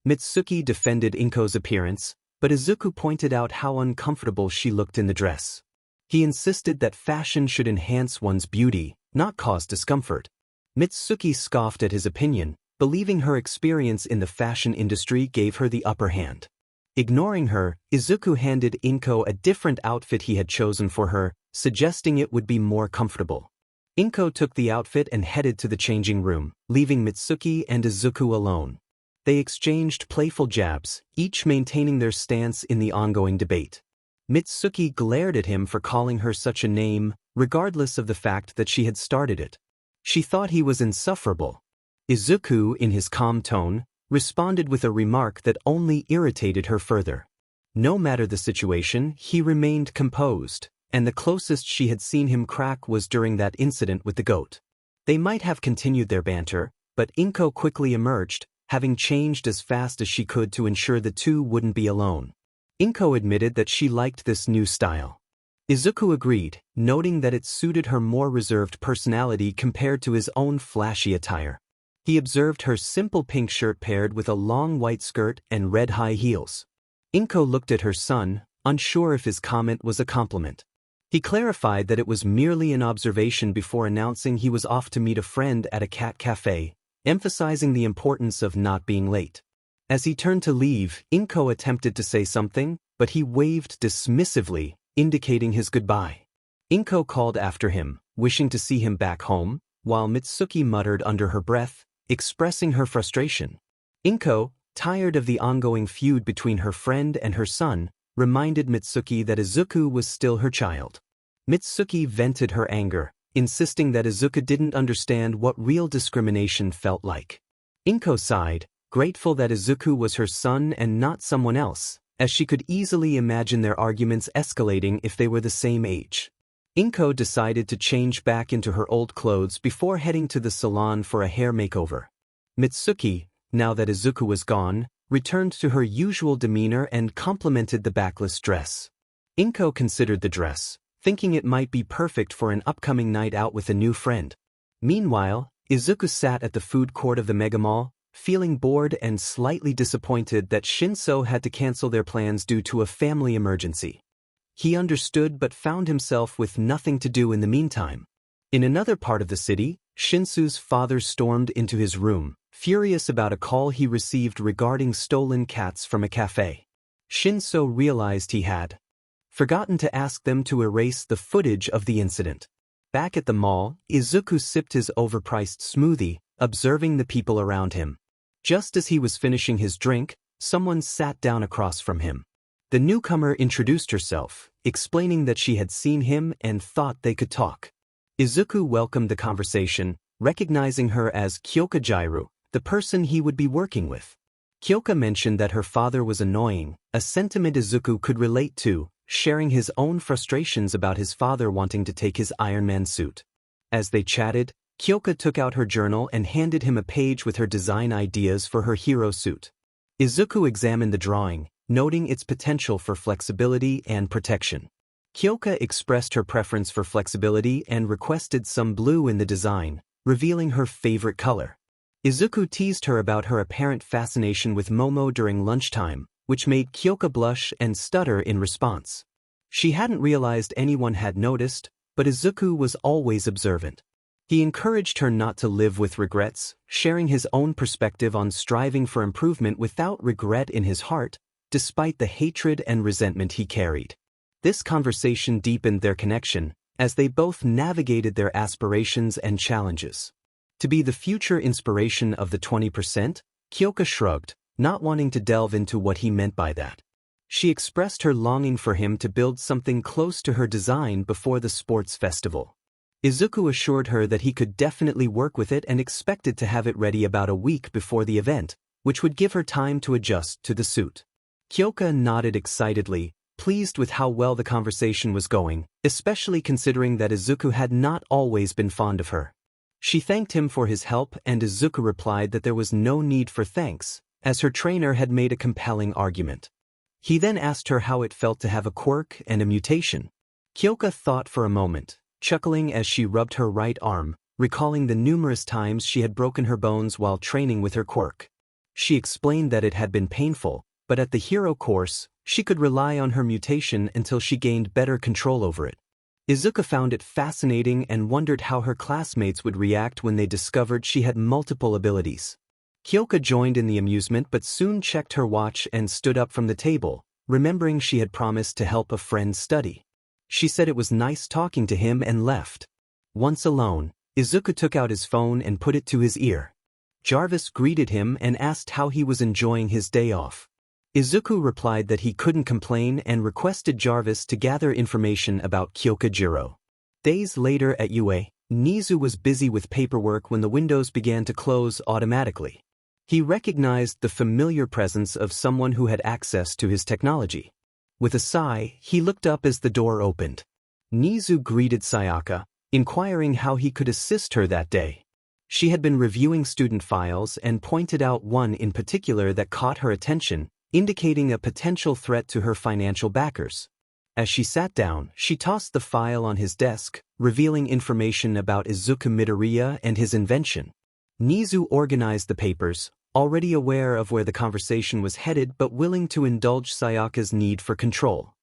Mitsuki defended Inko's appearance, but Izuku pointed out how uncomfortable she looked in the dress. He insisted that fashion should enhance one's beauty, not cause discomfort. Mitsuki scoffed at his opinion, believing her experience in the fashion industry gave her the upper hand. Ignoring her, Izuku handed Inko a different outfit he had chosen for her, suggesting it would be more comfortable. Inko took the outfit and headed to the changing room, leaving Mitsuki and Izuku alone. They exchanged playful jabs, each maintaining their stance in the ongoing debate. Mitsuki glared at him for calling her such a name, regardless of the fact that she had started it. She thought he was insufferable. Izuku, in his calm tone, responded with a remark that only irritated her further. No matter the situation, he remained composed, and the closest she had seen him crack was during that incident with the goat. They might have continued their banter, but Inko quickly emerged, having changed as fast as she could to ensure the two wouldn't be alone. Inko admitted that she liked this new style. Izuku agreed, noting that it suited her more reserved personality compared to his own flashy attire. He observed her simple pink shirt paired with a long white skirt and red high heels. Inko looked at her son, unsure if his comment was a compliment. He clarified that it was merely an observation before announcing he was off to meet a friend at a cat cafe, emphasizing the importance of not being late. As he turned to leave, Inko attempted to say something, but he waved dismissively, indicating his goodbye. Inko called after him, wishing to see him back home, while Mitsuki muttered under her breath, expressing her frustration. Inko, tired of the ongoing feud between her friend and her son, reminded Mitsuki that Izuku was still her child. Mitsuki vented her anger, insisting that Izuku didn't understand what real discrimination felt like. Inko sighed, grateful that Izuku was her son and not someone else, as she could easily imagine their arguments escalating if they were the same age. Inko decided to change back into her old clothes before heading to the salon for a hair makeover. Mitsuki, now that Izuku was gone, returned to her usual demeanor and complimented the backless dress. Inko considered the dress, thinking it might be perfect for an upcoming night out with a new friend. Meanwhile, Izuku sat at the food court of the mega mall, feeling bored and slightly disappointed that Shinso had to cancel their plans due to a family emergency. He understood but found himself with nothing to do in the meantime. In another part of the city, Shinsu's father stormed into his room, furious about a call he received regarding stolen cats from a cafe. Shinso realized he had forgotten to ask them to erase the footage of the incident. Back at the mall, Izuku sipped his overpriced smoothie, observing the people around him. Just as he was finishing his drink, someone sat down across from him. The newcomer introduced herself, explaining that she had seen him and thought they could talk. Izuku welcomed the conversation, recognizing her as Kyoka, the person he would be working with. Kyoka mentioned that her father was annoying, a sentiment Izuku could relate to, sharing his own frustrations about his father wanting to take his Ironman suit. As they chatted, Kyoka took out her journal and handed him a page with her design ideas for her hero suit. Izuku examined the drawing, noting its potential for flexibility and protection. Kyoka expressed her preference for flexibility and requested some blue in the design, revealing her favorite color. Izuku teased her about her apparent fascination with Momo during lunchtime, which made Kyoka blush and stutter in response. She hadn't realized anyone had noticed, but Izuku was always observant. He encouraged her not to live with regrets, sharing his own perspective on striving for improvement without regret in his heart, despite the hatred and resentment he carried. This conversation deepened their connection, as they both navigated their aspirations and challenges. To be the future inspiration of the 20%, Kyoka shrugged, not wanting to delve into what he meant by that. She expressed her longing for him to build something close to her design before the sports festival. Izuku assured her that he could definitely work with it and expected to have it ready about a week before the event, which would give her time to adjust to the suit. Kyoka nodded excitedly, pleased with how well the conversation was going, especially considering that Izuku had not always been fond of her. She thanked him for his help, and Izuku replied that there was no need for thanks, as her trainer had made a compelling argument. He then asked her how it felt to have a quirk and a mutation. Kyoka thought for a moment, chuckling as she rubbed her right arm, recalling the numerous times she had broken her bones while training with her quirk. She explained that it had been painful, but at the hero course, she could rely on her mutation until she gained better control over it. Izuku found it fascinating and wondered how her classmates would react when they discovered she had multiple abilities. Kyoka joined in the amusement but soon checked her watch and stood up from the table, remembering she had promised to help a friend study. She said it was nice talking to him and left. Once alone, Izuku took out his phone and put it to his ear. Jarvis greeted him and asked how he was enjoying his day off. Izuku replied that he couldn't complain and requested Jarvis to gather information about 𝐭𝐭𝐲. Days later at UA, Nizu was busy with paperwork when the windows began to close automatically. He recognized the familiar presence of someone who had access to his technology. With a sigh, he looked up as the door opened. Nizu greeted Sayaka, inquiring how he could assist her that day. She had been reviewing student files and pointed out one in particular that caught her attention, indicating a potential threat to her financial backers. As she sat down, she tossed the file on his desk, revealing information about Izuku Midoriya and his invention. Nizu organized the papers, already aware of where the conversation was headed but willing to indulge Sayaka's need for control.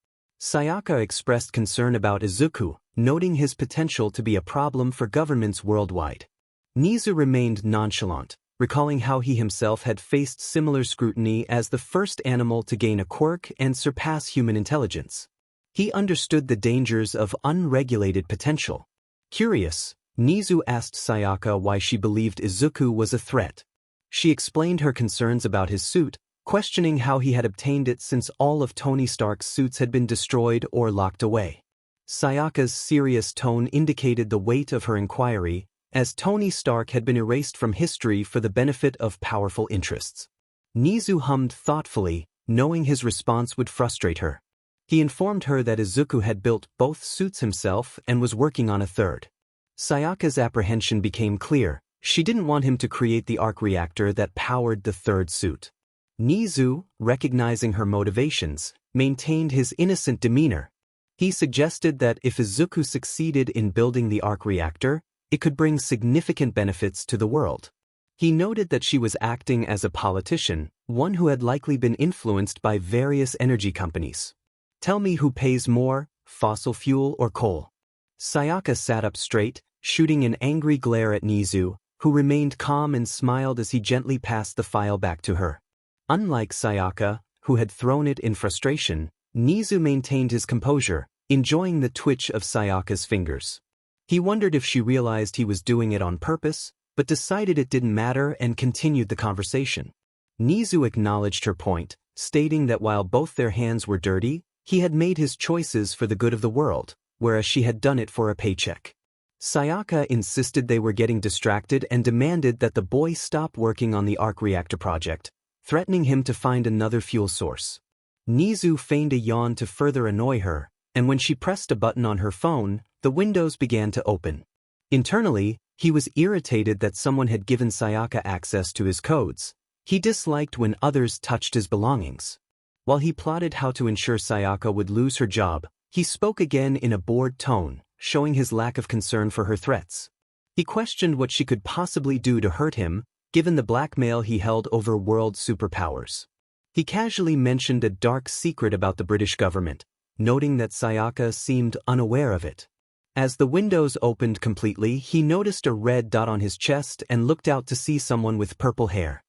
Sayaka expressed concern about Izuku, noting his potential to be a problem for governments worldwide. Nizu remained nonchalant, recalling how he himself had faced similar scrutiny as the first animal to gain a quirk and surpass human intelligence. He understood the dangers of unregulated potential. Curious, Nizu asked Sayaka why she believed Izuku was a threat. She explained her concerns about his suit, questioning how he had obtained it since all of Tony Stark's suits had been destroyed or locked away. Sayaka's serious tone indicated the weight of her inquiry, as Tony Stark had been erased from history for the benefit of powerful interests. Nizu hummed thoughtfully, knowing his response would frustrate her. He informed her that Izuku had built both suits himself and was working on a third. Sayaka's apprehension became clear. She didn't want him to create the arc reactor that powered the third suit. Nizu, recognizing her motivations, maintained his innocent demeanor. He suggested that if Izuku succeeded in building the arc reactor, it could bring significant benefits to the world. He noted that she was acting as a politician, one who had likely been influenced by various energy companies. Tell me who pays more, fossil fuel or coal? Sayaka sat up straight, shooting an angry glare at Nizu, who remained calm and smiled as he gently passed the file back to her. Unlike Sayaka, who had thrown it in frustration, Nizu maintained his composure, enjoying the twitch of Sayaka's fingers. He wondered if she realized he was doing it on purpose, but decided it didn't matter and continued the conversation. Nizu acknowledged her point, stating that while both their hands were dirty, he had made his choices for the good of the world, whereas she had done it for a paycheck. Sayaka insisted they were getting distracted and demanded that the boy stop working on the arc reactor project, threatening him to find another fuel source. Nizu feigned a yawn to further annoy her, and when she pressed a button on her phone, the windows began to open. Internally, he was irritated that someone had given Sayaka access to his codes. He disliked when others touched his belongings. While he plotted how to ensure Sayaka would lose her job, he spoke again in a bored tone, showing his lack of concern for her threats. He questioned what she could possibly do to hurt him, given the blackmail he held over world superpowers. He casually mentioned a dark secret about the British government, noting that Sayaka seemed unaware of it. As the windows opened completely, he noticed a red dot on his chest and looked out to see someone with purple hair.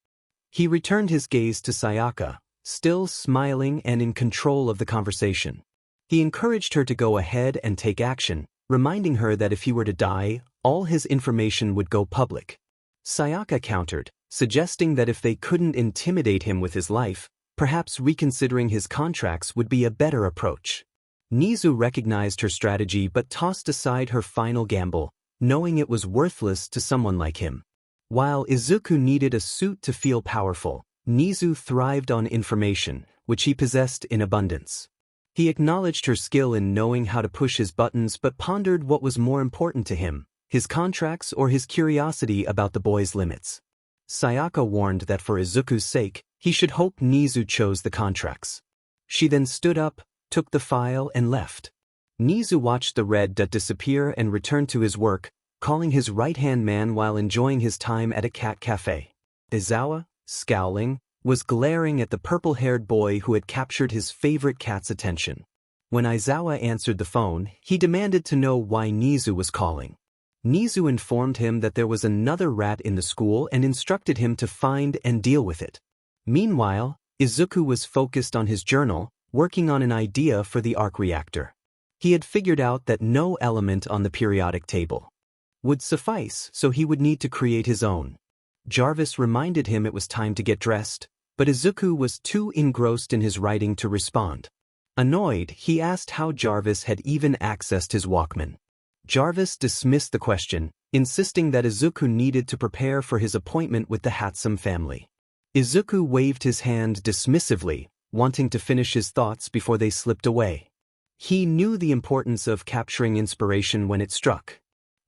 He returned his gaze to Sayaka, still smiling and in control of the conversation. He encouraged her to go ahead and take action, reminding her that if he were to die, all his information would go public. Sayaka countered, suggesting that if they couldn't intimidate him with his life, perhaps reconsidering his contracts would be a better approach. Nizu recognized her strategy but tossed aside her final gamble, knowing it was worthless to someone like him. While Izuku needed a suit to feel powerful, Nizu thrived on information, which he possessed in abundance. He acknowledged her skill in knowing how to push his buttons but pondered what was more important to him, his contracts or his curiosity about the boy's limits. Sayaka warned that for Izuku's sake, he should hope Nizu chose the contracts. She then stood up, took the file and left. 𝗎𝗓 watched the red dot disappear and returned to his work, calling his right-hand man while enjoying his time at a cat cafe. Izawa, scowling, was glaring at the purple-haired boy who had captured his favorite cat's attention. When Izawa answered the phone, he demanded to know why 𝗎𝗓 was calling. 𝗎𝗓 informed him that there was another rat in the school and instructed him to find and deal with it. Meanwhile, Izuku was focused on his journal, working on an idea for the arc reactor. He had figured out that no element on the periodic table would suffice, so he would need to create his own. Jarvis reminded him it was time to get dressed, but Izuku was too engrossed in his writing to respond. Annoyed, he asked how Jarvis had even accessed his Walkman. Jarvis dismissed the question, insisting that Izuku needed to prepare for his appointment with the 𝗧𝗵𝗵 family. Izuku waved his hand dismissively, wanting to finish his thoughts before they slipped away. He knew the importance of capturing inspiration when it struck.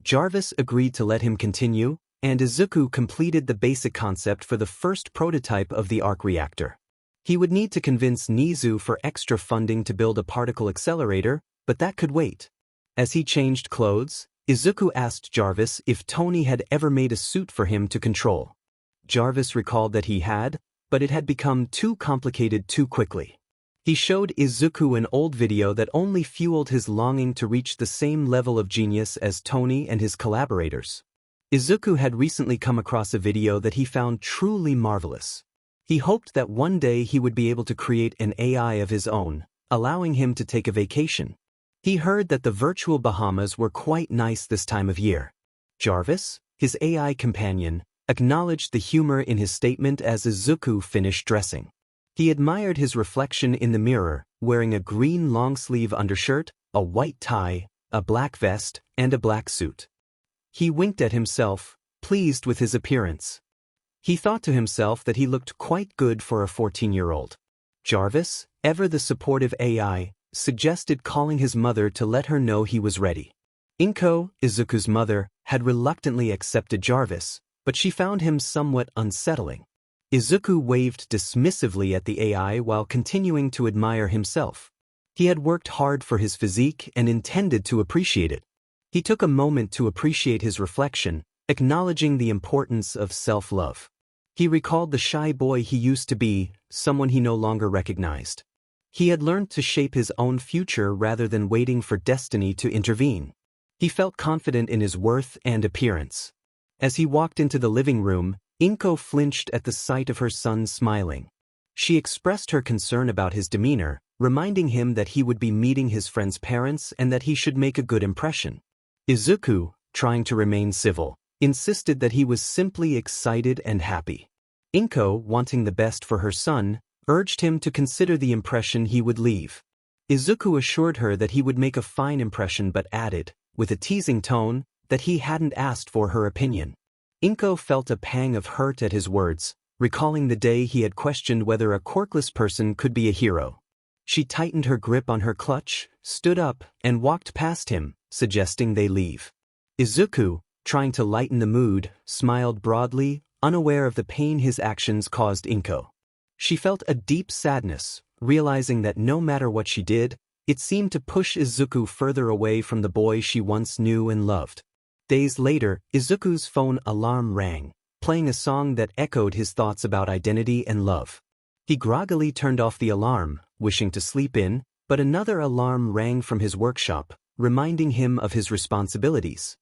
Jarvis agreed to let him continue, and Izuku completed the basic concept for the first prototype of the arc reactor. He would need to convince 𝗎𝗓 for extra funding to build a particle accelerator, but that could wait. As he changed clothes, Izuku asked Jarvis if Tony had ever made a suit for him to control. Jarvis recalled that he had, but it had become too complicated too quickly. He showed Izuku an old video that only fueled his longing to reach the same level of genius as Tony and his collaborators. Izuku had recently come across a video that he found truly marvelous. He hoped that one day he would be able to create an AI of his own, allowing him to take a vacation. He heard that the virtual Bahamas were quite nice this time of year. Jarvis, his AI companion, acknowledged the humor in his statement as Izuku finished dressing. He admired his reflection in the mirror, wearing a green long-sleeve undershirt, a white tie, a black vest, and a black suit. He winked at himself, pleased with his appearance. He thought to himself that he looked quite good for a 14-year-old. Jarvis, ever the supportive AI, suggested calling his mother to let her know he was ready. 𝗏𝗏, Izuku's mother, had reluctantly accepted Jarvis, but she found him somewhat unsettling. Izuku waved dismissively at the AI while continuing to admire himself. He had worked hard for his physique and intended to appreciate it. He took a moment to appreciate his reflection, acknowledging the importance of self-love. He recalled the shy boy he used to be, someone he no longer recognized. He had learned to shape his own future rather than waiting for destiny to intervene. He felt confident in his worth and appearance. As he walked into the living room, 𝗏𝗏 flinched at the sight of her son smiling. She expressed her concern about his demeanor, reminding him that he would be meeting his friend's parents and that he should make a good impression. Izuku, trying to remain civil, insisted that he was simply excited and happy. 𝗏𝗏, wanting the best for her son, urged him to consider the impression he would leave. Izuku assured her that he would make a fine impression but added, with a teasing tone, that he hadn't asked for her opinion. 𝗏𝗏 felt a pang of hurt at his words, recalling the day he had questioned whether a quirkless person could be a hero. She tightened her grip on her clutch, stood up, and walked past him, suggesting they leave. Izuku, trying to lighten the mood, smiled broadly, unaware of the pain his actions caused 𝗏𝗏. She felt a deep sadness, realizing that no matter what she did, it seemed to push Izuku further away from the boy she once knew and loved. Days later, Izuku's phone alarm rang, playing a song that echoed his thoughts about identity and love. He groggily turned off the alarm, wishing to sleep in, but another alarm rang from his workshop, reminding him of his responsibilities.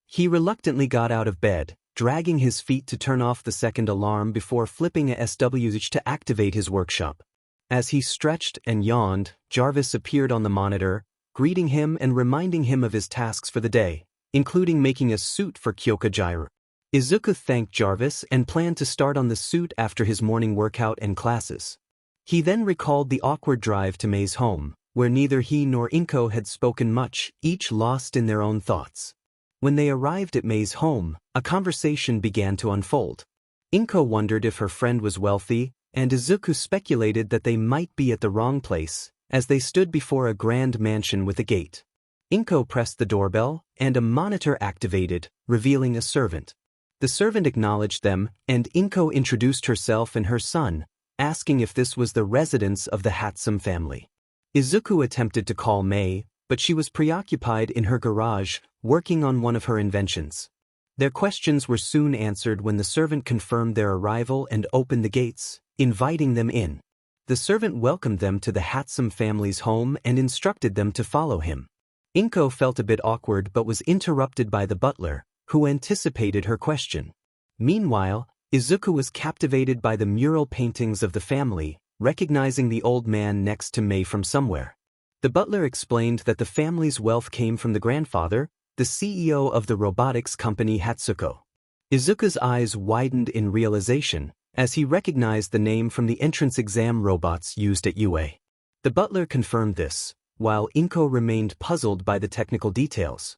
He reluctantly got out of bed, dragging his feet to turn off the second alarm before flipping a 𝗧𝗏𝗧𝗏 to activate his workshop. As he stretched and yawned, Jarvis appeared on the monitor, greeting him and reminding him of his tasks for the day, including making a suit for 𝗏𝗏𝗧𝗏. Izuku thanked Jarvis and planned to start on the suit after his morning workout and classes. He then recalled the awkward drive to Mei's home, where neither he nor 𝗏𝗏 had spoken much, each lost in their own thoughts. When they arrived at Mei's home, a conversation began to unfold. 𝗏𝗏 wondered if her friend was wealthy, and Izuku speculated that they might be at the wrong place, as they stood before a grand mansion with a gate. 𝗏𝗏 pressed the doorbell, and a monitor activated, revealing a servant. The servant acknowledged them, and 𝗏𝗏 introduced herself and her son, asking if this was the residence of the 𝗧𝗵𝗲 family. Izuku attempted to call 𝗵𝗲, but she was preoccupied in her garage, working on one of her inventions. Their questions were soon answered when the servant confirmed their arrival and opened the gates, inviting them in. The servant welcomed them to the 𝗧𝗵𝗲 family's home and instructed them to follow him. 𝗓𝐭 felt a bit awkward but was interrupted by the butler, who anticipated her question. Meanwhile, Izuku was captivated by the mural paintings of the family, recognizing the old man next to 𝗵𝗲 from somewhere. The butler explained that the family's wealth came from the grandfather, the CEO of the robotics company 𝗧𝗂𝗧. Izuku's eyes widened in realization, as he recognized the name from the entrance exam robots used at UA. The butler confirmed this, while 𝗓𝐭 remained puzzled by the technical details.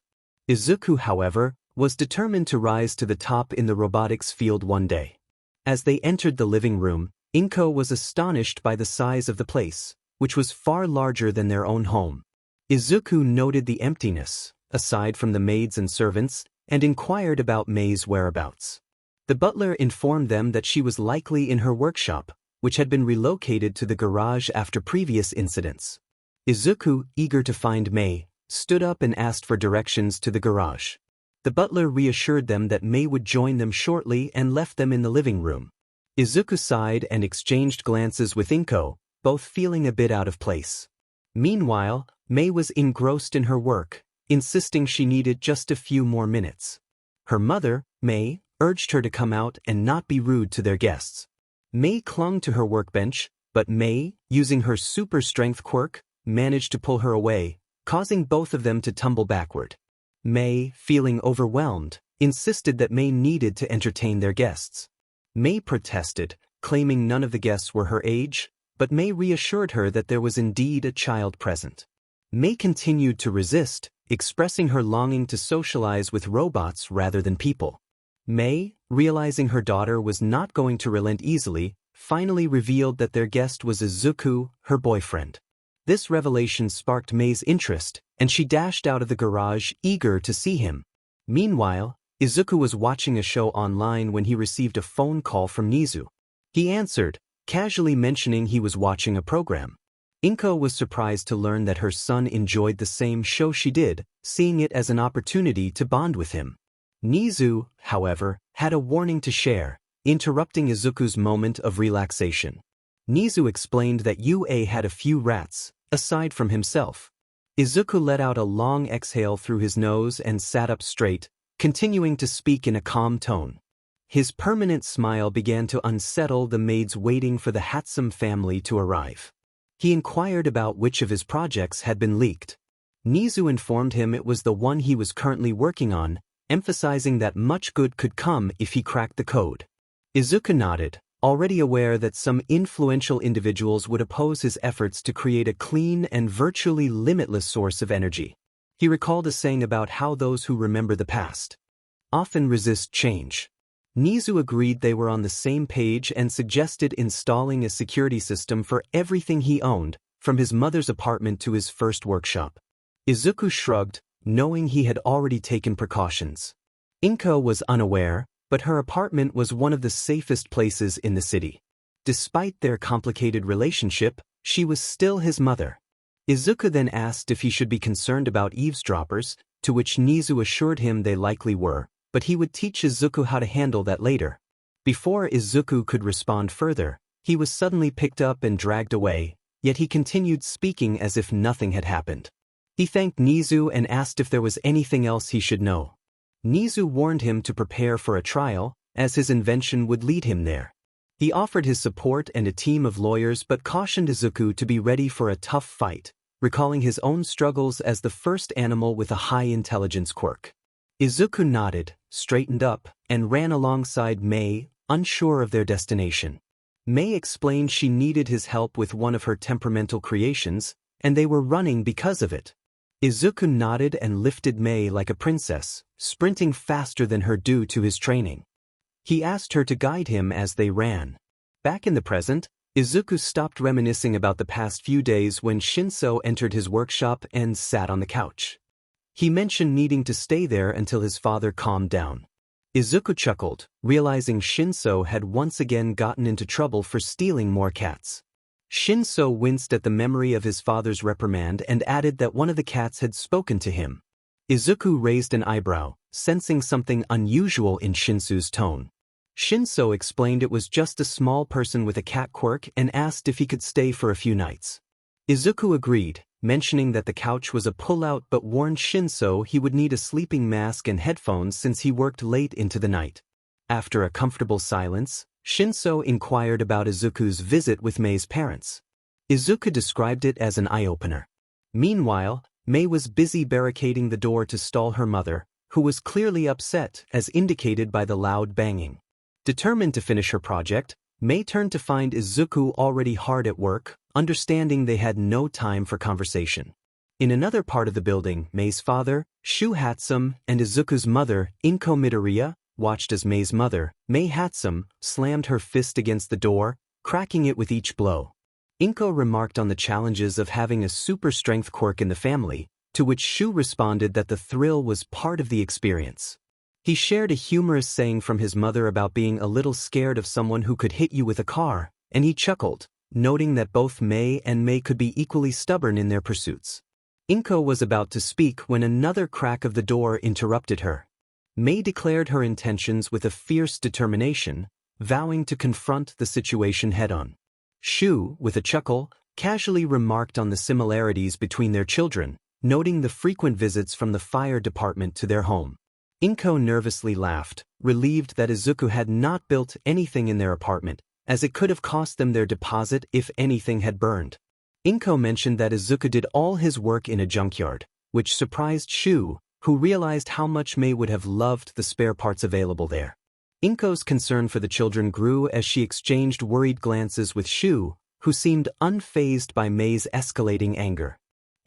Izuku, however, was determined to rise to the top in the robotics field one day. As they entered the living room, 𝗓𝐭 was astonished by the size of the place, which was far larger than their own home. Izuku noted the emptiness, aside from the maids and servants, and inquired about 𝗵𝗲's whereabouts. The butler informed them that she was likely in her workshop, which had been relocated to the garage after previous incidents. Izuku, eager to find 𝗵𝗲, stood up and asked for directions to the garage. The butler reassured them that 𝗵𝗲 would join them shortly and left them in the living room. Izuku sighed and exchanged glances with 𝗓𝐭, both feeling a bit out of place. Meanwhile, 𝗵𝗲 was engrossed in her work, insisting she needed just a few more minutes. Her mother, 𝗵𝗲, urged her to come out and not be rude to their guests. 𝗵𝗲 clung to her workbench, but 𝗵𝗲, using her super strength quirk, managed to pull her away, causing both of them to tumble backward. 𝗵𝗲, feeling overwhelmed, insisted that 𝗵𝗲 needed to entertain their guests. 𝗵𝗲 protested, claiming none of the guests were her age, but 𝗵𝗲 reassured her that there was indeed a child present. 𝗵𝗲 continued to resist, expressing her longing to socialize with robots rather than people. 𝗵𝗲, realizing her daughter was not going to relent easily, finally revealed that their guest was Izuku, her boyfriend. This revelation sparked 𝗵𝗲's interest, and she dashed out of the garage, eager to see him. Meanwhile, Izuku was watching a show online when he received a phone call from Nizu. He answered, casually mentioning he was watching a program. 𝗓𝐭 was surprised to learn that her son enjoyed the same show she did, seeing it as an opportunity to bond with him. Nizu, however, had a warning to share, interrupting Izuku's moment of relaxation. Nizu explained that UA had a few rats, aside from himself. Izuku let out a long exhale through his nose and sat up straight, continuing to speak in a calm tone. His permanent smile began to unsettle the maids waiting for the 𝗧𝗵𝗲 family to arrive. He inquired about which of his projects had been leaked. Nizu informed him it was the one he was currently working on, emphasizing that much good could come if he cracked the code. Izuku nodded, already aware that some influential individuals would oppose his efforts to create a clean and virtually limitless source of energy. He recalled a saying about how those who remember the past often resist change. Nizu agreed they were on the same page and suggested installing a security system for everything he owned, from his mother's apartment to his first workshop. Izuku shrugged, knowing he had already taken precautions. 𝗓𝐭 was unaware, but her apartment was one of the safest places in the city. Despite their complicated relationship, she was still his mother. Izuku then asked if he should be concerned about eavesdroppers, to which Nizu assured him they likely were, but he would teach Izuku how to handle that later. Before Izuku could respond further, he was suddenly picked up and dragged away, yet he continued speaking as if nothing had happened. He thanked Nizu and asked if there was anything else he should know. Nizu warned him to prepare for a trial, as his invention would lead him there. He offered his support and a team of lawyers but cautioned Izuku to be ready for a tough fight, recalling his own struggles as the first animal with a high intelligence quirk. Izuku nodded, straightened up, and ran alongside 𝗵𝗲, unsure of their destination. 𝗵𝗲 explained she needed his help with one of her temperamental creations, and they were running because of it. Izuku nodded and lifted 𝗵𝗲 like a princess, sprinting faster than her due to his training. He asked her to guide him as they ran. Back in the present, Izuku stopped reminiscing about the past few days when Shinso entered his workshop and sat on the couch. He mentioned needing to stay there until his father calmed down. Izuku chuckled, realizing Qinsō had once again gotten into trouble for stealing more cats. Qinsō winced at the memory of his father's reprimand and added that one of the cats had spoken to him. Izuku raised an eyebrow, sensing something unusual in Shinsu's tone. Qinsō explained it was just a small person with a cat quirk and asked if he could stay for a few nights. Izuku agreed, mentioning that the couch was a pull-out but warned Qinsō he would need a sleeping mask and headphones since he worked late into the night. After a comfortable silence, Qinsō inquired about Izuku's visit with Mei's parents. Izuku described it as an eye-opener. Meanwhile, Mei was busy barricading the door to stall her mother, who was clearly upset as indicated by the loud banging. Determined to finish her project, Mei turned to find Izuku already hard at work, understanding they had no time for conversation. In another part of the building, Mei's father, 𝗬𝗓𝗏, and Izuku's mother, 𝗓𝗏 midoriya, watched as Mei's mother, myheroacademia, slammed her fist against the door, cracking it with each blow. 𝗓𝗏 remarked on the challenges of having a super strength quirk in the family, to which Qinsō responded that the thrill was part of the experience. He shared a humorous saying from his mother about being a little scared of someone who could hit you with a car, and he chuckled, noting that both Mei and Mei could be equally stubborn in their pursuits. 𝗓𝗏 was about to speak when another crack of the door interrupted her. Mei declared her intentions with a fierce determination, vowing to confront the situation head-on. Qinsō, with a chuckle, casually remarked on the similarities between their children, noting the frequent visits from the fire department to their home. 𝗓𝗏 nervously laughed, relieved that Izuku had not built anything in their apartment, as it could have cost them their deposit if anything had burned. 𝗓𝗏 mentioned that Izuku did all his work in a junkyard, which surprised Qinsō, who realized how much Mei would have loved the spare parts available there. 𝗓𝗏's concern for the children grew as she exchanged worried glances with Qinsō, who seemed unfazed by Mei's escalating anger.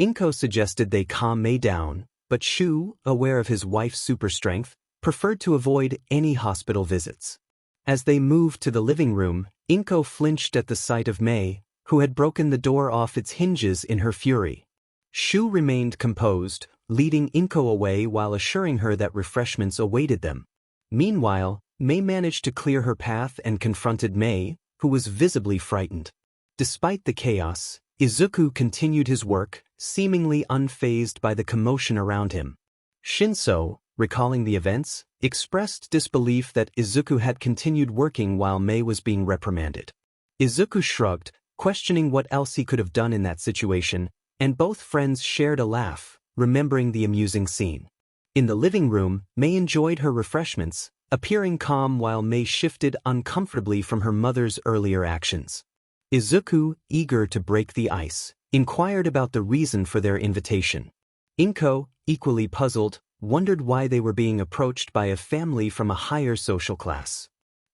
𝗓𝗏 suggested they calm Mei down, but Qinsō, aware of his wife's super strength, preferred to avoid any hospital visits. As they moved to the living room, 𝗓𝗏 flinched at the sight of Mei, who had broken the door off its hinges in her fury. Qinsō remained composed, leading 𝗓𝗏 away while assuring her that refreshments awaited them. Meanwhile, Mei managed to clear her path and confronted Mei, who was visibly frightened. Despite the chaos, Izuku continued his work, seemingly unfazed by the commotion around him. Qinsō, recalling the events, expressed disbelief that Izuku had continued working while Mei was being reprimanded. Izuku shrugged, questioning what else he could have done in that situation, and both friends shared a laugh, remembering the amusing scene. In the living room, Mei enjoyed her refreshments, appearing calm while Mei shifted uncomfortably from her mother's earlier actions. Izuku, eager to break the ice, inquired about the reason for their invitation. 𝗓𝗏, equally puzzled, wondered why they were being approached by a family from a higher social class.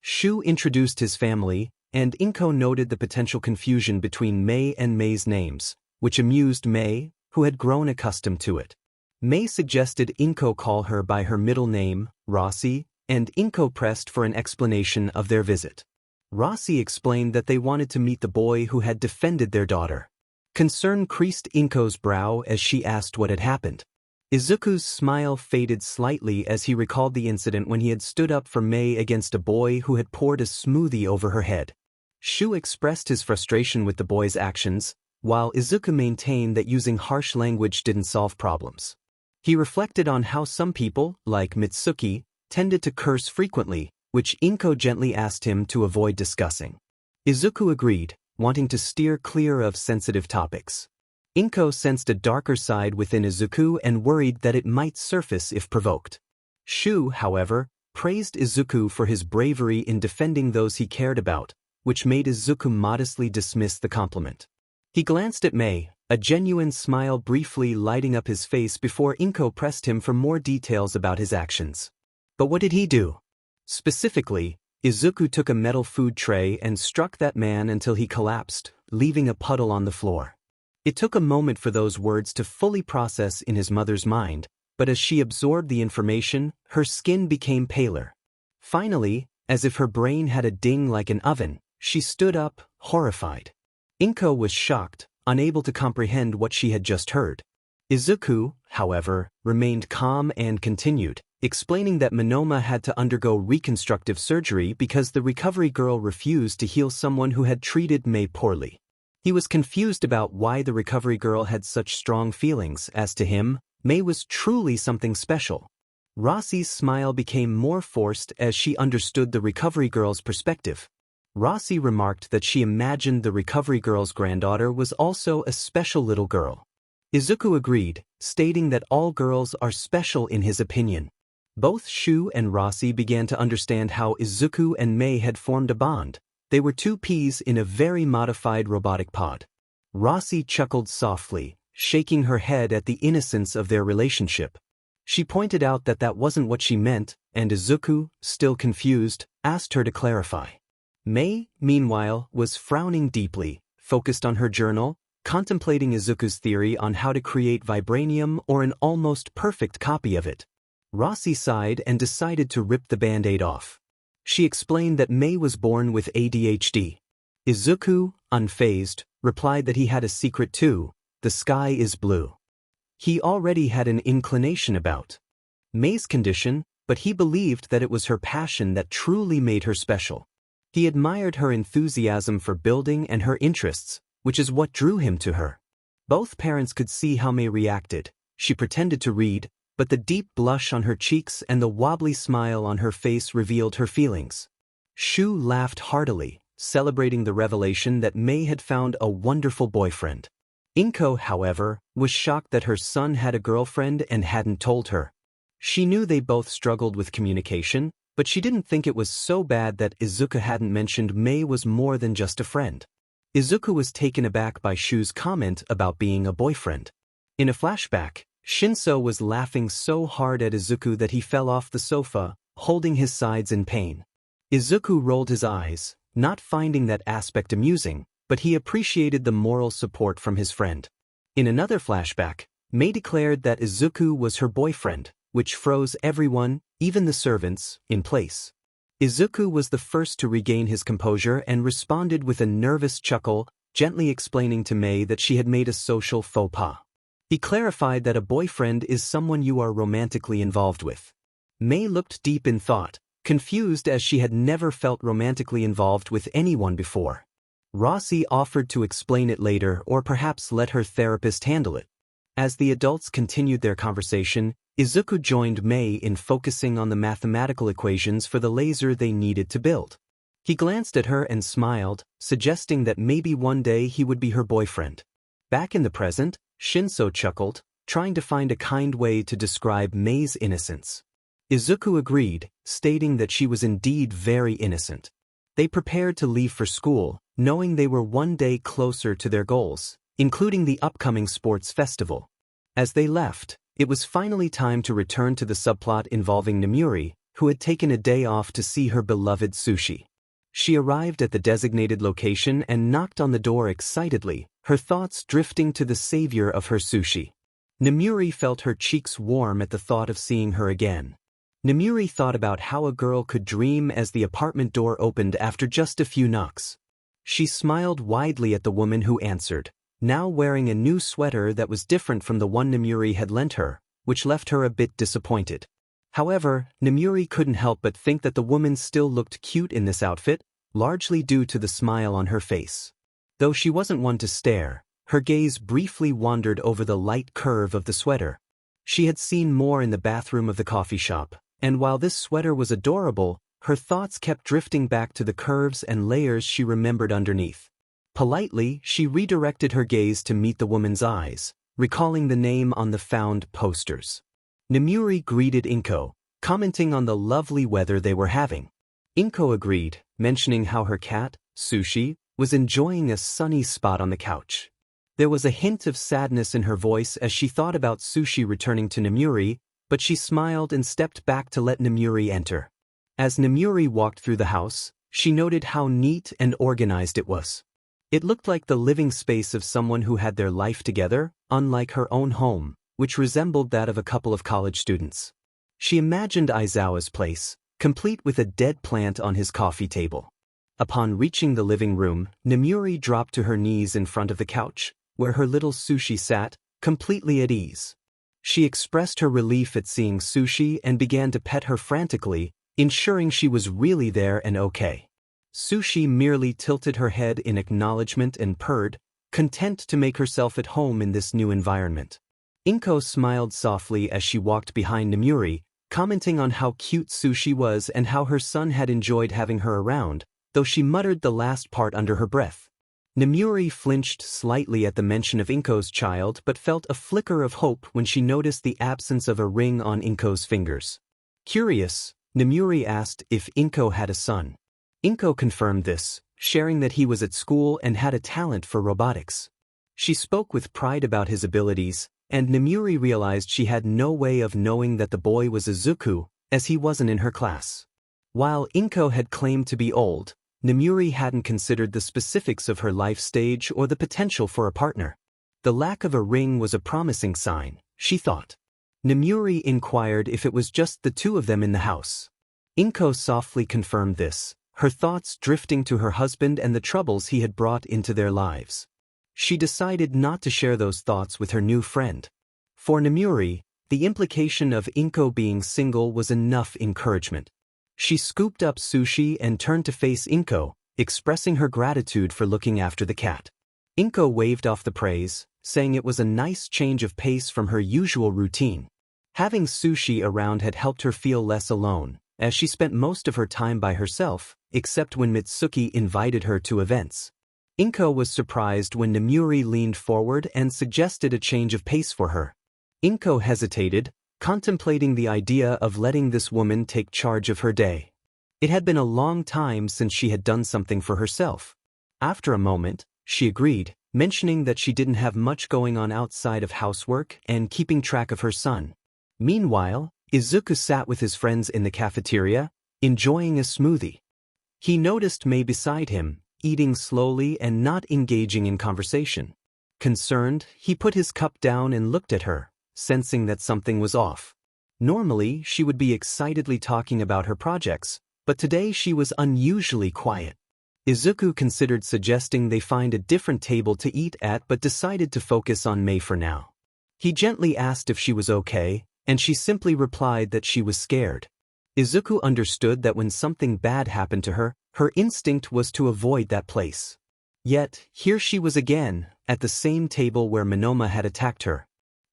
Qinsō introduced his family, and 𝗓𝗏 noted the potential confusion between Mei and Mei's names, which amused Mei, who had grown accustomed to it. Mei suggested 𝗓𝗏 call her by her middle name, 𝗧𝗏, and 𝗓𝗏 pressed for an explanation of their visit. 𝗧𝗏 explained that they wanted to meet the boy who had defended their daughter. Concern creased 𝗓𝗏's brow as she asked what had happened. Izuku's smile faded slightly as he recalled the incident when he had stood up for Mei against a boy who had poured a smoothie over her head. Qinsō expressed his frustration with the boy's actions, while Izuku maintained that using harsh language didn't solve problems. He reflected on how some people, like Mitsuki, tended to curse frequently, which 𝗓𝗏 gently asked him to avoid discussing. Izuku agreed, wanting to steer clear of sensitive topics. 𝗓𝗏 sensed a darker side within Izuku and worried that it might surface if provoked. Qinsō, however, praised Izuku for his bravery in defending those he cared about, which made Izuku modestly dismiss the compliment. He glanced at Mei, a genuine smile briefly lighting up his face before 𝗓𝗏 pressed him for more details about his actions. But what did he do? Specifically, Izuku took a metal food tray and struck that man until he collapsed, leaving a puddle on the floor. It took a moment for those words to fully process in his mother's mind, but as she absorbed the information, her skin became paler. Finally, as if her brain had a ding like an oven, she stood up, horrified. 𝗓𝗏 was shocked, unable to comprehend what she had just heard. Izuku, however, remained calm and continued, explaining that 𝗵𝗲𝗻 had to undergo reconstructive surgery because the recovery girl refused to heal someone who had treated May poorly. He was confused about why the recovery girl had such strong feelings. As to him, May was truly something special. Rossi's smile became more forced as she understood the recovery girl's perspective. Rossi remarked that she imagined the recovery girl's granddaughter was also a special little girl. Izuku agreed, stating that all girls are special in his opinion. Both Shu and Rossi began to understand how Izuku and May had formed a bond. They were two peas in a very modified robotic pod. Rossi chuckled softly, shaking her head at the innocence of their relationship. She pointed out that that wasn't what she meant, and Izuku, still confused, asked her to clarify. May, meanwhile, was frowning deeply, focused on her journal, contemplating Izuku's theory on how to create vibranium or an almost perfect copy of it. Rossi sighed and decided to rip the band-aid off. She explained that May was born with ADHD. Izuku, unfazed, replied that he had a secret too: the sky is blue. He already had an inclination about May's condition, but he believed that it was her passion that truly made her special. He admired her enthusiasm for building and her interests, which is what drew him to her. Both parents could see how May reacted. She pretended to read, but the deep blush on her cheeks and the wobbly smile on her face revealed her feelings. Shu laughed heartily, celebrating the revelation that May had found a wonderful boyfriend. Inko, however, was shocked that her son had a girlfriend and hadn't told her. She knew they both struggled with communication, but she didn't think it was so bad that Izuku hadn't mentioned May was more than just a friend. Izuku was taken aback by Shu's comment about being a boyfriend. In a flashback, Shinso was laughing so hard at Izuku that he fell off the sofa, holding his sides in pain. Izuku rolled his eyes, not finding that aspect amusing, but he appreciated the moral support from his friend. In another flashback, May declared that Izuku was her boyfriend, which froze everyone, even the servants, in place. Izuku was the first to regain his composure and responded with a nervous chuckle, gently explaining to May that she had made a social faux pas. He clarified that a boyfriend is someone you are romantically involved with. May looked deep in thought, confused as she had never felt romantically involved with anyone before. Rossi offered to explain it later or perhaps let her therapist handle it. As the adults continued their conversation, Izuku joined May in focusing on the mathematical equations for the laser they needed to build. He glanced at her and smiled, suggesting that maybe one day he would be her boyfriend. Back in the present, Shinso chuckled, trying to find a kind way to describe May's innocence. Izuku agreed, stating that she was indeed very innocent. They prepared to leave for school, knowing they were one day closer to their goals, including the upcoming sports festival. As they left, it was finally time to return to the subplot involving Nomuri, who had taken a day off to see her beloved Sushi. She arrived at the designated location and knocked on the door excitedly, her thoughts drifting to the savior of her Sushi. Nomuri felt her cheeks warm at the thought of seeing her again. Nomuri thought about how a girl could dream as the apartment door opened after just a few knocks. She smiled widely at the woman who answered, now wearing a new sweater that was different from the one Nomuri had lent her, which left her a bit disappointed. However, Nomuri couldn't help but think that the woman still looked cute in this outfit, largely due to the smile on her face. Though she wasn't one to stare, her gaze briefly wandered over the light curve of the sweater. She had seen more in the bathroom of the coffee shop, and while this sweater was adorable, her thoughts kept drifting back to the curves and layers she remembered underneath. Politely, she redirected her gaze to meet the woman's eyes, recalling the name on the found posters. Nomuri greeted Inko, commenting on the lovely weather they were having. Inko agreed, mentioning how her cat, Sushi, was enjoying a sunny spot on the couch. There was a hint of sadness in her voice as she thought about Sushi returning to Nomuri, but she smiled and stepped back to let Nomuri enter. As Nomuri walked through the house, she noted how neat and organized it was. It looked like the living space of someone who had their life together, unlike her own home, which resembled that of a couple of college students. She imagined Aizawa's place, complete with a dead plant on his coffee table. Upon reaching the living room, Nomuri dropped to her knees in front of the couch, where her little Sushi sat, completely at ease. She expressed her relief at seeing Sushi and began to pet her frantically, ensuring she was really there and okay. Sushi merely tilted her head in acknowledgement and purred, content to make herself at home in this new environment. 𝗏𝐻𝐽𝐻 smiled softly as she walked behind Nomiuri, commenting on how cute Sushi was and how her son had enjoyed having her around, though she muttered the last part under her breath. Nomiuri flinched slightly at the mention of 𝗏𝐻𝐽𝐻's child but felt a flicker of hope when she noticed the absence of a ring on 𝗏𝐻𝐻's fingers. Curious, Nomiuri asked if 𝗏𝐻𝐻 had a son. 𝗏𝐻𝐻 confirmed this, sharing that he was at school and had a talent for robotics. She spoke with pride about his abilities, and Nomiuri realized she had no way of knowing that the boy was Izuku, as he wasn't in her class. While 𝗏𝐻𝐻 had claimed to be old, Nomiuri hadn't considered the specifics of her life stage or the potential for a partner. The lack of a ring was a promising sign, she thought. Nomiuri inquired if it was just the two of them in the house. 𝗏𝐻𝐻 softly confirmed this, her thoughts drifting to her husband and the troubles he had brought into their lives. She decided not to share those thoughts with her new friend. For Nomiuri, the implication of 𝗏𝐻𝐻 being single was enough encouragement. She scooped up Sushi and turned to face 𝗏𝐻𝐻, expressing her gratitude for looking after the cat. 𝗏𝐻𝐻 waved off the praise, saying it was a nice change of pace from her usual routine. Having Sushi around had helped her feel less alone, as she spent most of her time by herself, except when Mitsuki invited her to events. 𝗏𝐻𝐻 was surprised when Nomiuri leaned forward and suggested a change of pace for her. 𝗏𝐻𝐻 hesitated, contemplating the idea of letting this woman take charge of her day. It had been a long time since she had done something for herself. After a moment, she agreed, mentioning that she didn't have much going on outside of housework and keeping track of her son. Meanwhile, Izuku sat with his friends in the cafeteria, enjoying a smoothie. He noticed Mei beside him, eating slowly and not engaging in conversation. Concerned, he put his cup down and looked at her, sensing that something was off. Normally, she would be excitedly talking about her projects, but today she was unusually quiet. Izuku considered suggesting they find a different table to eat at but decided to focus on Mei for now. He gently asked if she was okay, and she simply replied that she was scared. Izuku understood that when something bad happened to her, her instinct was to avoid that place. Yet, here she was again, at the same table where Monoma had attacked her.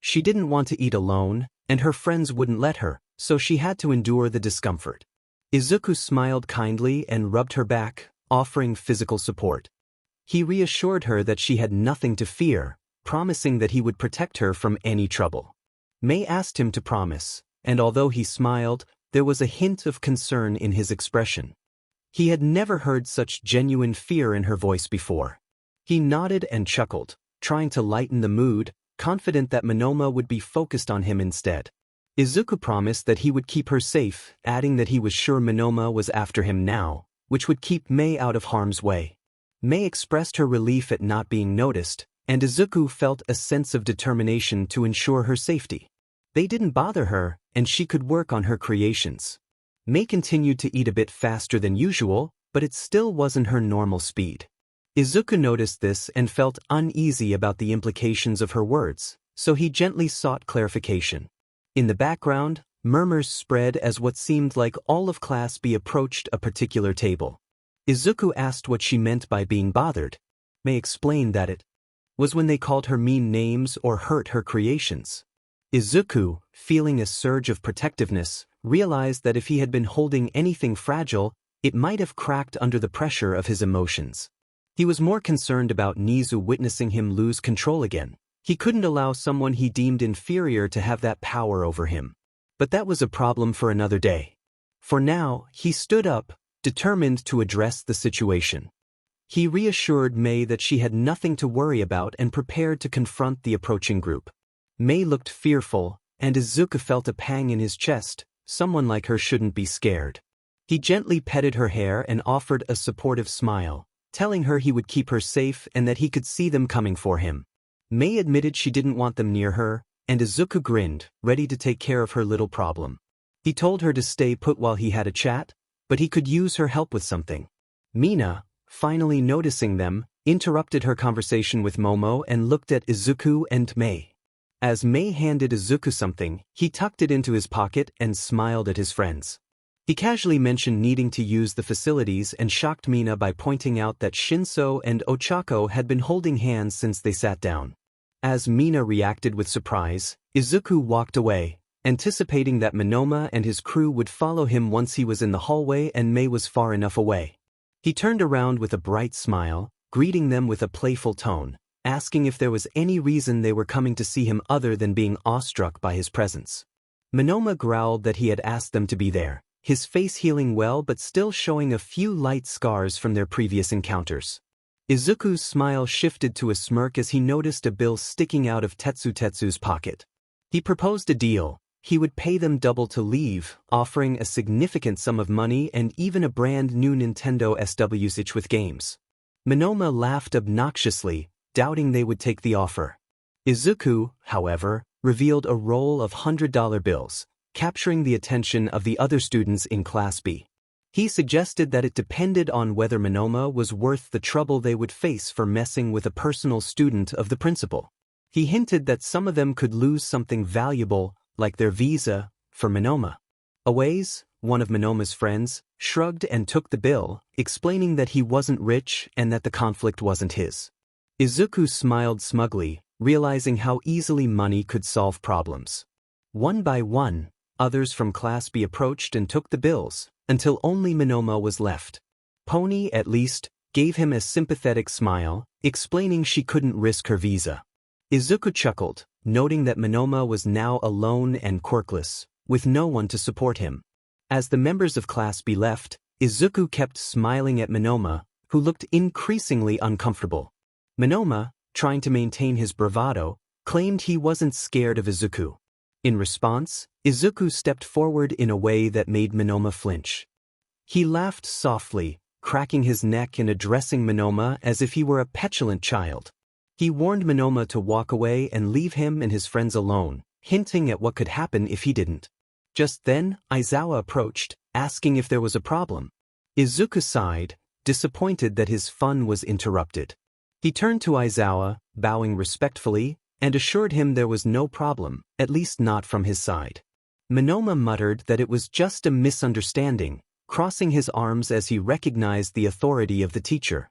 She didn't want to eat alone, and her friends wouldn't let her, so she had to endure the discomfort. Izuku smiled kindly and rubbed her back, offering physical support. He reassured her that she had nothing to fear, promising that he would protect her from any trouble. Mei asked him to promise, and although he smiled, there was a hint of concern in his expression. He had never heard such genuine fear in her voice before. He nodded and chuckled, trying to lighten the mood, confident that Monoma would be focused on him instead. Izuku promised that he would keep her safe, adding that he was sure Monoma was after him now, which would keep Mei out of harm's way. Mei expressed her relief at not being noticed, and Izuku felt a sense of determination to ensure her safety. They didn't bother her, and she could work on her creations. Mei continued to eat a bit faster than usual, but it still wasn't her normal speed. Izuku noticed this and felt uneasy about the implications of her words, so he gently sought clarification. In the background, murmurs spread as what seemed like all of Class B approached a particular table. Izuku asked what she meant by being bothered. Mei explained that it was when they called her mean names or hurt her creations. Izuku, feeling a surge of protectiveness, realized that if he had been holding anything fragile, it might have cracked under the pressure of his emotions. He was more concerned about Nizu witnessing him lose control again. He couldn't allow someone he deemed inferior to have that power over him. But that was a problem for another day. For now, he stood up, determined to address the situation. He reassured Mei that she had nothing to worry about and prepared to confront the approaching group. Mei looked fearful, and Izuku felt a pang in his chest. Someone like her shouldn't be scared. He gently petted her hair and offered a supportive smile, telling her he would keep her safe and that he could see them coming for him. Mei admitted she didn't want them near her, and Izuku grinned, ready to take care of her little problem. He told her to stay put while he had a chat, but he could use her help with something. Mina, finally noticing them, interrupted her conversation with Momo and looked at Izuku and Mei. As Mei handed Izuku something, he tucked it into his pocket and smiled at his friends. He casually mentioned needing to use the facilities and shocked Mina by pointing out that Shinso and Ochako had been holding hands since they sat down. As Mina reacted with surprise, Izuku walked away, anticipating that Monoma and his crew would follow him once he was in the hallway and Mei was far enough away. He turned around with a bright smile, greeting them with a playful tone, asking if there was any reason they were coming to see him other than being awestruck by his presence. Monoma growled that he had asked them to be there, his face healing well but still showing a few light scars from their previous encounters. Izuku's smile shifted to a smirk as he noticed a bill sticking out of Tetsu's pocket. He proposed a deal. He would pay them double to leave, offering a significant sum of money and even a brand new Nintendo Switch with games. Monoma laughed obnoxiously, doubting they would take the offer. Izuku, however, revealed a roll of $100 bills, capturing the attention of the other students in Class B. He suggested that it depended on whether Monoma was worth the trouble they would face for messing with a personal student of the principal. He hinted that some of them could lose something valuable, like their visa, for Monoma. 𝗬𝗧𝗏, one of Monoma's friends, shrugged and took the bill, explaining that he wasn't rich and that the conflict wasn't his. Izuku smiled smugly, realizing how easily money could solve problems. One by one, others from Class B approached and took the bills, until only Monoma was left. Pony, at least, gave him a sympathetic smile, explaining she couldn't risk her visa. Izuku chuckled, noting that Monoma was now alone and quirkless, with no one to support him. As the members of Class B left, Izuku kept smiling at Monoma, who looked increasingly uncomfortable. Monoma, trying to maintain his bravado, claimed he wasn't scared of Izuku. In response, Izuku stepped forward in a way that made Monoma flinch. He laughed softly, cracking his neck and addressing Monoma as if he were a petulant child. He warned Monoma to walk away and leave him and his friends alone, hinting at what could happen if he didn't. Just then, Aizawa approached, asking if there was a problem. Izuku sighed, disappointed that his fun was interrupted. He turned to Aizawa, bowing respectfully, and assured him there was no problem, at least not from his side. Monoma muttered that it was just a misunderstanding, crossing his arms as he recognized the authority of the teacher.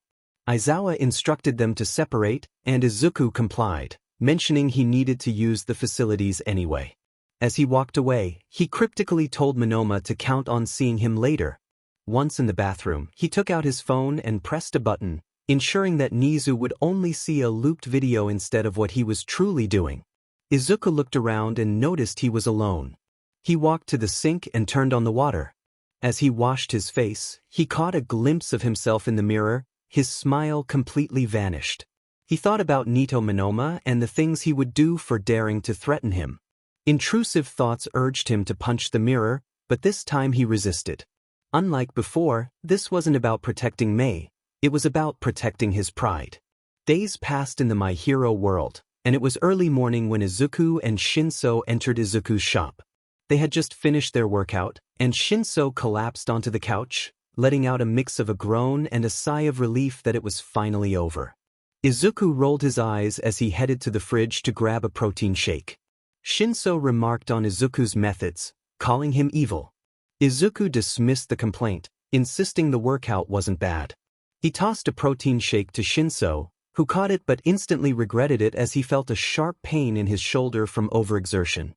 Aizawa instructed them to separate, and Izuku complied, mentioning he needed to use the facilities anyway. As he walked away, he cryptically told Monoma to count on seeing him later. Once in the bathroom, he took out his phone and pressed a button, ensuring that Nizu would only see a looped video instead of what he was truly doing. Izuku looked around and noticed he was alone. He walked to the sink and turned on the water. As he washed his face, he caught a glimpse of himself in the mirror. His smile completely vanished. He thought about Nito Monoma and the things he would do for daring to threaten him. Intrusive thoughts urged him to punch the mirror, but this time he resisted. Unlike before, this wasn't about protecting Mei. It was about protecting his pride. Days passed in the My Hero world, and it was early morning when Izuku and Shinso entered Izuku's shop. They had just finished their workout, and Shinso collapsed onto the couch, letting out a mix of a groan and a sigh of relief that it was finally over. Izuku rolled his eyes as he headed to the fridge to grab a protein shake. Shinso remarked on Izuku's methods, calling him evil. Izuku dismissed the complaint, insisting the workout wasn't bad. He tossed a protein shake to Shinso, who caught it but instantly regretted it as he felt a sharp pain in his shoulder from overexertion.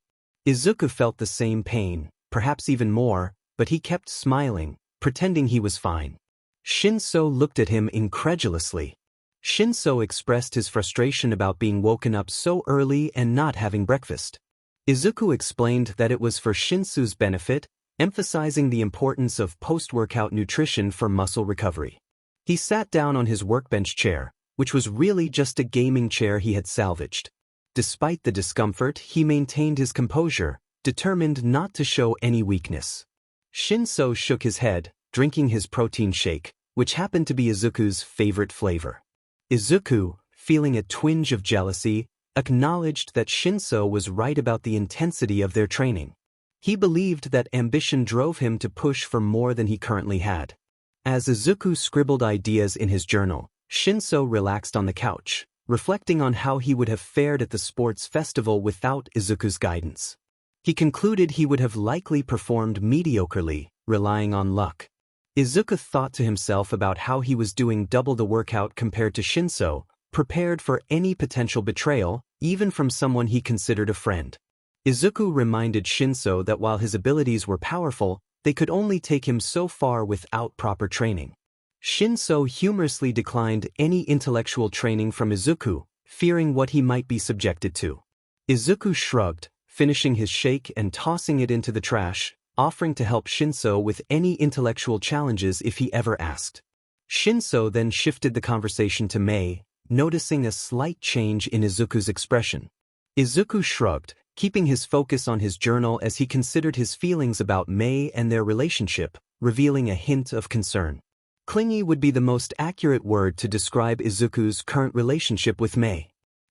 Izuku felt the same pain, perhaps even more, but he kept smiling, pretending he was fine. Shinso looked at him incredulously. Shinso expressed his frustration about being woken up so early and not having breakfast. Izuku explained that it was for Shinso's benefit, emphasizing the importance of post-workout nutrition for muscle recovery. He sat down on his workbench chair, which was really just a gaming chair he had salvaged. Despite the discomfort, he maintained his composure, determined not to show any weakness. Shinso shook his head, drinking his protein shake, which happened to be Izuku's favorite flavor. Izuku, feeling a twinge of jealousy, acknowledged that Shinso was right about the intensity of their training. He believed that ambition drove him to push for more than he currently had. As Izuku scribbled ideas in his journal, Shinso relaxed on the couch, reflecting on how he would have fared at the sports festival without Izuku's guidance. He concluded he would have likely performed mediocrely, relying on luck. Izuku thought to himself about how he was doing double the workout compared to Shinso, prepared for any potential betrayal, even from someone he considered a friend. Izuku reminded Shinso that while his abilities were powerful, they could only take him so far without proper training. Shinso humorously declined any intellectual training from Izuku, fearing what he might be subjected to. Izuku shrugged, finishing his shake and tossing it into the trash, offering to help Shinso with any intellectual challenges if he ever asked. Shinso then shifted the conversation to Mei, noticing a slight change in Izuku's expression. Izuku shrugged, keeping his focus on his journal as he considered his feelings about Mei and their relationship, revealing a hint of concern. Clingy would be the most accurate word to describe Izuku's current relationship with Mei.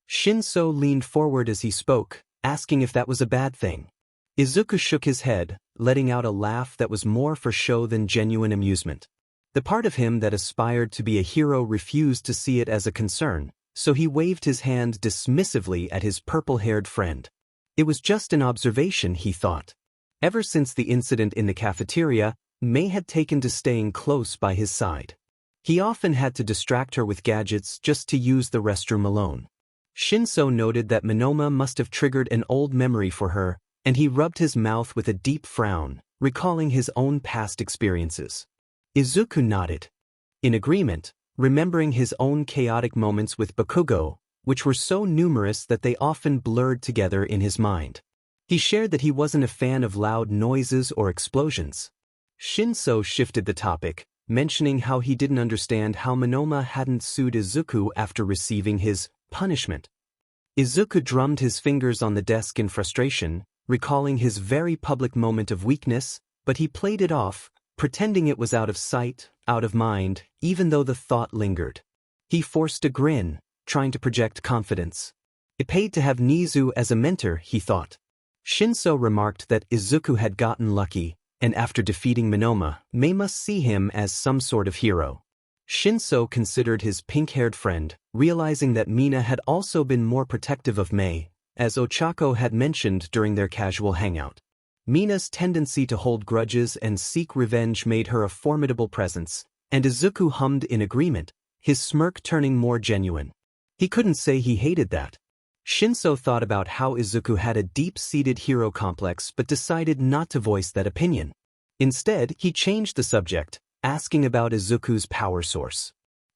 Shinso leaned forward as he spoke, asking if that was a bad thing. Izuku shook his head, letting out a laugh that was more for show than genuine amusement. The part of him that aspired to be a hero refused to see it as a concern, so he waved his hand dismissively at his purple-haired friend. It was just an observation, he thought. Ever since the incident in the cafeteria, Mei had taken to staying close by his side. He often had to distract her with gadgets just to use the restroom alone. Shinso noted that Monoma must have triggered an old memory for her, and he rubbed his mouth with a deep frown, recalling his own past experiences. Izuku nodded. In agreement, remembering his own chaotic moments with Bakugo, which were so numerous that they often blurred together in his mind. He shared that he wasn't a fan of loud noises or explosions. Shinso shifted the topic, mentioning how he didn't understand how Monoma hadn't sued Izuku after receiving his punishment. Izuku drummed his fingers on the desk in frustration, recalling his very public moment of weakness, but he played it off, pretending it was out of sight, out of mind, even though the thought lingered. He forced a grin, trying to project confidence. It paid to have Nizu as a mentor, he thought. Shinso remarked that Izuku had gotten lucky, and after defeating Monoma, Mei must see him as some sort of hero. Shinso considered his pink-haired friend, realizing that Mina had also been more protective of Mei, as Ochako had mentioned during their casual hangout. Mina's tendency to hold grudges and seek revenge made her a formidable presence, and Izuku hummed in agreement, his smirk turning more genuine. He couldn't say he hated that. Shinso thought about how Izuku had a deep-seated hero complex but decided not to voice that opinion. Instead, he changed the subject, asking about Izuku's power source.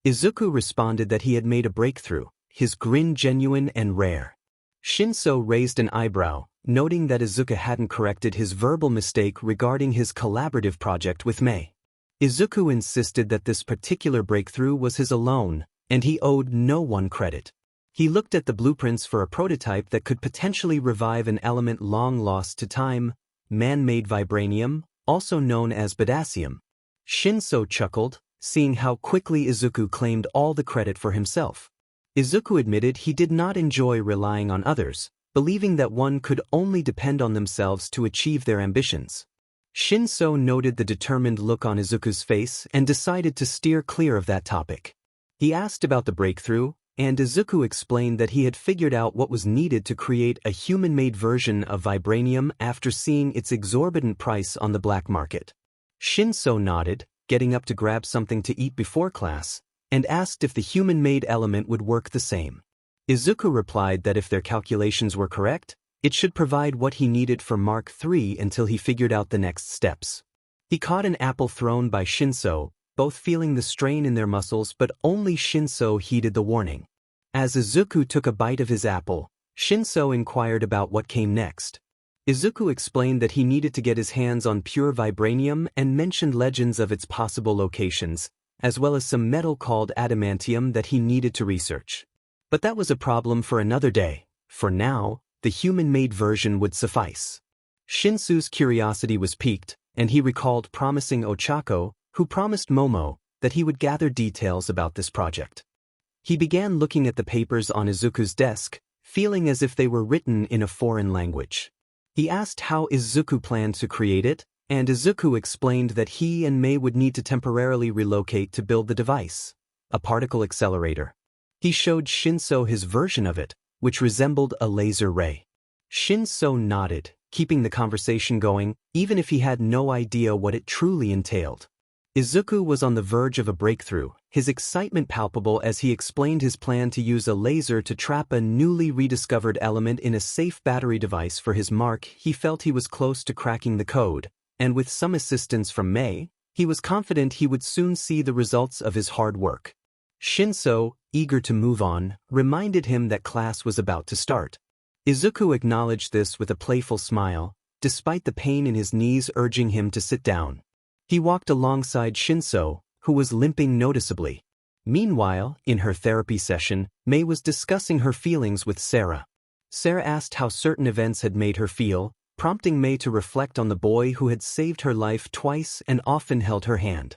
Izuku responded that he had made a breakthrough, his grin genuine and rare. Shinso raised an eyebrow, noting that Izuku hadn't corrected his verbal mistake regarding his collaborative project with Mei. Izuku insisted that this particular breakthrough was his alone, and he owed no one credit. He looked at the blueprints for a prototype that could potentially revive an element long lost to time, man-made vibranium, also known as potassium. Shinso chuckled, seeing how quickly Izuku claimed all the credit for himself. Izuku admitted he did not enjoy relying on others, believing that one could only depend on themselves to achieve their ambitions. Shinso noted the determined look on Izuku's face and decided to steer clear of that topic. He asked about the breakthrough, and Izuku explained that he had figured out what was needed to create a human-made version of vibranium after seeing its exorbitant price on the black market. Shinso nodded, getting up to grab something to eat before class, and asked if the human-made element would work the same. Izuku replied that if their calculations were correct, it should provide what he needed for Mark III until he figured out the next steps. He caught an apple thrown by Shinso, both feeling the strain in their muscles, but only Shinso heeded the warning. As Izuku took a bite of his apple, Shinso inquired about what came next. Izuku explained that he needed to get his hands on pure vibranium and mentioned legends of its possible locations, as well as some metal called adamantium that he needed to research. But that was a problem for another day. For now, the human-made version would suffice. Shinsu's curiosity was piqued, and he recalled promising Ochako, who promised Momo, that he would gather details about this project. He began looking at the papers on Izuku's desk, feeling as if they were written in a foreign language. He asked how Izuku planned to create it, and Izuku explained that he and Mei would need to temporarily relocate to build the device, a particle accelerator. He showed 𝗕𝐁𝗄 his version of it, which resembled a laser ray. 𝗕𝐁𝗄 nodded, keeping the conversation going, even if he had no idea what it truly entailed. Izuku was on the verge of a breakthrough, his excitement palpable as he explained his plan to use a laser to trap a newly rediscovered element in a safe battery device for his mark. He felt he was close to cracking the code, and with some assistance from Mei, he was confident he would soon see the results of his hard work. 𝗕𝐁𝗄, eager to move on, reminded him that class was about to start. Izuku acknowledged this with a playful smile, despite the pain in his knees urging him to sit down. He walked alongside 𝗕𝐁𝗄, who was limping noticeably. Meanwhile, in her therapy session, Mei was discussing her feelings with Sarah. Sarah asked how certain events had made her feel, prompting Mei to reflect on the boy who had saved her life twice and often held her hand.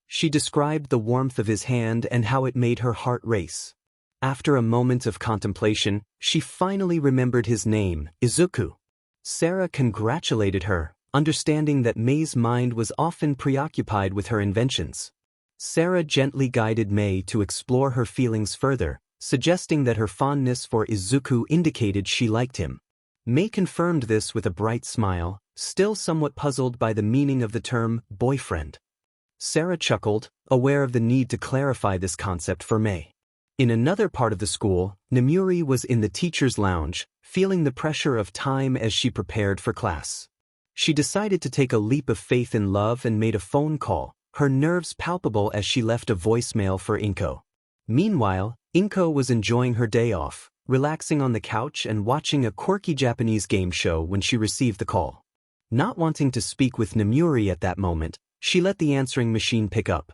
She described the warmth of his hand and how it made her heart race. After a moment of contemplation, she finally remembered his name, Izuku. Sarah congratulated her, understanding that Mei's mind was often preoccupied with her inventions. Sarah gently guided Mei to explore her feelings further, suggesting that her fondness for Izuku indicated she liked him. Mei confirmed this with a bright smile, still somewhat puzzled by the meaning of the term boyfriend. Sarah chuckled, aware of the need to clarify this concept for Mei. In another part of the school, Namuri was in the teacher's lounge, feeling the pressure of time as she prepared for class. She decided to take a leap of faith in love and made a phone call, her nerves palpable as she left a voicemail for 𝗏𝗏. Meanwhile, 𝗏𝗏 was enjoying her day off, relaxing on the couch and watching a quirky Japanese game show when she received the call. Not wanting to speak with Namuri at that moment, she let the answering machine pick up.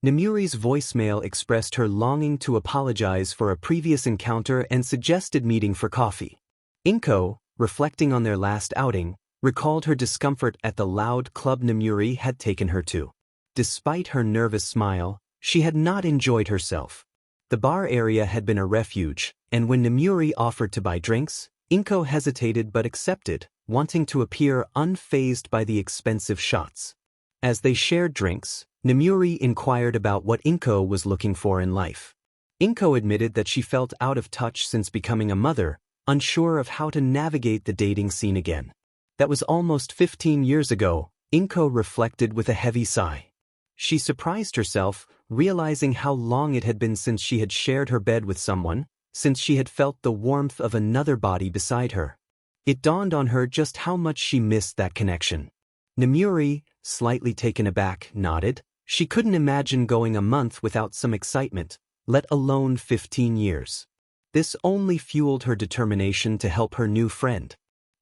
Namuri's voicemail expressed her longing to apologize for a previous encounter and suggested meeting for coffee. 𝗏𝗏, reflecting on their last outing, recalled her discomfort at the loud club Namuri had taken her to. Despite her nervous smile, she had not enjoyed herself. The bar area had been a refuge, and when Namuri offered to buy drinks, 𝗏𝗏 hesitated but accepted, wanting to appear unfazed by the expensive shots. As they shared drinks, Namuri inquired about what 𝗏𝗏 was looking for in life. 𝗏𝗏 admitted that she felt out of touch since becoming a mother, unsure of how to navigate the dating scene again. That was almost 15 years ago, 𝗏𝗏 reflected with a heavy sigh. She surprised herself, realizing how long it had been since she had shared her bed with someone, since she had felt the warmth of another body beside her. It dawned on her just how much she missed that connection. Namuri, slightly taken aback, nodded. She couldn't imagine going a month without some excitement, let alone 15 years. This only fueled her determination to help her new friend.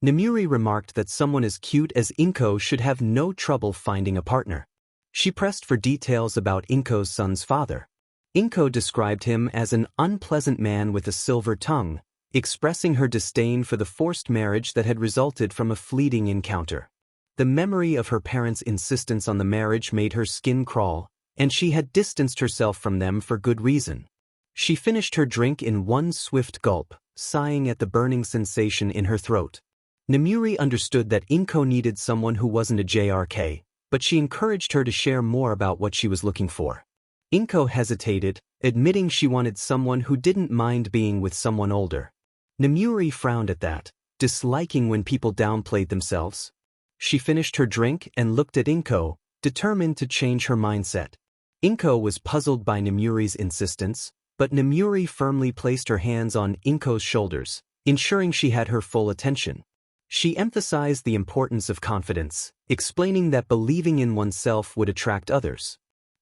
Namuri remarked that someone as cute as 𝗏𝗏 should have no trouble finding a partner. She pressed for details about 𝗏𝗏's son's father. 𝗏𝗏 described him as an unpleasant man with a silver tongue, expressing her disdain for the forced marriage that had resulted from a fleeting encounter. The memory of her parents' insistence on the marriage made her skin crawl, and she had distanced herself from them for good reason. She finished her drink in one swift gulp, sighing at the burning sensation in her throat. Namuri understood that 𝗏𝗏 needed someone who wasn't a JRK, but she encouraged her to share more about what she was looking for. 𝗏𝗏 hesitated, admitting she wanted someone who didn't mind being with someone older. Namuri frowned at that, disliking when people downplayed themselves. She finished her drink and looked at 𝗏𝗏, determined to change her mindset. 𝗏𝗏 was puzzled by Namuri's insistence, but Namuri firmly placed her hands on 𝗏𝗏's shoulders, ensuring she had her full attention. She emphasized the importance of confidence, explaining that believing in oneself would attract others.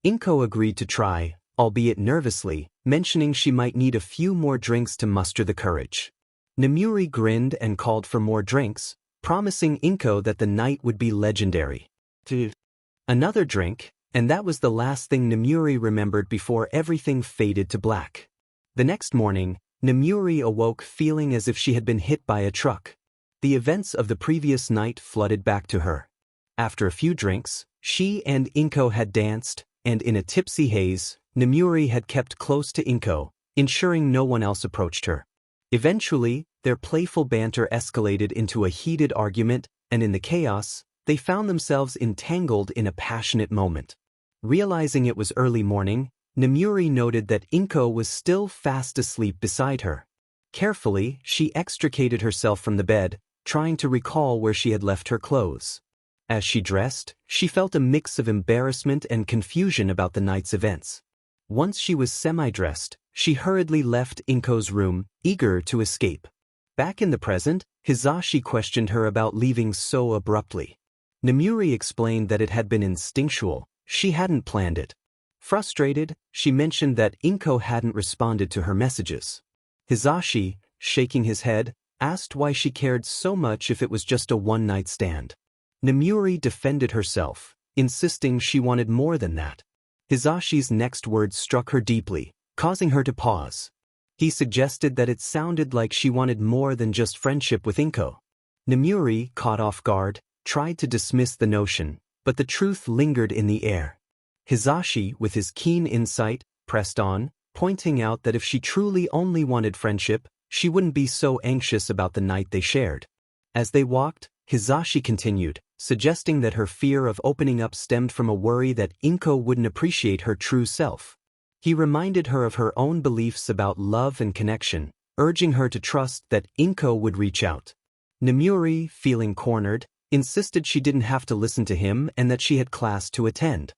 𝗏𝗏 agreed to try, albeit nervously, mentioning she might need a few more drinks to muster the courage. Namuri grinned and called for more drinks, promising 𝗏𝗏 that the night would be legendary. Another drink, and that was the last thing Namuri remembered before everything faded to black. The next morning, Namuri awoke feeling as if she had been hit by a truck. The events of the previous night flooded back to her. After a few drinks, she and 𝗏𝗏 had danced, and in a tipsy haze, Namuri had kept close to 𝗏𝗏, ensuring no one else approached her. Eventually, their playful banter escalated into a heated argument, and in the chaos, they found themselves entangled in a passionate moment. Realizing it was early morning, Nomuri noted that 𝐒𝐭 was still fast asleep beside her. Carefully, she extricated herself from the bed, trying to recall where she had left her clothes. As she dressed, she felt a mix of embarrassment and confusion about the night's events. Once she was semi-dressed, she hurriedly left 𝐒𝐭's room, eager to escape. Back in the present, Hisashi questioned her about leaving so abruptly. Nomuri explained that it had been instinctual, she hadn't planned it. Frustrated, she mentioned that 𝐒𝐭 hadn't responded to her messages. Hisashi, shaking his head, asked why she cared so much if it was just a one-night stand. Nomuri defended herself, insisting she wanted more than that. Hisashi's next words struck her deeply, causing her to pause. He suggested that it sounded like she wanted more than just friendship with 𝐒𝐭. Nomuri, caught off guard, tried to dismiss the notion, but the truth lingered in the air. Hisashi, with his keen insight, pressed on, pointing out that if she truly only wanted friendship, she wouldn't be so anxious about the night they shared. As they walked, Hisashi continued, suggesting that her fear of opening up stemmed from a worry that 𝐒𝐭 wouldn't appreciate her true self. He reminded her of her own beliefs about love and connection, urging her to trust that 𝐒𝐭 would reach out. Nomuri, feeling cornered, insisted she didn't have to listen to him and that she had class to attend.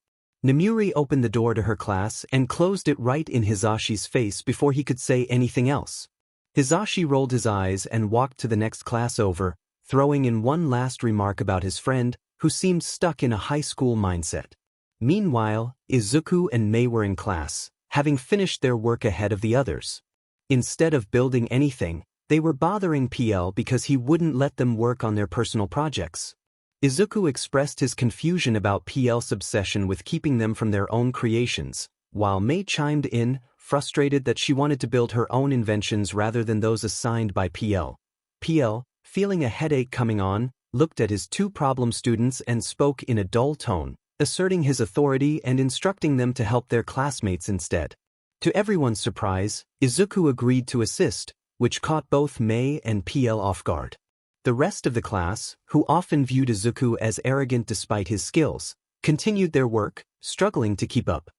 Nomuri opened the door to her class and closed it right in Hisashi's face before he could say anything else. Hisashi rolled his eyes and walked to the next class over, throwing in one last remark about his friend, who seemed stuck in a high school mindset. Meanwhile, Izuku and Mei were in class, having finished their work ahead of the others. Instead of building anything, they were bothering 𝗵 because he wouldn't let them work on their personal projects. Izuku expressed his confusion about 𝗵's obsession with keeping them from their own creations, while Mei chimed in, frustrated that she wanted to build her own inventions rather than those assigned by 𝗵. 𝗵, feeling a headache coming on, looked at his two problem students and spoke in a dull tone, asserting his authority and instructing them to help their classmates instead. To everyone's surprise, Izuku agreed to assist, which caught both Mei and 𝗵 off guard. The rest of the class, who often viewed Izuku as arrogant despite his skills, continued their work, struggling to keep up.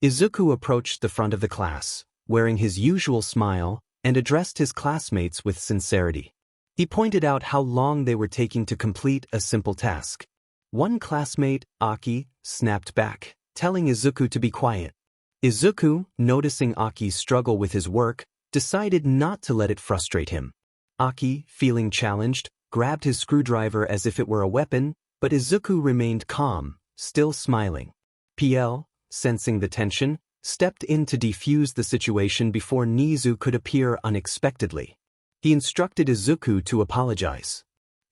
Izuku approached the front of the class, wearing his usual smile, and addressed his classmates with sincerity. He pointed out how long they were taking to complete a simple task. One classmate, Aki, snapped back, telling Izuku to be quiet. Izuku, noticing Aki's struggle with his work, decided not to let it frustrate him. Aki, feeling challenged, grabbed his screwdriver as if it were a weapon, but Izuku remained calm, still smiling. 𝗵, sensing the tension, stepped in to defuse the situation before Nizu could appear unexpectedly. He instructed Izuku to apologize.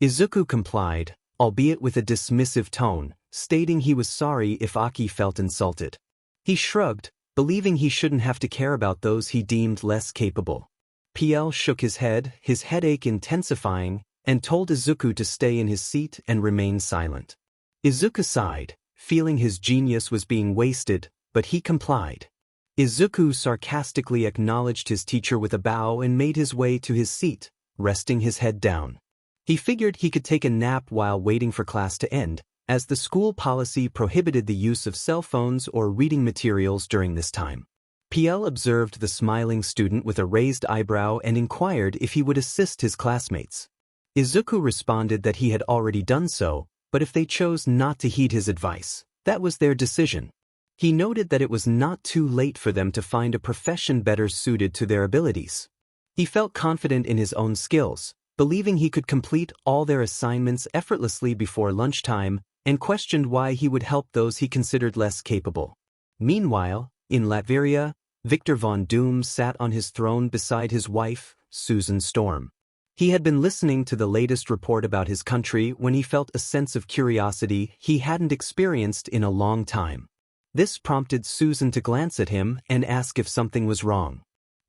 Izuku complied, albeit with a dismissive tone, stating he was sorry if Aki felt insulted. He shrugged, believing he shouldn't have to care about those he deemed less capable. 𝗵 shook his head, his headache intensifying, and told Izuku to stay in his seat and remain silent. Izuku sighed, feeling his genius was being wasted, but he complied. Izuku sarcastically acknowledged his teacher with a bow and made his way to his seat, resting his head down. He figured he could take a nap while waiting for class to end, as the school policy prohibited the use of cell phones or reading materials during this time. 𝗵 observed the smiling student with a raised eyebrow and inquired if he would assist his classmates. Izuku responded that he had already done so, but if they chose not to heed his advice, that was their decision. He noted that it was not too late for them to find a profession better suited to their abilities. He felt confident in his own skills, believing he could complete all their assignments effortlessly before lunchtime, and questioned why he would help those he considered less capable. Meanwhile, in Latveria, Victor von Doom sat on his throne beside his wife, Susan Storm. He had been listening to the latest report about his country when he felt a sense of curiosity he hadn't experienced in a long time. This prompted Susan to glance at him and ask if something was wrong.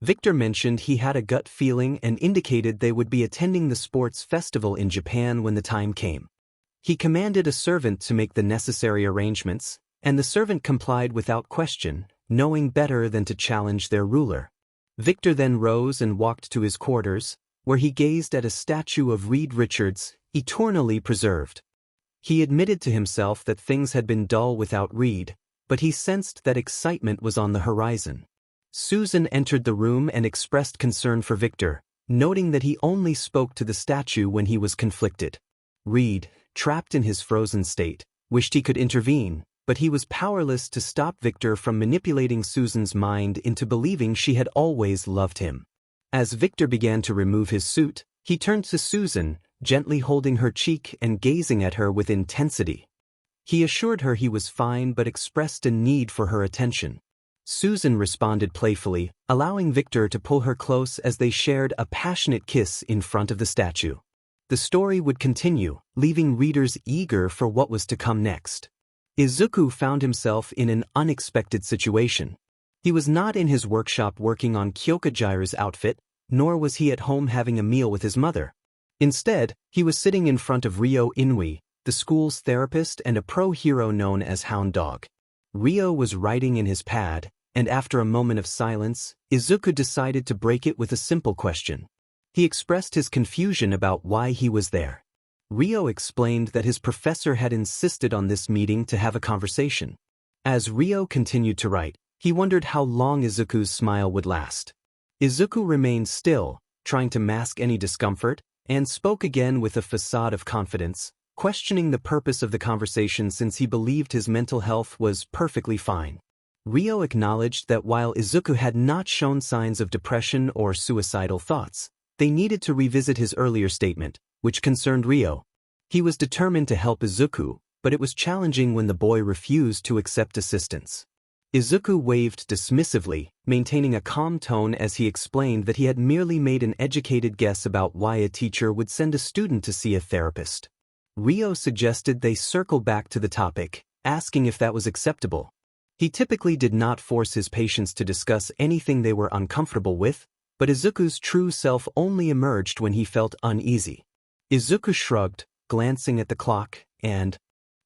Victor mentioned he had a gut feeling and indicated they would be attending the sports festival in Japan when the time came. He commanded a servant to make the necessary arrangements, and the servant complied without question, knowing better than to challenge their ruler. Victor then rose and walked to his quarters, where he gazed at a statue of Reed Richards, eternally preserved. He admitted to himself that things had been dull without Reed, but he sensed that excitement was on the horizon. Susan entered the room and expressed concern for Victor, noting that he only spoke to the statue when he was conflicted. Reed, trapped in his frozen state, wished he could intervene, but he was powerless to stop Victor from manipulating Susan's mind into believing she had always loved him. As Victor began to remove his suit, he turned to Susan, gently holding her cheek and gazing at her with intensity. He assured her he was fine but expressed a need for her attention. Susan responded playfully, allowing Victor to pull her close as they shared a passionate kiss in front of the statue. The story would continue, leaving readers eager for what was to come next. Izuku found himself in an unexpected situation. He was not in his workshop working on Kyokajire's outfit, nor was he at home having a meal with his mother. Instead, he was sitting in front of Ryo Inui, the school's therapist and a pro hero known as Hound Dog. Ryo was writing in his pad, and after a moment of silence, Izuku decided to break it with a simple question. He expressed his confusion about why he was there. Ryo explained that his professor had insisted on this meeting to have a conversation. As Ryo continued to write, he wondered how long Izuku's smile would last. Izuku remained still, trying to mask any discomfort, and spoke again with a facade of confidence, questioning the purpose of the conversation since he believed his mental health was perfectly fine. Ryo acknowledged that while Izuku had not shown signs of depression or suicidal thoughts, they needed to revisit his earlier statement, which concerned Ryo. He was determined to help Izuku, but it was challenging when the boy refused to accept assistance. Izuku waved dismissively, maintaining a calm tone as he explained that he had merely made an educated guess about why a teacher would send a student to see a therapist. Ryo suggested they circle back to the topic, asking if that was acceptable. He typically did not force his patients to discuss anything they were uncomfortable with, but Izuku's true self only emerged when he felt uneasy. Izuku shrugged, glancing at the clock, and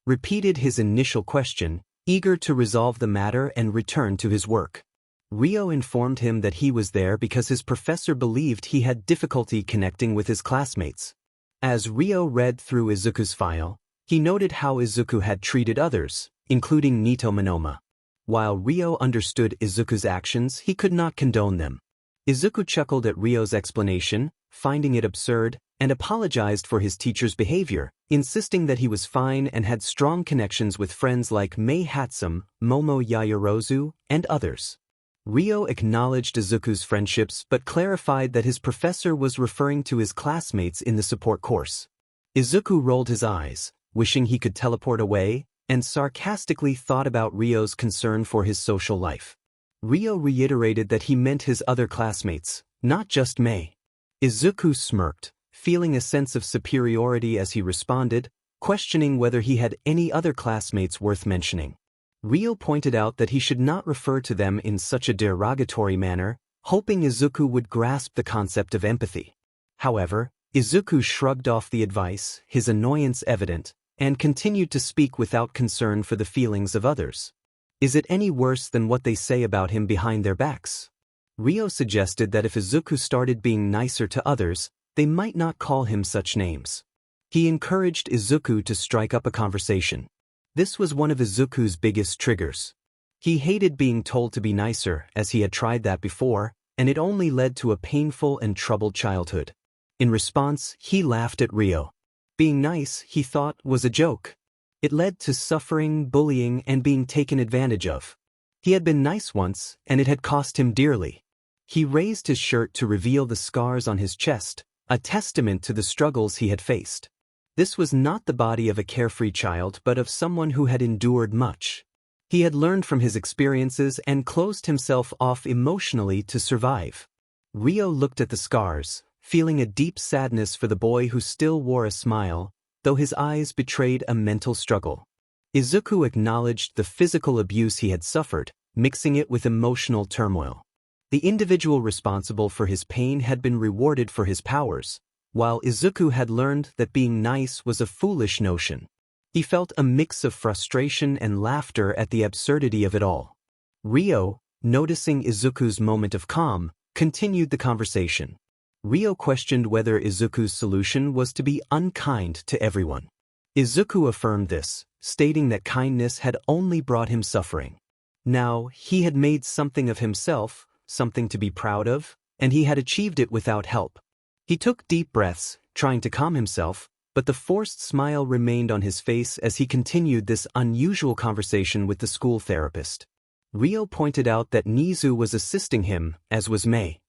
repeated his initial question, eager to resolve the matter and return to his work. Ryo informed him that he was there because his professor believed he had difficulty connecting with his classmates. As Ryo read through Izuku's file, he noted how Izuku had treated others, including Nito Monoma. While Ryo understood Izuku's actions, he could not condone them. Izuku chuckled at Ryo's explanation, finding it absurd, and apologized for his teacher's behavior, insisting that he was fine and had strong connections with friends like Mei Hatsum, Momo Yaoyorozu, and others. Ryo acknowledged Izuku's friendships but clarified that his professor was referring to his classmates in the support course. Izuku rolled his eyes, wishing he could teleport away, and sarcastically thought about Ryo's concern for his social life. Ryo reiterated that he meant his other classmates, not just Mei. Izuku smirked, feeling a sense of superiority as he responded, questioning whether he had any other classmates worth mentioning. Ryo pointed out that he should not refer to them in such a derogatory manner, hoping Izuku would grasp the concept of empathy. However, Izuku shrugged off the advice, his annoyance evident, and continued to speak without concern for the feelings of others. Is it any worse than what they say about him behind their backs? Ryo suggested that if Izuku started being nicer to others, they might not call him such names. He encouraged Izuku to strike up a conversation. This was one of Izuku's biggest triggers. He hated being told to be nicer, as he had tried that before, and it only led to a painful and troubled childhood. In response, he laughed at Ryo. Being nice, he thought, was a joke. It led to suffering, bullying, and being taken advantage of. He had been nice once, and it had cost him dearly. He raised his shirt to reveal the scars on his chest, a testament to the struggles he had faced. This was not the body of a carefree child but of someone who had endured much. He had learned from his experiences and closed himself off emotionally to survive. Ryo looked at the scars, feeling a deep sadness for the boy who still wore a smile, though his eyes betrayed a mental struggle. Izuku acknowledged the physical abuse he had suffered, mixing it with emotional turmoil. The individual responsible for his pain had been rewarded for his powers, while Izuku had learned that being nice was a foolish notion. He felt a mix of frustration and laughter at the absurdity of it all. Ryo, noticing Izuku's moment of calm, continued the conversation. Ryo questioned whether Izuku's solution was to be unkind to everyone. Izuku affirmed this, stating that kindness had only brought him suffering. Now, he had made something of himself, something to be proud of, and he had achieved it without help. He took deep breaths, trying to calm himself, but the forced smile remained on his face as he continued this unusual conversation with the school therapist. Ryo pointed out that Nizu was assisting him, as was Mei.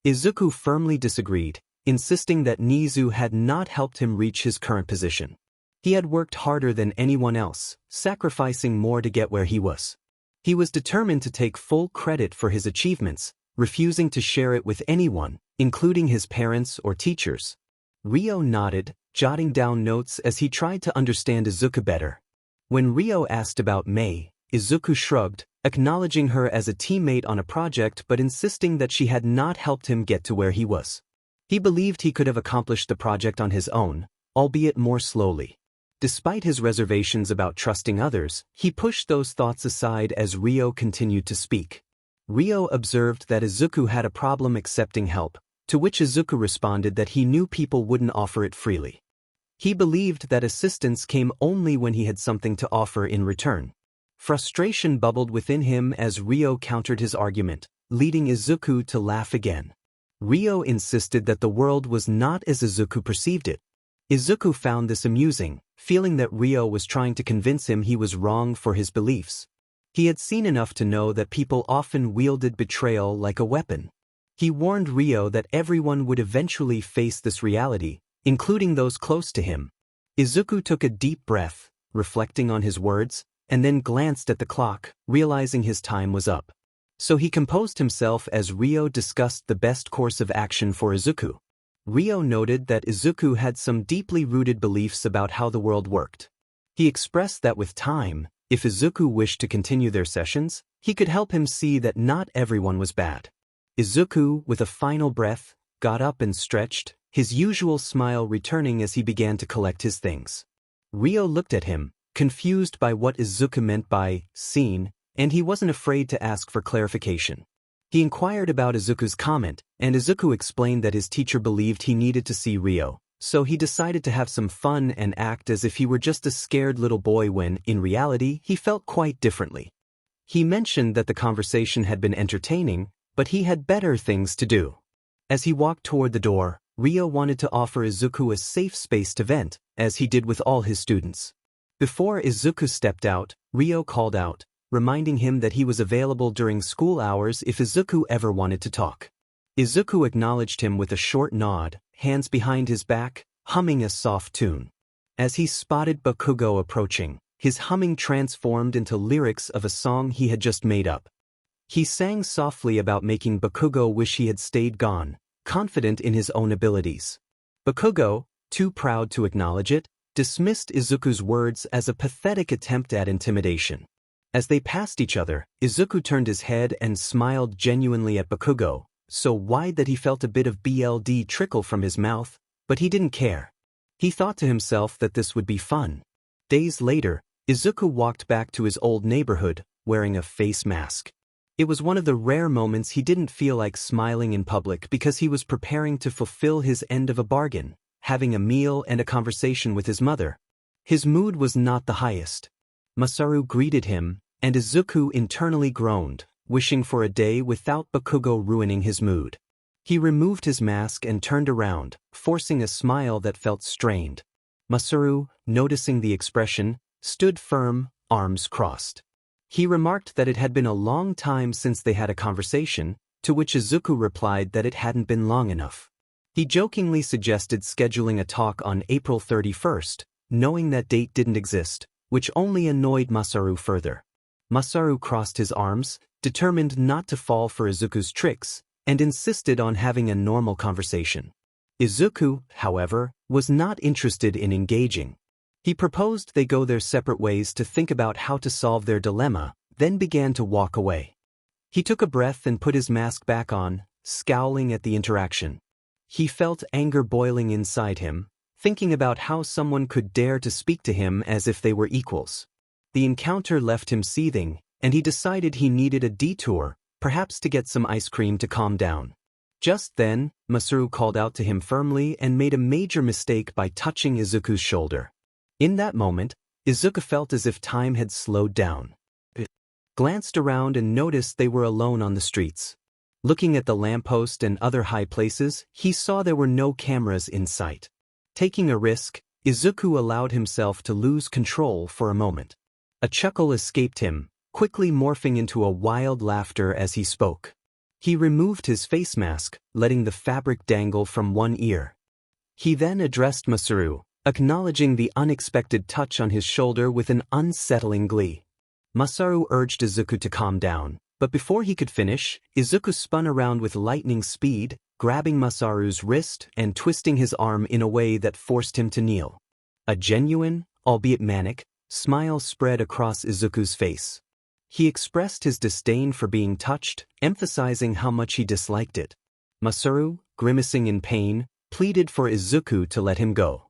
Izuku firmly disagreed, insisting that Nizu had not helped him reach his current position. He had worked harder than anyone else, sacrificing more to get where he was. He was determined to take full credit for his achievements, refusing to share it with anyone, including his parents or teachers. Ryo nodded, jotting down notes as he tried to understand Izuku better. When Ryo asked about Mei, Izuku shrugged, acknowledging her as a teammate on a project but insisting that she had not helped him get to where he was. He believed he could have accomplished the project on his own, albeit more slowly. Despite his reservations about trusting others, he pushed those thoughts aside as Ryo continued to speak. Ryo observed that Izuku had a problem accepting help, to which Izuku responded that he knew people wouldn't offer it freely. He believed that assistance came only when he had something to offer in return. Frustration bubbled within him as Ryo countered his argument, leading Izuku to laugh again. Ryo insisted that the world was not as Izuku perceived it. Izuku found this amusing, feeling that Ryo was trying to convince him he was wrong for his beliefs. He had seen enough to know that people often wielded betrayal like a weapon. He warned Ryo that everyone would eventually face this reality, including those close to him. Izuku took a deep breath, reflecting on his words, and then glanced at the clock, realizing his time was up. So he composed himself as Ryo discussed the best course of action for Izuku. Ryo noted that Izuku had some deeply rooted beliefs about how the world worked. He expressed that with time, if Izuku wished to continue their sessions, he could help him see that not everyone was bad. Izuku, with a final breath, got up and stretched, his usual smile returning as he began to collect his things. Ryo looked at him, confused by what Izuku meant by "seen," and he wasn't afraid to ask for clarification. He inquired about Izuku's comment, and Izuku explained that his teacher believed he needed to see Ryo, so he decided to have some fun and act as if he were just a scared little boy when, in reality, he felt quite differently. He mentioned that the conversation had been entertaining, but he had better things to do. As he walked toward the door, Ryo wanted to offer Izuku a safe space to vent, as he did with all his students. Before Izuku stepped out, Ryo called out, reminding him that he was available during school hours if Izuku ever wanted to talk. Izuku acknowledged him with a short nod, hands behind his back, humming a soft tune. As he spotted Bakugo approaching, his humming transformed into lyrics of a song he had just made up. He sang softly about making Bakugo wish he had stayed gone, confident in his own abilities. Bakugo, too proud to acknowledge it, dismissed Izuku's words as a pathetic attempt at intimidation. As they passed each other, Izuku turned his head and smiled genuinely at Bakugo, so wide that he felt a bit of blood trickle from his mouth, but he didn't care. He thought to himself that this would be fun. Days later, Izuku walked back to his old neighborhood, wearing a face mask. It was one of the rare moments he didn't feel like smiling in public because he was preparing to fulfill his end of a bargain, having a meal and a conversation with his mother. His mood was not the highest. Masaru greeted him, and Izuku internally groaned, wishing for a day without Bakugo ruining his mood. He removed his mask and turned around, forcing a smile that felt strained. Masaru, noticing the expression, stood firm, arms crossed. He remarked that it had been a long time since they had a conversation, to which Izuku replied that it hadn't been long enough. He jokingly suggested scheduling a talk on April 31st, knowing that date didn't exist, which only annoyed Masaru further. Masaru crossed his arms, determined not to fall for Izuku's tricks, and insisted on having a normal conversation. Izuku, however, was not interested in engaging. He proposed they go their separate ways to think about how to solve their dilemma, then began to walk away. He took a breath and put his mask back on, scowling at the interaction. He felt anger boiling inside him, thinking about how someone could dare to speak to him as if they were equals. The encounter left him seething, and he decided he needed a detour, perhaps to get some ice cream to calm down. Just then, Masaru called out to him firmly and made a major mistake by touching Izuku's shoulder. In that moment, Izuku felt as if time had slowed down. He glanced around and noticed they were alone on the streets. Looking at the lamppost and other high places, he saw there were no cameras in sight. Taking a risk, Izuku allowed himself to lose control for a moment. A chuckle escaped him, quickly morphing into a wild laughter as he spoke. He removed his face mask, letting the fabric dangle from one ear. He then addressed Masaru, acknowledging the unexpected touch on his shoulder with an unsettling glee. Masaru urged Izuku to calm down, but before he could finish, Izuku spun around with lightning speed, grabbing Masaru's wrist and twisting his arm in a way that forced him to kneel. A genuine, albeit manic, smile spread across Izuku's face. He expressed his disdain for being touched, emphasizing how much he disliked it. Masaru, grimacing in pain, pleaded for Izuku to let him go.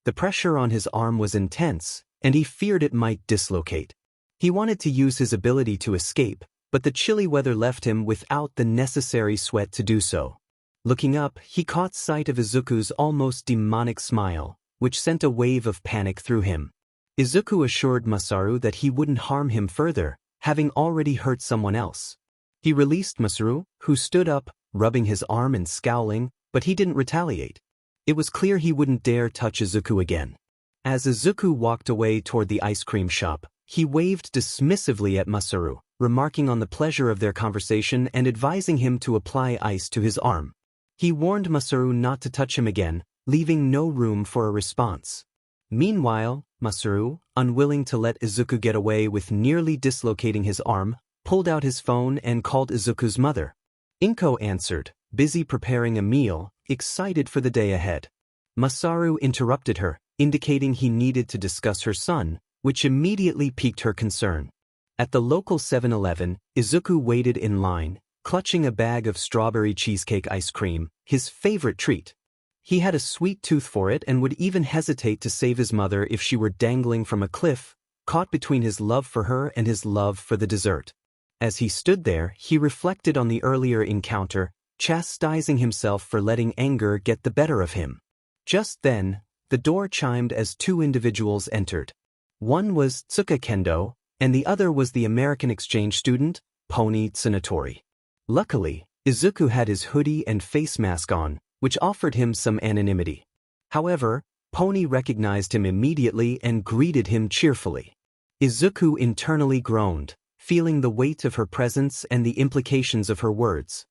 The pressure on his arm was intense, and he feared it might dislocate. He wanted to use his ability to escape, but the chilly weather left him without the necessary sweat to do so. Looking up, he caught sight of Izuku's almost demonic smile, which sent a wave of panic through him. Izuku assured Masaru that he wouldn't harm him further, having already hurt someone else. He released Masaru, who stood up, rubbing his arm and scowling, but he didn't retaliate. It was clear he wouldn't dare touch Izuku again. As Izuku walked away toward the ice cream shop, he waved dismissively at Masaru, remarking on the pleasure of their conversation and advising him to apply ice to his arm. He warned Masaru not to touch him again, leaving no room for a response. Meanwhile, Masaru, unwilling to let Izuku get away with nearly dislocating his arm, pulled out his phone and called Izuku's mother. Inko answered, busy preparing a meal, excited for the day ahead. Masaru interrupted her, indicating he needed to discuss her son, which immediately piqued her concern. At the local 7-Eleven, Izuku waited in line, clutching a bag of strawberry cheesecake ice cream, his favorite treat. He had a sweet tooth for it and would even hesitate to save his mother if she were dangling from a cliff, caught between his love for her and his love for the dessert. As he stood there, he reflected on the earlier encounter, chastising himself for letting anger get the better of him. Just then, the door chimed as two individuals entered. One was Tsuka Kendo, and the other was the American exchange student, Pony Tsunatori. Luckily, Izuku had his hoodie and face mask on, which offered him some anonymity. However, Pony recognized him immediately and greeted him cheerfully. Izuku internally groaned, feeling the weight of her presence and the implications of her words.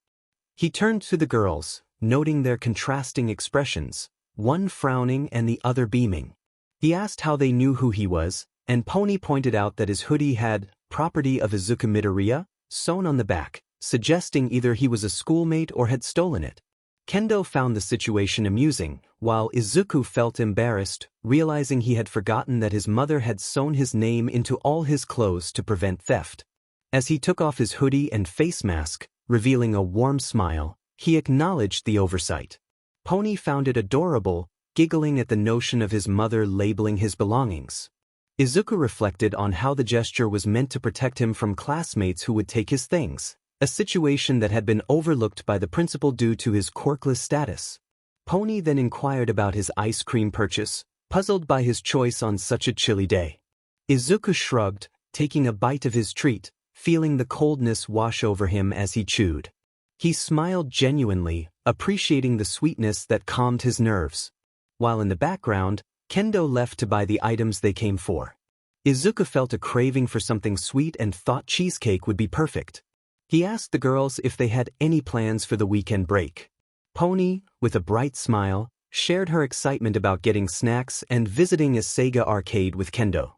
He turned to the girls, noting their contrasting expressions, one frowning and the other beaming. He asked how they knew who he was, and Pony pointed out that his hoodie had "property of Izuku Midoriya" sewn on the back, suggesting either he was a schoolmate or had stolen it. Kendo found the situation amusing, while Izuku felt embarrassed, realizing he had forgotten that his mother had sewn his name into all his clothes to prevent theft. As he took off his hoodie and face mask, revealing a warm smile, he acknowledged the oversight. Pony found it adorable, giggling at the notion of his mother labeling his belongings. Izuku reflected on how the gesture was meant to protect him from classmates who would take his things, a situation that had been overlooked by the principal due to his quirkless status. Pony then inquired about his ice cream purchase, puzzled by his choice on such a chilly day. Izuku shrugged, taking a bite of his treat, feeling the coldness wash over him as he chewed. He smiled genuinely, appreciating the sweetness that calmed his nerves. While in the background, Kendo left to buy the items they came for. Izuku felt a craving for something sweet and thought cheesecake would be perfect. He asked the girls if they had any plans for the weekend break. Pony, with a bright smile, shared her excitement about getting snacks and visiting a Sega arcade with Kendo.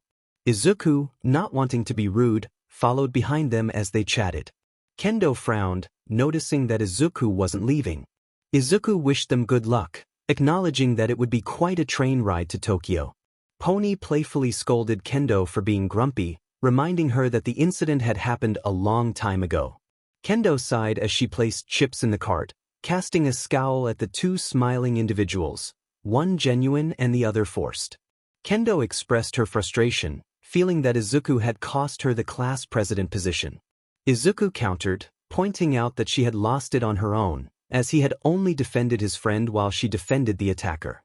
Izuku, not wanting to be rude, followed behind them as they chatted. Kendo frowned, noticing that Izuku wasn't leaving. Izuku wished them good luck, acknowledging that it would be quite a train ride to Tokyo. Pony playfully scolded Kendo for being grumpy, reminding her that the incident had happened a long time ago. Kendo sighed as she placed chips in the cart, casting a scowl at the two smiling individuals, one genuine and the other forced. Kendo expressed her frustration, feeling that Izuku had cost her the class president position. Izuku countered, pointing out that she had lost it on her own, as he had only defended his friend while she defended the attacker.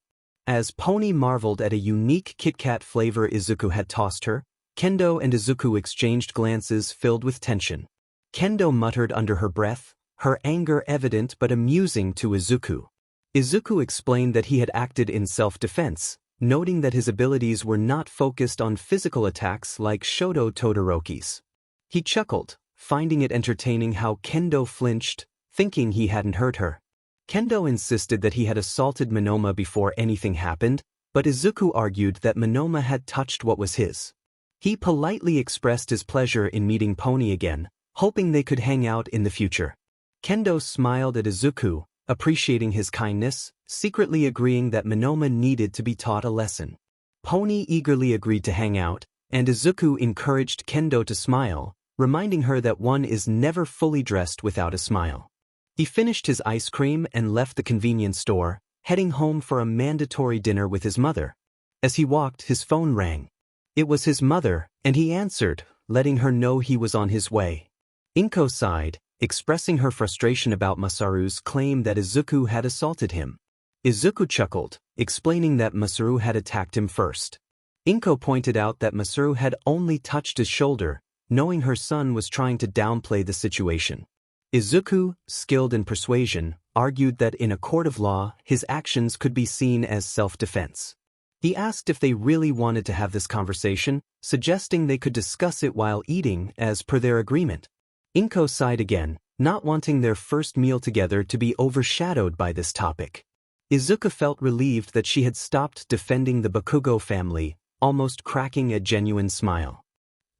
As Pony marveled at a unique Kit Kat flavor Izuku had tossed her, Kendo and Izuku exchanged glances filled with tension. Kendo muttered under her breath, her anger evident but amusing to Izuku. Izuku explained that he had acted in self-defense, noting that his abilities were not focused on physical attacks like Shoto Todoroki's. He chuckled, finding it entertaining how Kendo flinched, thinking he hadn't hurt her. Kendo insisted that he had assaulted Monoma before anything happened, but Izuku argued that Monoma had touched what was his. He politely expressed his pleasure in meeting Pony again, hoping they could hang out in the future. Kendo smiled at Izuku, appreciating his kindness, secretly agreeing that Monoma needed to be taught a lesson. Pony eagerly agreed to hang out, and Izuku encouraged Kendo to smile, reminding her that one is never fully dressed without a smile. He finished his ice cream and left the convenience store, heading home for a mandatory dinner with his mother. As he walked, his phone rang. It was his mother, and he answered, letting her know he was on his way. 𝗂𝐭 sighed, expressing her frustration about Masaru's claim that Izuku had assaulted him. Izuku chuckled, explaining that Masaru had attacked him first. 𝗂𝐭 pointed out that Masaru had only touched his shoulder, knowing her son was trying to downplay the situation. Izuku, skilled in persuasion, argued that in a court of law, his actions could be seen as self-defense. He asked if they really wanted to have this conversation, suggesting they could discuss it while eating as per their agreement. 𝗂𝐭 sighed again, not wanting their first meal together to be overshadowed by this topic. Izuku felt relieved that she had stopped defending the Bakugo family, almost cracking a genuine smile.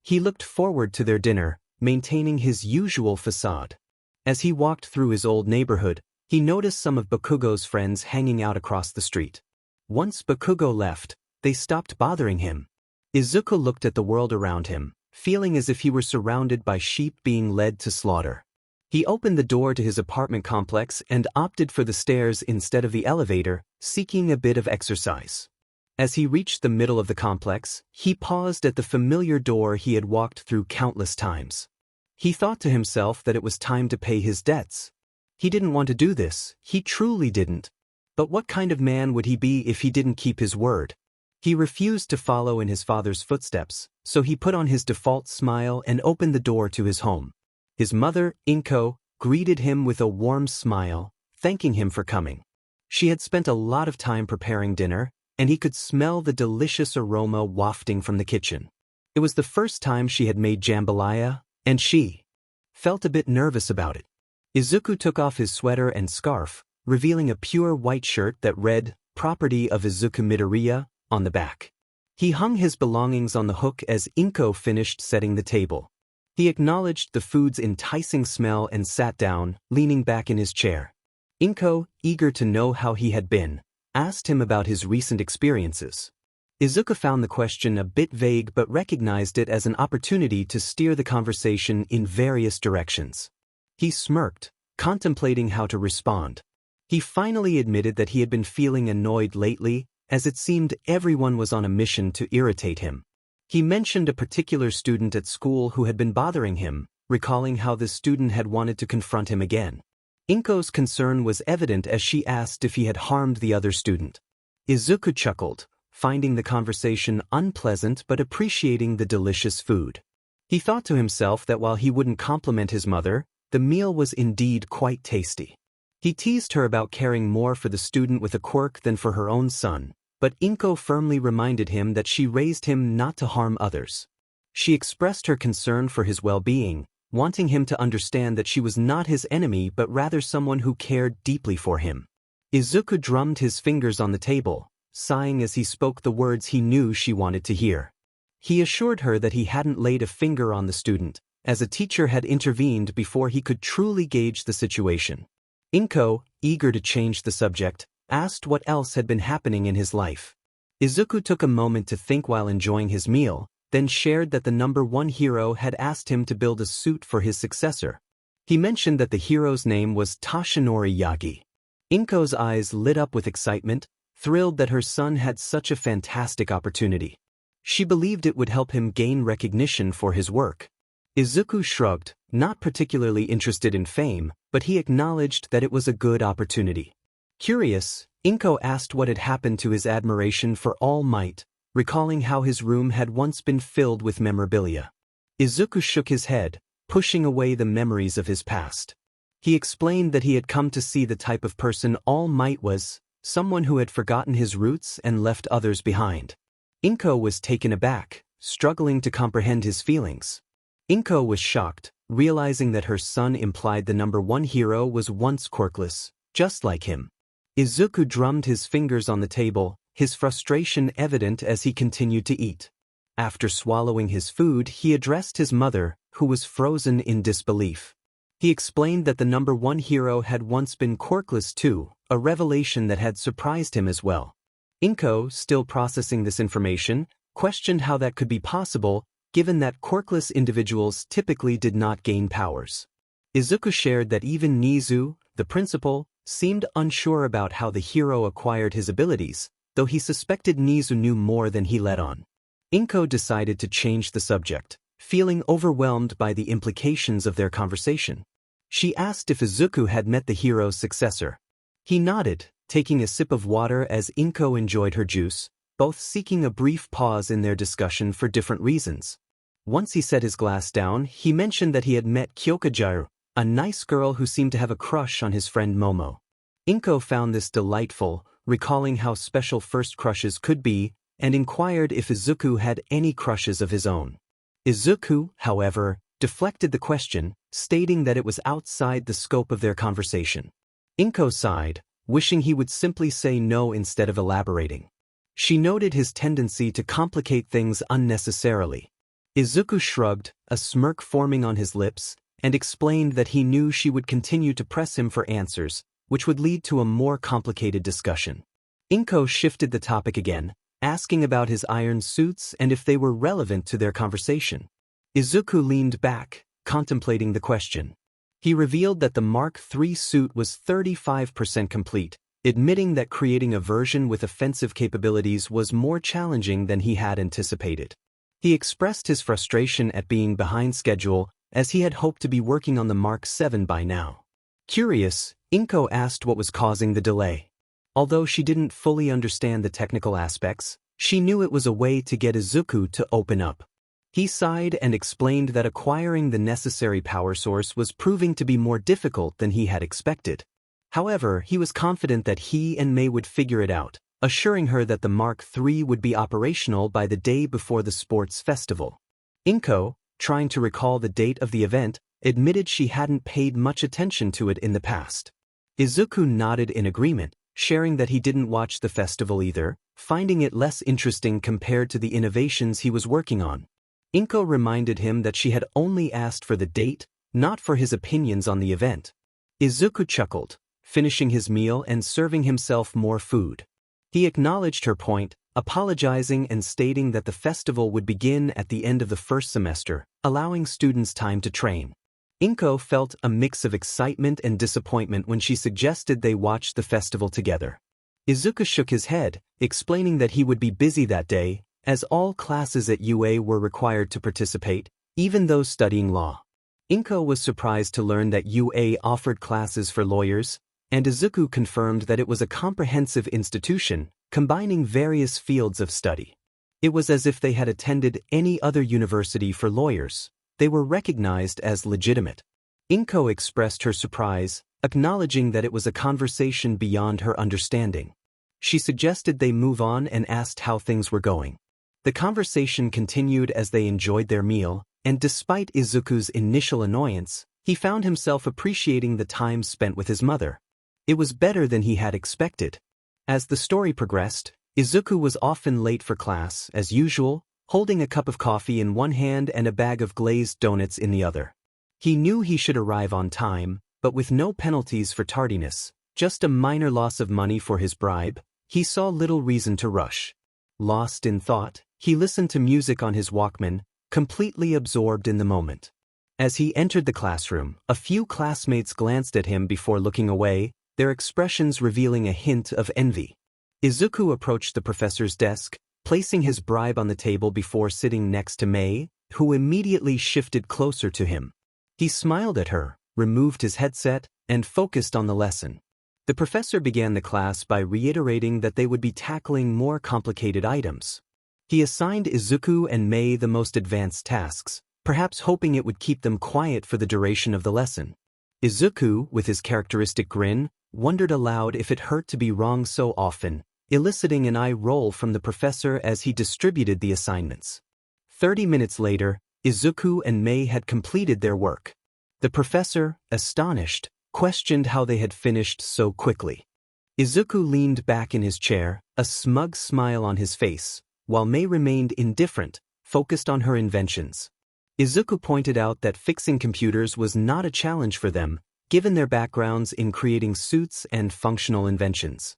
He looked forward to their dinner, maintaining his usual facade. As he walked through his old neighborhood, he noticed some of Bakugo's friends hanging out across the street. Once Bakugo left, they stopped bothering him. Izuku looked at the world around him, feeling as if he were surrounded by sheep being led to slaughter. He opened the door to his apartment complex and opted for the stairs instead of the elevator, seeking a bit of exercise. As he reached the middle of the complex, he paused at the familiar door he had walked through countless times. He thought to himself that it was time to pay his debts. He didn't want to do this, he truly didn't. But what kind of man would he be if he didn't keep his word? He refused to follow in his father's footsteps, so he put on his default smile and opened the door to his home. His mother, 𝗂𝐭, greeted him with a warm smile, thanking him for coming. She had spent a lot of time preparing dinner, and he could smell the delicious aroma wafting from the kitchen. It was the first time she had made jambalaya, and she felt a bit nervous about it. Izuku took off his sweater and scarf, revealing a pure white shirt that read, "Property of Izuku Midoriya," on the back. He hung his belongings on the hook as 𝗂𝐭 finished setting the table. He acknowledged the food's enticing smell and sat down, leaning back in his chair. 𝗂𝐭, eager to know how he had been, asked him about his recent experiences. Izuku found the question a bit vague but recognized it as an opportunity to steer the conversation in various directions. He smirked, contemplating how to respond. He finally admitted that he had been feeling annoyed lately, as it seemed everyone was on a mission to irritate him. He mentioned a particular student at school who had been bothering him, recalling how this student had wanted to confront him again. 𝗂𝐭's concern was evident as she asked if he had harmed the other student. Izuku chuckled, finding the conversation unpleasant but appreciating the delicious food. He thought to himself that while he wouldn't compliment his mother, the meal was indeed quite tasty. He teased her about caring more for the student with a quirk than for her own son, but 𝗂𝐭 firmly reminded him that she raised him not to harm others. She expressed her concern for his well-being, wanting him to understand that she was not his enemy but rather someone who cared deeply for him. Izuku drummed his fingers on the table, sighing as he spoke the words he knew she wanted to hear. He assured her that he hadn't laid a finger on the student, as a teacher had intervened before he could truly gauge the situation. 𝗂𝐭, eager to change the subject, asked what else had been happening in his life. Izuku took a moment to think while enjoying his meal, then shared that the #1 hero had asked him to build a suit for his successor. He mentioned that the hero's name was Toshinori Yagi. 𝗂𝐭's eyes lit up with excitement, thrilled that her son had such a fantastic opportunity. She believed it would help him gain recognition for his work. Izuku shrugged, not particularly interested in fame, but he acknowledged that it was a good opportunity. Curious, 𝐒𝐭 asked what had happened to his admiration for All Might, recalling how his room had once been filled with memorabilia. Izuku shook his head, pushing away the memories of his past. He explained that he had come to see the type of person All Might was, someone who had forgotten his roots and left others behind. 𝗏𝐭 was taken aback, struggling to comprehend his feelings. 𝗏𝐭 was shocked, realizing that her son implied the number one hero was once quirkless, just like him. Izuku drummed his fingers on the table, his frustration evident as he continued to eat. After swallowing his food, he addressed his mother, who was frozen in disbelief. He explained that the number one hero had once been quirkless too, a revelation that had surprised him as well. 𝗏𝐭, still processing this information, questioned how that could be possible, given that quirkless individuals typically did not gain powers. Izuku shared that even Nizu, the principal, seemed unsure about how the hero acquired his abilities, though he suspected Nizu knew more than he let on. 𝗏𝐭 decided to change the subject, feeling overwhelmed by the implications of their conversation. She asked if Izuku had met the hero's successor. He nodded, taking a sip of water as 𝗏𝐭 enjoyed her juice, both seeking a brief pause in their discussion for different reasons. Once he set his glass down, he mentioned that he had met 𝗘𝐁𝐵𝐺, a nice girl who seemed to have a crush on his friend Momo. 𝗏𝐭 found this delightful, recalling how special first crushes could be, and inquired if Izuku had any crushes of his own. Izuku, however, deflected the question, stating that it was outside the scope of their conversation. 𝗏𝐭 sighed, wishing he would simply say no instead of elaborating. She noted his tendency to complicate things unnecessarily. Izuku shrugged, a smirk forming on his lips, and explained that he knew she would continue to press him for answers, which would lead to a more complicated discussion. 𝗏𝐭 shifted the topic again, asking about his iron suits and if they were relevant to their conversation. Izuku leaned back, contemplating the question. He revealed that the Mark III suit was 35% complete, admitting that creating a version with offensive capabilities was more challenging than he had anticipated. He expressed his frustration at being behind schedule, as he had hoped to be working on the Mark VII by now. Curious, 𝗏𝐭 asked what was causing the delay. Although she didn't fully understand the technical aspects, she knew it was a way to get Izuku to open up. He sighed and explained that acquiring the necessary power source was proving to be more difficult than he had expected. However, he was confident that he and May would figure it out, assuring her that the Mark III would be operational by the day before the sports festival. 𝗏𝐭, trying to recall the date of the event, admitted she hadn't paid much attention to it in the past. Izuku nodded in agreement, sharing that he didn't watch the festival either, finding it less interesting compared to the innovations he was working on. 𝗏𝐭 reminded him that she had only asked for the date, not for his opinions on the event. Izuku chuckled, finishing his meal and serving himself more food. He acknowledged her point, apologizing and stating that the festival would begin at the end of the first semester, allowing students time to train. 𝗏𝐭 felt a mix of excitement and disappointment when she suggested they watch the festival together. Izuku shook his head, explaining that he would be busy that day, as all classes at UA were required to participate, even those studying law. 𝗏𝐭 was surprised to learn that UA offered classes for lawyers, and Izuku confirmed that it was a comprehensive institution, combining various fields of study. It was as if they had attended any other university for lawyers. They were recognized as legitimate. 𝗏𝐭 expressed her surprise, acknowledging that it was a conversation beyond her understanding. She suggested they move on and asked how things were going. The conversation continued as they enjoyed their meal, and despite Izuku's initial annoyance, he found himself appreciating the time spent with his mother. It was better than he had expected. As the story progressed, Izuku was often late for class, as usual, holding a cup of coffee in one hand and a bag of glazed donuts in the other. He knew he should arrive on time, but with no penalties for tardiness, just a minor loss of money for his bribe, he saw little reason to rush. Lost in thought, he listened to music on his Walkman, completely absorbed in the moment. As he entered the classroom, a few classmates glanced at him before looking away, their expressions revealing a hint of envy. Izuku approached the professor's desk, placing his bribe on the table before sitting next to May, who immediately shifted closer to him. He smiled at her, removed his headset, and focused on the lesson. The professor began the class by reiterating that they would be tackling more complicated items. He assigned Izuku and Mei the most advanced tasks, perhaps hoping it would keep them quiet for the duration of the lesson. Izuku, with his characteristic grin, wondered aloud if it hurt to be wrong so often, eliciting an eye roll from the professor as he distributed the assignments. 30 minutes later, Izuku and Mei had completed their work. The professor, astonished, questioned how they had finished so quickly. Izuku leaned back in his chair, a smug smile on his face, while Mei remained indifferent, focused on her inventions. Izuku pointed out that fixing computers was not a challenge for them, given their backgrounds in creating suits and functional inventions.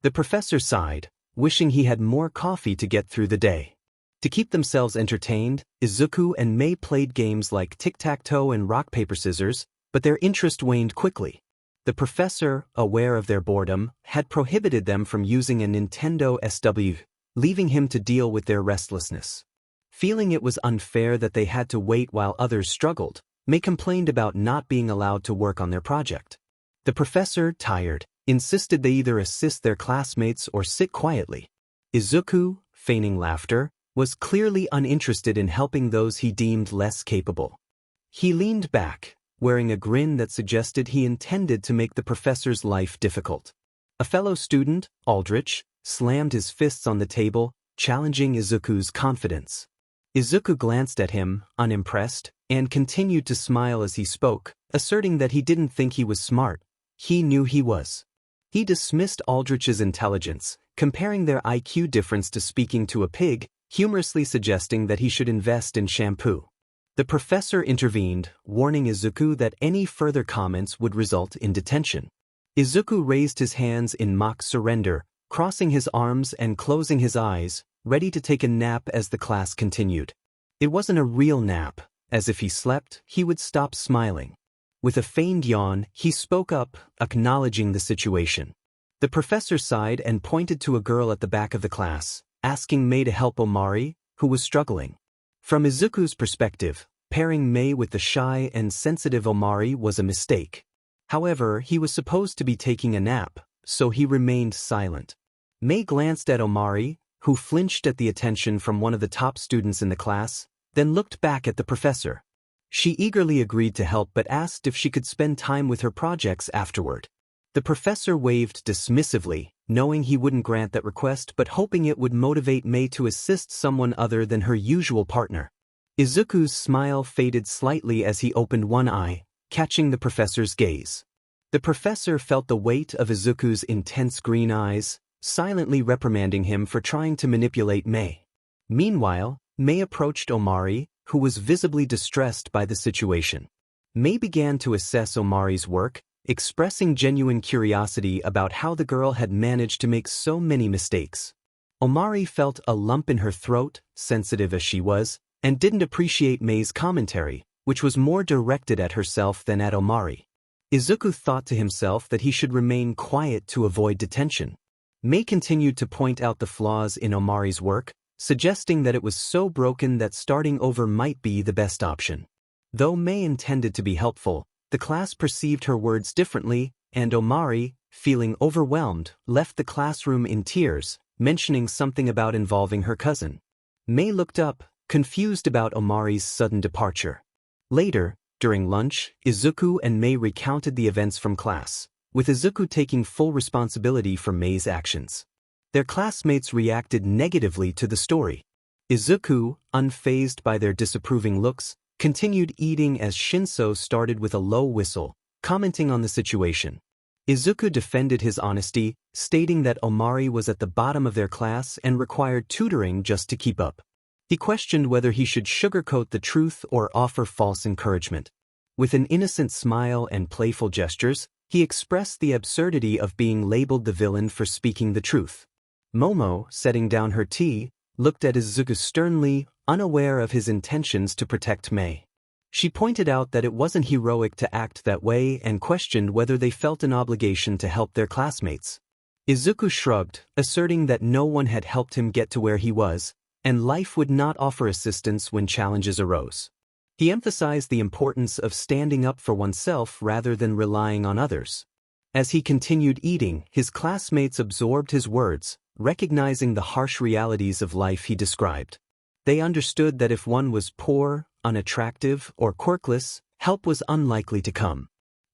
The professor sighed, wishing he had more coffee to get through the day. To keep themselves entertained, Izuku and Mei played games like tic-tac-toe and rock-paper-scissors, but their interest waned quickly. The professor, aware of their boredom, had prohibited them from using a Nintendo SW, leaving him to deal with their restlessness. Feeling it was unfair that they had to wait while others struggled, Mei complained about not being allowed to work on their project. The professor, tired, insisted they either assist their classmates or sit quietly. Izuku, feigning laughter, was clearly uninterested in helping those he deemed less capable. He leaned back, wearing a grin that suggested he intended to make the professor's life difficult. A fellow student, 𝗲𝗏𝗧𝗏, slammed his fists on the table, challenging Izuku's confidence. Izuku glanced at him, unimpressed, and continued to smile as he spoke, asserting that he didn't think he was smart. He knew he was. He dismissed 𝗲𝗏𝗧𝗏's intelligence, comparing their IQ difference to speaking to a pig, humorously suggesting that he should invest in shampoo. The professor intervened, warning Izuku that any further comments would result in detention. Izuku raised his hands in mock surrender, crossing his arms and closing his eyes, ready to take a nap as the class continued. It wasn't a real nap, as if he slept, he would stop smiling. With a feigned yawn, he spoke up, acknowledging the situation. The professor sighed and pointed to a girl at the back of the class, asking Mei to help 𝗲𝗏𝗄, who was struggling. From Izuku's perspective, pairing Mei with the shy and sensitive 𝗲𝗏𝗄 was a mistake. However, he was supposed to be taking a nap, so he remained silent. Mei glanced at 𝗲𝗏𝗄, who flinched at the attention from one of the top students in the class, then looked back at the professor. She eagerly agreed to help but asked if she could spend time with her projects afterward. The professor waved dismissively, knowing he wouldn't grant that request but hoping it would motivate Mei to assist someone other than her usual partner. Izuku's smile faded slightly as he opened one eye, catching the professor's gaze. The professor felt the weight of Izuku's intense green eyes, silently reprimanding him for trying to manipulate Mei. Meanwhile, Mei approached 𝗲𝗏𝗄, who was visibly distressed by the situation. Mei began to assess 𝗲𝗏𝗄's work, expressing genuine curiosity about how the girl had managed to make so many mistakes. 𝗲𝗏𝗄 felt a lump in her throat, sensitive as she was, and didn't appreciate Mei's commentary, which was more directed at herself than at 𝗲𝗏𝗄. Izuku thought to himself that he should remain quiet to avoid detention. Mei continued to point out the flaws in 𝗲𝗏𝗄's work, suggesting that it was so broken that starting over might be the best option. Though Mei intended to be helpful, the class perceived her words differently, and 𝗲𝗏𝗄, feeling overwhelmed, left the classroom in tears, mentioning something about involving her cousin. Mei looked up, confused about 𝗲𝗏𝗄's sudden departure. Later, during lunch, Izuku and Mei recounted the events from class, with Izuku taking full responsibility for Mei's actions. Their classmates reacted negatively to the story. Izuku, unfazed by their disapproving looks, continued eating as Shinso started with a low whistle, commenting on the situation. Izuku defended his honesty, stating that 𝗲𝗏𝗄 was at the bottom of their class and required tutoring just to keep up. He questioned whether he should sugarcoat the truth or offer false encouragement. With an innocent smile and playful gestures, he expressed the absurdity of being labeled the villain for speaking the truth. Momo, setting down her tea, looked at Izuku sternly, unaware of his intentions to protect Mei. She pointed out that it wasn't heroic to act that way and questioned whether they felt an obligation to help their classmates. Izuku shrugged, asserting that no one had helped him get to where he was, and life would not offer assistance when challenges arose. He emphasized the importance of standing up for oneself rather than relying on others. As he continued eating, his classmates absorbed his words, recognizing the harsh realities of life he described. They understood that if one was poor, unattractive, or quirkless, help was unlikely to come.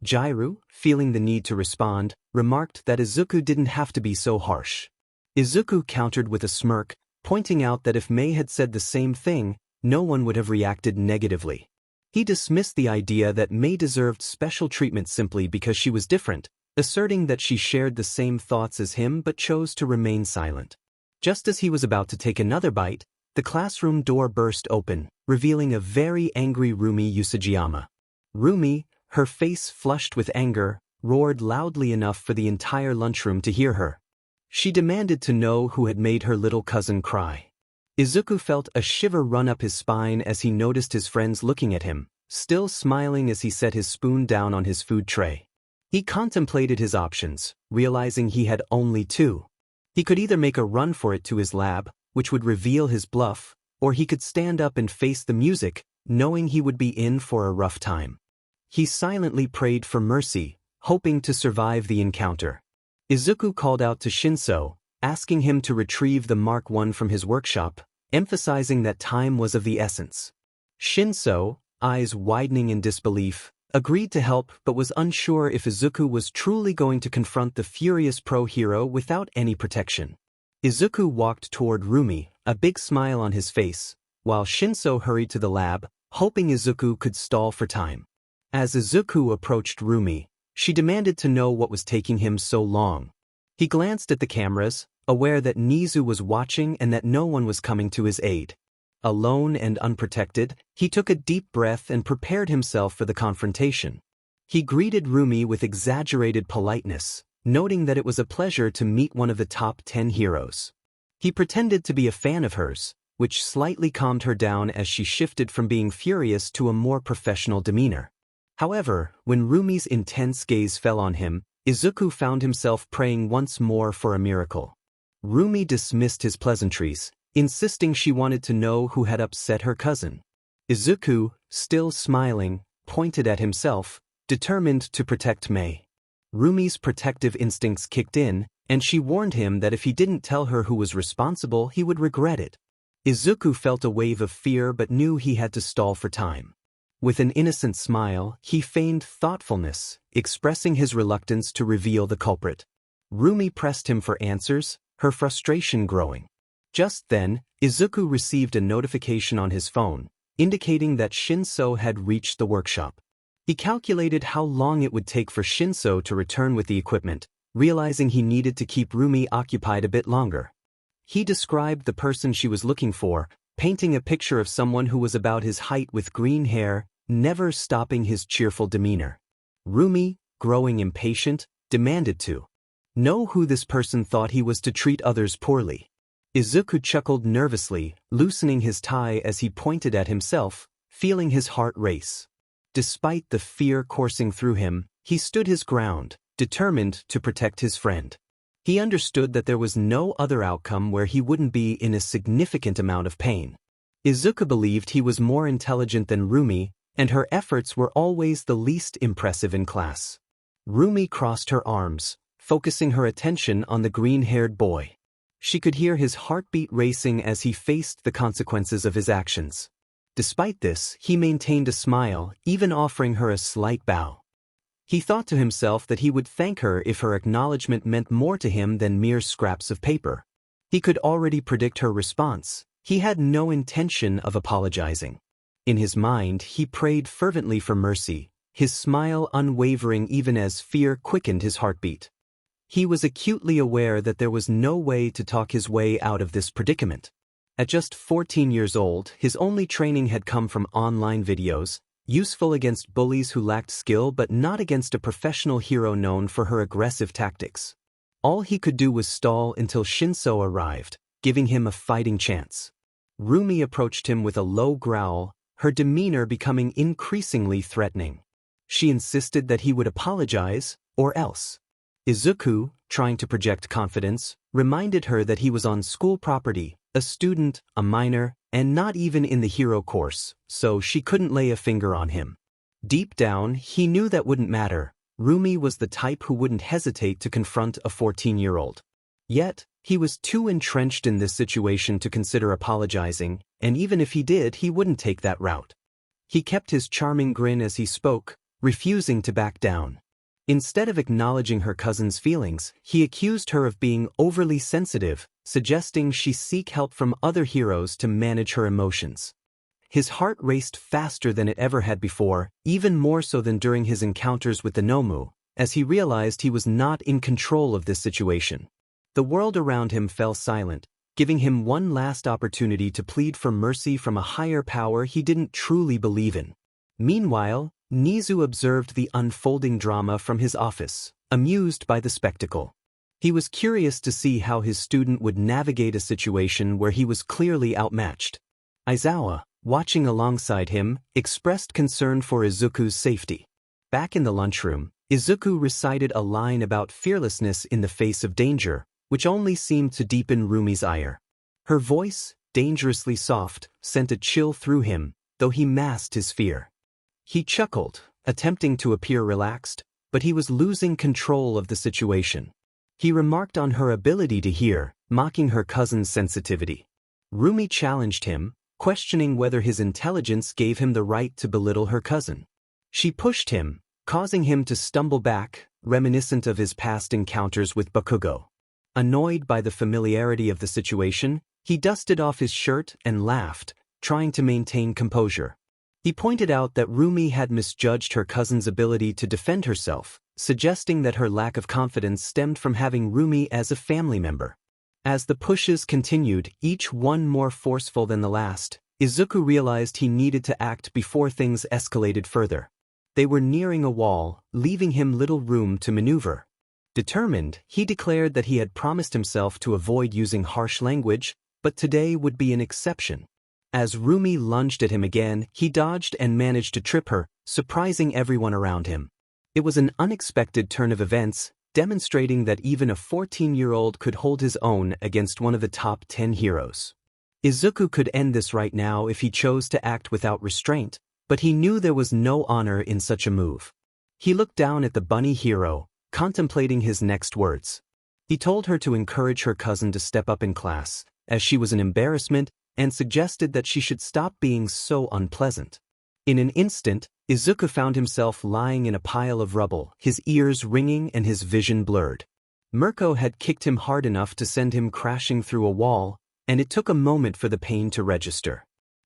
Jiryu, feeling the need to respond, remarked that Izuku didn't have to be so harsh. Izuku countered with a smirk, pointing out that if Mei had said the same thing, no one would have reacted negatively. He dismissed the idea that Mei deserved special treatment simply because she was different, asserting that she shared the same thoughts as him but chose to remain silent. Just as he was about to take another bite, the classroom door burst open, revealing a very angry Rumi Usajiyama. Rumi, her face flushed with anger, roared loudly enough for the entire lunchroom to hear her. She demanded to know who had made her little cousin cry. Izuku felt a shiver run up his spine as he noticed his friends looking at him, still smiling as he set his spoon down on his food tray. He contemplated his options, realizing he had only two. He could either make a run for it to his lab, which would reveal his bluff, or he could stand up and face the music, knowing he would be in for a rough time. He silently prayed for mercy, hoping to survive the encounter. Izuku called out to Shinso, asking him to retrieve the Mark I from his workshop, emphasizing that time was of the essence. Shinso, eyes widening in disbelief, agreed to help but was unsure if Izuku was truly going to confront the furious pro-hero without any protection. Izuku walked toward Rumi, a big smile on his face, while Shinso hurried to the lab, hoping Izuku could stall for time. As Izuku approached Rumi, she demanded to know what was taking him so long. He glanced at the cameras, aware that Nizu was watching and that no one was coming to his aid. Alone and unprotected, he took a deep breath and prepared himself for the confrontation. He greeted Rumi with exaggerated politeness, noting that it was a pleasure to meet one of the top 10 heroes. He pretended to be a fan of hers, which slightly calmed her down as she shifted from being furious to a more professional demeanor. However, when Rumi's intense gaze fell on him, Izuku found himself praying once more for a miracle. Rumi dismissed his pleasantries, insisting she wanted to know who had upset her cousin. Izuku, still smiling, pointed at himself, determined to protect Mei. Rumi's protective instincts kicked in, and she warned him that if he didn't tell her who was responsible, he would regret it. Izuku felt a wave of fear but knew he had to stall for time. With an innocent smile, he feigned thoughtfulness, expressing his reluctance to reveal the culprit. Rumi pressed him for answers, her frustration growing. Just then, Izuku received a notification on his phone, indicating that Shinso had reached the workshop. He calculated how long it would take for Shinso to return with the equipment, realizing he needed to keep Rumi occupied a bit longer. He described the person she was looking for, painting a picture of someone who was about his height with green hair, never stopping his cheerful demeanor. Rumi, growing impatient, demanded to know who this person thought he was to treat others poorly. Izuku chuckled nervously, loosening his tie as he pointed at himself, feeling his heart race. Despite the fear coursing through him, he stood his ground, determined to protect his friend. He understood that there was no other outcome where he wouldn't be in a significant amount of pain. Izuku believed he was more intelligent than Rumi, and her efforts were always the least impressive in class. Rumi crossed her arms, focusing her attention on the green-haired boy. She could hear his heartbeat racing as he faced the consequences of his actions. Despite this, he maintained a smile, even offering her a slight bow. He thought to himself that he would thank her if her acknowledgement meant more to him than mere scraps of paper. He could already predict her response. He had no intention of apologizing. In his mind, he prayed fervently for mercy, his smile unwavering even as fear quickened his heartbeat. He was acutely aware that there was no way to talk his way out of this predicament. At just 14 years old, his only training had come from online videos, useful against bullies who lacked skill but not against a professional hero known for her aggressive tactics. All he could do was stall until Shinso arrived, giving him a fighting chance. Rumi approached him with a low growl, her demeanor becoming increasingly threatening. She insisted that he would apologize, or else. Izuku, trying to project confidence, reminded her that he was on school property, a student, a minor, and not even in the hero course, so she couldn't lay a finger on him. Deep down, he knew that wouldn't matter, Rumi was the type who wouldn't hesitate to confront a 14-year-old. Yet, he was too entrenched in this situation to consider apologizing, and even if he did, he wouldn't take that route. He kept his charming grin as he spoke, refusing to back down. Instead of acknowledging her cousin's feelings, he accused her of being overly sensitive, suggesting she seek help from other heroes to manage her emotions. His heart raced faster than it ever had before, even more so than during his encounters with the Nomu, as he realized he was not in control of this situation. The world around him fell silent, giving him one last opportunity to plead for mercy from a higher power he didn't truly believe in. Meanwhile, Nizu observed the unfolding drama from his office, amused by the spectacle. He was curious to see how his student would navigate a situation where he was clearly outmatched. Aizawa, watching alongside him, expressed concern for Izuku's safety. Back in the lunchroom, Izuku recited a line about fearlessness in the face of danger, which only seemed to deepen Rumi's ire. Her voice, dangerously soft, sent a chill through him, though he masked his fear. He chuckled, attempting to appear relaxed, but he was losing control of the situation. He remarked on her ability to hear, mocking her cousin's sensitivity. Rumi challenged him, questioning whether his intelligence gave him the right to belittle her cousin. She pushed him, causing him to stumble back, reminiscent of his past encounters with Bakugo. Annoyed by the familiarity of the situation, he dusted off his shirt and laughed, trying to maintain composure. He pointed out that Rumi had misjudged her cousin's ability to defend herself, suggesting that her lack of confidence stemmed from having Rumi as a family member. As the pushes continued, each one more forceful than the last, Izuku realized he needed to act before things escalated further. They were nearing a wall, leaving him little room to maneuver. Determined, he declared that he had promised himself to avoid using harsh language, but today would be an exception. As Rumi lunged at him again, he dodged and managed to trip her, surprising everyone around him. It was an unexpected turn of events, demonstrating that even a 14-year-old could hold his own against one of the top 10 heroes. Izuku could end this right now if he chose to act without restraint, but he knew there was no honor in such a move. He looked down at the bunny hero, contemplating his next words. He told her to encourage her cousin to step up in class, as she was an embarrassment, and suggested that she should stop being so unpleasant. In an instant, Izuku found himself lying in a pile of rubble, his ears ringing and his vision blurred. Mirko had kicked him hard enough to send him crashing through a wall, and it took a moment for the pain to register.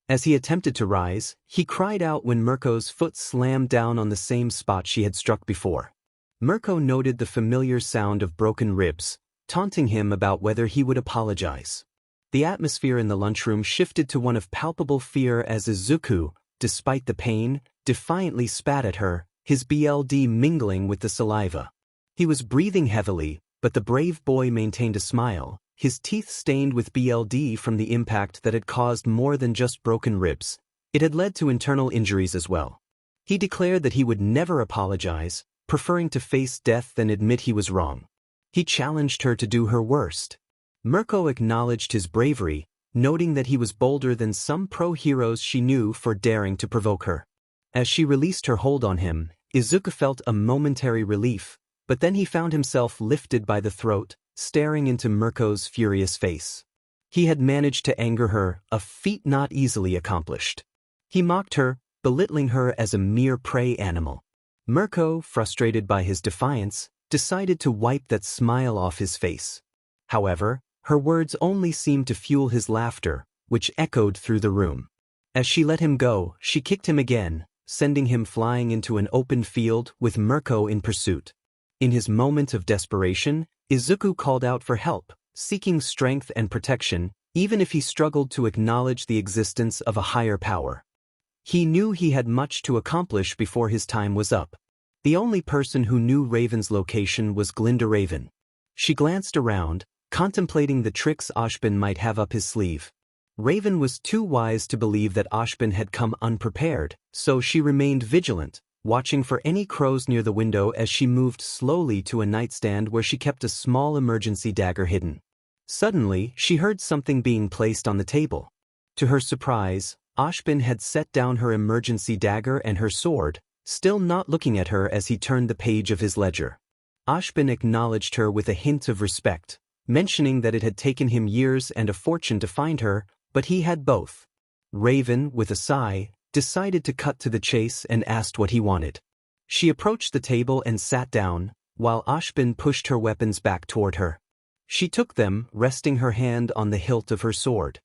As he attempted to rise, he cried out when Mirko's foot slammed down on the same spot she had struck before. Mirko noted the familiar sound of broken ribs, taunting him about whether he would apologize. The atmosphere in the lunchroom shifted to one of palpable fear as Izuku, despite the pain, defiantly spat at her, his BLD mingling with the saliva. He was breathing heavily, but the brave boy maintained a smile, his teeth stained with BLD from the impact that had caused more than just broken ribs. It had led to internal injuries as well. He declared that he would never apologize, preferring to face death than admit he was wrong. He challenged her to do her worst. Mirko acknowledged his bravery, noting that he was bolder than some pro-heroes she knew for daring to provoke her. As she released her hold on him, Izuku felt a momentary relief, but then he found himself lifted by the throat, staring into Mirko's furious face. He had managed to anger her, a feat not easily accomplished. He mocked her, belittling her as a mere prey animal. Mirko, frustrated by his defiance, decided to wipe that smile off his face. However, her words only seemed to fuel his laughter, which echoed through the room. As she let him go, she kicked him again, sending him flying into an open field with Mirko in pursuit. In his moment of desperation, Izuku called out for help, seeking strength and protection, even if he struggled to acknowledge the existence of a higher power. He knew he had much to accomplish before his time was up. The only person who knew Raven's location was Glinda Raven. She glanced around, contemplating the tricks 𝗬𝗓𝗏 might have up his sleeve. Raven was too wise to believe that 𝗬𝗏𝗏 had come unprepared, so she remained vigilant, watching for any crows near the window as she moved slowly to a nightstand where she kept a small emergency dagger hidden. Suddenly, she heard something being placed on the table. To her surprise, 𝗬𝗏𝗏 had set down her emergency dagger and her sword, still not looking at her as he turned the page of his ledger. 𝗂𝗵𝗲 acknowledged her with a hint of respect, mentioning that it had taken him years and a fortune to find her, but he had both. Raven, with a sigh, decided to cut to the chase and asked what he wanted. She approached the table and sat down, while 𝗂𝗵𝗲 pushed her weapons back toward her. She took them, resting her hand on the hilt of her sword.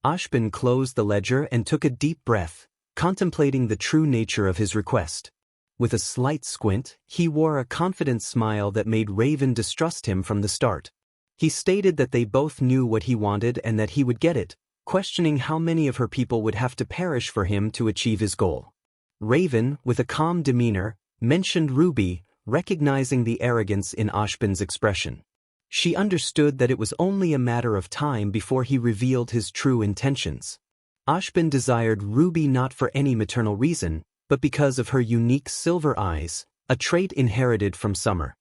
𝗂𝗵𝗲 closed the ledger and took a deep breath, contemplating the true nature of his request. With a slight squint, he wore a confident smile that made Raven distrust him from the start. He stated that they both knew what he wanted and that he would get it, questioning how many of her people would have to perish for him to achieve his goal. Raven, with a calm demeanor, mentioned Ruby, recognizing the arrogance in 𝗂𝗵𝗲's expression. She understood that it was only a matter of time before he revealed his true intentions. 𝗂𝗵𝗲 desired Ruby not for any maternal reason, but because of her unique silver eyes, a trait inherited from Summer.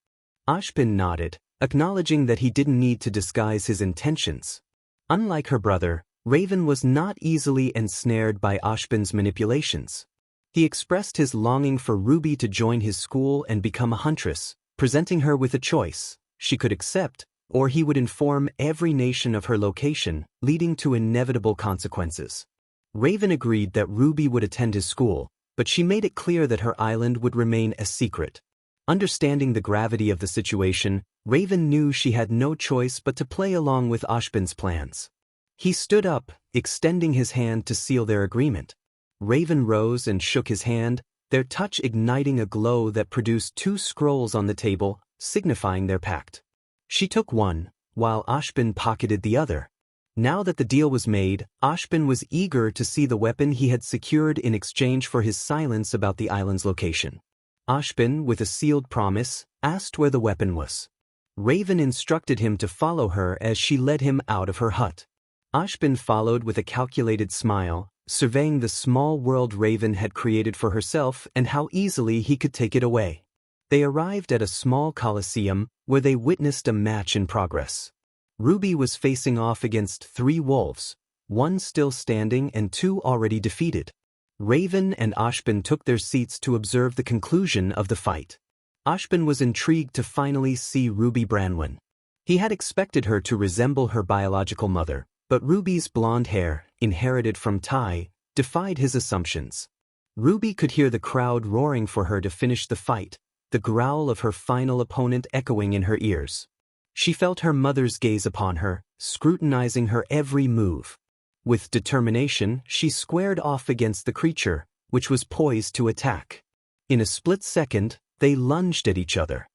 𝗂𝗵𝗲 nodded, acknowledging that he didn't need to disguise his intentions. Unlike her brother, Raven was not easily ensnared by 𝗂𝗵𝗲's manipulations. He expressed his longing for Ruby to join his school and become a huntress, presenting her with a choice: she could accept, or he would inform every nation of her location, leading to inevitable consequences. Raven agreed that Ruby would attend his school, but she made it clear that her island would remain a secret. Understanding the gravity of the situation, Raven knew she had no choice but to play along with 𝗂𝗵𝗲's plans. He stood up, extending his hand to seal their agreement. Raven rose and shook his hand, their touch igniting a glow that produced 2 scrolls on the table, signifying their pact. She took one, while 𝗂𝗵𝗲 pocketed the other. Now that the deal was made, 𝗂𝗵𝗲 was eager to see the weapon he had secured in exchange for his silence about the island's location. 𝗂𝗵𝗲, with a sealed promise, asked where the weapon was. Raven instructed him to follow her as she led him out of her hut. 𝗂𝗵𝗲 followed with a calculated smile, surveying the small world Raven had created for herself and how easily he could take it away. They arrived at a small coliseum, where they witnessed a match in progress. Ruby was facing off against 3 wolves, 1 still standing and 2 already defeated. Raven and 𝗂𝗵𝗲 took their seats to observe the conclusion of the fight. 𝗂𝗵𝗲 was intrigued to finally see Ruby Branwen. He had expected her to resemble her biological mother, but Ruby's blonde hair, inherited from 𝗬, defied his assumptions. Ruby could hear the crowd roaring for her to finish the fight, the growl of her final opponent echoing in her ears. She felt her mother's gaze upon her, scrutinizing her every move. With determination, she squared off against the creature, which was poised to attack. In a split second, they lunged at each other.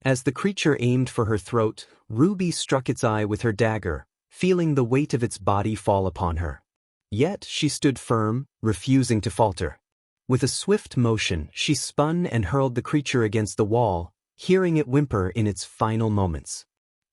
As the creature aimed for her throat, Ruby struck its eye with her dagger, feeling the weight of its body fall upon her. Yet she stood firm, refusing to falter. With a swift motion, she spun and hurled the creature against the wall, hearing it whimper in its final moments.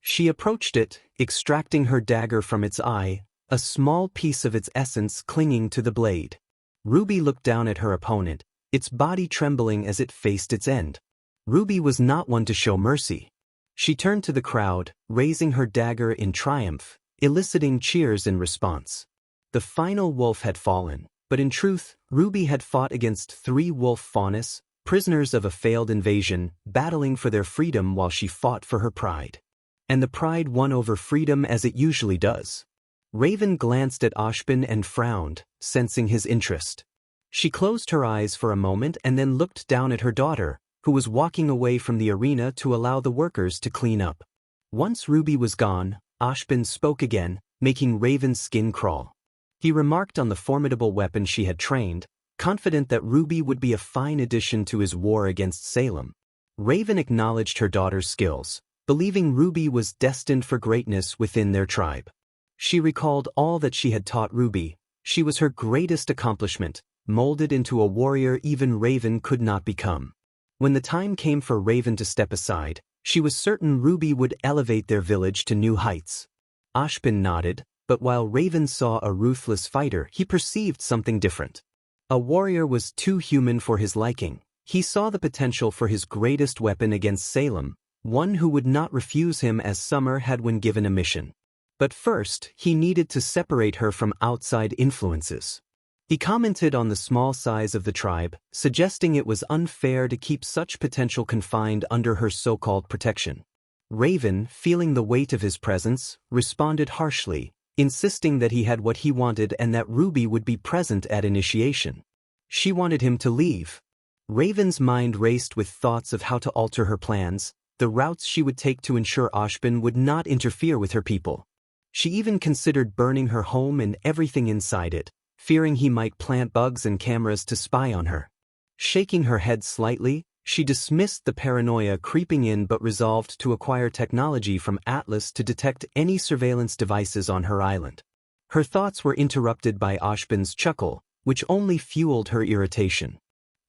She approached it, extracting her dagger from its eye, a small piece of its essence clinging to the blade. Ruby looked down at her opponent, its body trembling as it faced its end. Ruby was not one to show mercy. She turned to the crowd, raising her dagger in triumph, eliciting cheers in response. The final wolf had fallen, but in truth, Ruby had fought against 3 wolf faunas, prisoners of a failed invasion, battling for their freedom while she fought for her pride. And the pride won over freedom as it usually does. Raven glanced at 𝗂𝗵𝗲 and frowned, sensing his interest. She closed her eyes for a moment and then looked down at her daughter, who was walking away from the arena to allow the workers to clean up. Once Ruby was gone, 𝗂𝗵𝗲 spoke again, making Raven's skin crawl. He remarked on the formidable weapon she had trained, confident that Ruby would be a fine addition to his war against Salem. Raven acknowledged her daughter's skills, believing Ruby was destined for greatness within their tribe. She recalled all that she had taught Ruby. She was her greatest accomplishment, molded into a warrior even Raven could not become. When the time came for Raven to step aside, she was certain Ruby would elevate their village to new heights. 𝗂𝗵𝗲 nodded, but while Raven saw a ruthless fighter, he perceived something different. A warrior was too human for his liking. He saw the potential for his greatest weapon against Salem, one who would not refuse him as Summer had when given a mission. But first, he needed to separate her from outside influences. He commented on the small size of the tribe, suggesting it was unfair to keep such potential confined under her so-called protection. Raven, feeling the weight of his presence, responded harshly, insisting that he had what he wanted and that Ruby would be present at initiation. She wanted him to leave. Raven's mind raced with thoughts of how to alter her plans, the routes she would take to ensure 𝗲𝗵𝗲 would not interfere with her people. She even considered burning her home and everything inside it, fearing he might plant bugs and cameras to spy on her. Shaking her head slightly, she dismissed the paranoia creeping in but resolved to acquire technology from Atlas to detect any surveillance devices on her island. Her thoughts were interrupted by 𝗲𝗵𝗲's chuckle, which only fueled her irritation.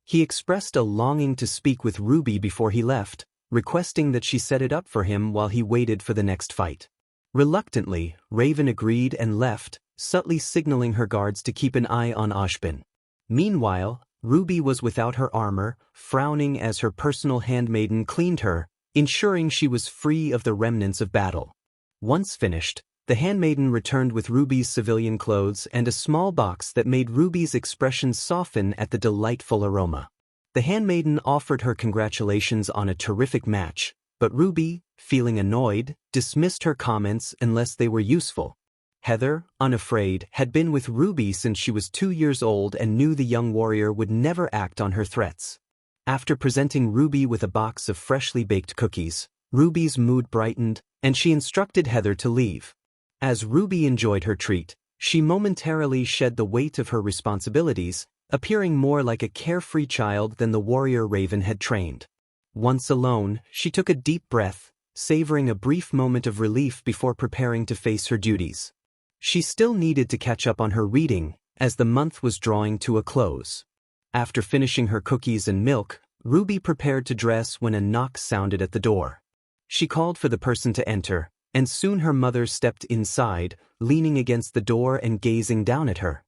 He expressed a longing to speak with Ruby before he left, requesting that she set it up for him while he waited for the next fight. Reluctantly, Raven agreed and left, subtly signaling her guards to keep an eye on 𝗲𝗵𝗲. Meanwhile, Ruby was without her armor, frowning as her personal handmaiden cleaned her, ensuring she was free of the remnants of battle. Once finished, the handmaiden returned with Ruby's civilian clothes and a small box that made Ruby's expression soften at the delightful aroma. The handmaiden offered her congratulations on a terrific match, but Ruby, feeling annoyed, dismissed her comments unless they were useful. Heather, unafraid, had been with Ruby since she was 2 years old and knew the young warrior would never act on her threats. After presenting Ruby with a box of freshly baked cookies, Ruby's mood brightened, and she instructed Heather to leave. As Ruby enjoyed her treat, she momentarily shed the weight of her responsibilities, appearing more like a carefree child than the warrior Raven had trained. Once alone, she took a deep breath, savoring a brief moment of relief before preparing to face her duties. She still needed to catch up on her reading, as the month was drawing to a close. After finishing her cookies and milk, Ruby prepared to dress when a knock sounded at the door. She called for the person to enter, and soon her mother stepped inside, leaning against the door and gazing down at her.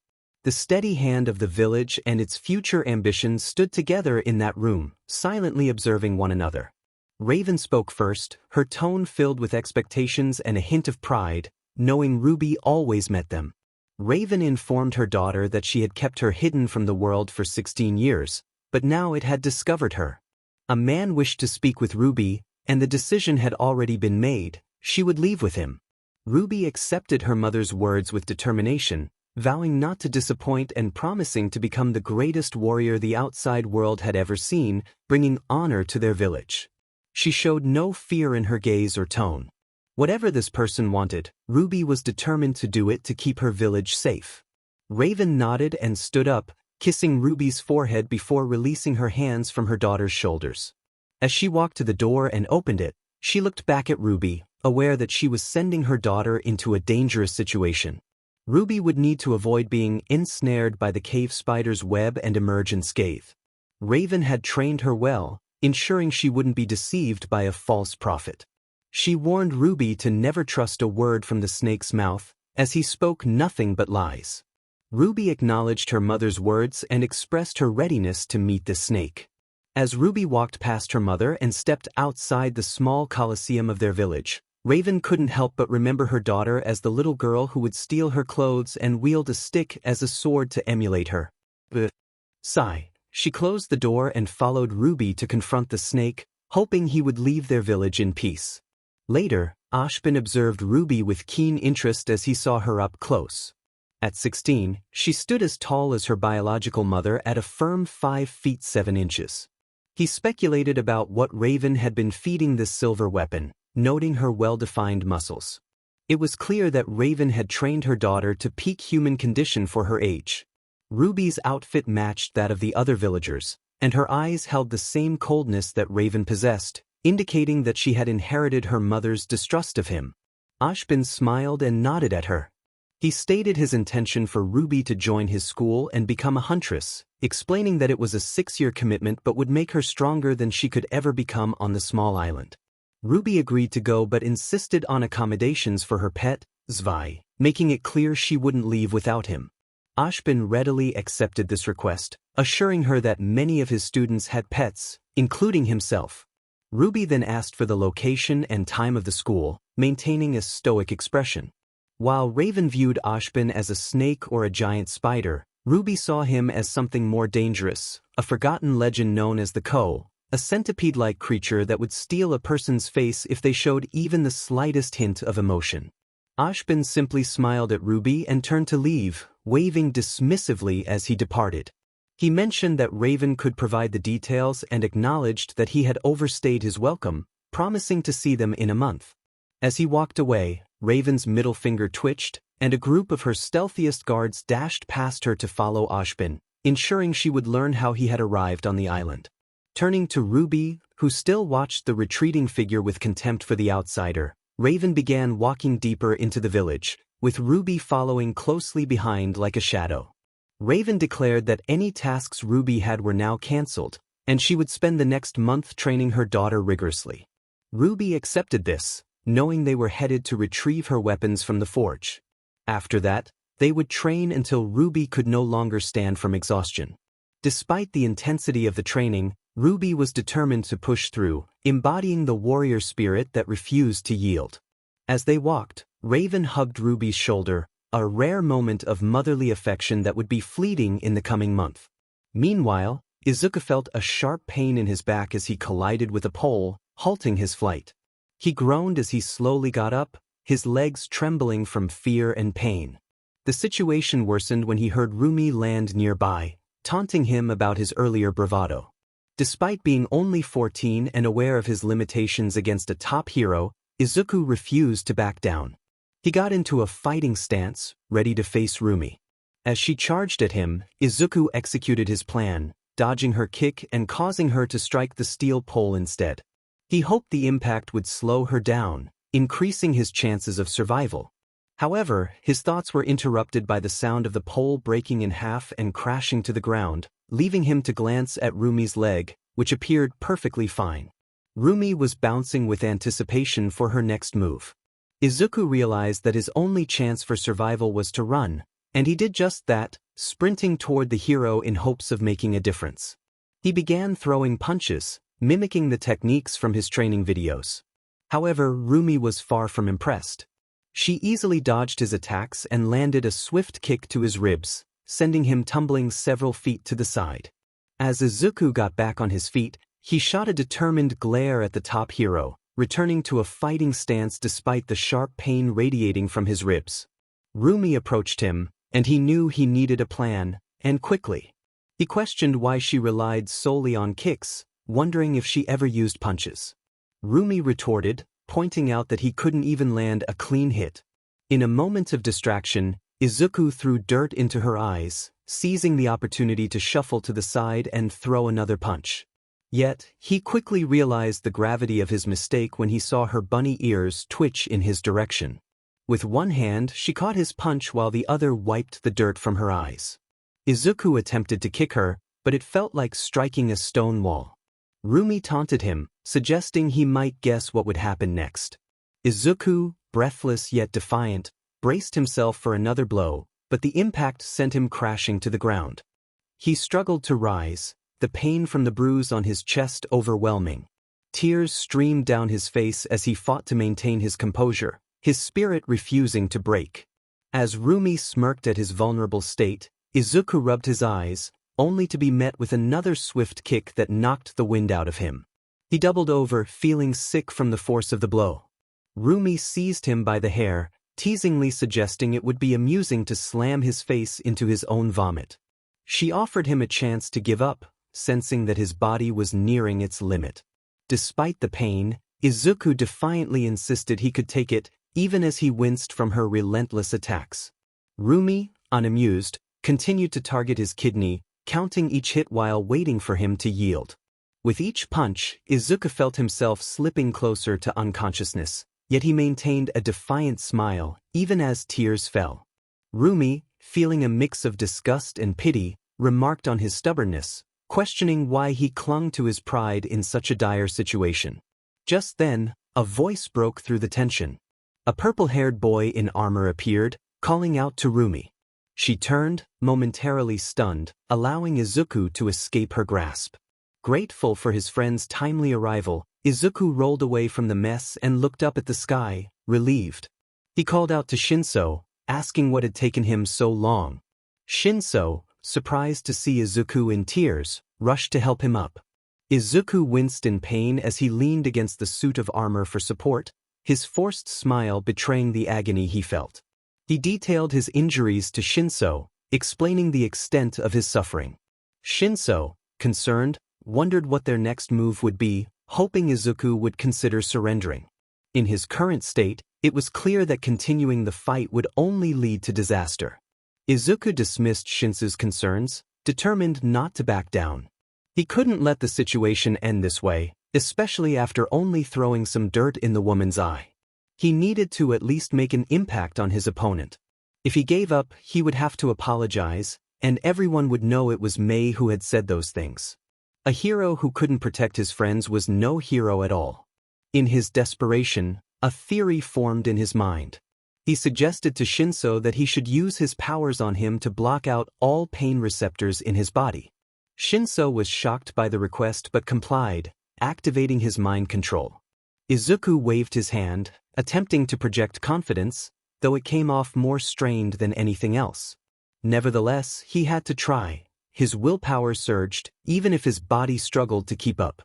The steady hand of the village and its future ambitions stood together in that room, silently observing one another. Raven spoke first, her tone filled with expectations and a hint of pride, knowing Ruby always met them. Raven informed her daughter that she had kept her hidden from the world for 16 years, but now it had discovered her. A man wished to speak with Ruby, and the decision had already been made: she would leave with him. Ruby accepted her mother's words with determination, vowing not to disappoint and promising to become the greatest warrior the outside world had ever seen, bringing honor to their village. She showed no fear in her gaze or tone. Whatever this person wanted, Ruby was determined to do it to keep her village safe. Raven nodded and stood up, kissing Ruby's forehead before releasing her hands from her daughter's shoulders. As she walked to the door and opened it, she looked back at Ruby, aware that she was sending her daughter into a dangerous situation. Ruby would need to avoid being ensnared by the cave spider's web and emerge unscathed. Raven had trained her well, ensuring she wouldn't be deceived by a false prophet. She warned Ruby to never trust a word from the snake's mouth, as he spoke nothing but lies. Ruby acknowledged her mother's words and expressed her readiness to meet the snake. As Ruby walked past her mother and stepped outside the small coliseum of their village, Raven couldn't help but remember her daughter as the little girl who would steal her clothes and wield a stick as a sword to emulate her. Sigh. She closed the door and followed Ruby to confront the snake, hoping he would leave their village in peace. Later, 𝗲𝗵𝗲 observed Ruby with keen interest as he saw her up close. At 16, she stood as tall as her biological mother at a firm 5 feet 7 inches. He speculated about what Raven had been feeding this silver weapon, noting her well-defined muscles. It was clear that Raven had trained her daughter to peak human condition for her age. Ruby's outfit matched that of the other villagers, and her eyes held the same coldness that Raven possessed, indicating that she had inherited her mother's distrust of him. 𝗲𝗵𝗲 smiled and nodded at her. He stated his intention for Ruby to join his school and become a huntress, explaining that it was a 6-year commitment but would make her stronger than she could ever become on the small island. Ruby agreed to go but insisted on accommodations for her pet, 𝗧𝗏, making it clear she wouldn't leave without him. 𝗲𝗵𝗲 readily accepted this request, assuring her that many of his students had pets, including himself. Ruby then asked for the location and time of the school, maintaining a stoic expression. While Raven viewed 𝗲𝗵𝗲 as a snake or a giant spider, Ruby saw him as something more dangerous, a forgotten legend known as the 𝗂, a centipede-like creature that would steal a person's face if they showed even the slightest hint of emotion. 𝗬𝗏 simply smiled at Ruby and turned to leave, waving dismissively as he departed. He mentioned that Raven could provide the details and acknowledged that he had overstayed his welcome, promising to see them in a month. As he walked away, Raven's middle finger twitched, and a group of her stealthiest guards dashed past her to follow 𝗬𝗏, ensuring she would learn how he had arrived on the island. Turning to Ruby, who still watched the retreating figure with contempt for the outsider, Raven began walking deeper into the village, with Ruby following closely behind like a shadow. Raven declared that any tasks Ruby had were now cancelled, and she would spend the next month training her daughter rigorously. Ruby accepted this, knowing they were headed to retrieve her weapons from the forge. After that, they would train until Ruby could no longer stand from exhaustion. Despite the intensity of the training, Ruby was determined to push through, embodying the warrior spirit that refused to yield. As they walked, Raven hugged Ruby's shoulder, a rare moment of motherly affection that would be fleeting in the coming month. Meanwhile, Izuku felt a sharp pain in his back as he collided with a pole, halting his flight. He groaned as he slowly got up, his legs trembling from fear and pain. The situation worsened when he heard Rumi land nearby, taunting him about his earlier bravado. Despite being only 14 and aware of his limitations against a top hero, Izuku refused to back down. He got into a fighting stance, ready to face Rumi. As she charged at him, Izuku executed his plan, dodging her kick and causing her to strike the steel pole instead. He hoped the impact would slow her down, increasing his chances of survival. However, his thoughts were interrupted by the sound of the pole breaking in half and crashing to the ground, leaving him to glance at Rumi's leg, which appeared perfectly fine. Rumi was bouncing with anticipation for her next move. Izuku realized that his only chance for survival was to run, and he did just that, sprinting toward the hero in hopes of making a difference. He began throwing punches, mimicking the techniques from his training videos. However, Rumi was far from impressed. She easily dodged his attacks and landed a swift kick to his ribs, sending him tumbling several feet to the side. As Izuku got back on his feet, he shot a determined glare at the top hero, returning to a fighting stance despite the sharp pain radiating from his ribs. Rumi approached him, and he knew he needed a plan, and quickly. He questioned why she relied solely on kicks, wondering if she ever used punches. Rumi retorted, pointing out that he couldn't even land a clean hit. In a moment of distraction, Izuku threw dirt into her eyes, seizing the opportunity to shuffle to the side and throw another punch. Yet, he quickly realized the gravity of his mistake when he saw her bunny ears twitch in his direction. With one hand, she caught his punch while the other wiped the dirt from her eyes. Izuku attempted to kick her, but it felt like striking a stone wall. Rumi taunted him, suggesting he might guess what would happen next. Izuku, breathless yet defiant, braced himself for another blow, but the impact sent him crashing to the ground. He struggled to rise, the pain from the bruise on his chest overwhelming. Tears streamed down his face as he fought to maintain his composure, his spirit refusing to break. As Rumi smirked at his vulnerable state, Izuku rubbed his eyes, only to be met with another swift kick that knocked the wind out of him. He doubled over, feeling sick from the force of the blow. Rumi seized him by the hair, teasingly suggesting it would be amusing to slam his face into his own vomit. She offered him a chance to give up, sensing that his body was nearing its limit. Despite the pain, Izuku defiantly insisted he could take it, even as he winced from her relentless attacks. Rumi, unamused, continued to target his kidney, counting each hit while waiting for him to yield. With each punch, Izuku felt himself slipping closer to unconsciousness, yet he maintained a defiant smile, even as tears fell. Rumi, feeling a mix of disgust and pity, remarked on his stubbornness, questioning why he clung to his pride in such a dire situation. Just then, a voice broke through the tension. A purple-haired boy in armor appeared, calling out to Rumi. She turned, momentarily stunned, allowing Izuku to escape her grasp. Grateful for his friend's timely arrival, Izuku rolled away from the mess and looked up at the sky, relieved. He called out to Shinso, asking what had taken him so long. Shinso, surprised to see Izuku in tears, rushed to help him up. Izuku winced in pain as he leaned against the suit of armor for support, his forced smile betraying the agony he felt. He detailed his injuries to 𝗫𝗄, explaining the extent of his suffering. 𝗫𝗄, concerned, wondered what their next move would be, hoping Izuku would consider surrendering. In his current state, it was clear that continuing the fight would only lead to disaster. Izuku dismissed 𝗫𝗄's concerns, determined not to back down. He couldn't let the situation end this way, especially after only throwing some dirt in the woman's eye. He needed to at least make an impact on his opponent. If he gave up, he would have to apologize, and everyone would know it was Mei who had said those things. A hero who couldn't protect his friends was no hero at all. In his desperation, a theory formed in his mind. He suggested to 𝗫𝗄 that he should use his powers on him to block out all pain receptors in his body. 𝗫𝗄 was shocked by the request but complied, activating his mind control. Izuku waved his hand, attempting to project confidence, though it came off more strained than anything else. Nevertheless, he had to try. His willpower surged, even if his body struggled to keep up.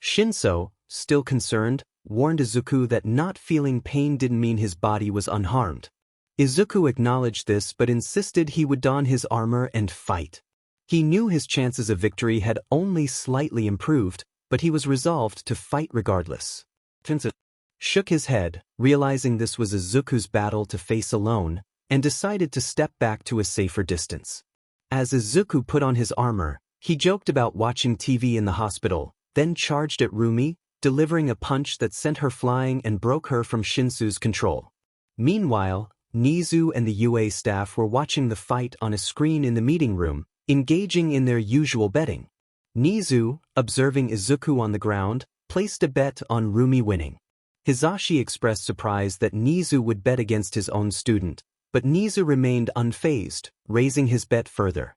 𝗫𝗄, still concerned, warned Izuku that not feeling pain didn't mean his body was unharmed. Izuku acknowledged this but insisted he would don his armor and fight. He knew his chances of victory had only slightly improved, but he was resolved to fight regardless. 𝗬𝗧 shook his head, realizing this was Izuku's battle to face alone, and decided to step back to a safer distance. As Izuku put on his armor, he joked about watching TV in the hospital, then charged at Rumi, delivering a punch that sent her flying and broke her from 𝗫𝗄's control. Meanwhile, Nizu and the UA staff were watching the fight on a screen in the meeting room, engaging in their usual betting. Nizu, observing Izuku on the ground, placed a bet on Rumi winning. Hisashi expressed surprise that Nizu would bet against his own student, but Nizu remained unfazed, raising his bet further.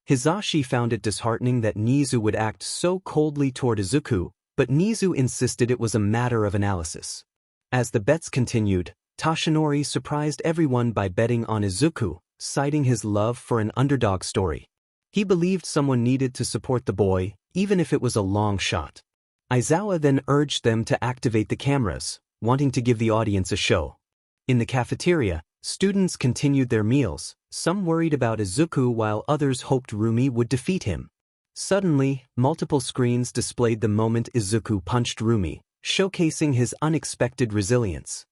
Hisashi found it disheartening that Nizu would act so coldly toward Izuku, but Nizu insisted it was a matter of analysis. As the bets continued, Toshinori surprised everyone by betting on Izuku, citing his love for an underdog story. He believed someone needed to support the boy, even if it was a long shot. Aizawa then urged them to activate the cameras, wanting to give the audience a show. In the cafeteria, students continued their meals, some worried about Izuku while others hoped Rumi would defeat him. Suddenly, multiple screens displayed the moment Izuku punched Rumi, showcasing his unexpected resilience.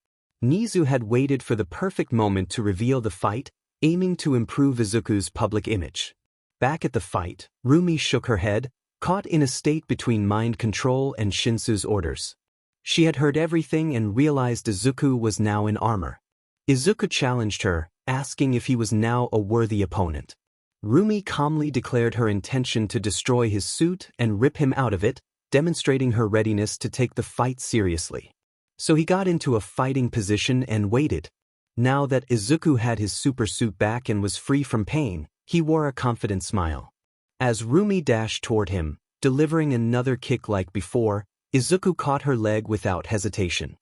Nizu had waited for the perfect moment to reveal the fight, aiming to improve Izuku's public image. Back at the fight, Rumi shook her head, caught in a state between mind control and 𝗫𝗄's orders. She had heard everything and realized Izuku was now in armor. Izuku challenged her, asking if he was now a worthy opponent. Rumi calmly declared her intention to destroy his suit and rip him out of it, demonstrating her readiness to take the fight seriously. So he got into a fighting position and waited. Now that Izuku had his super suit back and was free from pain, he wore a confident smile. As Rumi dashed toward him, delivering another kick like before, Izuku caught her leg without hesitation.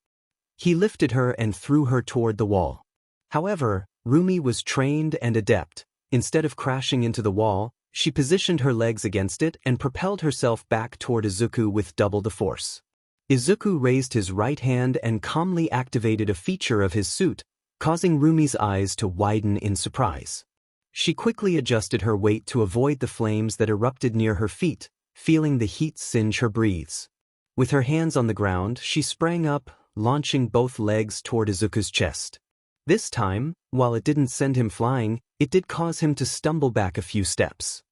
He lifted her and threw her toward the wall. However, Rumi was trained and adept. Instead of crashing into the wall, she positioned her legs against it and propelled herself back toward Izuku with double the force. Izuku raised his right hand and calmly activated a feature of his suit, causing Rumi's eyes to widen in surprise. She quickly adjusted her weight to avoid the flames that erupted near her feet, feeling the heat singe her breathes. With her hands on the ground, she sprang up, launching both legs toward Izuku's chest. This time, while it didn't send him flying, it did cause him to stumble back a few steps.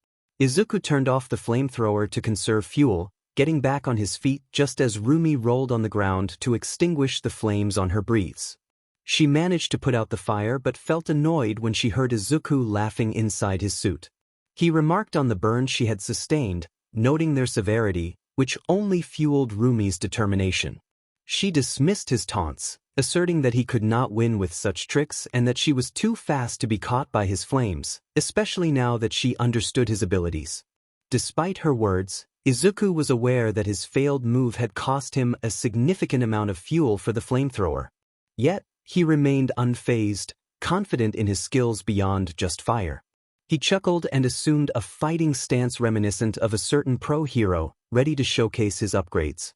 Izuku turned off the flamethrower to conserve fuel, getting back on his feet just as Rumi rolled on the ground to extinguish the flames on her breaths. She managed to put out the fire but felt annoyed when she heard Izuku laughing inside his suit. He remarked on the burns she had sustained, noting their severity, which only fueled Rumi's determination. She dismissed his taunts, asserting that he could not win with such tricks and that she was too fast to be caught by his flames, especially now that she understood his abilities. Despite her words, Izuku was aware that his failed move had cost him a significant amount of fuel for the flamethrower. Yet, he remained unfazed, confident in his skills beyond just fire. He chuckled and assumed a fighting stance reminiscent of a certain pro hero, ready to showcase his upgrades.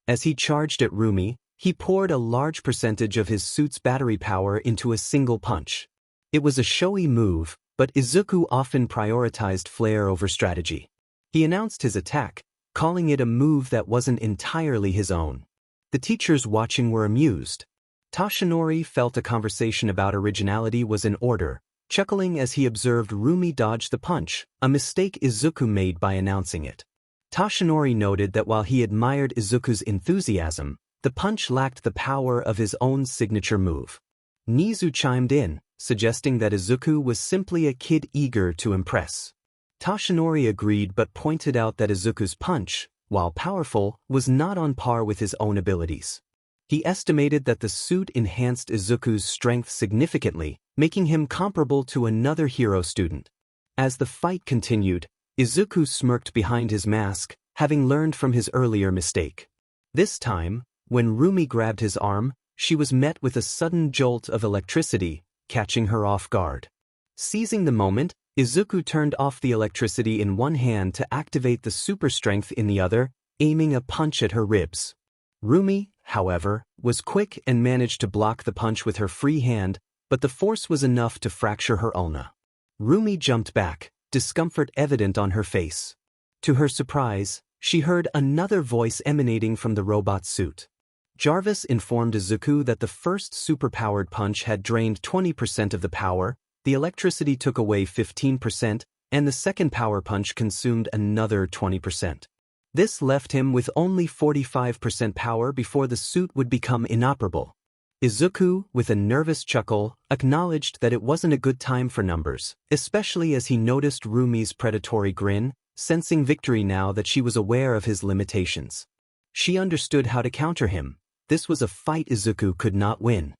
As he charged at 𝗵𝗲, he poured a large percentage of his suit's battery power into a single punch. It was a showy move, but Izuku often prioritized flair over strategy. He announced his attack, calling it a move that wasn't entirely his own. The teachers watching were amused. Toshinori felt a conversation about originality was in order, chuckling as he observed 𝗵𝗲 dodge the punch, a mistake Izuku made by announcing it. Toshinori noted that while he admired Izuku's enthusiasm, the punch lacked the power of his own signature move. Nizu chimed in, suggesting that Izuku was simply a kid eager to impress. Toshinori agreed but pointed out that Izuku's punch, while powerful, was not on par with his own abilities. He estimated that the suit enhanced Izuku's strength significantly, making him comparable to another hero student. As the fight continued, Izuku smirked behind his mask, having learned from his earlier mistake. This time, when 𝗵𝗲 grabbed his arm, she was met with a sudden jolt of electricity, catching her off guard. Seizing the moment, Izuku turned off the electricity in one hand to activate the super strength in the other, aiming a punch at her ribs. 𝗵𝗲, however, was quick and managed to block the punch with her free hand, but the force was enough to fracture her ulna. 𝗵𝗲 jumped back, discomfort evident on her face. To her surprise, she heard another voice emanating from the robot suit. Jarvis informed Izuku that the first superpowered punch had drained 20% of the power, the electricity took away 15%, and the second power punch consumed another 20%. This left him with only 45% power before the suit would become inoperable. Izuku, with a nervous chuckle, acknowledged that it wasn't a good time for numbers, especially as he noticed 𝗵𝗲's predatory grin, sensing victory now that she was aware of his limitations. She understood how to counter him. This was a fight Izuku could not win.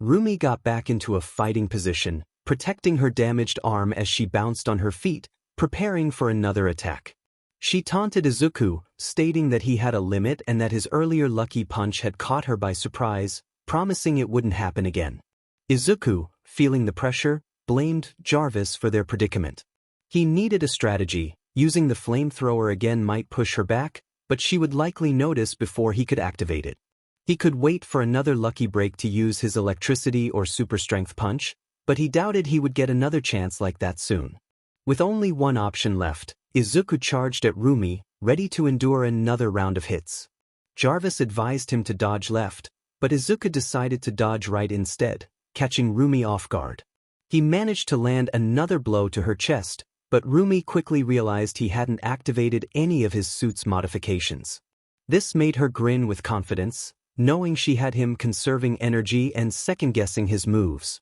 𝗵𝗲 got back into a fighting position, protecting her damaged arm as she bounced on her feet, preparing for another attack. She taunted Izuku, stating that he had a limit and that his earlier lucky punch had caught her by surprise, promising it wouldn't happen again. Izuku, feeling the pressure, blamed Jarvis for their predicament. He needed a strategy. Using the flamethrower again might push her back, but she would likely notice before he could activate it. He could wait for another lucky break to use his electricity or super strength punch, but he doubted he would get another chance like that soon. With only one option left, Izuku charged at 𝗵𝗲, ready to endure another round of hits. Jarvis advised him to dodge left, but Izuku decided to dodge right instead, catching 𝗵𝗲 off guard. He managed to land another blow to her chest, but 𝗵𝗲 quickly realized he hadn't activated any of his suit's modifications. This made her grin with confidence, knowing she had him conserving energy and second-guessing his moves.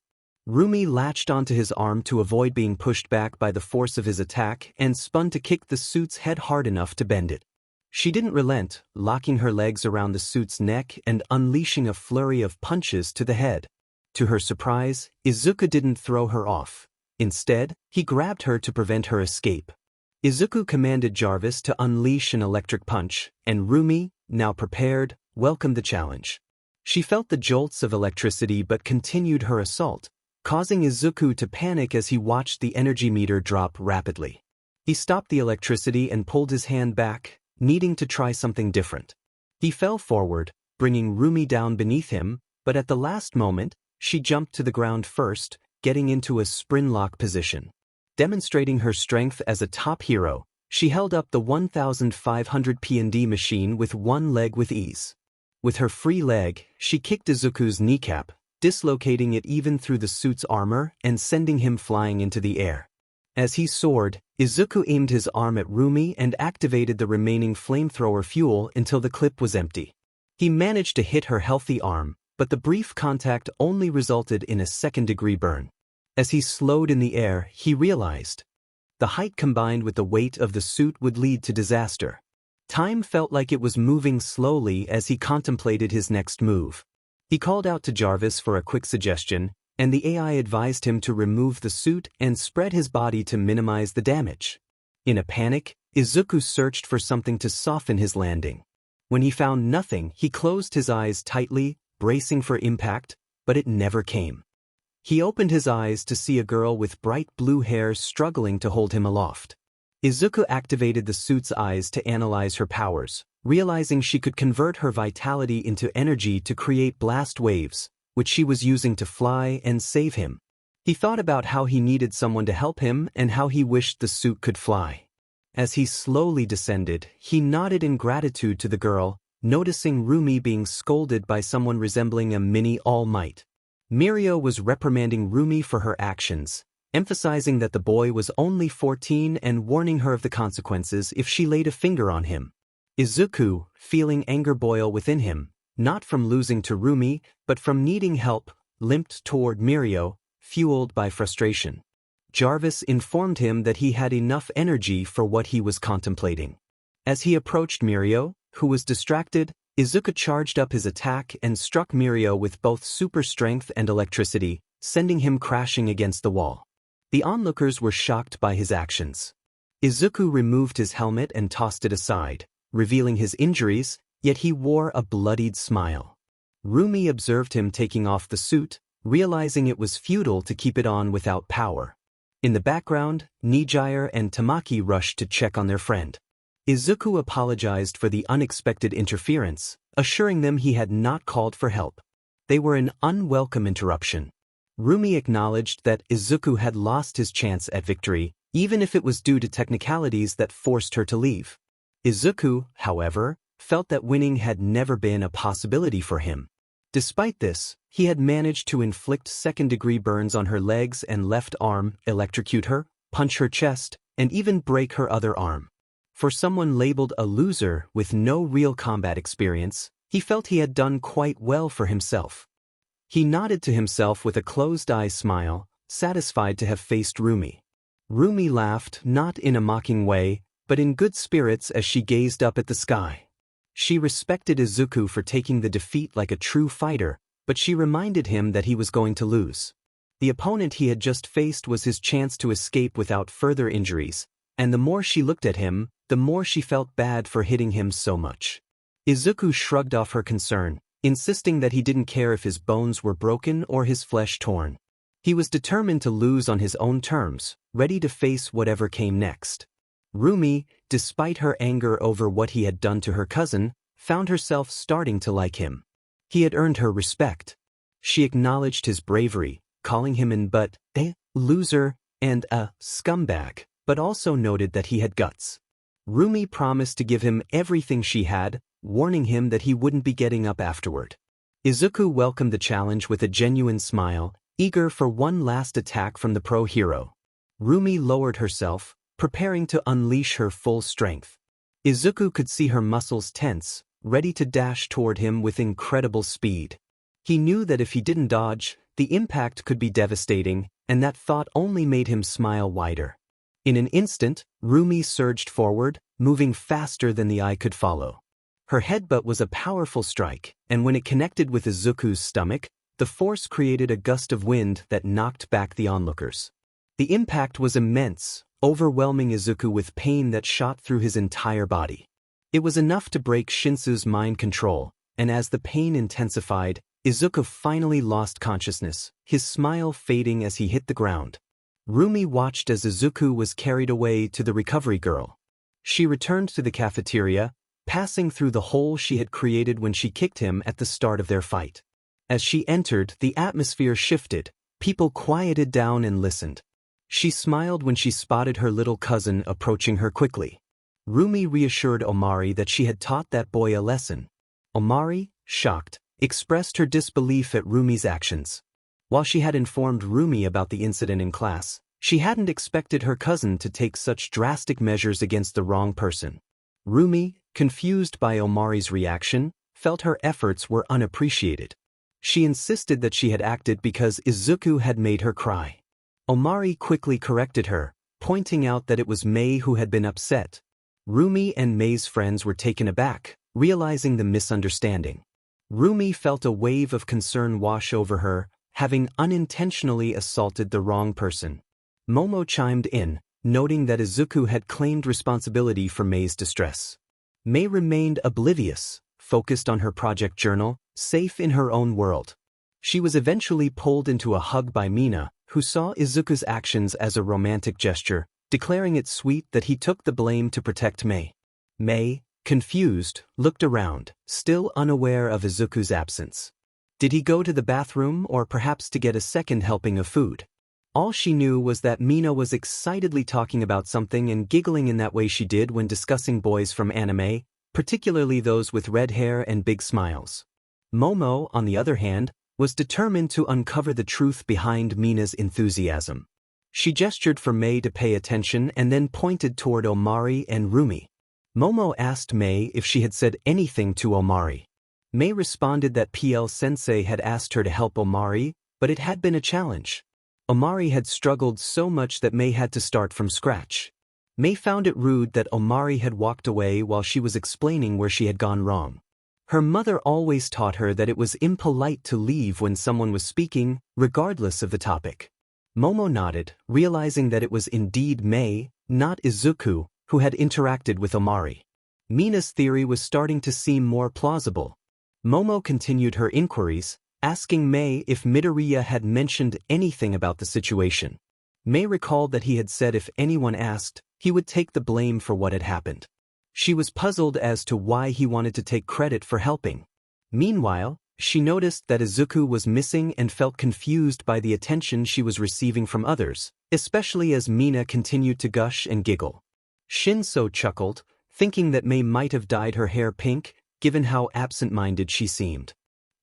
𝗵𝗲 latched onto his arm to avoid being pushed back by the force of his attack and spun to kick the suit's head hard enough to bend it. She didn't relent, locking her legs around the suit's neck and unleashing a flurry of punches to the head. To her surprise, Izuku didn't throw her off. Instead, he grabbed her to prevent her escape. Izuku commanded Jarvis to unleash an electric punch, and 𝗵𝗲, now prepared, welcomed the challenge. She felt the jolts of electricity but continued her assault, causing Izuku to panic as he watched the energy meter drop rapidly. He stopped the electricity and pulled his hand back, needing to try something different. He fell forward, bringing 𝗵𝗲 down beneath him, but at the last moment, she jumped to the ground first, getting into a spring lock position. Demonstrating her strength as a top hero, she held up the 1500 P&D machine with one leg with ease. With her free leg, she kicked Izuku's kneecap, dislocating it even through the suit's armor and sending him flying into the air. As he soared, Izuku aimed his arm at 𝗵𝗲 and activated the remaining flamethrower fuel until the clip was empty. He managed to hit her healthy arm, but the brief contact only resulted in a second-degree burn. As he slowed in the air, he realized the height combined with the weight of the suit would lead to disaster. Time felt like it was moving slowly as he contemplated his next move. He called out to Jarvis for a quick suggestion, and the AI advised him to remove the suit and spread his body to minimize the damage. In a panic, Izuku searched for something to soften his landing. When he found nothing, he closed his eyes tightly, bracing for impact, but it never came. He opened his eyes to see a girl with bright blue hair struggling to hold him aloft. Izuku activated the suit's eyes to analyze her powers, realizing she could convert her vitality into energy to create blast waves, which she was using to fly and save him. He thought about how he needed someone to help him and how he wished the suit could fly. As he slowly descended, he nodded in gratitude to the girl, noticing Rumi being scolded by someone resembling a mini All Might. Mirio was reprimanding Rumi for her actions, emphasizing that the boy was only 14 and warning her of the consequences if she laid a finger on him. Izuku, feeling anger boil within him, not from losing to Rumi, but from needing help, limped toward Mirio, fueled by frustration. Jarvis informed him that he had enough energy for what he was contemplating. As he approached Mirio, who was distracted, Izuku charged up his attack and struck Mirio with both super strength and electricity, sending him crashing against the wall. The onlookers were shocked by his actions. Izuku removed his helmet and tossed it aside, revealing his injuries, yet he wore a bloodied smile. Rumi observed him taking off the suit, realizing it was futile to keep it on without power. In the background, Nijire and Tamaki rushed to check on their friend. Izuku apologized for the unexpected interference, assuring them he had not called for help. They were an unwelcome interruption. Rumi acknowledged that Izuku had lost his chance at victory, even if it was due to technicalities that forced her to leave. Izuku, however, felt that winning had never been a possibility for him. Despite this, he had managed to inflict second-degree burns on her legs and left arm, electrocute her, punch her chest, and even break her other arm. For someone labeled a loser with no real combat experience, he felt he had done quite well for himself. He nodded to himself with a closed-eye smile, satisfied to have faced Rumi. Rumi laughed, not in a mocking way, but in good spirits as she gazed up at the sky. She respected Izuku for taking the defeat like a true fighter, but she reminded him that he was going to lose. The opponent he had just faced was his chance to escape without further injuries, and the more she looked at him, the more she felt bad for hitting him so much. Izuku shrugged off her concern, insisting that he didn't care if his bones were broken or his flesh torn. He was determined to lose on his own terms, ready to face whatever came next. Rumi, despite her anger over what he had done to her cousin, found herself starting to like him. He had earned her respect. She acknowledged his bravery, calling him a loser and a scumbag, but also noted that he had guts. Rumi promised to give him everything she had, warning him that he wouldn't be getting up afterward. Izuku welcomed the challenge with a genuine smile, eager for one last attack from the pro hero. Rumi lowered herself, preparing to unleash her full strength. Izuku could see her muscles tense, ready to dash toward him with incredible speed. He knew that if he didn't dodge, the impact could be devastating, and that thought only made him smile wider. In an instant, Rumi surged forward, moving faster than the eye could follow. Her headbutt was a powerful strike, and when it connected with Izuku's stomach, the force created a gust of wind that knocked back the onlookers. The impact was immense, overwhelming Izuku with pain that shot through his entire body. It was enough to break Shinsu's mind control, and as the pain intensified, Izuku finally lost consciousness, his smile fading as he hit the ground. Rumi watched as Izuku was carried away to the recovery girl. She returned to the cafeteria, passing through the hole she had created when she kicked him at the start of their fight. As she entered, the atmosphere shifted, people quieted down and listened. She smiled when she spotted her little cousin approaching her quickly. Rumi reassured Omari that she had taught that boy a lesson. Omari, shocked, expressed her disbelief at Rumi's actions. While she had informed Rumi about the incident in class, she hadn't expected her cousin to take such drastic measures against the wrong person. Rumi, confused by Omari's reaction, felt her efforts were unappreciated. She insisted that she had acted because Izuku had made her cry. Omari quickly corrected her, pointing out that it was Mei who had been upset. Rumi and Mei's friends were taken aback, realizing the misunderstanding. Rumi felt a wave of concern wash over her, having unintentionally assaulted the wrong person. Momo chimed in, noting that Izuku had claimed responsibility for Mei's distress. Mei remained oblivious, focused on her project journal, safe in her own world. She was eventually pulled into a hug by Mina, who saw Izuku's actions as a romantic gesture, declaring it sweet that he took the blame to protect Mei. Mei, confused, looked around, still unaware of Izuku's absence. Did he go to the bathroom or perhaps to get a second helping of food? All she knew was that Mina was excitedly talking about something and giggling in that way she did when discussing boys from anime, particularly those with red hair and big smiles. Momo, on the other hand, was determined to uncover the truth behind Mina's enthusiasm. She gestured for Mei to pay attention and then pointed toward Omari and Rumi. Momo asked Mei if she had said anything to Omari. Mei responded that PL-sensei had asked her to help Omari, but it had been a challenge. Omari had struggled so much that Mei had to start from scratch. Mei found it rude that Omari had walked away while she was explaining where she had gone wrong. Her mother always taught her that it was impolite to leave when someone was speaking, regardless of the topic. Momo nodded, realizing that it was indeed Mei, not Izuku, who had interacted with Omari. Mina's theory was starting to seem more plausible. Momo continued her inquiries, asking Mei if Midoriya had mentioned anything about the situation. Mei recalled that he had said if anyone asked, he would take the blame for what had happened. She was puzzled as to why he wanted to take credit for helping. Meanwhile, she noticed that Izuku was missing and felt confused by the attention she was receiving from others, especially as Mina continued to gush and giggle. Shinso chuckled, thinking that Mei might have dyed her hair pink, given how absent-minded she seemed.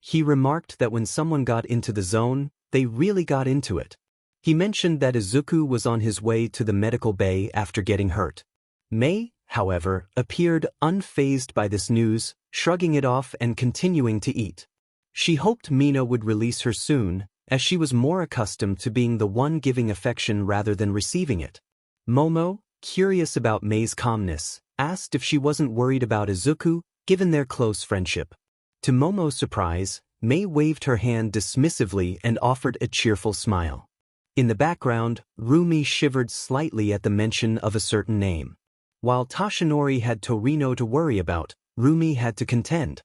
He remarked that when someone got into the zone, they really got into it. He mentioned that Izuku was on his way to the medical bay after getting hurt. Mei, however, appeared unfazed by this news, shrugging it off and continuing to eat. She hoped Mina would release her soon, as she was more accustomed to being the one giving affection rather than receiving it. Momo, curious about Mei's calmness, asked if she wasn't worried about Izuku, given their close friendship. To Momo's surprise, Mei waved her hand dismissively and offered a cheerful smile. In the background, Rumi shivered slightly at the mention of a certain name. While Toshinori had Torino to worry about, Rumi had to contend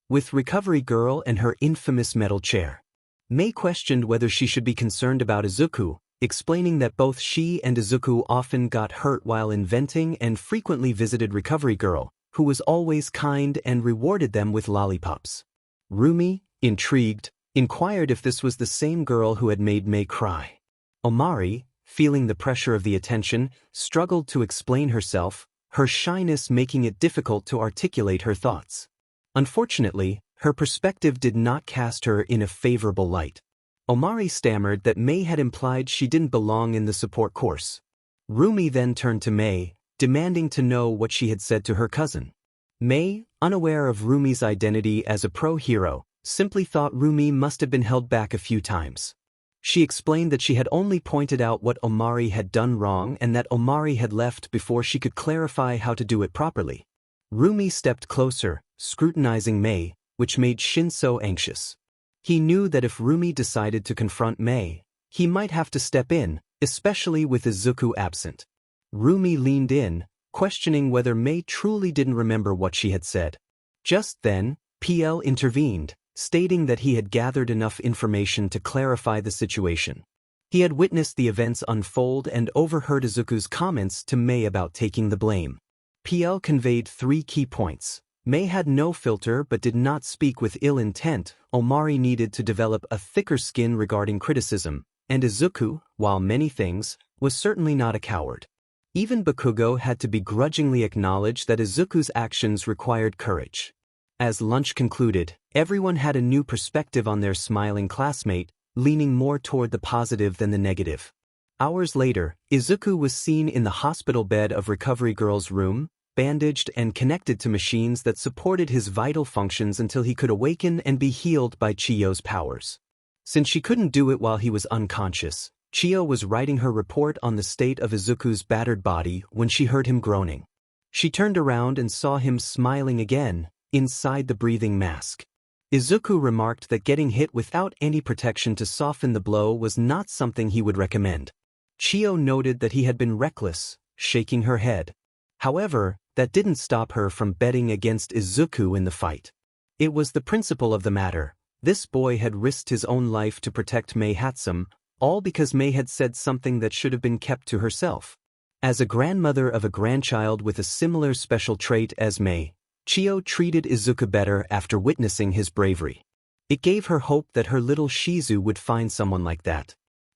with Recovery Girl and her infamous metal chair. Mei questioned whether she should be concerned about Izuku, explaining that both she and Izuku often got hurt while inventing and frequently visited Recovery Girl, who was always kind and rewarded them with lollipops. Rumi, intrigued, inquired if this was the same girl who had made Mei cry. Omari, feeling the pressure of the attention, struggled to explain herself, her shyness making it difficult to articulate her thoughts. Unfortunately, her perspective did not cast her in a favorable light. Omari stammered that Mei had implied she didn't belong in the support course. Rumi then turned to Mei, demanding to know what she had said to her cousin. Mei, unaware of Rumi's identity as a pro-hero, simply thought Rumi must have been held back a few times. She explained that she had only pointed out what Omari had done wrong and that Omari had left before she could clarify how to do it properly. Rumi stepped closer, scrutinizing Mei, which made Shinso anxious. He knew that if Rumi decided to confront Mei, he might have to step in, especially with Izuku absent. Rumi leaned in, questioning whether Mei truly didn't remember what she had said. Just then, PL intervened, stating that he had gathered enough information to clarify the situation. He had witnessed the events unfold and overheard Izuku's comments to Mei about taking the blame. PL conveyed 3 key points. Mei had no filter but did not speak with ill intent. Omari needed to develop a thicker skin regarding criticism, and Izuku, while many things, was certainly not a coward. Even Bakugo had to begrudgingly acknowledge that Izuku's actions required courage. As lunch concluded, everyone had a new perspective on their smiling classmate, leaning more toward the positive than the negative. Hours later, Izuku was seen in the hospital bed of Recovery Girl's room, bandaged and connected to machines that supported his vital functions until he could awaken and be healed by Chiyo's powers. Since she couldn't do it while he was unconscious, Chiyo was writing her report on the state of Izuku's battered body when she heard him groaning. She turned around and saw him smiling again, inside the breathing mask. Izuku remarked that getting hit without any protection to soften the blow was not something he would recommend. Chiyo noted that he had been reckless, shaking her head. However, that didn't stop her from betting against Izuku in the fight. It was the principle of the matter. This boy had risked his own life to protect 𝗵𝗃, all because Mei had said something that should have been kept to herself. As a grandmother of a grandchild with a similar special trait as Mei, Chiyo treated Izuku better after witnessing his bravery. It gave her hope that her little Shizu would find someone like that.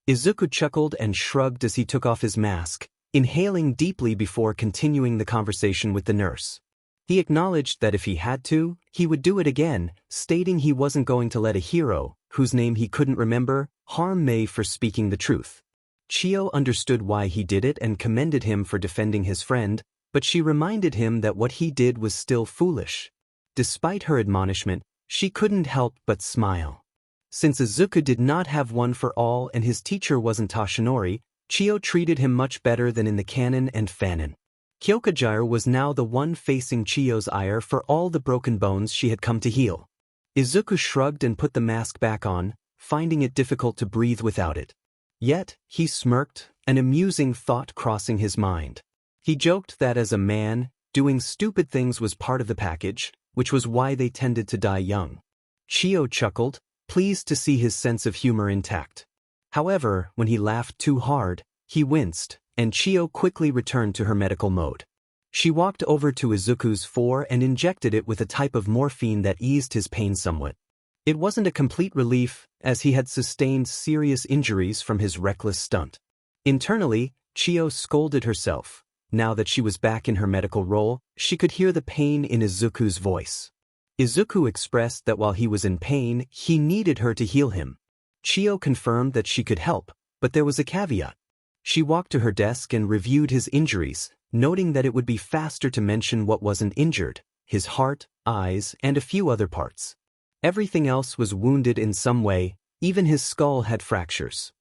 Izuku chuckled and shrugged as he took off his mask, inhaling deeply before continuing the conversation with the nurse. He acknowledged that if he had to, he would do it again, stating he wasn't going to let a hero, whose name he couldn't remember, harm Mei for speaking the truth. Chiyo understood why he did it and commended him for defending his friend, but she reminded him that what he did was still foolish. Despite her admonishment, she couldn't help but smile. Since Izuku did not have one for all and his teacher wasn't Toshinori, Chiyo treated him much better than in the canon and fanon. 𝐒𝐻𝐁𝐵 was now the one facing Chiyo's ire for all the broken bones she had come to heal. Izuku shrugged and put the mask back on, finding it difficult to breathe without it. Yet, he smirked, an amusing thought crossing his mind. He joked that as a man, doing stupid things was part of the package, which was why they tended to die young. Chiyo chuckled, pleased to see his sense of humor intact. However, when he laughed too hard, he winced, and Chiyo quickly returned to her medical mode. She walked over to Izuku's fore and injected it with a type of morphine that eased his pain somewhat. It wasn't a complete relief, as he had sustained serious injuries from his reckless stunt. Internally, Chiyo scolded herself. Now that she was back in her medical role, she could hear the pain in Izuku's voice. Izuku expressed that while he was in pain, he needed her to heal him. Chiyo confirmed that she could help, but there was a caveat. She walked to her desk and reviewed his injuries, noting that it would be faster to mention what wasn't injured: his heart, eyes, and a few other parts. Everything else was wounded in some way, even his skull had fractures.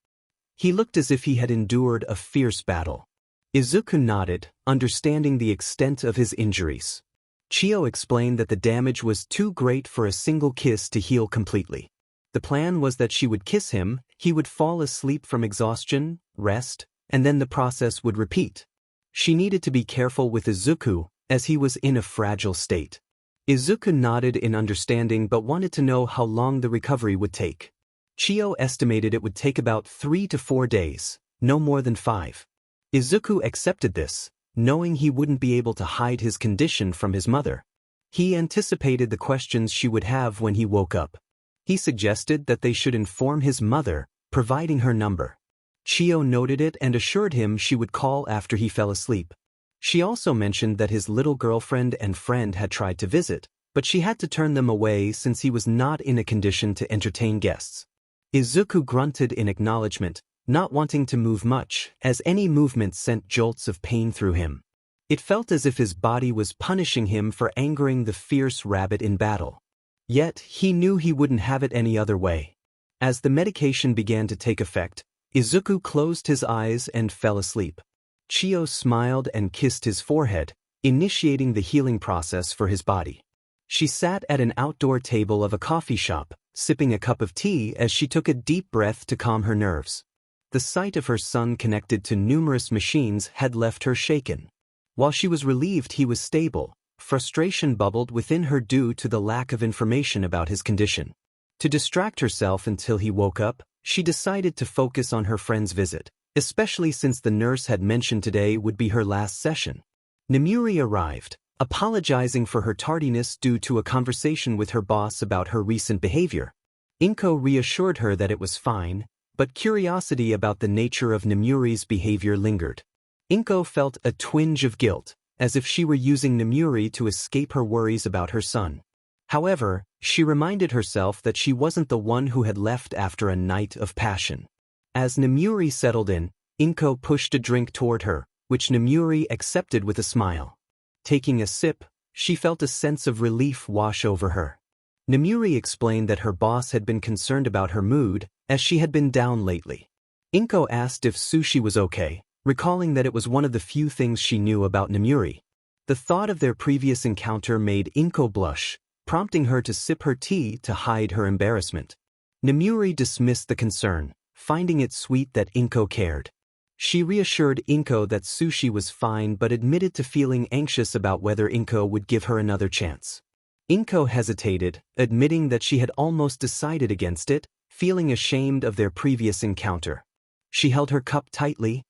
He looked as if he had endured a fierce battle. Izuku nodded, understanding the extent of his injuries. Chiyo explained that the damage was too great for a single kiss to heal completely. The plan was that she would kiss him, he would fall asleep from exhaustion, rest, and then the process would repeat. She needed to be careful with Izuku, as he was in a fragile state. Izuku nodded in understanding but wanted to know how long the recovery would take. Chiyo estimated it would take about 3 to 4 days, no more than 5. Izuku accepted this, knowing he wouldn't be able to hide his condition from his mother. He anticipated the questions she would have when he woke up. He suggested that they should inform his mother, providing her number. Chiyo noted it and assured him she would call after he fell asleep. She also mentioned that his little girlfriend and friend had tried to visit, but she had to turn them away since he was not in a condition to entertain guests. Izuku grunted in acknowledgement, not wanting to move much, as any movement sent jolts of pain through him. It felt as if his body was punishing him for angering the fierce rabbit in battle. Yet, he knew he wouldn't have it any other way. As the medication began to take effect, Izuku closed his eyes and fell asleep. Chiyo smiled and kissed his forehead, initiating the healing process for his body. She sat at an outdoor table of a coffee shop, sipping a cup of tea as she took a deep breath to calm her nerves. The sight of her son connected to numerous machines had left her shaken. While she was relieved he was stable, frustration bubbled within her due to the lack of information about his condition. To distract herself until he woke up, she decided to focus on her friend's visit, especially since the nurse had mentioned today would be her last session. Nomiuri arrived, apologizing for her tardiness due to a conversation with her boss about her recent behavior. 𝐭𝐴 reassured her that it was fine, but curiosity about the nature of Nomiuri's behavior lingered. 𝐭𝐴 felt a twinge of guilt, as if she were using Nomiuri to escape her worries about her son. However, she reminded herself that she wasn't the one who had left after a night of passion. As Nomiuri settled in, 𝐭𝐴 pushed a drink toward her, which Nomiuri accepted with a smile. Taking a sip, she felt a sense of relief wash over her. Nomiuri explained that her boss had been concerned about her mood, as she had been down lately. 𝐭𝐴 asked if sushi was okay, recalling that it was one of the few things she knew about Nomiuri. The thought of their previous encounter made 𝐭𝐴 blush, prompting her to sip her tea to hide her embarrassment. Nomiuri dismissed the concern, finding it sweet that 𝐭𝐴 cared. She reassured 𝐭𝐴 that sushi was fine but admitted to feeling anxious about whether 𝐭𝐴 would give her another chance. Inko hesitated, admitting that she had almost decided against it, feeling ashamed of their previous encounter. She held her cup tightly,